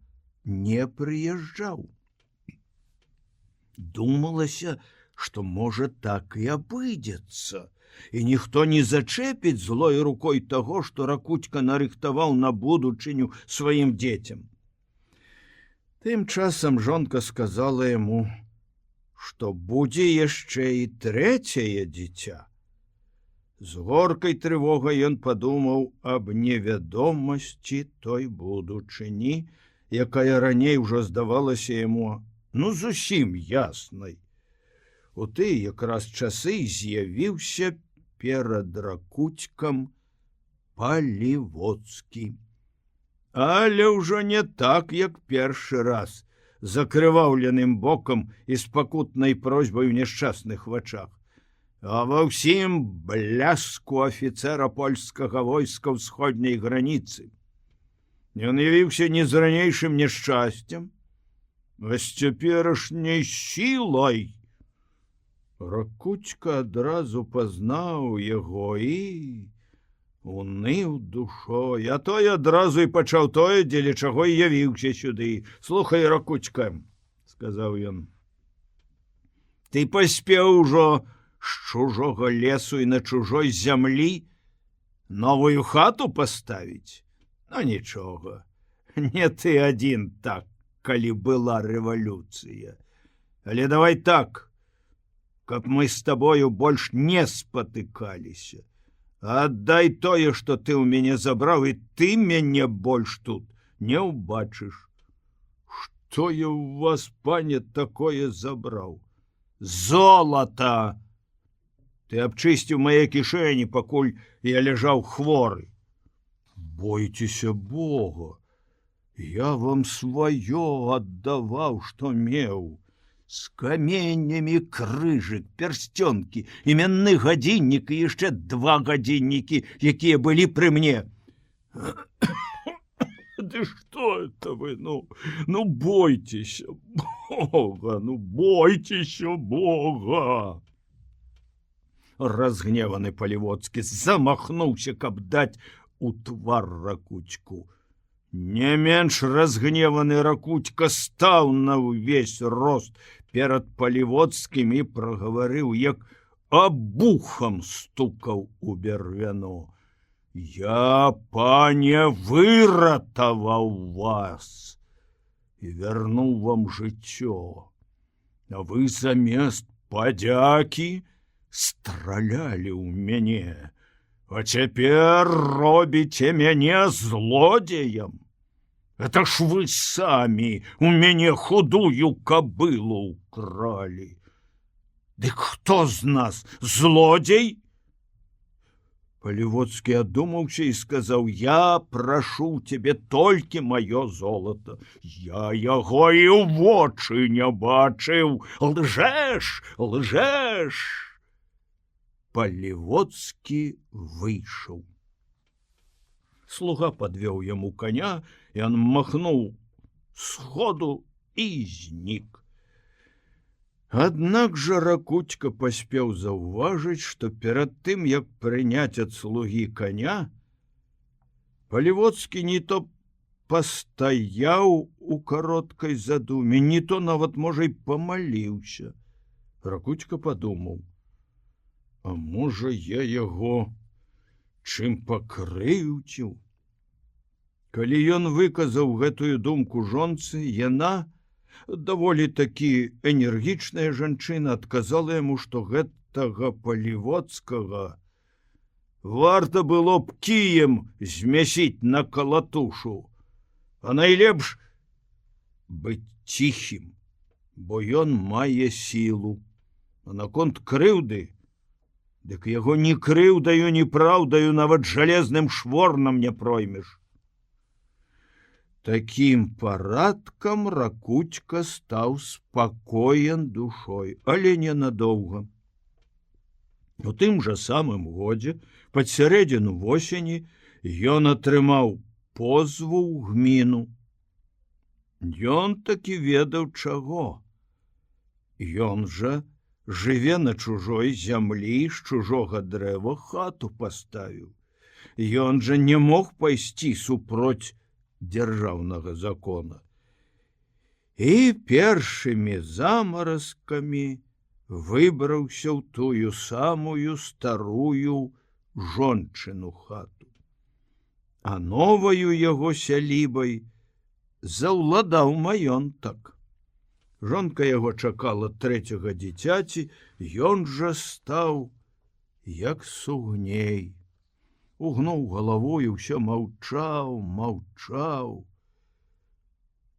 не прыязджаў. Думалася, што можа так і абыдзецца, і ніхто не зачэпіць злой рукой таго, што Ракуцька нарыхтаваў на будучыню сваім дзецям. Тым часам жонка сказала яму, што будзе яшчэ і трэцяе дзіця. З горкай трывогай ён падумаў аб невядомасці той будучыні, якая раней ужо здавалася яму зусім яснай. У тыя якраз часы з'явіўся перад Ракуцькам Палівоцкі. Але ўжо не так, як першы раз, закрываўленым бокам і з пакутнай просьбай у няшчасных вачах, а ва ўсім бляску афіцэра польскага войска ўсходняй граніцы. Ён явіўся не з ранейшым няшчасцем, а з цяперашняй сілай. Ракуцька адразу пазнаў яго і уныў душой, а той адразу і пачаў тое, дзеля чаго і явіўся сюды. Слухай, Ракуцька, сказаў ён, ты паспеў ужо з чужога лесу і на чужой зямлі новую хату паставіць? Нічога, не ты адзін так, калі была рэвалюцыя. Але давай так, каб мы з табою больш не спатыкаліся. Аддай тое, што ты ў мяне забраў, і ты мяне больш тут не ўбачыш. Што я ў вас, пане, такое забраў? Золата! Ты абчысціў мае кішэні, пакуль я ляжаў хворы. Бойцеся Бога, я вам сваё аддаваў, што меў. З каменнямі крыжык, пярсцёнкі, іменны гадзіннік і яшчэ 2 гадзіннікі, якія былі пры мне. Ды что это вы, ну бойтеся Бога, ну бойтеся Бога. Разгневаны Палеводскі замахнуўся, каб даць у твар Ракуцьку. Не менш разгневаны Ракуцька стаў на ўвесь рост перад Палеводскім і прагаварыў, як абухам стукаў у бервяно: «Я, пане, выратаваў вас і вярнуў вам жыццё, а вы замест падзякі стралялі ў мяне, а цяпер робіце мяне злодзеем. Это ж вы самі у мяне худую кабылу укралі. Дык хто з нас злодзей?» Палеводскі адумаўся і сказаў: «Я прашу цябе толькі маё золата. Я яго і ў вочы не бачыў. Лжэш, лжэш!» Палеводскі выйшаў. Слуга падвёў яму коня, і он махнуў сходу і знік. Аднак жа Ракуцька паспеў заўважыць, што перад тым, як прыняць ад слугі коня, Палеводскі не то пастаяў у кароткай задуме, не то нават, можа, і памаліўся. Ракуцька падумаў: «А можа, я яго чым пакрыўдзіў?» Калі ён выказаў гэтую думку жонцы, яна, даволі такі энергічная жанчына, адказала яму, што гэтага Палеводскага варта было б кіем змясіць на калатушу, а найлепш быць ціхім, бо ён мае сілу. А наконт крыўды, дык яго ні крыўдаю, ні праўдаю, нават жалезным шворнам не проймеш. Такім парадкам Ракуцька стаў спакоен душой, але ненадоўга. У тым жа самым годзе, пад сярэдзіну восені, ён атрымаў позву ў гміну. Ён такі ведаў чаго. Ён жа жыве на чужой зямлі, з чужога дрэва хату паставіў. Ён жа не мог пайсці супроць дзяржаўнага закона. І першымі замаразкамі выбраўся ў тую самую старую жончыну хату. А новаю яго сялібай заўладаў маёнтак. Жонка яго чакала трэцяга дзіцяці, ён жа стаў як сугней. Угнуў галавою, ўсё маўчаў, маўчаў.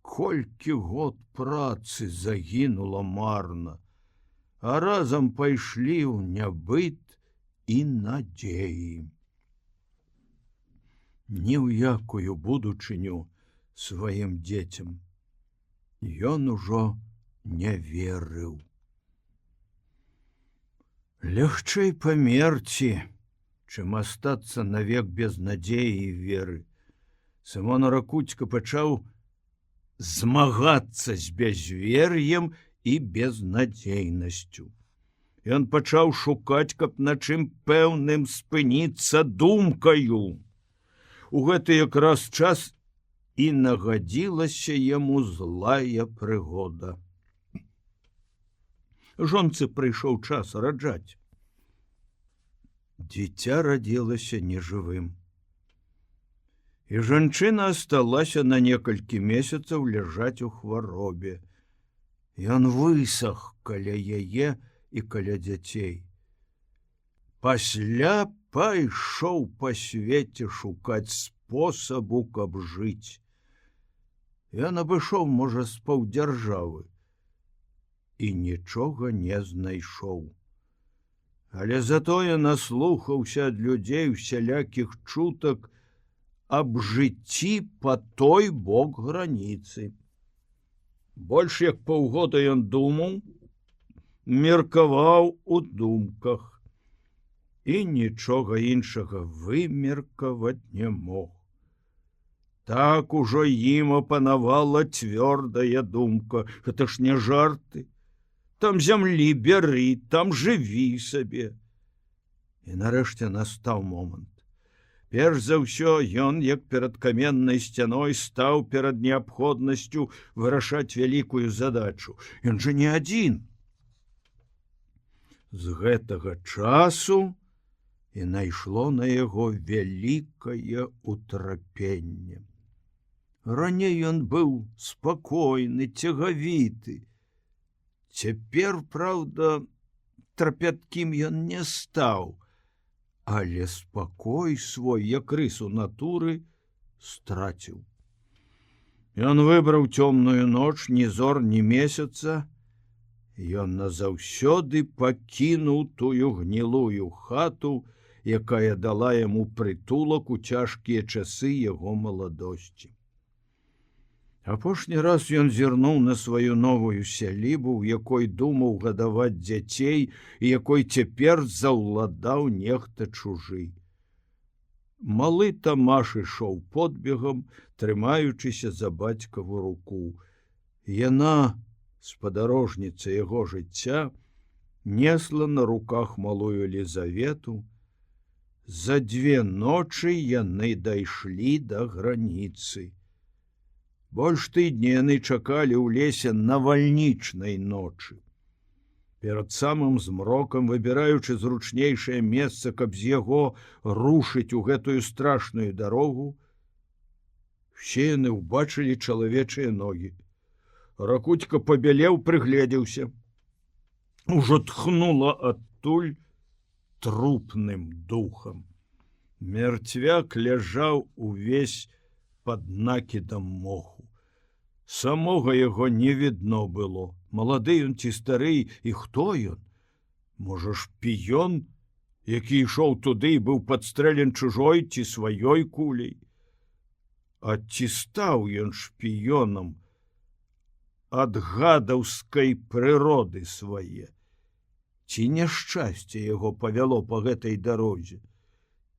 Колькі год працы загінула марна, а разам пайшлі ў нябыт і надзеі. Ні ў якую будучыню сваім дзецям ён ужо не верыў. Лягчэй памерці, чым астацца навек без надзеі і веры. Сымон Ракуцька пачаў змагацца з бязвер'ем і безнадзейнасцю. Ён пачаў шукаць, каб на чым пэўным спыніцца думкаю. У гэты якраз час і нагадзілася яму злая прыгода. Жонцы прыйшоў час раджаць. Дзіця радзілася нежывым. І жанчына асталася на некалькі месяцаў ляжаць у хваробе. Ён высах каля яе і каля дзяцей. Пасля пайшоў па свеце шукаць спосабу, каб жыць. Ён абышоў, можа, з паўдзяржавы і нічога не знайшоў. Але затое наслухаўся ад людзей усялякіх чутак аб жыцці па той бок граніцы. Больш як паўгода ён думаў, меркаваў у думках і нічога іншага вымеркаваць не мог. Так ужо ім апанавала цвёрдая думка: гэта ж не жарты. Там зямлі бяры, там жыві сабе. І нарэшце настаў момант. Перш за ўсё ён, як перад каменнай сцяной, стаў перад неабходнасцю вырашаць вялікую задачу. Ён жа не адзін. З гэтага часу і найшло на яго вялікае утрапенне. Раней ён быў спакойны, цягавіты. Цяпер, праўда, трапяткім ён не стаў, але спакой свой, як рысу натуры, страціў. Ён выбраў цёмную ноч, ні зор, ні месяца. Ён назаўсёды пакінуў тую гнілую хату, якая дала яму прытулак у цяжкія часы яго маладосці. Апошні раз ён зірнуў на сваю новую сялібу, у якой думаў гадаваць дзяцей і якой цяпер заўладаў нехта чужы. Малы Тамаш ішоў подбегам, трымаючыся за бацькаву руку. Яна, спадарожніца яго жыцця, несла на руках малую Лізавету. За 2 ночы яны дайшлі да граніцы. Больш тыдня яны чакалі ў лесе навальнічнай ночы. Перад самым змрокам, выбіраючы зручнейшае месца, каб з яго рушыць у гэтую страшную дарогу, усе яны ўбачылі чалавечыя ногі. Ракуцька пабялеў, прыгледзеўся. Ужо тхнула адтуль трупным духам. Мертвяк ляжаў увесь пад накідам моху. Самога яго не відно было. Малады ён ці стары, і хто ён? Можа, шпіён, які ішоў туды і быў падстрэлен чужой ці сваёй куляй? А ці стаў ён шпіёнам ад гадаўскай прыроды свае? Ці няшчасце яго павяло па гэтай дарозе?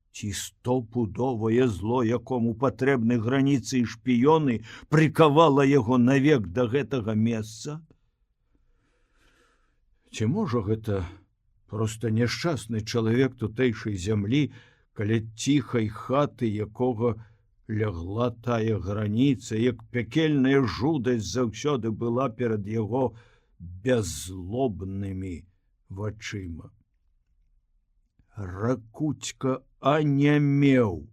Ці стопудовае зло, якому патрэбны граніцы і шпіёны, прыкавала яго навек да гэтага месца? Ці можа гэта проста няшчасны чалавек тутэйшай зямлі, каля ціхай хаты якога лягла тая граніца, як пякельная жудасць заўсёды была перад яго бяззлобнымі вачыма. Ракуцька анямеў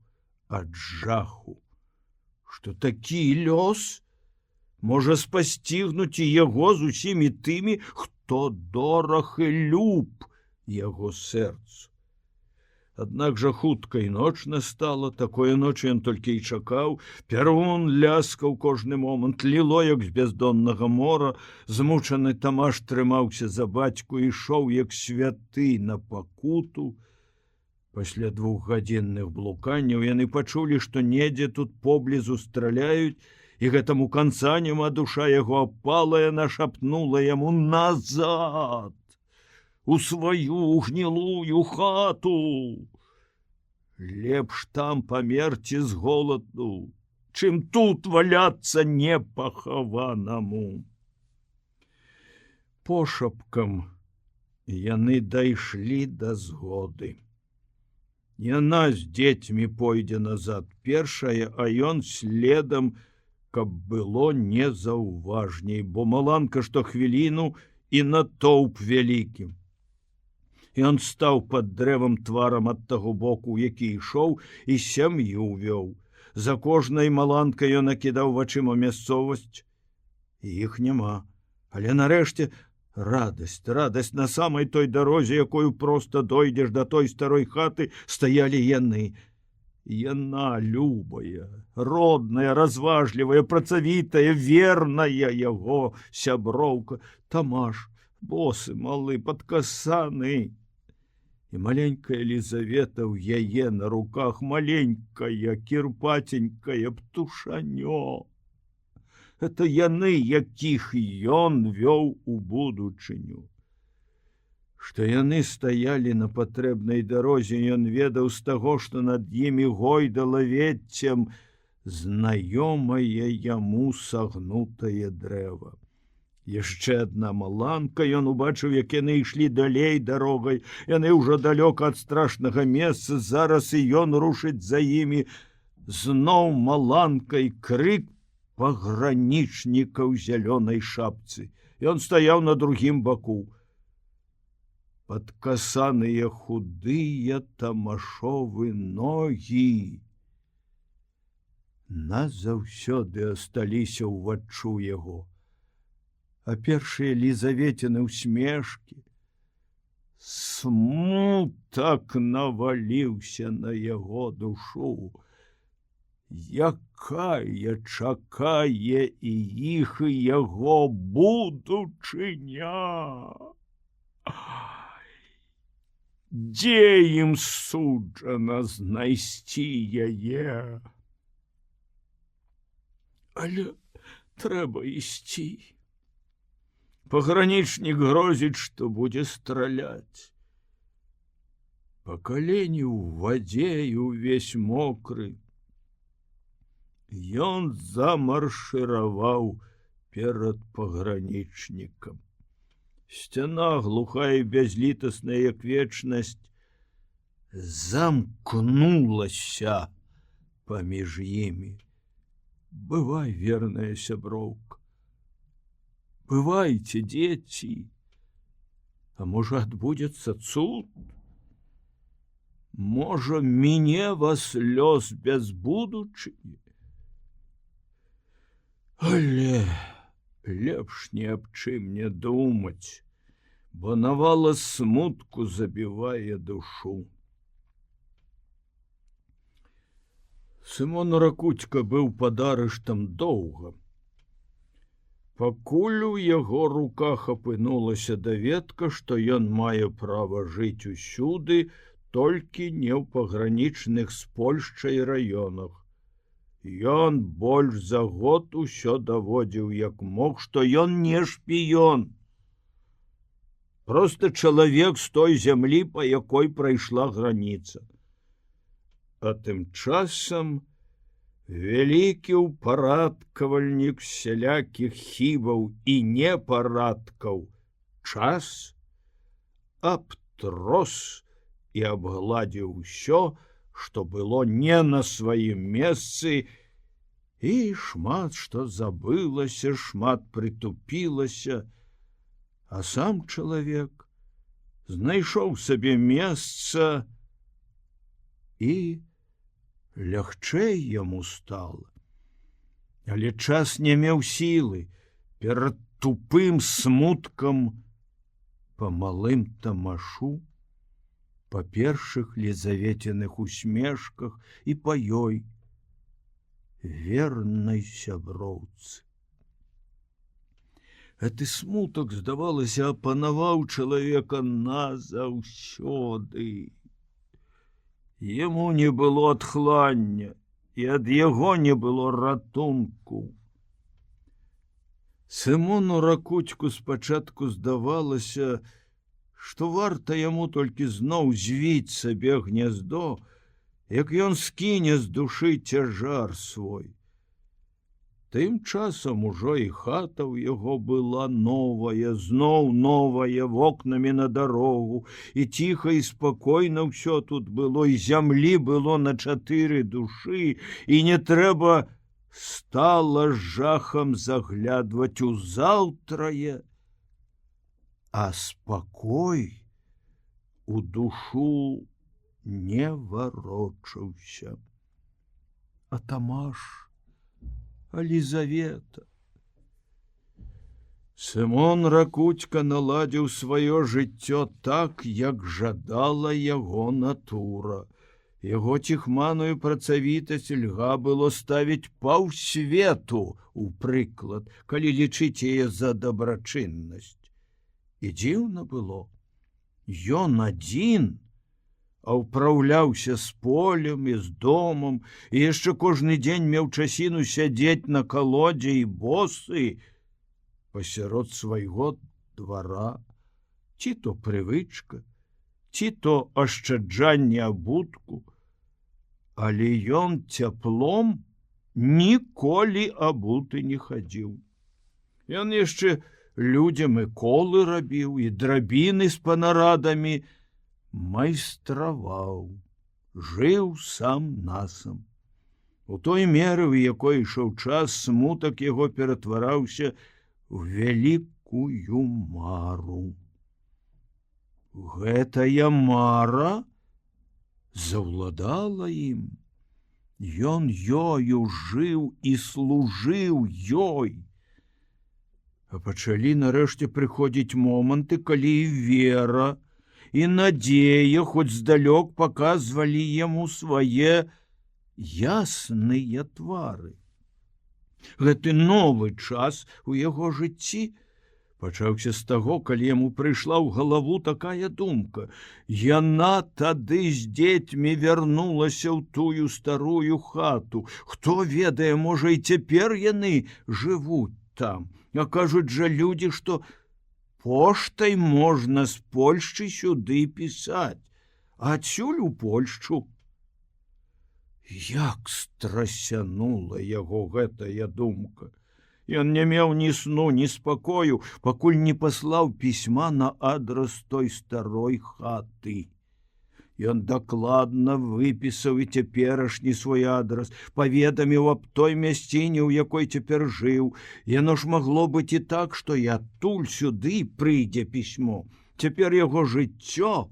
ад жаху, што такі лёс можа спасцігнуць і яго з усімі тымі, хто дораг і люб яго сэрцу. Аднак жа хутка і ноч настала, такое ночы ён толькі і чакаў. Пярун ляскаў кожны момант, ліло, як з бяздоннага мора. Змучаны Тамаш трымаўся за бацьку і ішоў, як святы, на пакуту. Пасля 2гадзінных блуканняў яны пачулі, што недзе тут поблізу страляюць, і гэтаму канца няма. Душа яго апалая нашапнула яму: назад! У сваю гнілую хату! Лепш там памерці з голаду, чым тут валяцца непахаванаму. Пошапкам яны дайшлі да згоды. Яна з дзецьмі пойдзе назад першая, а ён следам, каб было незаўважней, бо маланка штохвіліну і натоўп вялікі. Ён стаў пад дрэвам тварам ад таго боку, у які ішоў, і сям'ю вёў. За кожнай маланкай ён накідаў вачыма мясцовасць. Іх няма. Але нарэшце радасць на самай той дарозе, якою проста дойдзеш да той старой хаты, стаялі яны. Яна любая, родная, разважлівая, працавітая, верная яго сяброўка. Тамаш, босы малы, падкасаны. І маленькая Лізавета ў яе на руках, маленькая, кірпатенькая птушанё. Это яны, якіх ён вёў у будучыню. Што яны стаялі на патрэбнай дарозе, ён ведаў з таго, што над імі гойдала веццем знаёмае яму сагнутае дрэва. Яшчэ адна маланка, ён убачыў, як яны ішлі далей дарогай, яны ўжо далёка ад страшнага месца, зараз і ён рушыць за імі. Зноў маланкай крык пагранічніка ў зялёнай шапцы. Ён стаяў на другім баку. Падкасаныя худыя тамашовы ногі назаўсёды асталіся ўваччу яго. А першыя Лізаветіны ўсмешкі. Смутак наваліўся на яго душу. Якая чакае і іх, і яго будучыня. Дзе ім суджана знайсці яе? Але трэба ісці. Пагранічнік грозіць, што будзе страляць. Па калені ў вадзе і ўвесь мокры. Ён замаршыраваў перад пагранічнікам. Сцяна, глухая і бязлітасная, як вечнасць, замкнулася паміж імі. Бывай, верная сяброўка. Бывайце, дзеці. А можа, адбудзецца цуд? Можа, міне вас лёс без будучыні? Але лепш ні аб чым не думаць, бо навала смутку забівае душу. Сымон Ракуцька быў пад арыштам доўга. Пакуль у яго руках апынулася даведка, што ён мае права жыць усюды, толькі не ў пагранічных з Польшчай раёнах. Ён больш за год усё даводзіў як мог, што ён не шпіён. Проста чалавек з той зямлі, па якой прайшла граніца. А тым часам вялікі ўпарадкавальнік сялякіх хібаў і непарадкаў час абтрос і абгладзіў усё, што было не на сваім месцы, і шмат што забылася, шмат прытупілася, а сам чалавек знайшоў сабе месца, і лягчэй яму стала. Але час не меў сілы. Перад тупым смуткам па малым тамашу, па першых Лізаветіных усмешках і па ёй, вернай сяброўцы. Гэты смутак, здавалася, апанаваў чалавека назаўсёды. Яму не было адхлання, і ад яго не было ратунку. Сымону Ракуцьку спачатку здавалася, што варта яму толькі зноў звіць сабе гняздо, як ён скіне з душы цяжар свой. Тым часам ужо і хата ў яго была новая, зноў новая, вокнамі на дарогу, і ціха і спакойна ўсё тут было, і зямлі было на 4 душы, і не трэба стала з жахам заглядваць у заўтрае, а спакой у душу не варочаўся. А Тамаш, а Лізавета. Сымон Ракуцька наладзіў сваё жыццё так, як жадала яго натура. Яго ціхманую працавітасць льга было ставіць паўсвету у прыклад, калі лічыць яе за дабрачыннасць. І дзіўна было, ён адзін, а ўпраўляўся з полем і з домам, і яшчэ кожны дзень меў часіну сядзець на калодзе і босы пасярод свайго двара, ці то прывычка, ці то ашчаджанне абутку, але ён цяплом ніколі абуты не хадзіў. Ён яшчэ людзям і колы рабіў, і драбіны з панарадамі майстраваў, жыў сам насам. У той меры, у якой ішоў час, смутак яго ператвараўся ў вялікую мару. Гэтая мара заўладала ім. Ён ёю жыў і служыў ёй. А пачалі нарэшце прыходзіць моманты, калі і вера, і надзея хоць здалёк паказвалі яму свае ясныя твары. Гэты новы час у яго жыцці пачаўся з таго, калі яму прыйшла ў галаву такая думка. Яна тады з дзецьмі вярнулася ў тую старую хату. Хто ведае, можа, і цяпер яны жывуць там. А кажуць жа людзі, што поштай можна з Польшчы сюды пісаць, а адсюль у Польшчу. Як страсянула яго гэтая думка. Ён не меў ні сну, ні спакою, пакуль не паслаў пісьма на адрас той старой хаты. Ён дакладна выпісаў і цяперашні свой адрас, паведаміў аб той мясціне, у якой цяпер жыў. Яно ж магло быць і так, што і адтуль сюды прыйдзе пісьмо. Цяпер яго жыццё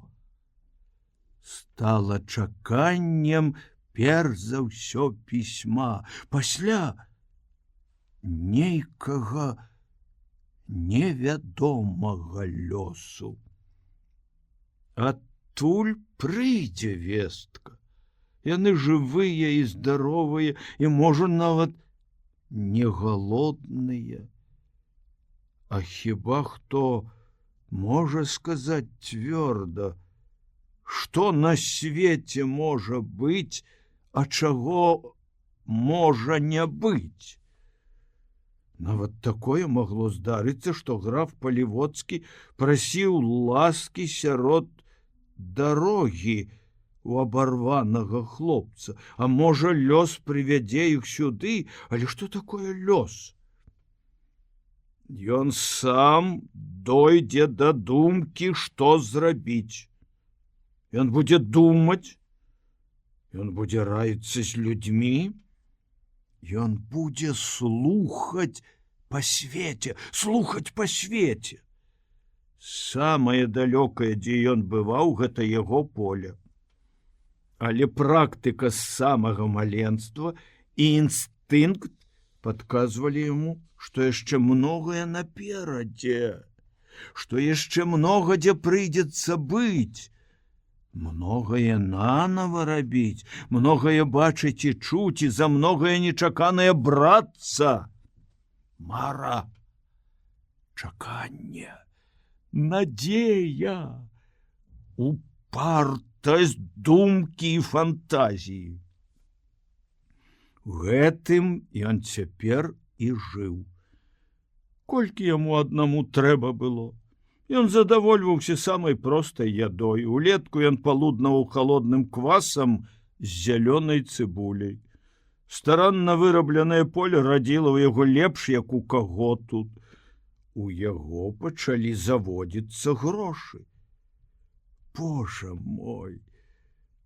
стала чаканнем перш за ўсё пісьма, пасля нейкага невядомага лёсу. Адтуль прыйдзе вестка. Яны жывыя і здаровыя, і, можа, нават не галодныя. А хіба хто можа сказаць цвёрда, што на свеце можа быць, а чаго можа не быць? Нават такое магло здарыцца, што граф Палівоцкі прасіў ласкі сярод дарогі у абарванага хлопца. А можа, лёс прывядзе іх сюды, але што такое лёс? Ён сам дойдзе да думкі, што зрабіць. Ён будзе думаць, ён будзе раіцца з людзьмі, ён будзе слухаць па свеце, Самае далёкае, дзе ён бываў, гэта яго поле. Але практыка з самага маленства і інстынкт падказвалі яму, што яшчэ многае наперадзе, што яшчэ многа дзе прыйдзецца быць, многае нанава рабіць, многае бачыць і чуць, і за многае нечаканае брацца. Мара, чаканне, надзея, упартасць думкі і фантазіі. Гэтым ён цяпер і жыў. Колькі яму аднаму трэба было? Ён задавольваўся самай простай ядой. Улетку ён палуднаваў халодным квасам з зялёнай цыбуляй. Старанна вырабленае поле радзіла ў яго лепш, як у каго тут. У яго пачалі заводзіцца грошы. Божа мой,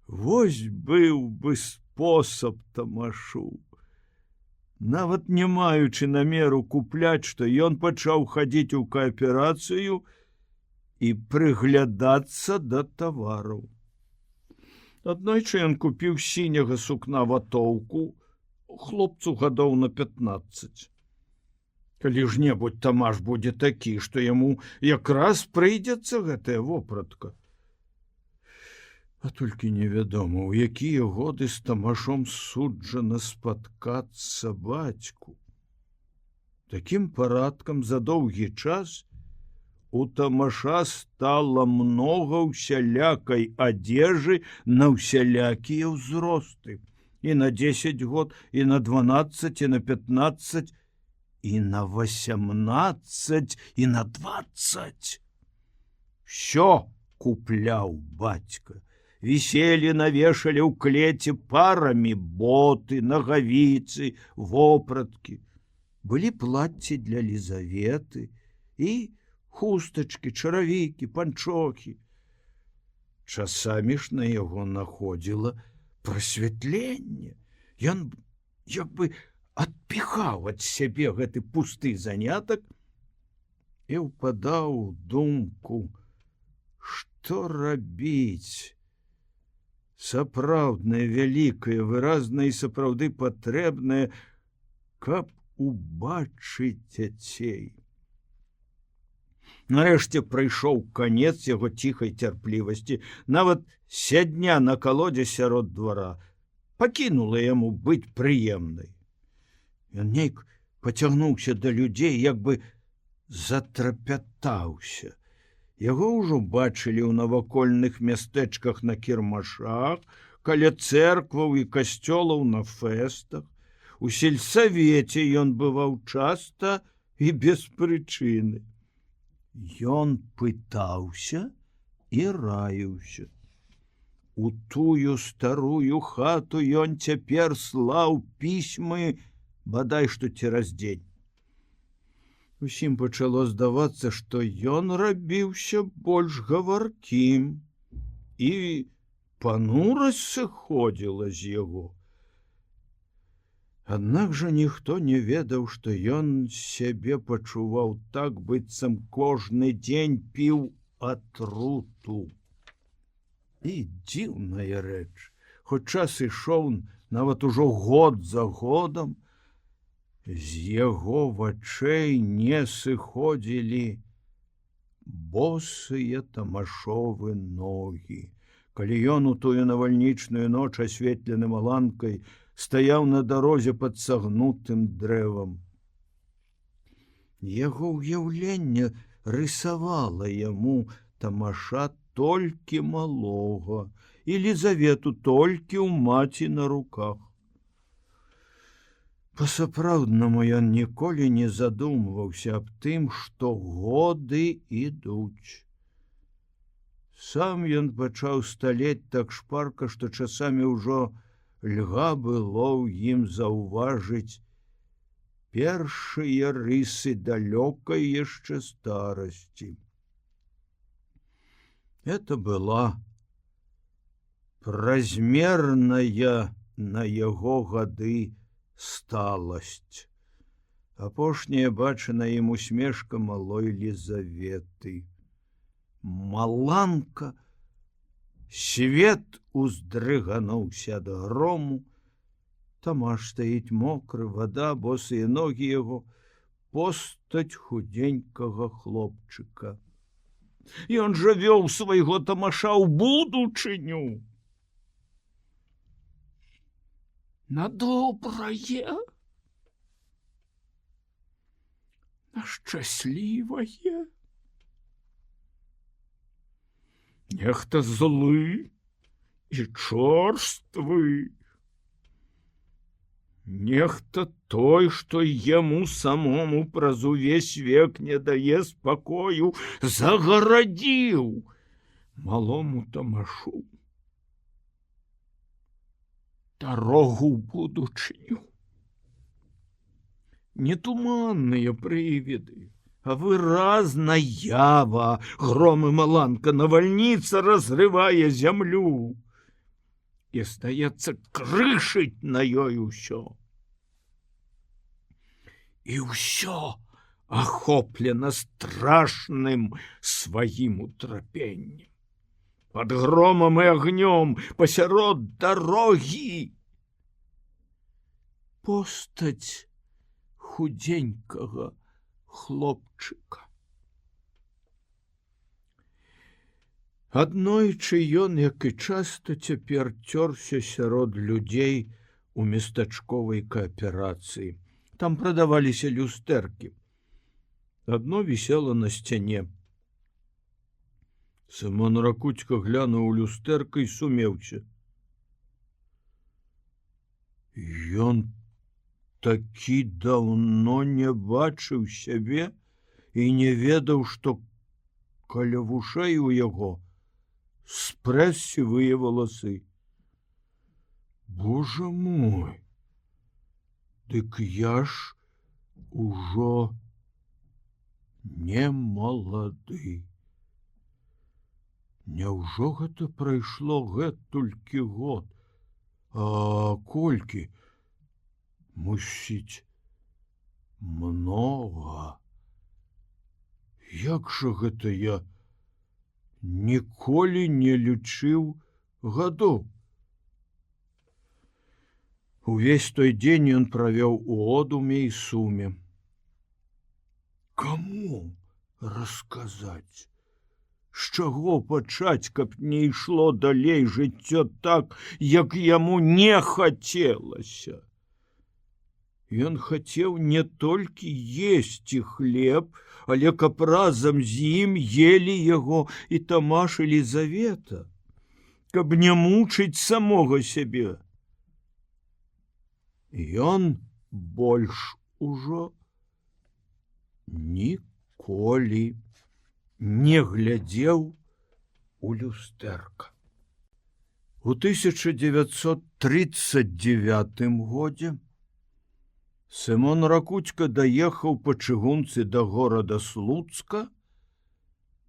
вось быў бы спосаб тамашу. Нават не маючы намеру купляць, што ён пачаў хадзіць у кааперацыю і прыглядацца да тавараў. Аднойчы ён купіў сіняга сукна ватоўку хлопцу гадоў на 15. Калі ж-небудзь тамаш будзе такі, што яму якраз прыйдзецца гэтая вопратка. А толькі невядома, у якія годы з тамашом суджана спаткацца бацьку. Такім парадкам за доўгі час у тамаша стала многа ўсялякай адзежы на ўсялякія ўзросты. І на 10 год, і на 12, і на 15, і на 18, і на 20. Всё купляў бацька. віселі навешалі ў клеце парамі боты, нагавіцы, вопраткі. Былі платці для Лізаветы і хустачкі, чаравікі, панчохі. Часамі ж на яго находзіла прасвятленне. Ён як бы адпіхаў ад сябе гэты пусты занятак і ўпадаў у думку, што рабіць. Сапраўднае, вялікае, выразнае і сапраўды патрэбнае, каб убачыць дзяцей. Нарэшце прыйшоў канец яго ціхай цярплівасці. Нават сядня на калодзе сярод двара пакінула яму быць прыемнай. Ён нейк пацягнуўся да людзей, як бы затрапятаўся. Яго ўжо бачылі ў навакольных мястэчках на кірмашах, каля цэркваў і касцёлаў на фэстах. У сельсавеце ён бываў часта і без прычыны. Ён пытаўся і раіўся. У тую старую хату ён цяпер слаў пісьмы бадай што цераз дзень. Усім пачало здавацца, што ён рабіўся больш гаваркім, і панурасць сыходзіла з яго. Аднак жа ніхто не ведаў, што ён сябе пачуваў так, быццам кожны дзень піў атруту. І дзіўная рэч, хоць час ішоў нават ужо год за годам, з яго вачэй не сыходзілі босыя тамашовы ногі. Калі ён у тую навальнічную ноч асветленым аланкай стаяў на дарозе пад сагнутым дрэвам. Яго ўяўленне рысавала яму тамаша толькі малога і Лізавету толькі ў маці на руках. Па-сапраўднаму ён ніколі не задумваўся аб тым, што годы ідуць. Сам ён пачаў сталець так шпарка, што часамі ўжо льга было ў ім заўважыць першыя рысы далёкай яшчэ старасці. Это была празмерная на яго гады сталасць. Апошняя бачана ім усмешка малой Лізаветы. Маланка, свет уздрыгануўся ад грому, тамаш стаіць мокры, вада, босыя ногі яго, постаць худенькага хлопчыка. Ён жа вёў свайго тамаша ў будучыню. На добрае, на шчаслівае. Нехта злы і чорствы, нехта той, што яму самому праз увесь век не дае спакою, загарадзіў малому тамашу дарогу ў будучыню. Не туманныя прывіды, а выразна ява, гром і маланка, навальніца разрывае зямлю. І здаецца, крышыць на ёй усё. І ўсё ахоплена страшным сваім утрапеннем. Пад громам і агнём пасярод дарогі постаць худенькага хлопчыка. Аднойчы ён, як і часта цяпер, цёрся сярод людзей у местачковай кааперацыі. Там прадаваліся люстэркі. Адно вісела на сцяне. Сымон Ракуцька глянуў у люстэрка і сумеўся. Ён такі даўно не бачыў сябе і не ведаў, што каля вушэй у яго спрэс сівыя валасы. Боже мой, дык я ж ужо не малады. Няўжо гэта прайшло гэтулькі год? А колькі? Мусіць, многа. Як жа гэта я ніколі не лічыў гадоў? Увесь той дзень ён правёў у одуме і суме. Каму расказаць? З чаго пачаць, каб не ішло далей жыццё так, як яму не хацелася? Ён хацеў не толькі есці хлеб, але каб разам з ім елі яго і Тамаш Елізавета, каб не мучыць самога сябе. Ён больш ужо ніколі не глядзеў у люстэрка. У 1939 годзе Сымон Ракуцька даехаў па чыгунцы да горада Слуцка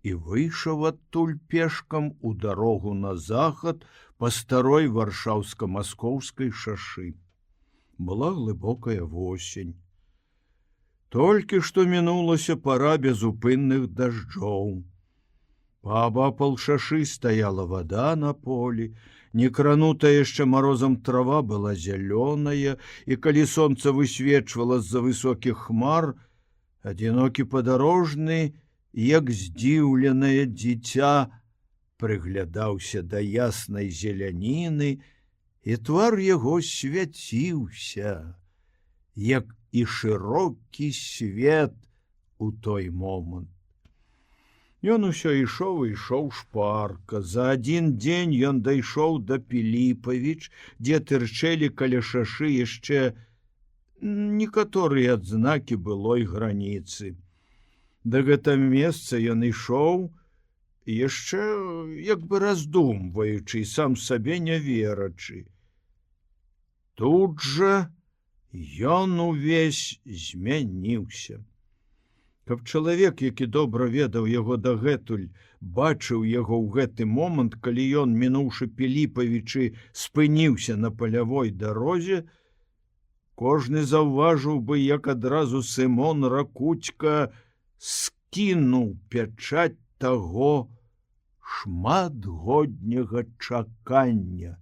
і выйшаў адтуль пешкам у дарогу на захад па старой варшаўска-маскоўскай шашы. Была глыбокая восень. Толькі што мінулася пара безупынных дажджоў. Паабапал шашы стаяла вада на полі, некранутая яшчэ марозам трава была зялёная, і калі сонца высвечвала з-за высокіх хмар, адзінокі падарожны, як здзіўленае дзіця, прыглядаўся да яснай зеляніны, і твар яго свяціўся, як і шырокі свет у той момант. Ён усё ішоў і ішоў шпарка. За адзін дзень ён дайшоў да Піліпавіч, дзе тырчэлі каля шашы яшчэ некаторыя адзнакі былой граніцы. Да гэта месца ён ішоў, яшчэ як бы раздумваючы, сам сабе не верачы. Тут жа ён увесь змяніўся. Каб чалавек, які добра ведаў яго дагэтуль, бачыў яго ў гэты момант, калі ён, мінуўшы Піліпавічы, спыніўся на палявой дарозе, кожны заўважыў бы, як адразу Сымон Ракуцька скінуў пячаць таго шматгодняга чакання,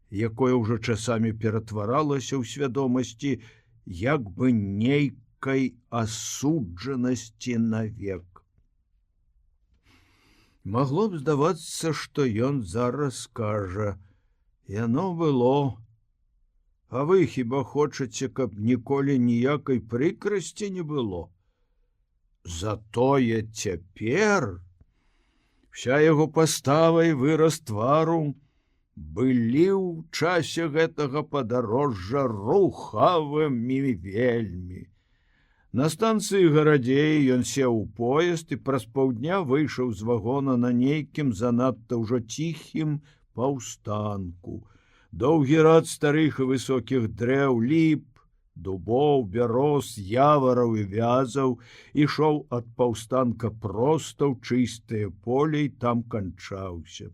якое ўжо часамі ператваралася ў свядомасці як бы нейкай асуджанасці навек. Магло б здавацца, што ён зараз скажа: «Яно было, а вы хіба хочаце, каб ніколі ніякай прыкрасці не было? Затое цяпер вся яго пастава і выраз твару былі ў часе гэтага падарожжа рухавымі вельмі. На станцыі Гарадзеі ён сеў у поезд і праз паўдня выйшаў з вагона на нейкім занадта ўжо ціхім паўстанку. Доўгі рад старых і высокіх дрэў, ліп, дубоў, бяроз, явараў і вязаў ішоў ад паўстанка проста ў чыстае поле і там канчаўся.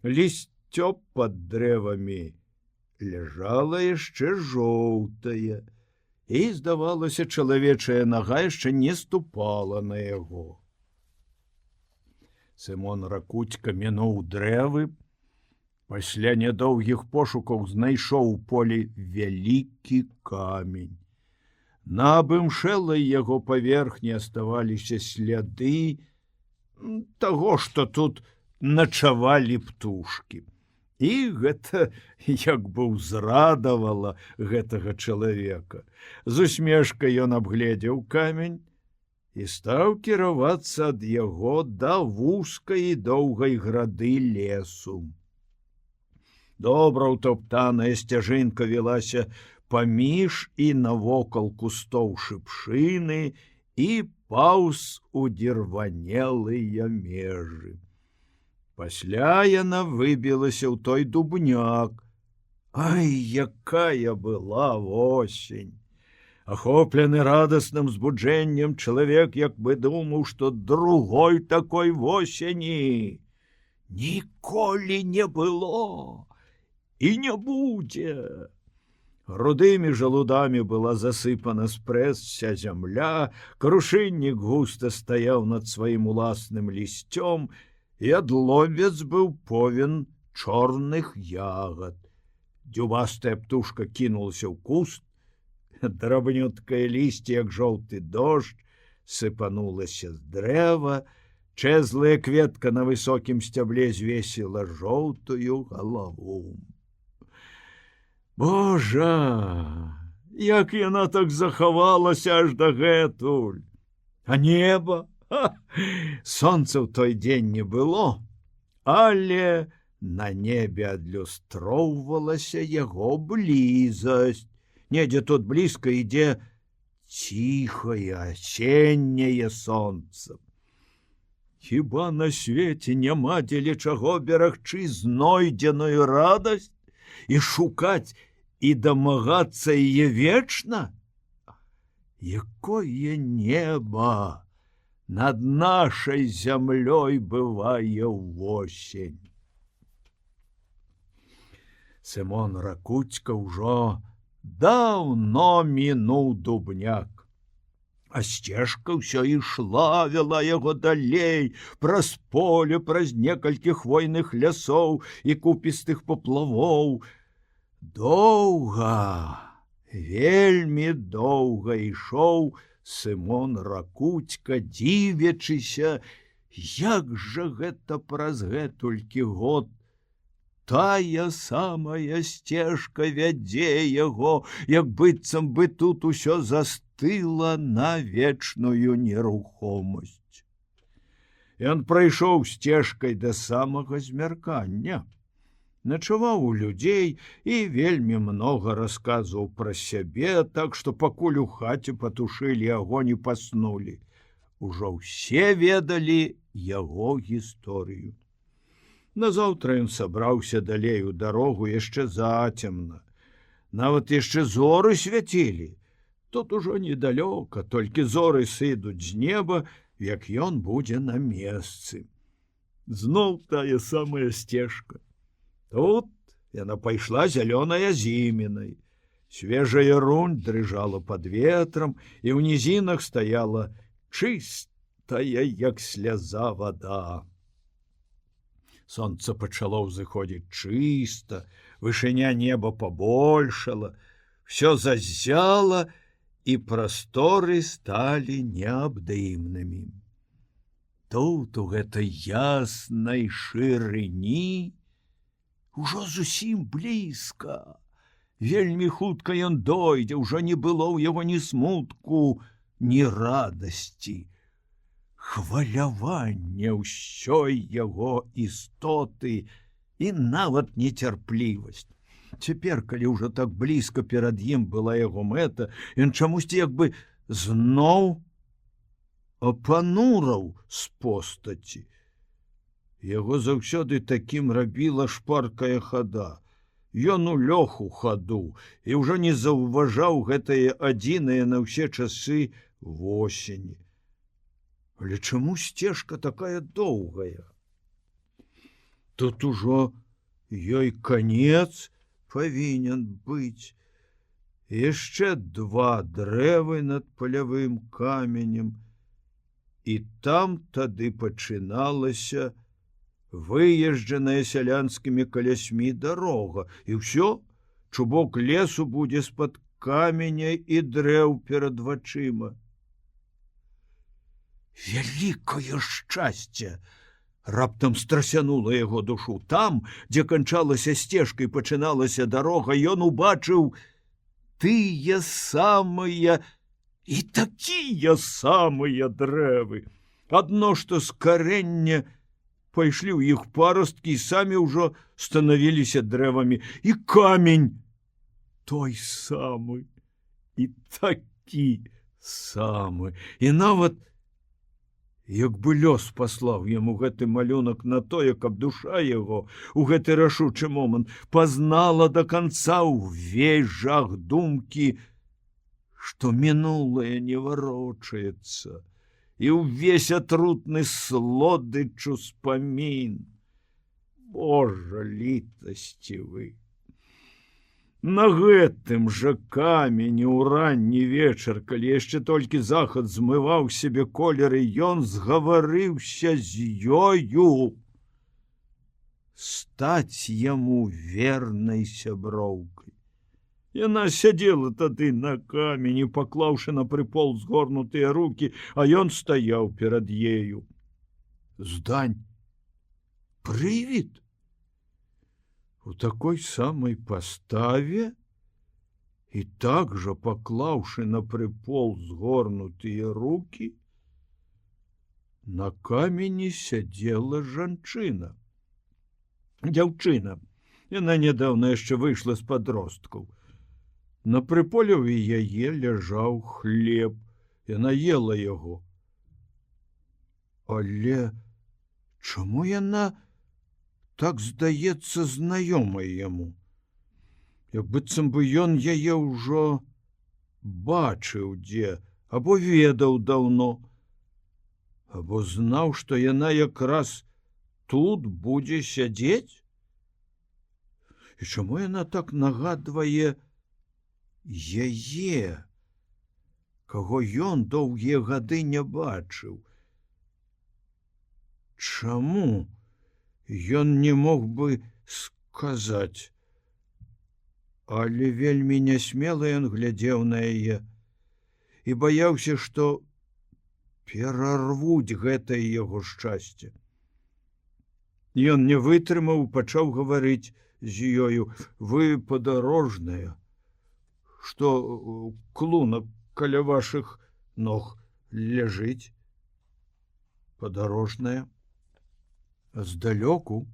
Лісцё пад дрэвамі ляжала яшчэ жоўтае, і, здавалася, чалавечая нага яшчэ не ступала на яго. Сымон Ракуцька мінуў дрэвы, пасля нядоўгіх пошукаў знайшоў у полі вялікі камень. На абымшэлай яго паверхні аставаліся сляды таго, што тут начавалі птушкі. І гэта як бы ўзрадавала гэтага чалавека. З усмешкай ён абгледзеў камень і стаў кіравацца ад яго да вузкай і доўгай грады лесу. Добра ўтоптаная сцяжынка вілася паміж і навокал кустоў шыпшыны і паўз у дерванелыя межы. Пасля яна выбілася ў той дубняк. Ай, якая была восень! Ахоплены радасным збуджэннем, чалавек як бы думаў, што другой такой восені ніколі не было і не будзе. Грудымі жалудамі была засыпана спрэс вся зямля, крушыннік густа стаяў над сваім уласным лісцём, і адломвец быў повен чорных ягад. Дзюбастая птушка кінулася ў куст, драбнюткае лісце, як жоўты дождж, сыпанулася з дрэва, чэзлая кветка на высокім сцябле звесіла жоўтую галаву. Божа, як яна так захавалася аж дагэтуль! А неба? Сонца ў той дзень не было, але на небе адлюстроўвалася яго блізасць. Недзе тут блізка ідзе ціхае асенняе сонца. Хіба на свеце няма дзеля чаго берагчы знойдзеную радасць і шукаць і дамагацца яе вечна? Якое неба над нашай зямлёй бывае ўвосень. Сымон Ракуцька ўжо даўно мінуў дубняк, а сцежка ўсё ішла, вяла яго далей, праз поле, праз некалькі хвойных лясоў і купістых паплавоў. Доўга, вельмі доўга ішоў Сымон Ракуцька, дзівячыся, як жа гэта праз гэтулькі год тая самая сцежка вядзе яго, як быццам бы тут усё застыла на вечную нерухомасць. Ён прайшоў сцежкай да самага змяркання, начаваў у людзей і вельмі многа расказваў пра сябе, так што пакуль у хаце патушылі агонь і паснулі, ужо ўсе ведалі яго гісторыю. Назаўтра ён сабраўся далей у дарогу яшчэ зацемна. Нават яшчэ зоры свяцілі. Тут ужо недалёка, толькі зоры сыдуць з неба, як ён будзе на месцы. Зноў тая самая сцежка. Тут яна пайшла зялёная зімінай. Свежая рунь дрыжала пад ветрам, і ў нізінах стаяла чыстая, як сляза, вада. Сонца пачало ўзыходзіць чыста, вышыня неба пабольшала, всё заззяла, і прасторы сталі неабдымнымі. Тут у гэтай яснай шырыні ужо зусім блізка. Вельмі хутка ён дойдзе, ўжо не было ў яго ні смутку, ні радасці. Хваляванне ўсёй яго істоты і нават нецярплівасць. Цяпер, калі ўжо так блізка перад ім была яго мэта, ён чамусьці як бы зноў апанураў з постаці. Яго заўсёды такім рабіла шпаркая хада. Ён улёг у хаду і ўжо не заўважаў гэтае адзінае на ўсе часы восені. Але чаму сцежка такая доўгая? Тут ужо ёй канец павінен быць. Яшчэ 2 дрэвы над палявым каменем, і там тады пачыналася выезджаная сялянскімі калясьмі дарога, і ўсё, чубок лесу будзе з-пад каменя і дрэў перад вачыма. Вялікае шчасце! Раптам страсянула яго душу. Там, дзе канчалася сцежка і пачыналася дарога, ён убачыў тыя самыя і такія самыя дрэвы. Адно што з карэння пайшлі ў іх парасткі і самі ўжо станавіліся дрэвамі. І камень той самы, і такі самы. І нават Як бы лёс паслаў яму гэты малюнак на тое, каб душа яго у гэты рашучы момант пазнала да канца ўвесь жах думкі, што мінулае не варочаецца, і ўвесь атрутны слодыч успамін. Божа літасцівы! На гэтым жа камені ў ранні вечар, калі яшчэ толькі захад змываў сябе колеры, ён згаварыўся з ёю стаць яму вернай сяброўкай. Яна сядзела тады на камені, паклаўшы на прыпол згорнутыя рукі, а ён стаяў перад ею. Здань, прывід! У такой самай паставе і так жа паклаўшы на прыпол згорнутыя рукі, на камені сядзела жанчына. Дзяўчына. Яна нядаўна яшчэ выйшла з падросткаў. На прыполе ў яе ляжаў хлеб. Яна ела яго. Але чаму яна так здаецца знаёмай яму? Як быццам бы ён яе ўжо бачыў дзе, або ведаў даўно, або знаў, што яна якраз тут будзе сядзець? І чаму яна так нагадвае яе, каго ён доўгія гады не бачыў? Чаму ён не мог бы сказаць? Але вельмі нясмела ён глядзеў на яе і баяўся, што перарвуць гэтае яго шчасце. Ён не вытрымаў, пачаў гаварыць з ёю: вы падарожная, што клунак каля вашых ног ляжыць? Падарожная? Здалёку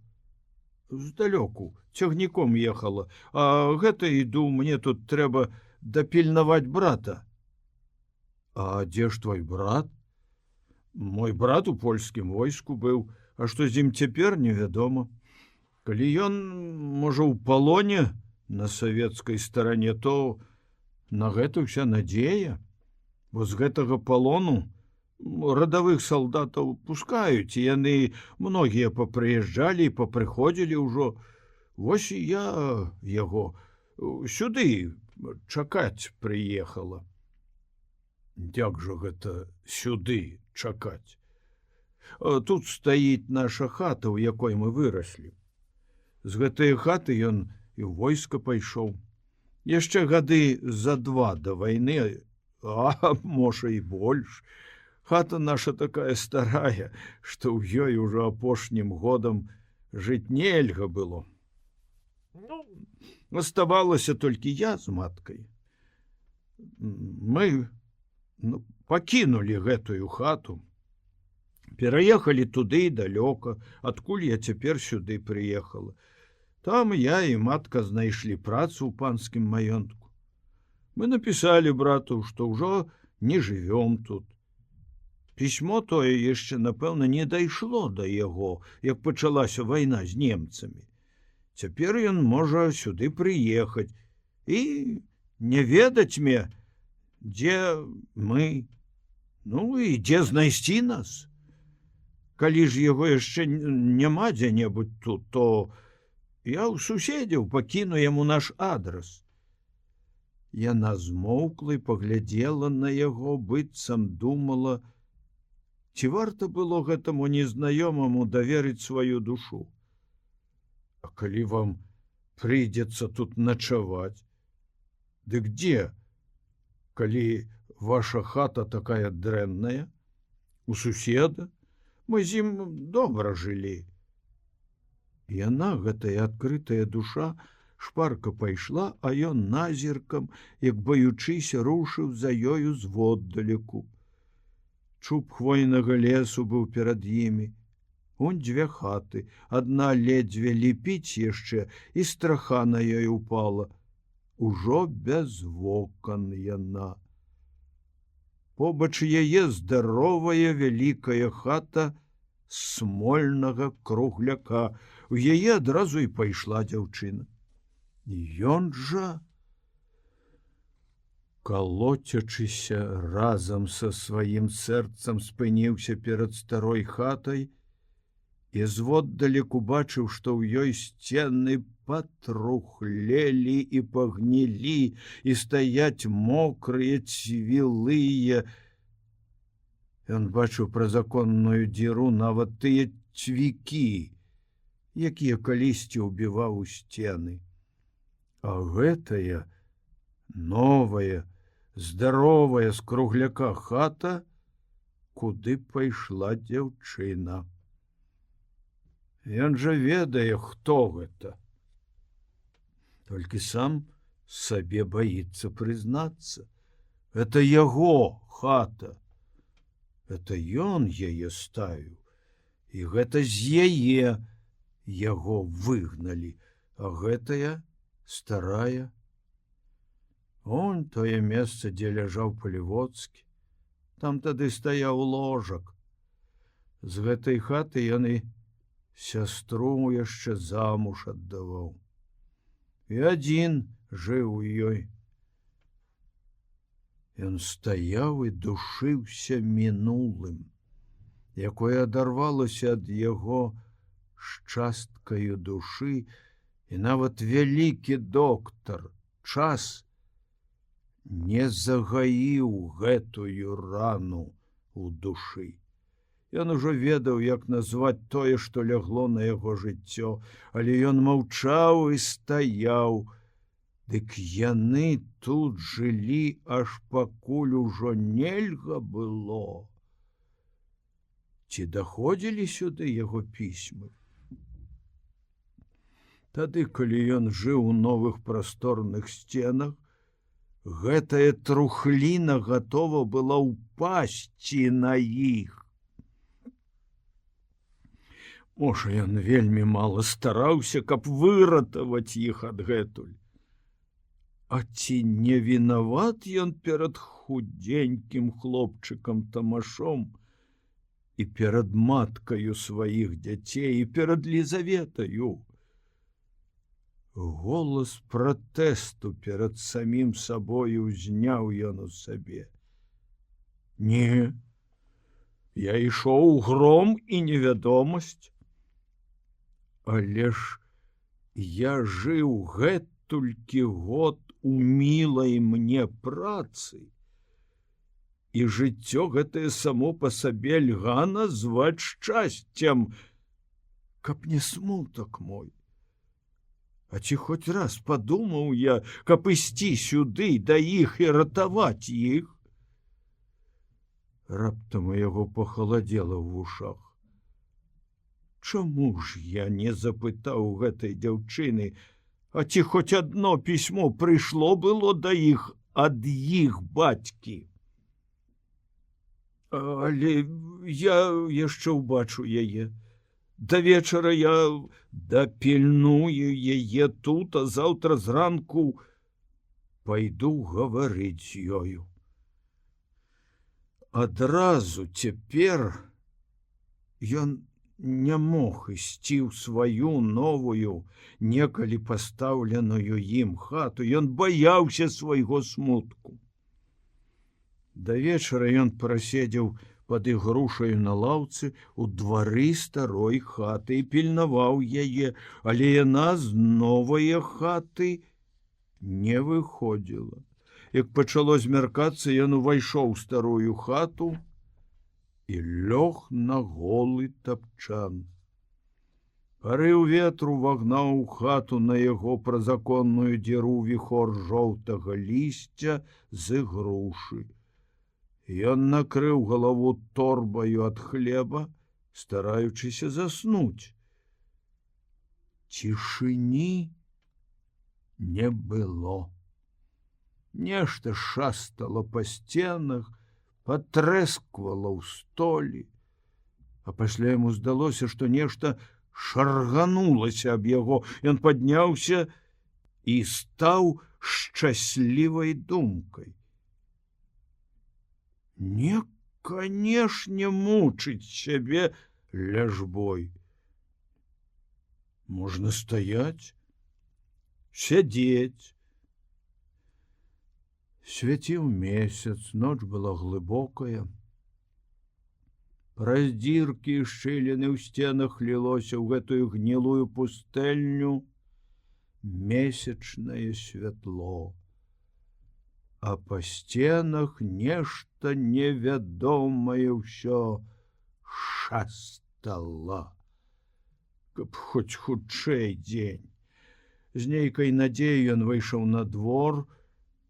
цягніком ехала, а гэта іду, мне тут трэба дапільнаваць брата. А дзе ж твой брат? Мой брат у польскім войску быў, а што з ім цяпер, невядома. Калі ён, можа, у палоне на савецкай старане, то на гэта ўся надзея, бо з гэтага палону радавых салдатаў пускаюць, і яны многія папрыязджалі і папрыходзілі ўжо. Вось і я яго сюды чакаць прыехала. Як жа гэта сюды чакаць? Тут стаіць наша хата, у якой мы выраслі. З гэтай хаты ён і ў войска пайшоў. Яшчэ гады за 2 да вайны, а можа і больш. Хата наша такая старая, што ў ёй ужо апошнім годам жыць нельга было. Аставалася толькі я з маткай. Мы пакінулі гэтую хату, пераехалі туды далёка, адкуль я цяпер сюды прыехала. Там я і матка знайшлі працу ў панскім маёнтку. Мы напісалі брату, што ўжо не жывём тут. Пісьмо тое яшчэ, напэўна, не дайшло да яго, як пачалася вайна з немцамі. Цяпер ён можа сюды прыехаць і не ведаць мне, дзе мы, і дзе знайсці нас. Калі ж яго яшчэ няма дзе-небудзь тут, то я ў суседзяў пакіну яму наш адрас. Яна змоўкла і паглядзела на яго, быццам думала, ці варта было гэтаму незнаёмаму даверыць сваю душу. А калі вам прыйдзецца тут начаваць, дык дзе? Калі ваша хата такая дрэнная, у суседа, мы з ім добра жылі. Яна, гэтая адкрытая душа, шпарка пайшла, а ён назіркам, як баючыся, рушыў за ёю зводдалеку. Чуб хвойнага лесу быў перад імі. Он 2 хаты, адна ледзьве ліпіць яшчэ, і страха на ёй упала. Ужо без вокон яна. Побач яе здаровая вялікая хата смольнага кругляка. У яе адразу і пайшла дзяўчына. Ён жа, калоцячыся разам са сваім сэрцам, спыніўся перад старой хатай і зводдалек убачыў, што ў ёй сцены патрухлелі і пагнілі, і стаяць мокрыя, цвілыя. Ён бачыў праз аконную дзіру нават тыя цвікі, якія калісьці ўбіваў у сцены. А гэтая новая, здаровая з кругляка хата, куды пайшла дзяўчына. Ён жа ведае, хто гэта. Толькі сам сабе баіцца прызнацца. Это яго хата. Это ён яе ставіў. І гэта з яе яго выгналі. А гэтая старая. Он тое месца, дзе ляжаў Палівоцкі. Там тады стаяў ложак. З гэтай хаты ён і сястру яшчэ замуж аддаваў. І адзін жыў у ёй. Ён стаяў і душыўся мінулым, якое адарвалася ад яго з часткаю душы, і нават вялікі доктар час не загаіў гэтую рану у душы. Ён ужо ведаў, як назваць тое, што лягло на яго жыццё, але ён маўчаў і стаяў. Дык яны тут жылі, аж пакуль ужо нельга было. Ці даходзілі сюды яго пісьмы? Тады, калі ён жыў у новых прасторных сценах, гэтая трухліна гатова была ўпасці на іх. Можа, ён вельмі мала стараўся, каб выратаваць іх адгэтуль. А ці не вінават ён перад худзенькім хлопчыкам Тамашом і перад маткаю сваіх дзяцей, і перад Лізаветаю? Голас пратэсту перад самім сабою ўзняў ён у сабе. Не, я ішоў у гром і невядомасць. Але ж я жыў гэтулькі год у мілай мне працы, і жыццё гэтае само па сабе льга назваць шчасцем, каб не смутак мой. А ці хоць раз падумаў я, каб ісці сюды да іх і ратаваць іх? Раптам у яго пахаладзела ў вушах. Чаму ж я не запытаў гэтай дзяўчыны, а ці хоць адно пісьмо прыйшло было да іх ад іх бацькі? Але я яшчэ ўбачу яе. Да вечара я дапільную яе тут, а заўтра зранку пайду гаварыць з ёю. Адразу цяпер ён не мог ісці ў сваю новую, некалі пастаўленую ім хату. Ён баяўся свайго смутку. Да вечара ён праседзеў пад ігрушаю на лаўцы ў двары старой хаты і пільнаваў яе, але яна з новае хаты не выходзіла. Як пачало змяркацца, ён увайшоў у старую хату і лёг на голы тапчан. Парыў ветру вагнаў у хату на яго праз аконную дзіру віхор жоўтага лісця з ігрушы. Ён накрыў галаву торбаю ад хлеба, стараючыся заснуць. Цішыні не было. Нешта шастала па сценах, патрэсквала ў столі, а пасля яму здалося, што нешта шарганулася аб яго. Ён падняўся і стаў шчаслівай думкай. Не, канешне, мучыць сябе ляжбой. Можна стаяць, сядзець. Свяціў месяц, ноч была глыбокая. Праз дзіркі і шчыліны ў сценах лілося ў гэтую гнілую пустэльню месячнае святло. А па сценах нешта невядомае ўсё шастала. Каб хоць хутчэй дзень. З нейкай надзеяй ён выйшаў на двор,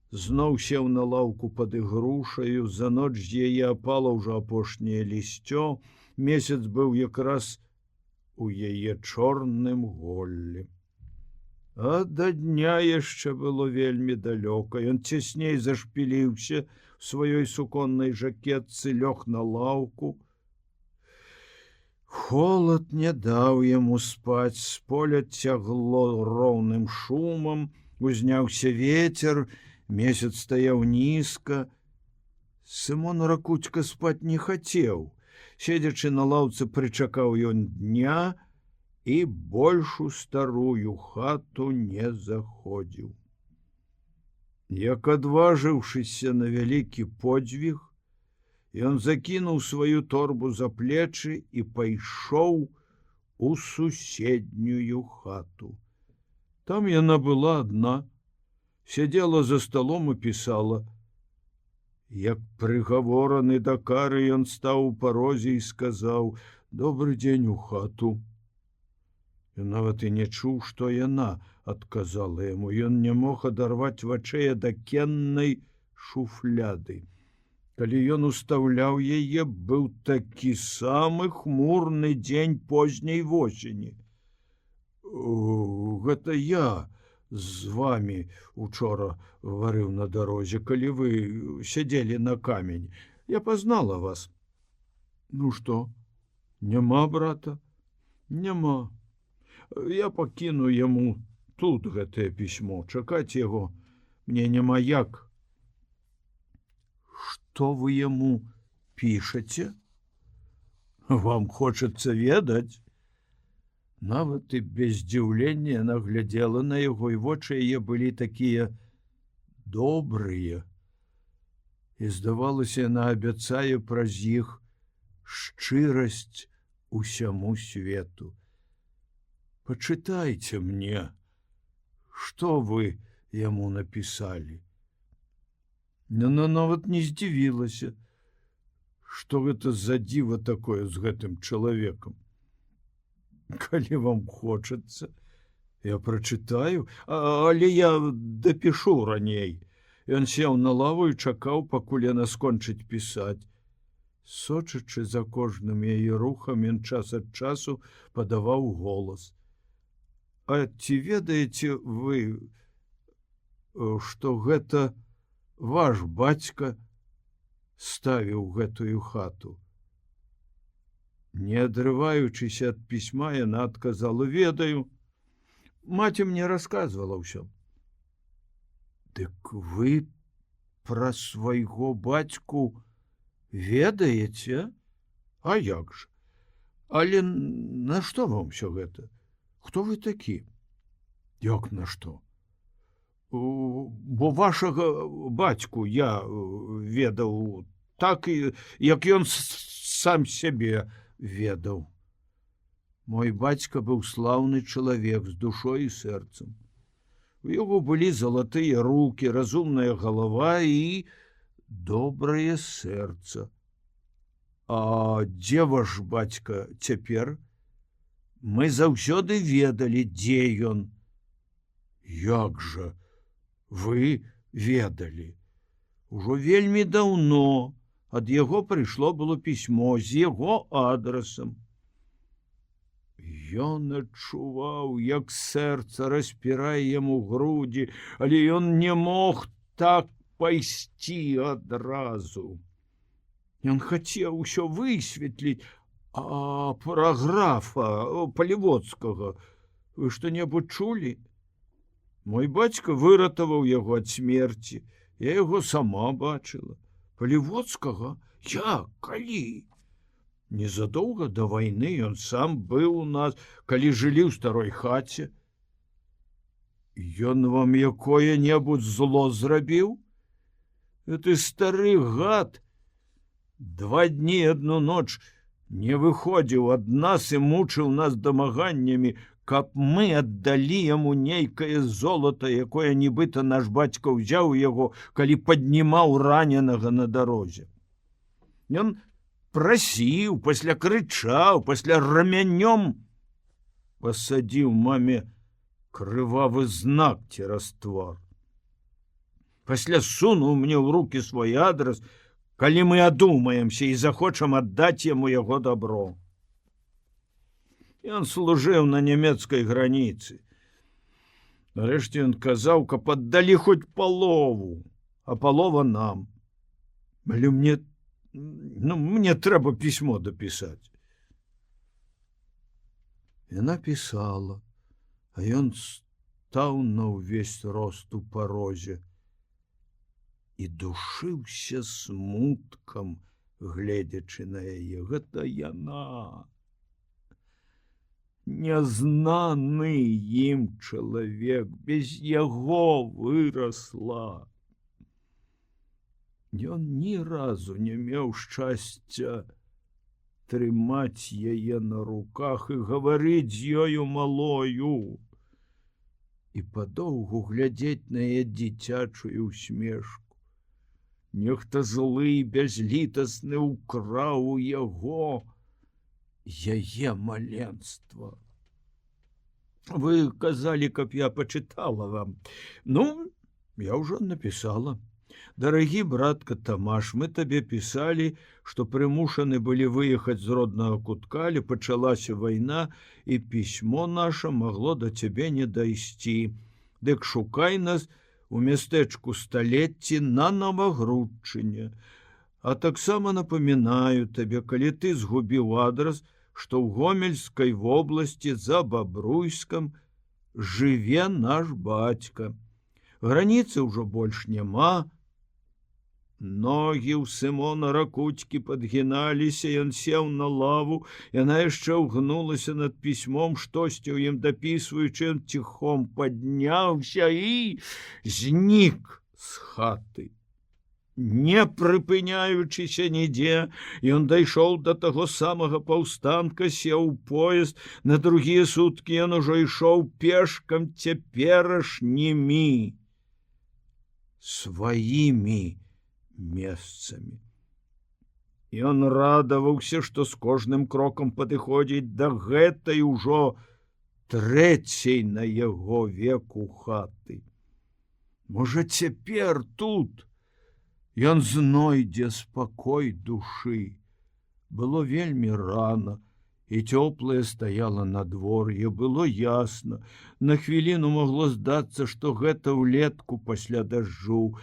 зноў сеў на лаўку пад ігрушаю, за ноч з яе апала ўжо апошняе лісцё, месяц быў якраз у яе чорным голлі. А да дня яшчэ было вельмі далёка. Ён цясней зашпіліўся в сваёй суконнай жакетцы, лёг на лаўку. Холад не даў яму спаць, з поля цягло роўным шумам, узняўся ветер, месяц стаяў нізка. Сымон Ракуцька спаць не хацеў. Седзячы на лаўцы, прычакаў ён дня і больш у старую хату не заходзіў. Як адважыўшыся на вялікі подзвіг, ён закінуў сваю торбу за плечы і пайшоў у суседнюю хату. Там яна была адна, сядзела за сталом і пісала. Як прыгавораны да кары, ён стаў у парозе і сказаў: «Добры дзень у хату». Ён нават і не чуў, што яна адказала яму. Ён не мог адарваць вачэй ад акеннай шуфляды. Калі ён устаўляў яе, быў такі самы хмурны дзень позняй восені. Гэта я з вамі учора гаварыў на дарозе, калі вы сядзелі на камень. Я пазнала вас. Ну што, няма брата? Няма. Я пакіну яму тут гэтае пісьмо. Чакаць яго мне няма як. Што вы яму пішаце? Вам хочацца ведаць? Нават і без здзіўлення яна глядзела на яго, і вочы яе былі такія добрыя. І здавалася, яна абяцае праз іх шчырасць усяму свету. Пачытайце мне, што вы яму напісалі. Яна нават не здзівілася, што гэта за дзіва такое з гэтым чалавекам. Калі вам хочацца, я прачытаю, але я дапішу раней. Ён сеў на лаву і чакаў, пакуль яна скончыць пісаць. Сочачы за кожным яе рухам, ён час ад часу падаваў голас. А ці ведаеце вы, што гэта ваш бацька ставіў гэтую хату? Не адрываючыся ад пісьма, яна адказала: «Ведаю. Маці мне расказвала ўсё». Дык вы пра свайго бацьку ведаеце? А як ж? Але на што вам усё гэта? Хто вы такі? Як на што? Бо вашага бацьку я ведаў так, як ён сам сябе ведаў. Мой бацька быў слаўны чалавек з душой і сэрцам. У яго былі залатыя рукі, разумная галава і добрае сэрца. А дзе ваш бацька цяпер? Мы заўсёды ведалі, дзе ён. Як жа вы ведалі? Ужо вельмі даўно ад яго прыйшло было пісьмо з яго адрасам. Ён адчуваў, як сэрца распірае яму грудзі, але ён не мог так пайсці адразу. Ён хацеў усё высветліць. А пра графа Палівоцкага вы што-небудзь чулі? Мой бацька выратаваў яго ад смерці. Я яго сама бачыла. Палівоцкага? Як, калі? Незадоўга да вайны ён сам быў у нас, калі жылі ў старой хаце. Ён вам якое-небудзь зло зрабіў? Ты стары гад! 2 дні 1 ноч не выходзіў ад нас і мучыў нас дамаганнямі, каб мы аддалі яму нейкае золата, якое нібыта наш бацька ўзяў яго, калі паднімаў раненага на дарозе. Ён прасіў, пасля крычаў, пасля рамянём пасадзіў маме крывавы знак цераз твар. Пасля сунуў мне ў рукі свой адрас, калі мы адумаемся і захочам аддаць яму яго дабро. Ён служыў на нямецкай граніцы. Нарэшце ён казаў, каб аддалі хоць палову, а палова нам. Але мне трэба пісьмо дапісаць. Яна пісала, а ён стаў на ўвесь рост у парозе і душыўся смуткам, гледзячы на яе. Гэта яна, нязнаны ім чалавек, без яго вырасла. Ён ні разу не меў шчасця трымаць яе на руках і гаварыць з ёю малою і падоўгу глядзець на яе дзіцячую усмешку. Нехта злы, бязлітасны ўкраў у яго яе маленства. Вы казалі, каб я пачытала вам. Ну, я ўжо напісала. Дарагі братка Тамаш, мы табе пісалі, што прымушаны былі выехаць з роднага кутка, але пачалася вайна, і пісьмо наша магло да цябе не дайсці. Дык шукай нас у мястэчку Сталецці на Новагрудчыне. А таксама напамінаю табе, калі ты згубіў адрас, што ў Гомельскай вобласці за Бабруйскам жыве наш бацька. Граніцы ўжо больш няма. Ногі ў Сымона Ракуцькі падгіналіся, ён сеў на лаву, яна яшчэ ўгнулася над пісьмом, штосьці ў ім дапісваючы, ён ціхом падняўся і знік з хаты. Не прыпыняючыся нідзе, ён дайшоў да таго самага паўстанка, сеў у поезд, на другія суткі ён ужо ішоў пешкам цяперашнімі сваімі месцамі. Ён радаваўся, што з кожным крокам падыходзіць да гэтай ужо 3-й на яго веку хаты. Можа, цяпер тут ён знойдзе спакой душы. Было вельмі рана, і цёплае стаяла надвор'е, было ясна. На хвіліну магло здацца, што гэта ўлетку пасля дажджу.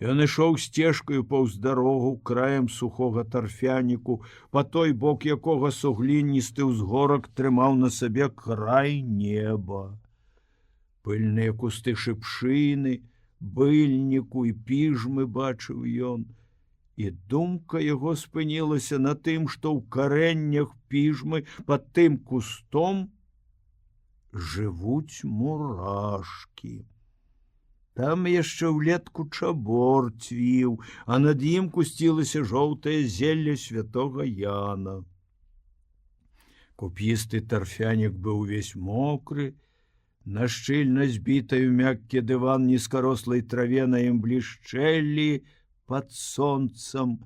Ён ішоў сцежкаю паўз дарогу краем сухога тарфяніку, па той бок якога сугліністы ўзгорак трымаў на сабе край неба. Пыльныя кусты шыпшыны, быльніку і піжмы бачыў ён, і думка яго спынілася на тым, што ў карэннях піжмы пад тым кустом жывуць мурашкі. Там яшчэ ўлетку чабор цвіў, а над ім кусцілася жоўтае зелле святога Яна. Куп'істы тарфянік быў увесь мокры, на шчыльна збітай у мяккі дыван нізкарослай траве на ім блішчэлі пад сонцам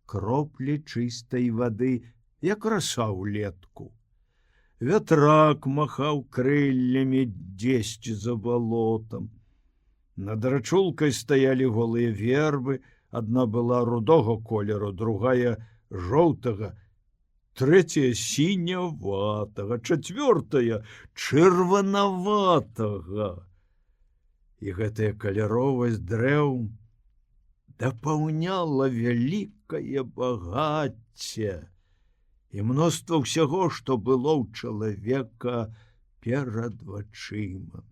кроплі чыстай вады, як раса ўлетку. Вятрак махаў крыллямі дзесьці за балотам. Над рачулкай стаялі голыя вербы, адна была рудога колеру, другая жоўтага, 3-я сіняватага, 4-я чырванаватага. І гэтая каляровасць дрэў дапаўняла вялікае багацце і мноства ўсяго, што было ў чалавека перад вачыма.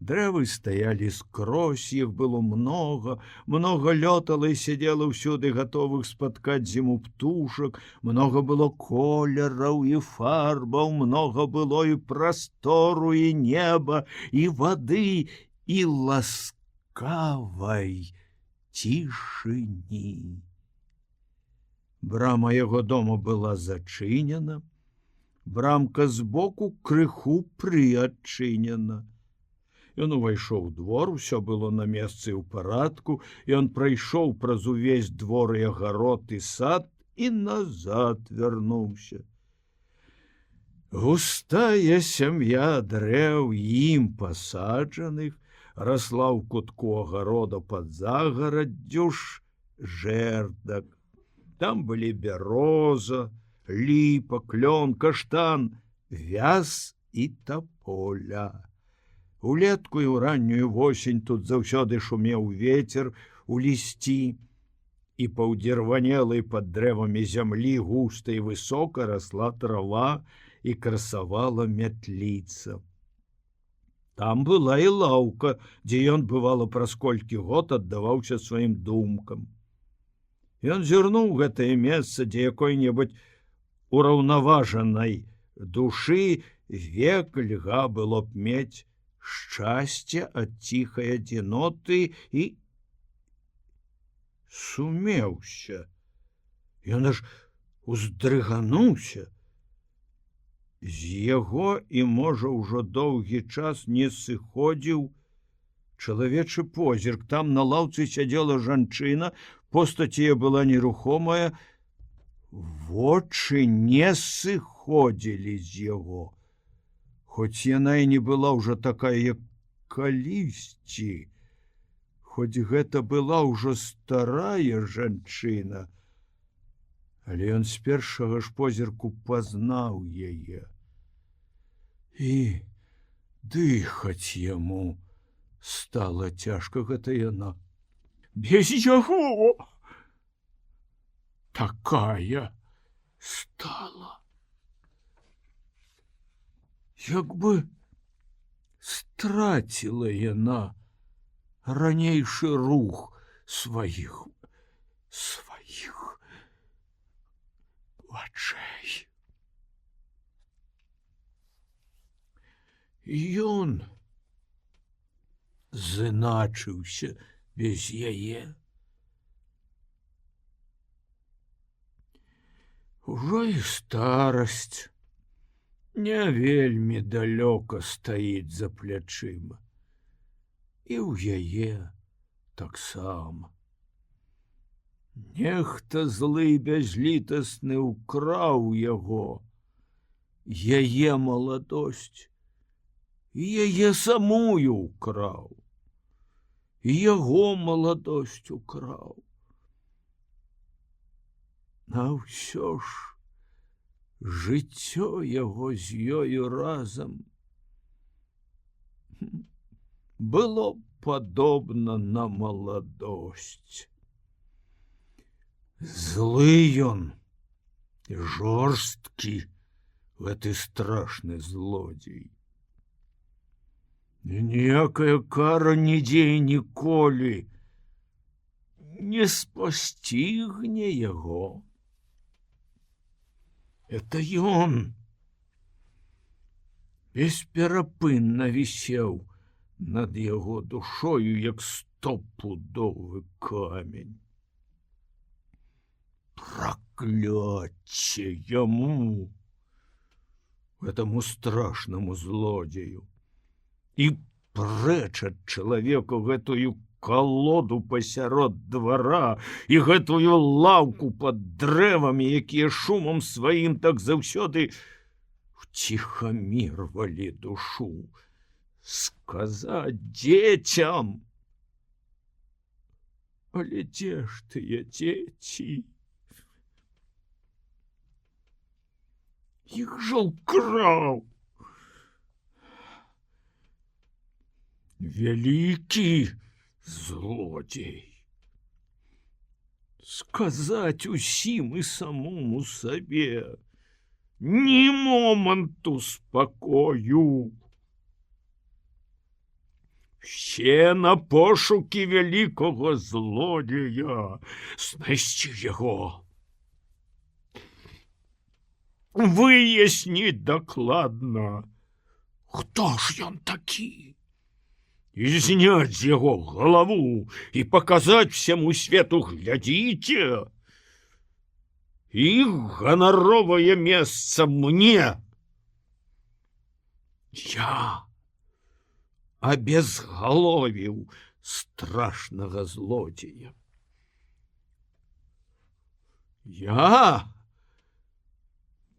Дрэвы стаялі скрозь, іх было много, много лётала і сядзела ўсюды гатовых спаткаць зіму птушак, много было колераў і фарбаў, много было і прастору, і неба, і вады, і ласкавай цішыні. Брама яго дома была зачынена, брамка збоку крыху прыадчынена. Ён увайшоў у двор, усё было на месцы ў парадку, і ён прайшоў праз увесь двор і агарод і сад і назад вярнуўся. Густая сям'я дрэў ім пасаджаных расла ў кутку агарода пад загараддзю ж жэрдак. Там былі бяроза, ліпа, клён, каштан, вяз і таполя. Улетку і ў раннюю восень тут заўсёды шумеў вецер у лісці, і паўдзірванелай пад дрэвамі зямлі густа і высока расла трава і красавала мятліца. Там была і лаўка, дзе ён, бывала, праз колькі год аддаваўся сваім думкам. Ён зірнуў гэтае месца, дзе якой-небудзь ураўнаважанай душы век льга было б мець шчасце ад ціхай адзіноты і сумеўся. Ён аж уздрыгануўся. З яго і, можа, ужо доўгі час не сыходзіў чалавечы позірк. Там на лаўцы сядзела жанчына, постаць яе была нерухомая, вочы не сыходзілі з яго. Хоць яна і не была ўжо такая, як калісьці, хоць гэта была ўжо старая жанчына, але ён з першага ж позірку пазнаў яе. І дыхаць яму стала цяжка. Гэта яна. Без яго такая стала. Як бы страціла яна ранейшы рух сваіх вачэй. Ён зыначыўся без яе. Ужо і старасць не вельмі далёка стаіць за плячыма. І ў яе таксама. Нехта злы бязлітасны ўкраў яго, яе маладосць, і яе самую ўкраў, і яго маладосць украў. А ўсё ж жыццё яго з ёю разам было падобна на маладосць. Злы ён, жорсткі, гэты страшны злодзей. Ніякая кара нідзе і ніколі не спасцігне яго. Это ён бесперапынна вісеў над яго душою, як стопудовы камень. Пракляцце яму, гэтаму страшнаму злодзею, і прэч ад чалавека гэтую калоду пасярод двара і гэтую лаўку пад дрэвамі, якія шумам сваім так заўсёды уціхамірвалі душу. Сказаць дзецям. Але дзе ж тыя дзеці? Іх жа ўкраў вялікі злодзей. Сказаць усім і самому сабе ні моманту спакою. Все на пошукі вялікага злодзея, знайсці яго. Выясніць дакладна, хто ж ён такі, і зняць з яго галаву і паказаць всяму свету: глядзіце, іх ганаровае месца мне. Я абезгаловіў страшнага злодзея. Я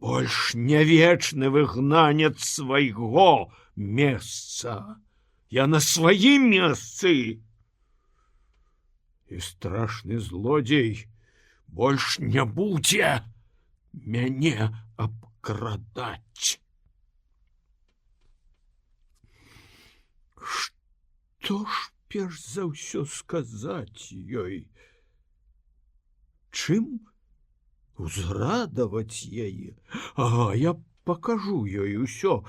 больш не вечны выгнанец свайго месца. Я на сваім месцы. І страшны злодзей больш не будзе мяне абкрадаць. Што ж перш за ўсё сказаць ёй? Чым узрадаваць яе? Ага, я пакажу ёй усё,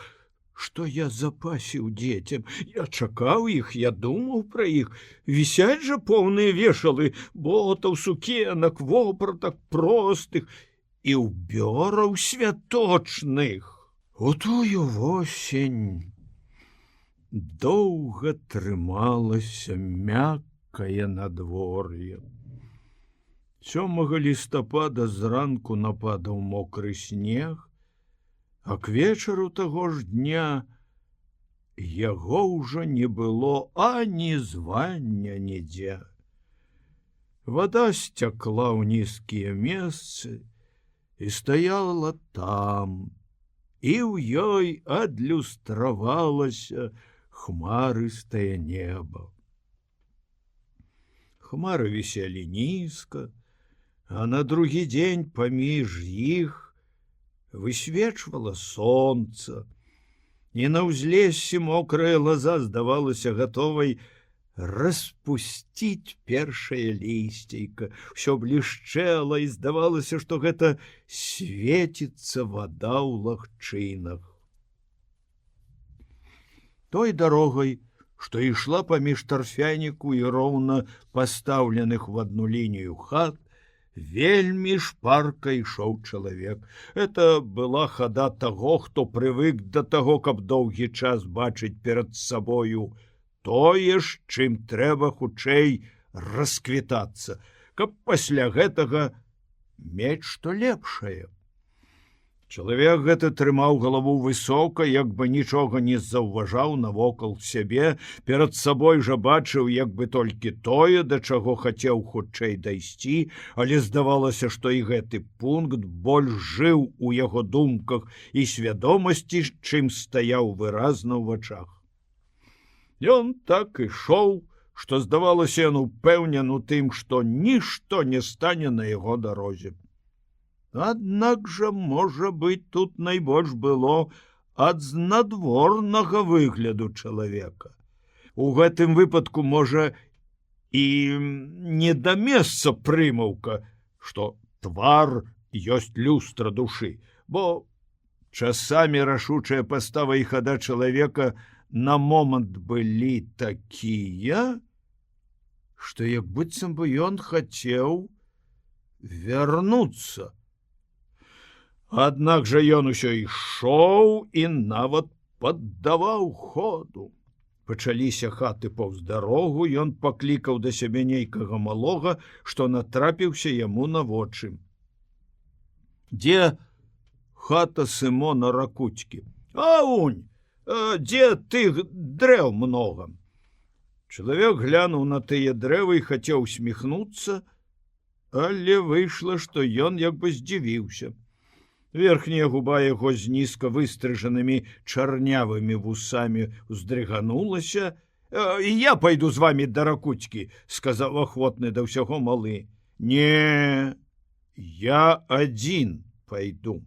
што я запасіў дзецям. Я чакаў іх, я думаў пра іх. Вісяць жа поўныя вешалы ботаў, сукенак, вопратак простых і ўбёраў святочных. У тую восень доўга трымалася мяккае надвор'е. 7 лістапада зранку нападаў мокры снег, а к вечару таго ж дня яго ўжо не было ані звання нідзе. Вада сцякла ў нізкія месцы і стаяла там, і ў ёй адлюстравалася хмарыстае неба. Хмары віселі нізка, а на другі дзень паміж іх высвечвала сонца, і на ўзлессі мокрая лаза здавалася гатовай распусціць першае лісцейка. Усё блішчэла, і здавалася, што гэта свеціцца вада ў лагчынах. Той дарогай, што ішла паміж тарфяніку і роўна пастаўленых в адну лінію хат, вельмі шпарка ішоў чалавек. Это была хада таго, хто прывык да таго, каб доўгі час бачыць перад сабою тое ж, чым трэба хутчэй расквітацца, каб пасля гэтага мець што лепшае. Чалавек гэты трымаў галаву высока, як бы нічога не заўважаў навокал сябе, перад сабой жа бачыў як бы толькі тое, да чаго хацеў хутчэй дайсці, але здавалася, што і гэты пункт больш жыў у яго думках і свядомасці, чым стаяў выразна ў вачах. Ён так ішоў, што здавалася, ён упэўнены у тым, што нішто не стане на яго дарозе. Аднак жа, можа быць, тут найбольш было ад знадворнага выгляду чалавека. У гэтым выпадку, можа, і не да месца прымаўка, што твар ёсць люстра душы, бо часамі рашучая пастава і хада чалавека на момант былі такія, што як быццам бы ён хацеў вярнуцца. Аднак жа ён усё ішоў і нават паддаваў ходу. Пачаліся хаты паўз дарогу, ён паклікаў да сябе нейкага малога, што натрапіўся яму на вочы. Дзе хата Сымона Ракуцькі? Аунь, дзе тых дрэў многа? Чалавек глянуў на тыя дрэвы і хацеў усміхнуцца, але выйшла, што ён як бы здзівіўся. Верхняя губа яго з нізка выстрыжанымі чарнявымі вусамі уздрыганулася. Я пайду з вамі да Ракуцькі, сказаў ахвотны да ўсяго малы. Не, я адзін пайду.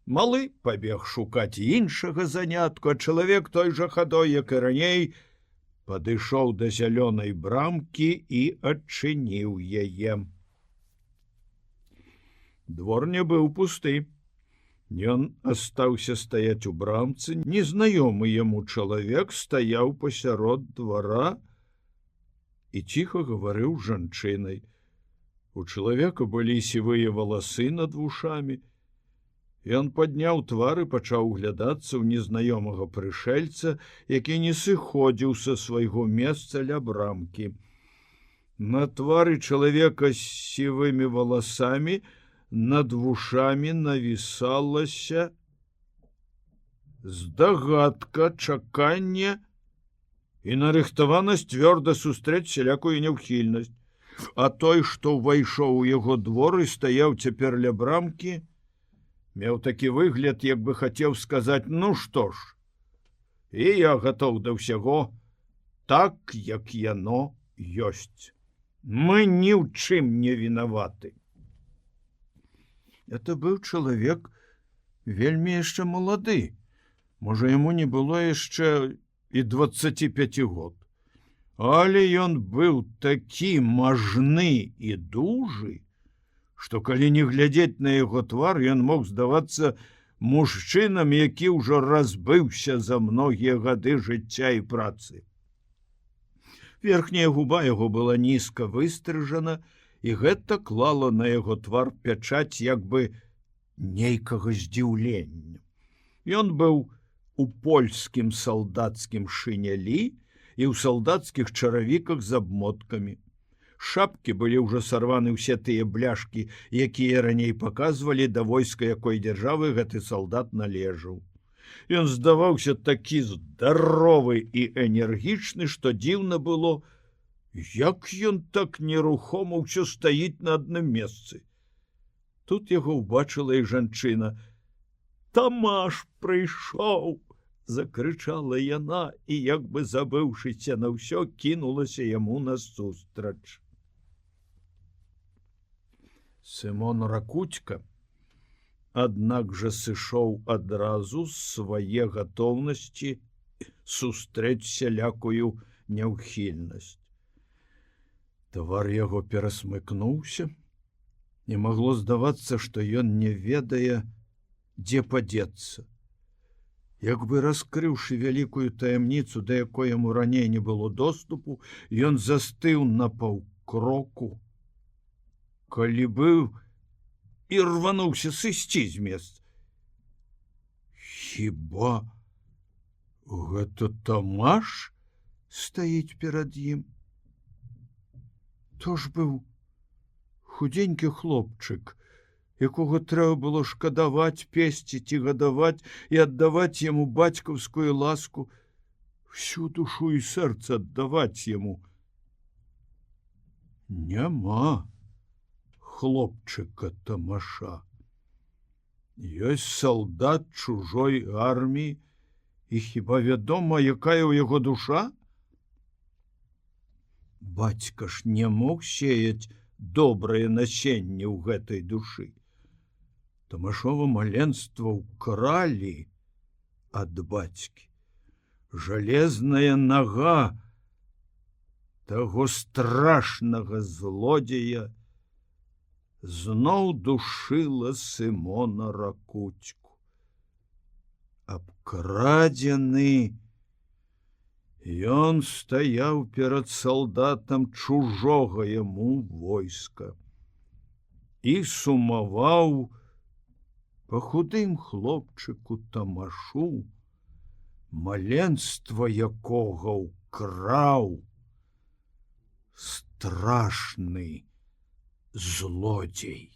Малы пабег шукаць іншага занятку, а чалавек той жа хадой, як і раней, падышоў да зялёнай брамкі і адчыніў яе. Двор не быў пусты. Ён астаўся стаяць у брамцы, незнаёмы яму чалавек стаяў пасярод двара і ціха гаварыў з жанчынай. У чалавека былі сівыя валасы над вушамі. Ён падняў твар і пачаў углядацца ў незнаёмага прышэльца, які не сыходзіў са свайго месца ля брамкі. На твары чалавека з сівымі валасамі над вушамі навісалася здагадка, чаканне і нарыхтаванасць цвёрда сустрэць сялякую няўхільнасць. А той, што ўвайшоў у яго двор і стаяў цяпер ля брамкі, меў такі выгляд, як бы хацеў сказаць: ну што ж, і я гатоў да ўсяго так, як яно ёсць. Мы ні ў чым не вінаваты. Это быў чалавек вельмі яшчэ малады. Можа, яму не было яшчэ і 25 год. Але ён быў такі мажны і дужы, што калі не глядзець на яго твар, ён мог здавацца мужчынам, які ўжо разбыўся за многія гады жыцця і працы. Верхняя губа яго была нізка выстрыжана, і гэта клала на яго твар пячаць як бы нейкага здзіўлення. Ён быў у польскім салдацкім шынялі і ў салдацкіх чаравіках з абмоткамі. Шапкі былі ўжо сарваны ўсе тыя бляшкі, якія раней паказвалі, да войска якой дзяржавы гэты салдат належаў. Ён здаваўся такі здаровы і энергічны, што дзіўна было, як ён так нерухома ўсё стаіць на адным месцы. Тут яго ўбачыла і жанчына. «Тамаш прыйшоў!» — закрычала яна і, як бы забыўшыся на ўсё, кінулася яму насустрач. Сымон Ракуцька, аднак жа сышоў адразу з свае гатоўнасці сустрэць сялякую няўхільнасць. Твар яго перасмыкнуўся, і магло здавацца, што ён не ведае, дзе падзецца. Як бы раскрыўшы вялікую таямніцу, да якой яму раней не было доступу, ён застыў на паўкроку, калі быў і рвануўся сысці з месца. Хіба гэта Тамаш стаіць перад ім? То ж быў худзенькі хлопчык, якога трэба было шкадаваць, песціць і гадаваць і аддаваць яму бацькаўскую ласку, всю душу і сэрца аддаваць яму. Няма хлопчыка Тамаша. Ёсць салдат чужой арміі, і хіба вядома, якая ў яго душа? Бацька ж не мог сеяць добрае насенне ў гэтай душы. Тамашова маленства ўкралі ад бацькі. Жалезная нага таго страшнага злодзея зноў душыла Сымона Ракуцьку. Абкрадзены, ён стаяў перад салдатам чужога яму войска і сумаваў па худым хлопчыку Тамашу, маленства якога ўкраў страшны злодзей.